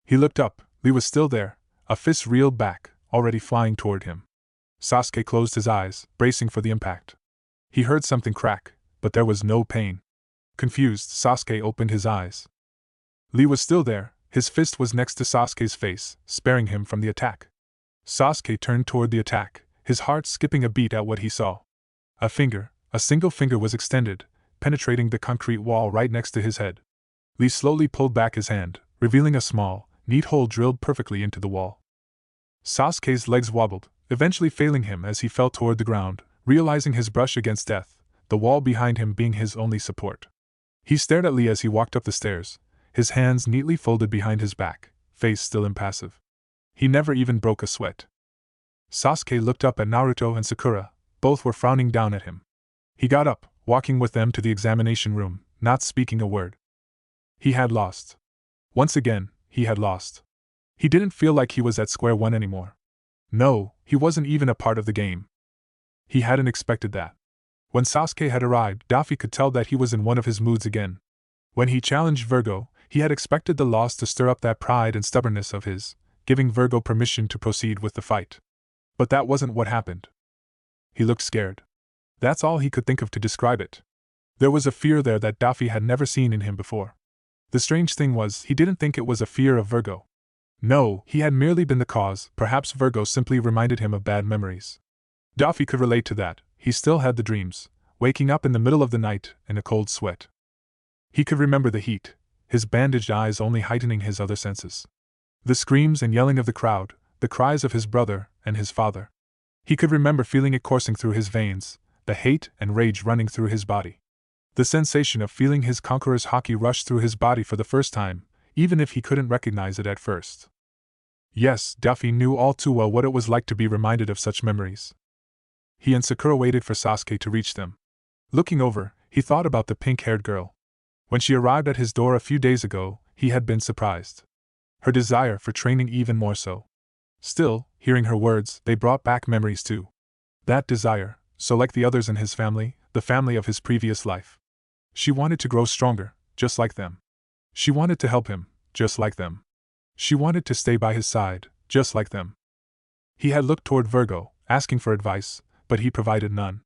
A: He looked up. Lee was still there, a fist reeled back, already flying toward him. Sasuke closed his eyes, bracing for the impact. He heard something crack, but there was no pain. Confused, Sasuke opened his eyes. Lee was still there, his fist was next to Sasuke's face, sparing him from the attack. Sasuke turned toward the attack, his heart skipping a beat at what he saw. A single finger was extended, penetrating the concrete wall right next to his head. Lee slowly pulled back his hand, revealing a small, neat hole drilled perfectly into the wall. Sasuke's legs wobbled, eventually failing him as he fell toward the ground, realizing his brush against death, the wall behind him being his only support. He stared at Lee as he walked up the stairs, his hands neatly folded behind his back, face still impassive. He never even broke a sweat. Sasuke looked up at Naruto and Sakura, both were frowning down at him. He got up, walking with them to the examination room, not speaking a word. He had lost. Once again, he had lost. He didn't feel like he was at square one anymore. No, he wasn't even a part of the game. He hadn't expected that. When Sasuke had arrived, Daffy could tell that he was in one of his moods again. When he challenged Virgo, he had expected the loss to stir up that pride and stubbornness of his, giving Virgo permission to proceed with the fight. But that wasn't what happened. He looked scared. That's all he could think of to describe it. There was a fear there that Daffy had never seen in him before. The strange thing was, he didn't think it was a fear of Virgo. No, he had merely been the cause. Perhaps Virgo simply reminded him of bad memories. Daffy could relate to that. He still had the dreams, waking up in the middle of the night in a cold sweat. He could remember the heat, his bandaged eyes only heightening his other senses. The screams and yelling of the crowd, the cries of his brother and his father. He could remember feeling it coursing through his veins, the hate and rage running through his body. The sensation of feeling his conqueror's haki rush through his body for the first time, even if he couldn't recognize it at first. Yes, Daffy knew all too well what it was like to be reminded of such memories. He and Sakura waited for Sasuke to reach them. Looking over, he thought about the pink-haired girl. When she arrived at his door a few days ago, he had been surprised. Her desire for training even more so. Still, hearing her words, they brought back memories too. That desire, so like the others in his family, the family of his previous life. She wanted to grow stronger, just like them. She wanted to help him, just like them. She wanted to stay by his side, just like them. He had looked toward Virgo, asking for advice, but he provided none.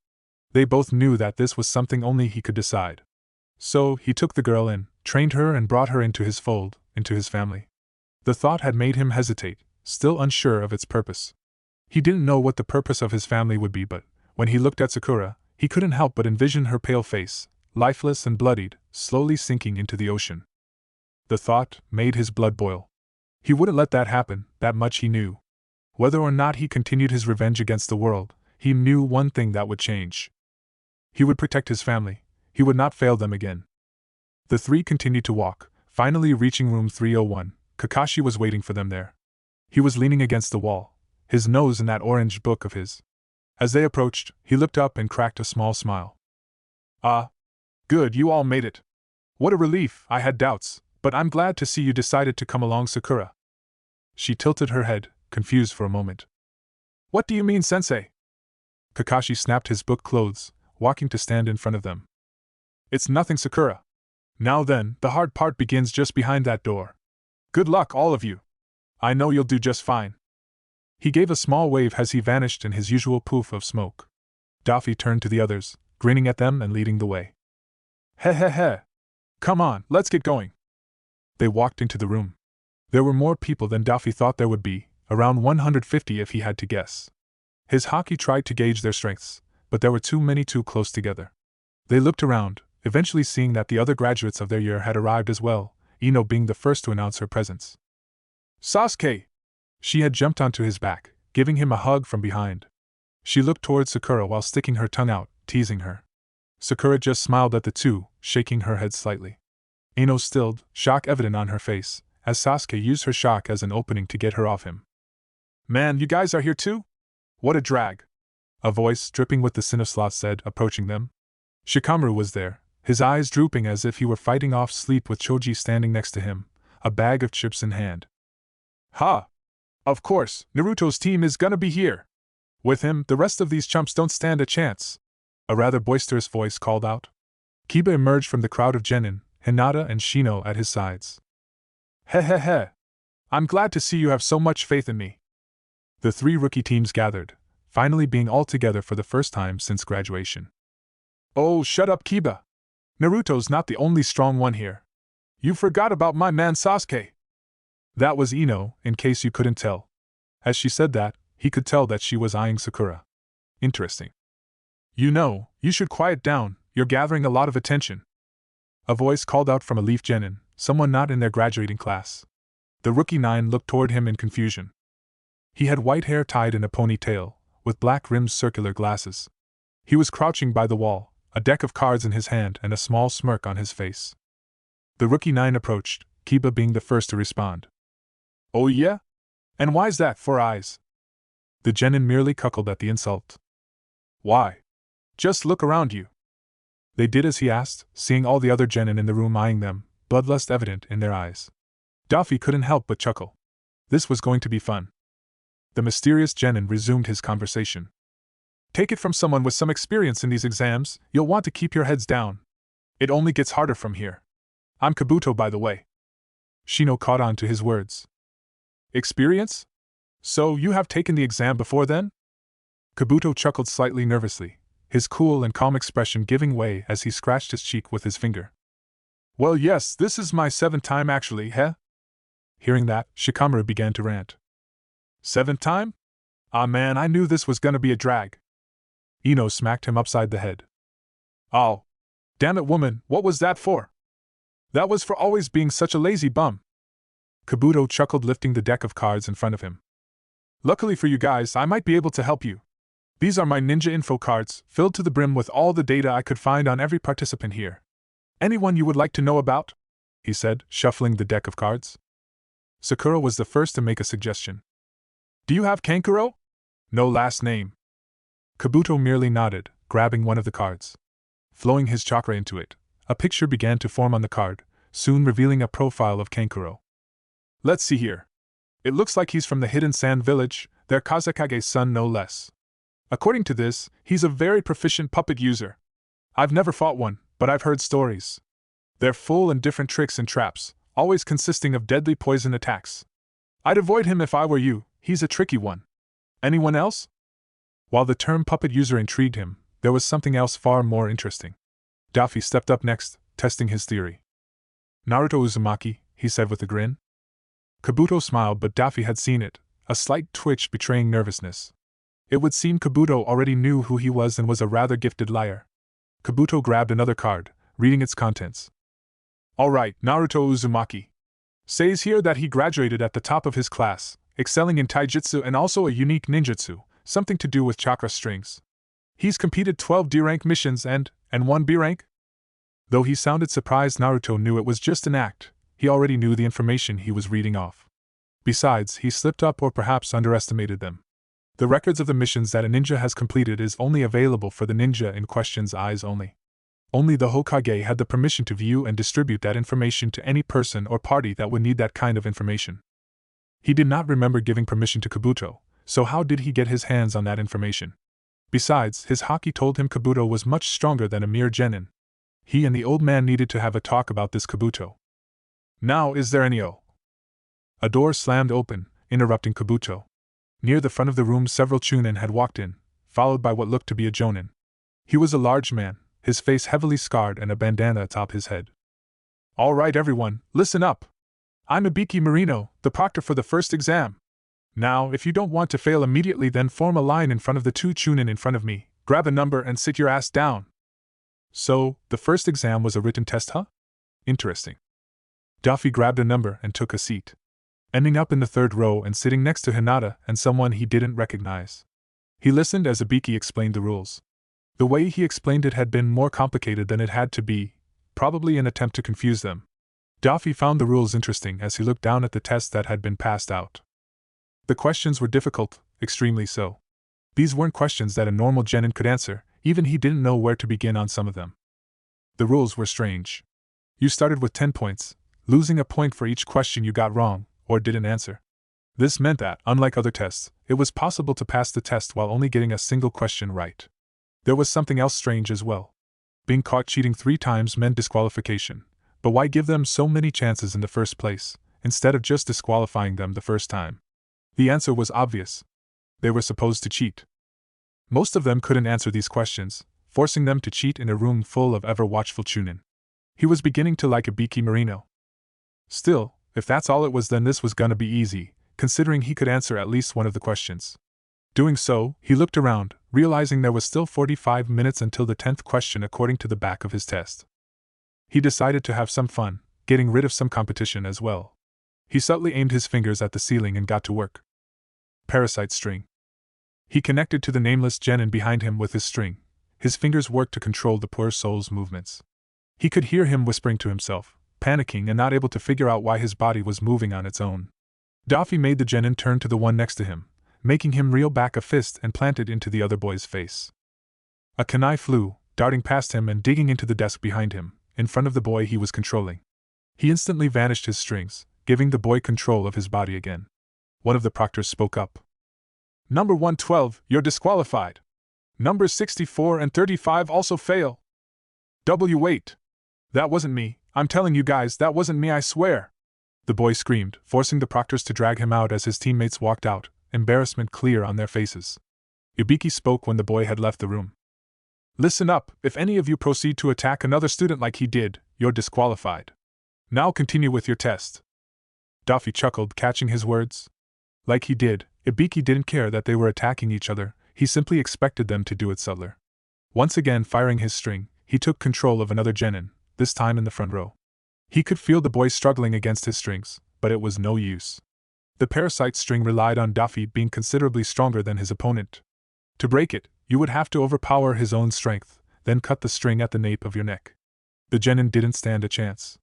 A: They both knew that this was something only he could decide. So, he took the girl in, trained her and brought her into his fold, into his family. The thought had made him hesitate, still unsure of its purpose. He didn't know what the purpose of his family would be, but when he looked at Sakura, he couldn't help but envision her pale face, lifeless and bloodied, slowly sinking into the ocean. The thought made his blood boil. He wouldn't let that happen, that much he knew. Whether or not he continued his revenge against the world, he knew one thing that would change. He would protect his family. He would not fail them again. The three continued to walk, finally reaching room 301. Kakashi was waiting for them there. He was leaning against the wall, his nose in that orange book of his. As they approached, he looked up and cracked a small smile. "Ah, good, you all made it. What a relief, I had doubts, but I'm glad to see you decided to come along, Sakura." She tilted her head, confused for a moment. "What do you mean, sensei?" Kakashi snapped his book clothes, walking to stand in front of them. "It's nothing, Sakura. Now then, the hard part begins just behind that door. Good luck, all of you. I know you'll do just fine." He gave a small wave as he vanished in his usual poof of smoke. Daffy turned to the others, grinning at them and leading the way. "He he he. Come on, let's get going." They walked into the room. There were more people than Daffy thought there would be, around 150 if he had to guess. His haki tried to gauge their strengths, but there were too many too close together. They looked around, eventually seeing that the other graduates of their year had arrived as well, Ino being the first to announce her presence. "Sasuke!" She had jumped onto his back, giving him a hug from behind. She looked towards Sakura while sticking her tongue out, teasing her. Sakura just smiled at the two, shaking her head slightly. Ino stilled, shock evident on her face, as Sasuke used her shock as an opening to get her off him. "Man, you guys are here too? What a drag!" A voice, dripping with the Sinnoh said, approaching them. Shikamaru was there, his eyes drooping as if he were fighting off sleep with Choji standing next to him, a bag of chips in hand. "Ha! Of course, Naruto's team is gonna be here. With him, the rest of these chumps don't stand a chance," a rather boisterous voice called out. Kiba emerged from the crowd of Genin, Hinata and Shino at his sides. "He he he. I'm glad to see you have so much faith in me." The three rookie teams gathered, finally being all together for the first time since graduation. "Oh, shut up, Kiba. Naruto's not the only strong one here. You forgot about my man Sasuke." That was Ino, in case you couldn't tell. As she said that, he could tell that she was eyeing Sakura. Interesting. "You know, you should quiet down, you're gathering a lot of attention." A voice called out from a Leaf Genin, someone not in their graduating class. The rookie nine looked toward him in confusion. He had white hair tied in a ponytail, with black-rimmed circular glasses. He was crouching by the wall, a deck of cards in his hand and a small smirk on his face. The rookie 9 approached, Kiba being the first to respond. "Oh yeah? And why's that, 4 eyes?" The genin merely chuckled at the insult. "Why? Just look around you." They did as he asked, seeing all the other genin in the room eyeing them, bloodlust evident in their eyes. Daffy couldn't help but chuckle. This was going to be fun. The mysterious genin resumed his conversation. "Take it from someone with some experience in these exams, you'll want to keep your heads down. It only gets harder from here. I'm Kabuto, by the way." Shino caught on to his words. "Experience? So you have taken the exam before then?" Kabuto chuckled slightly nervously, his cool and calm expression giving way as he scratched his cheek with his finger. "Well, yes, this is my 7th time actually, heh?" Hearing that, Shikamaru began to rant. "7th time? Ah man, I knew this was gonna be a drag." Ino smacked him upside the head. "Oh. Damn it, woman, what was that for?" "That was for always being such a lazy bum." Kabuto chuckled, lifting the deck of cards in front of him. "Luckily for you guys, I might be able to help you. These are my ninja info cards, filled to the brim with all the data I could find on every participant here. Anyone you would like to know about?" he said, shuffling the deck of cards. Sakura was the first to make a suggestion. "Do you have Kankuro? No last name." Kabuto merely nodded, grabbing one of the cards. Flowing his chakra into it, a picture began to form on the card, soon revealing a profile of Kankuro. "Let's see here. It looks like he's from the Hidden Sand Village, their Kazekage's son no less. According to this, he's a very proficient puppet user. I've never fought one, but I've heard stories. They're full and different tricks and traps, always consisting of deadly poison attacks. I'd avoid him if I were you, he's a tricky one. Anyone else?" While the term puppet user intrigued him, there was something else far more interesting. Daffy stepped up next, testing his theory. "Naruto Uzumaki," he said with a grin. Kabuto smiled, but Daffy had seen it, a slight twitch betraying nervousness. It would seem Kabuto already knew who he was and was a rather gifted liar. Kabuto grabbed another card, reading its contents. "All right, Naruto Uzumaki. Says here that he graduated at the top of his class, excelling in taijutsu and also a unique ninjutsu, something to do with chakra strings. He's competed 12 D-rank missions and 1 B-rank?" Though he sounded surprised, Naruto knew it was just an act. He already knew the information he was reading off. Besides, he slipped up or perhaps underestimated them. The records of the missions that a ninja has completed is only available for the ninja in question's eyes only. Only the Hokage had the permission to view and distribute that information to any person or party that would need that kind of information. He did not remember giving permission to Kabuto, so how did he get his hands on that information? Besides, his haki told him Kabuto was much stronger than a mere genin. He and the old man needed to have a talk about this Kabuto. "Now is there any o?" A door slammed open, interrupting Kabuto. Near the front of the room several Chunin had walked in, followed by what looked to be a jonin. He was a large man, his face heavily scarred and a bandana atop his head. "All right everyone, listen up. I'm Ibiki Marino, the proctor for the first exam. Now, if you don't want to fail immediately, then form a line in front of the 2 Chunin in front of me, grab a number and sit your ass down." So, the first exam was a written test, huh? Interesting. Daffy grabbed a number and took a seat, ending up in the 3rd row and sitting next to Hinata and someone he didn't recognize. He listened as Ibiki explained the rules. The way he explained it had been more complicated than it had to be, probably an attempt to confuse them. Daffy found the rules interesting as he looked down at the test that had been passed out. The questions were difficult, extremely so. These weren't questions that a normal genin could answer, even he didn't know where to begin on some of them. The rules were strange. You started with 10 points, losing a point for each question you got wrong, or didn't answer. This meant that, unlike other tests, it was possible to pass the test while only getting a single question right. There was something else strange as well. Being caught cheating 3 times meant disqualification, but why give them so many chances in the first place, instead of just disqualifying them the first time? The answer was obvious. They were supposed to cheat. Most of them couldn't answer these questions, forcing them to cheat in a room full of ever-watchful Chunin. He was beginning to like Ibiki Marino. Still, if that's all it was, then this was gonna be easy, considering he could answer at least one of the questions. Doing so, he looked around, realizing there was still 45 minutes until the 10th question according to the back of his test. He decided to have some fun, getting rid of some competition as well. He subtly aimed his fingers at the ceiling and got to work. Parasite string. He connected to the nameless genin behind him with his string. His fingers worked to control the poor soul's movements. He could hear him whispering to himself, panicking and not able to figure out why his body was moving on its own. Daffy made the genin turn to the one next to him, making him reel back a fist and plant it into the other boy's face. A kunai flew, darting past him and digging into the desk behind him, in front of the boy he was controlling. He instantly vanished his strings, giving the boy control of his body again. One of the proctors spoke up. Number 112, you're disqualified. Numbers 64 and 35 also fail. Wait. That wasn't me, I'm telling you guys, that wasn't me, I swear. The boy screamed, forcing the proctors to drag him out as his teammates walked out, embarrassment clear on their faces. Ibiki spoke when the boy had left the room. Listen up, if any of you proceed to attack another student like he did, you're disqualified. Now continue with your test. Daffy chuckled, catching his words. Like he did, Ibiki didn't care that they were attacking each other, he simply expected them to do it subtler. Once again firing his string, he took control of another genin, this time in the front row. He could feel the boy struggling against his strings, but it was no use. The parasite string relied on Daffy being considerably stronger than his opponent. To break it, you would have to overpower his own strength, then cut the string at the nape of your neck. The genin didn't stand a chance.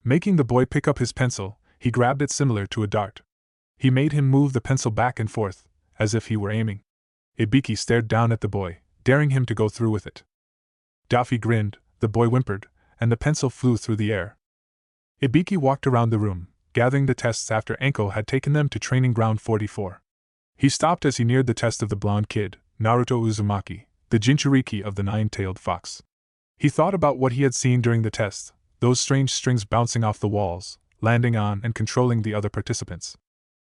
A: Making the boy pick up his pencil, he grabbed it similar to a dart. He made him move the pencil back and forth, as if he were aiming. Ibiki stared down at the boy, daring him to go through with it. Daffy grinned, the boy whimpered, and the pencil flew through the air. Ibiki walked around the room, gathering the tests after Anko had taken them to training ground 44. He stopped as he neared the test of the blonde kid, Naruto Uzumaki, the Jinchuriki of the nine-tailed fox. He thought about what he had seen during the test, those strange strings bouncing off the walls, landing on and controlling the other participants.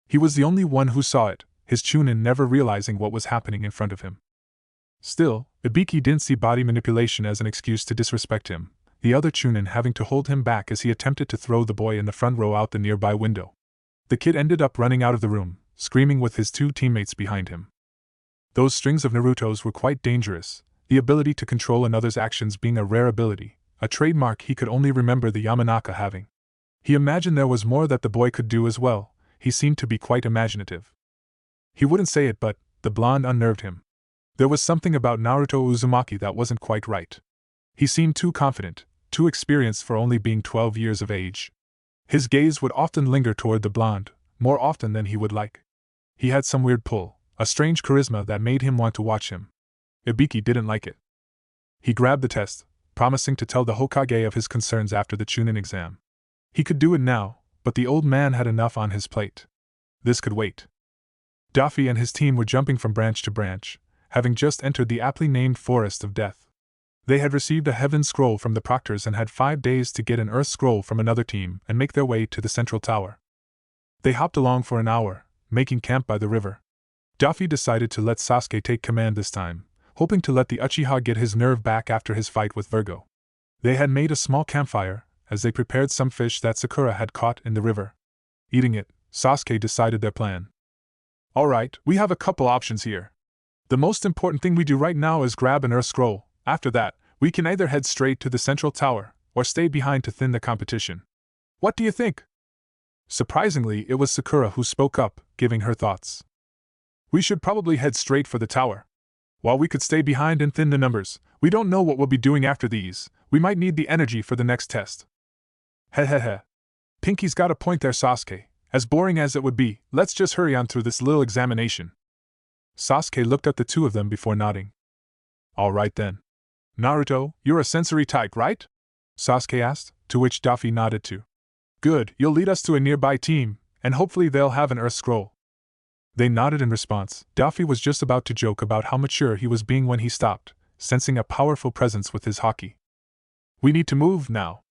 A: He was the only one who saw it, his Chunin never realizing what was happening in front of him. Still, Ibiki didn't see body manipulation as an excuse to disrespect him, the other Chunin having to hold him back as he attempted to throw the boy in the front row out the nearby window. The kid ended up running out of the room, screaming with his two teammates behind him. Those strings of Naruto's were quite dangerous, the ability to control another's actions being a rare ability, a trademark he could only remember the Yamanaka having. He imagined there was more that the boy could do as well, he seemed to be quite imaginative. He wouldn't say it, but the blonde unnerved him. There was something about Naruto Uzumaki that wasn't quite right. He seemed too confident, too experienced for only being 12 years of age. His gaze would often linger toward the blonde, more often than he would like. He had some weird pull, a strange charisma that made him want to watch him. Ibiki didn't like it. He grabbed the test, promising to tell the Hokage of his concerns after the Chunin exam. He could do it now, but the old man had enough on his plate. This could wait. Daffy and his team were jumping from branch to branch, having just entered the aptly named Forest of Death. They had received a Heaven Scroll from the proctors and had 5 days to get an Earth Scroll from another team and make their way to the central tower. They hopped along for an hour, making camp by the river. Daffy decided to let Sasuke take command this time, hoping to let the Uchiha get his nerve back after his fight with Virgo. They had made a small campfire, as they prepared some fish that Sakura had caught in the river. Eating it, Sasuke decided their plan. Alright, we have a couple options here. The most important thing we do right now is grab an Earth Scroll. After that, we can either head straight to the central tower, or stay behind to thin the competition. What do you think? Surprisingly, it was Sakura who spoke up, giving her thoughts. We should probably head straight for the tower. While we could stay behind and thin the numbers, we don't know what we'll be doing after these, we might need the energy for the next test. Hehehe. Pinky's got a point there, Sasuke. As boring as it would be, let's just hurry on through this little examination. Sasuke looked at the two of them before nodding. Alright then. Naruto, you're a sensory type, right? Sasuke asked, to which Daffy nodded too. Good, you'll lead us to a nearby team, and hopefully they'll have an Earth Scroll. They nodded in response. Daffy was just about to joke about how mature he was being when he stopped, sensing a powerful presence with his haki. We need to move now,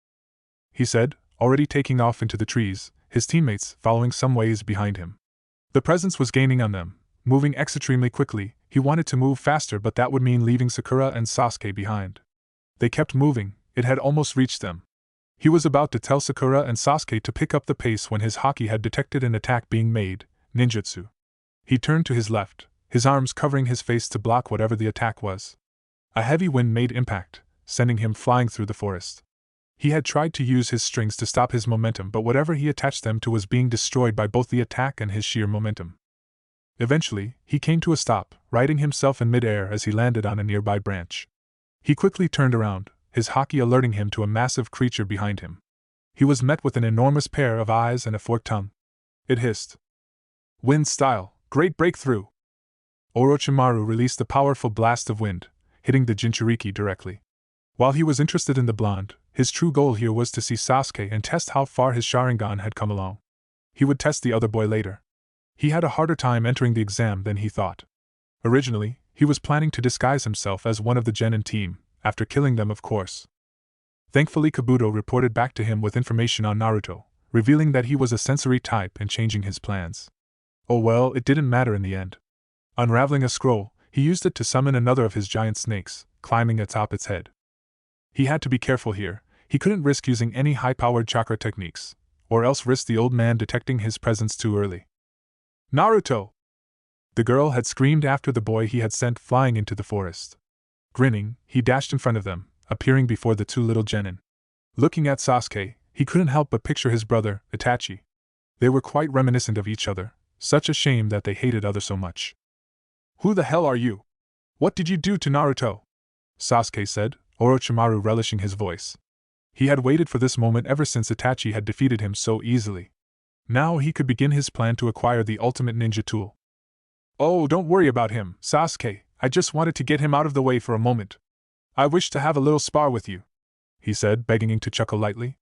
A: he said, already taking off into the trees, his teammates following some ways behind him. The presence was gaining on them, moving extremely quickly. He wanted to move faster, but that would mean leaving Sakura and Sasuke behind. They kept moving, it had almost reached them. He was about to tell Sakura and Sasuke to pick up the pace when his haki had detected an attack being made, ninjutsu. He turned to his left, his arms covering his face to block whatever the attack was. A heavy wind made impact, sending him flying through the forest. He had tried to use his strings to stop his momentum, but whatever he attached them to was being destroyed by both the attack and his sheer momentum. Eventually, he came to a stop, righting himself in midair as he landed on a nearby branch. He quickly turned around, his haki alerting him to a massive creature behind him. He was met with an enormous pair of eyes and a forked tongue. It hissed. Wind style, great breakthrough! Orochimaru released a powerful blast of wind, hitting the Jinchuriki directly. While he was interested in the blonde, his true goal here was to see Sasuke and test how far his Sharingan had come along. He would test the other boy later. He had a harder time entering the exam than he thought. Originally, he was planning to disguise himself as one of the Genin team, after killing them of course. Thankfully Kabuto reported back to him with information on Naruto, revealing that he was a sensory type and changing his plans. Oh well, it didn't matter in the end. Unraveling a scroll, he used it to summon another of his giant snakes, climbing atop its head. He had to be careful here, he couldn't risk using any high-powered chakra techniques, or else risk the old man detecting his presence too early. Naruto! The girl had screamed after the boy he had sent flying into the forest. Grinning, he dashed in front of them, appearing before the two little genin. Looking at Sasuke, he couldn't help but picture his brother, Itachi. They were quite reminiscent of each other, such a shame that they hated other so much. Who the hell are you? What did you do to Naruto? Sasuke said, Orochimaru relishing his voice. He had waited for this moment ever since Itachi had defeated him so easily. Now he could begin his plan to acquire the ultimate ninja tool. Oh, don't worry about him, Sasuke, I just wanted to get him out of the way for a moment. I wish to have a little spar with you, he said, begging to chuckle lightly.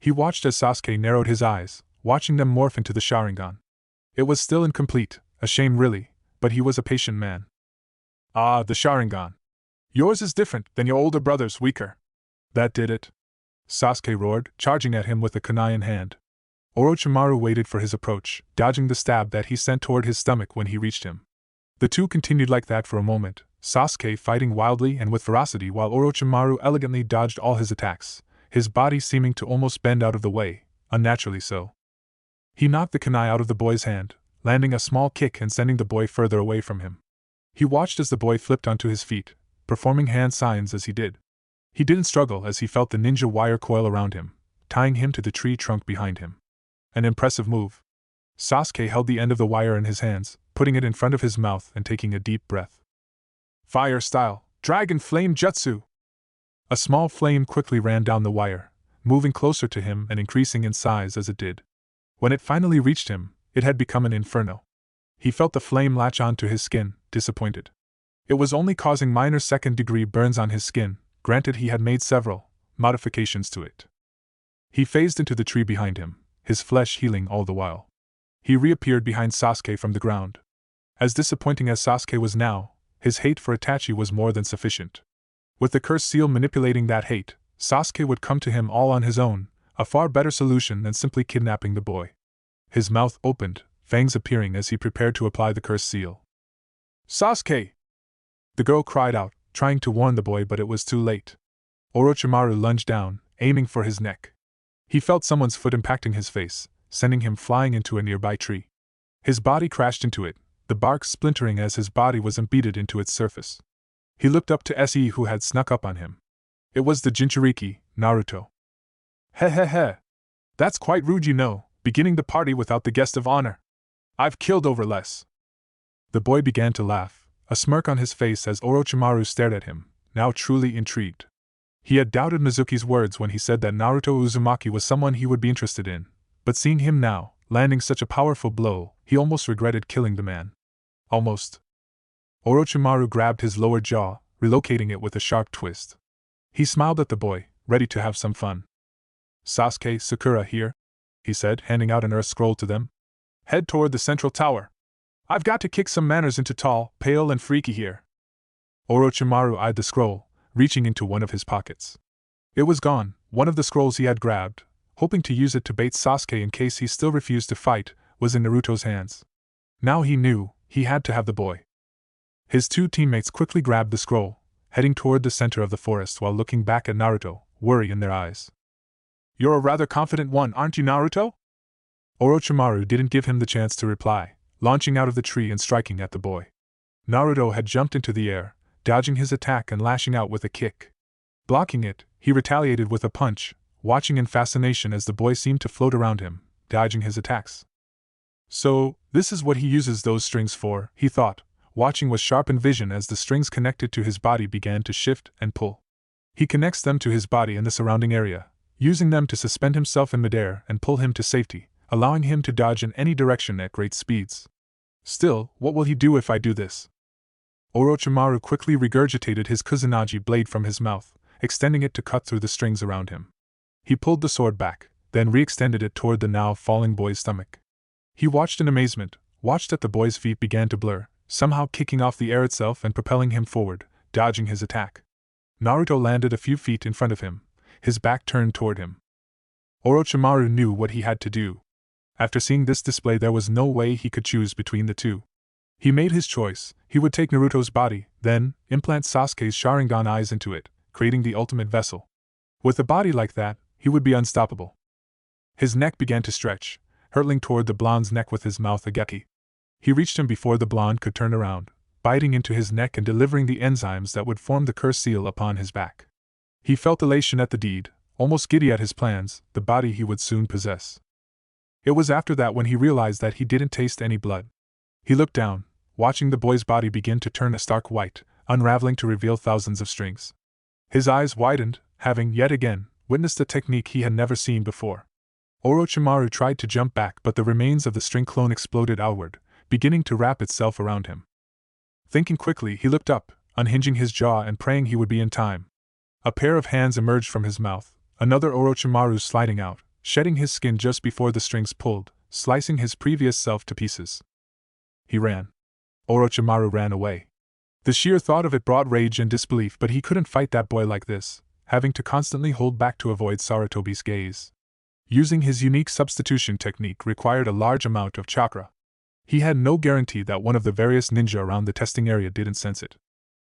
A: He watched as Sasuke narrowed his eyes, watching them morph into the Sharingan. It was still incomplete, a shame really, but he was a patient man. Ah, the Sharingan. Yours is different than your older brother's, weaker. That did it. Sasuke roared, charging at him with a kunai in hand. Orochimaru waited for his approach, dodging the stab that he sent toward his stomach when he reached him. The two continued like that for a moment, Sasuke fighting wildly and with ferocity while Orochimaru elegantly dodged all his attacks, his body seeming to almost bend out of the way, unnaturally so. He knocked the kunai out of the boy's hand, landing a small kick and sending the boy further away from him. He watched as the boy flipped onto his feet, performing hand signs as he did. He didn't struggle as he felt the ninja wire coil around him, tying him to the tree trunk behind him. An impressive move. Sasuke held the end of the wire in his hands, putting it in front of his mouth and taking a deep breath. Fire style, dragon flame jutsu! A small flame quickly ran down the wire, moving closer to him and increasing in size as it did. When it finally reached him, it had become an inferno. He felt the flame latch onto his skin, disappointed. It was only causing minor second-degree burns on his skin, granted he had made several modifications to it. He phased into the tree behind him, his flesh healing all the while. He reappeared behind Sasuke from the ground. As disappointing as Sasuke was now, his hate for Itachi was more than sufficient. With the cursed seal manipulating that hate, Sasuke would come to him all on his own, a far better solution than simply kidnapping the boy. His mouth opened, fangs appearing as he prepared to apply the cursed seal. Sasuke! The girl cried out, trying to warn the boy, but it was too late. Orochimaru lunged down, aiming for his neck. He felt someone's foot impacting his face, sending him flying into a nearby tree. His body crashed into it, the bark splintering as his body was embedded into its surface. He looked up to SE who had snuck up on him. It was the Jinchuriki, Naruto. Heh. That's quite rude, you know, beginning the party without the guest of honor. I've killed over less. The boy began to laugh, a smirk on his face as Orochimaru stared at him, now truly intrigued. He had doubted Mizuki's words when he said that Naruto Uzumaki was someone he would be interested in, but seeing him now, landing such a powerful blow, he almost regretted killing the man. Almost. Orochimaru grabbed his lower jaw, relocating it with a sharp twist. He smiled at the boy, ready to have some fun. Sasuke, Sakura here, he said, handing out an earth scroll to them. Head toward the central tower. I've got to kick some manners into tall, pale and freaky here. Orochimaru eyed the scroll, reaching into one of his pockets. It was gone, one of the scrolls he had grabbed, hoping to use it to bait Sasuke in case he still refused to fight, was in Naruto's hands. Now he knew, he had to have the boy. His two teammates quickly grabbed the scroll, heading toward the center of the forest while looking back at Naruto, worry in their eyes. You're a rather confident one, aren't you, Naruto? Orochimaru didn't give him the chance to reply, launching out of the tree and striking at the boy. Naruto had jumped into the air, dodging his attack and lashing out with a kick. Blocking it, he retaliated with a punch, watching in fascination as the boy seemed to float around him, dodging his attacks. So, this is what he uses those strings for, he thought, watching with sharpened vision as the strings connected to his body began to shift and pull. He connects them to his body and the surrounding area, using them to suspend himself in midair and pull him to safety, allowing him to dodge in any direction at great speeds. Still, what will he do if I do this? Orochimaru quickly regurgitated his Kusanagi blade from his mouth, extending it to cut through the strings around him. He pulled the sword back, then re-extended it toward the now falling boy's stomach. He watched in amazement, watched as the boy's feet began to blur, somehow kicking off the air itself and propelling him forward, dodging his attack. Naruto landed a few feet in front of him, his back turned toward him. Orochimaru knew what he had to do. After seeing this display, there was no way he could choose between the two. He made his choice. He would take Naruto's body, then implant Sasuke's Sharingan eyes into it, creating the ultimate vessel. With a body like that, he would be unstoppable. His neck began to stretch, hurtling toward the blonde's neck with his mouth agape. He reached him before the blonde could turn around, biting into his neck and delivering the enzymes that would form the curse seal upon his back. He felt elation at the deed, almost giddy at his plans, the body he would soon possess. It was after that when he realized that he didn't taste any blood. He looked down, watching the boy's body begin to turn a stark white, unraveling to reveal thousands of strings. His eyes widened, having, yet again, witnessed a technique he had never seen before. Orochimaru tried to jump back, but the remains of the string clone exploded outward, beginning to wrap itself around him. Thinking quickly, he looked up, unhinging his jaw and praying he would be in time. A pair of hands emerged from his mouth, another Orochimaru sliding out, shedding his skin just before the strings pulled, slicing his previous self to pieces. He ran. Orochimaru ran away. The sheer thought of it brought rage and disbelief, but he couldn't fight that boy like this, having to constantly hold back to avoid Sarutobi's gaze. Using his unique substitution technique required a large amount of chakra. He had no guarantee that one of the various ninja around the testing area didn't sense it.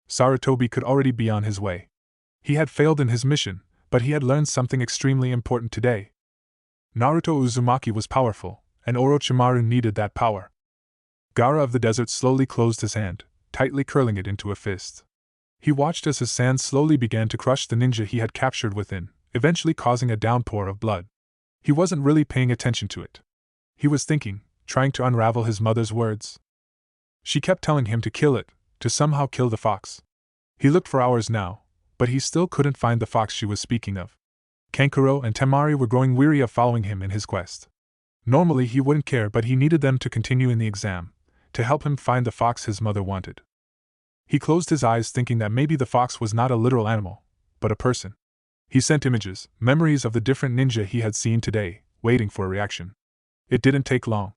A: Sarutobi could already be on his way. He had failed in his mission, but he had learned something extremely important today. Naruto Uzumaki was powerful, and Orochimaru needed that power. Gaara of the desert slowly closed his hand, tightly curling it into a fist. He watched as his sand slowly began to crush the ninja he had captured within, eventually causing a downpour of blood. He wasn't really paying attention to it. He was thinking, trying to unravel his mother's words. She kept telling him to kill it, to somehow kill the fox. He looked for hours now, but he still couldn't find the fox she was speaking of. Kankuro and Temari were growing weary of following him in his quest. Normally he wouldn't care, but he needed them to continue in the exam, to help him find the fox his mother wanted. He closed his eyes thinking that maybe the fox was not a literal animal, but a person. He sent images, memories of the different ninja he had seen today, waiting for a reaction. It didn't take long.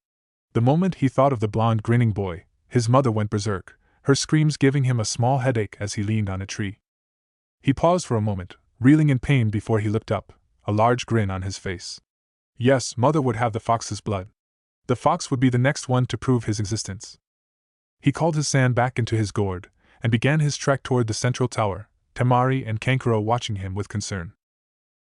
A: The moment he thought of the blonde grinning boy, his mother went berserk, her screams giving him a small headache as he leaned on a tree. He paused for a moment, reeling in pain before he looked up, a large grin on his face. Yes, mother would have the fox's blood. The fox would be the next one to prove his existence. He called his sand back into his gourd, and began his trek toward the central tower, Temari and Kankuro watching him with concern.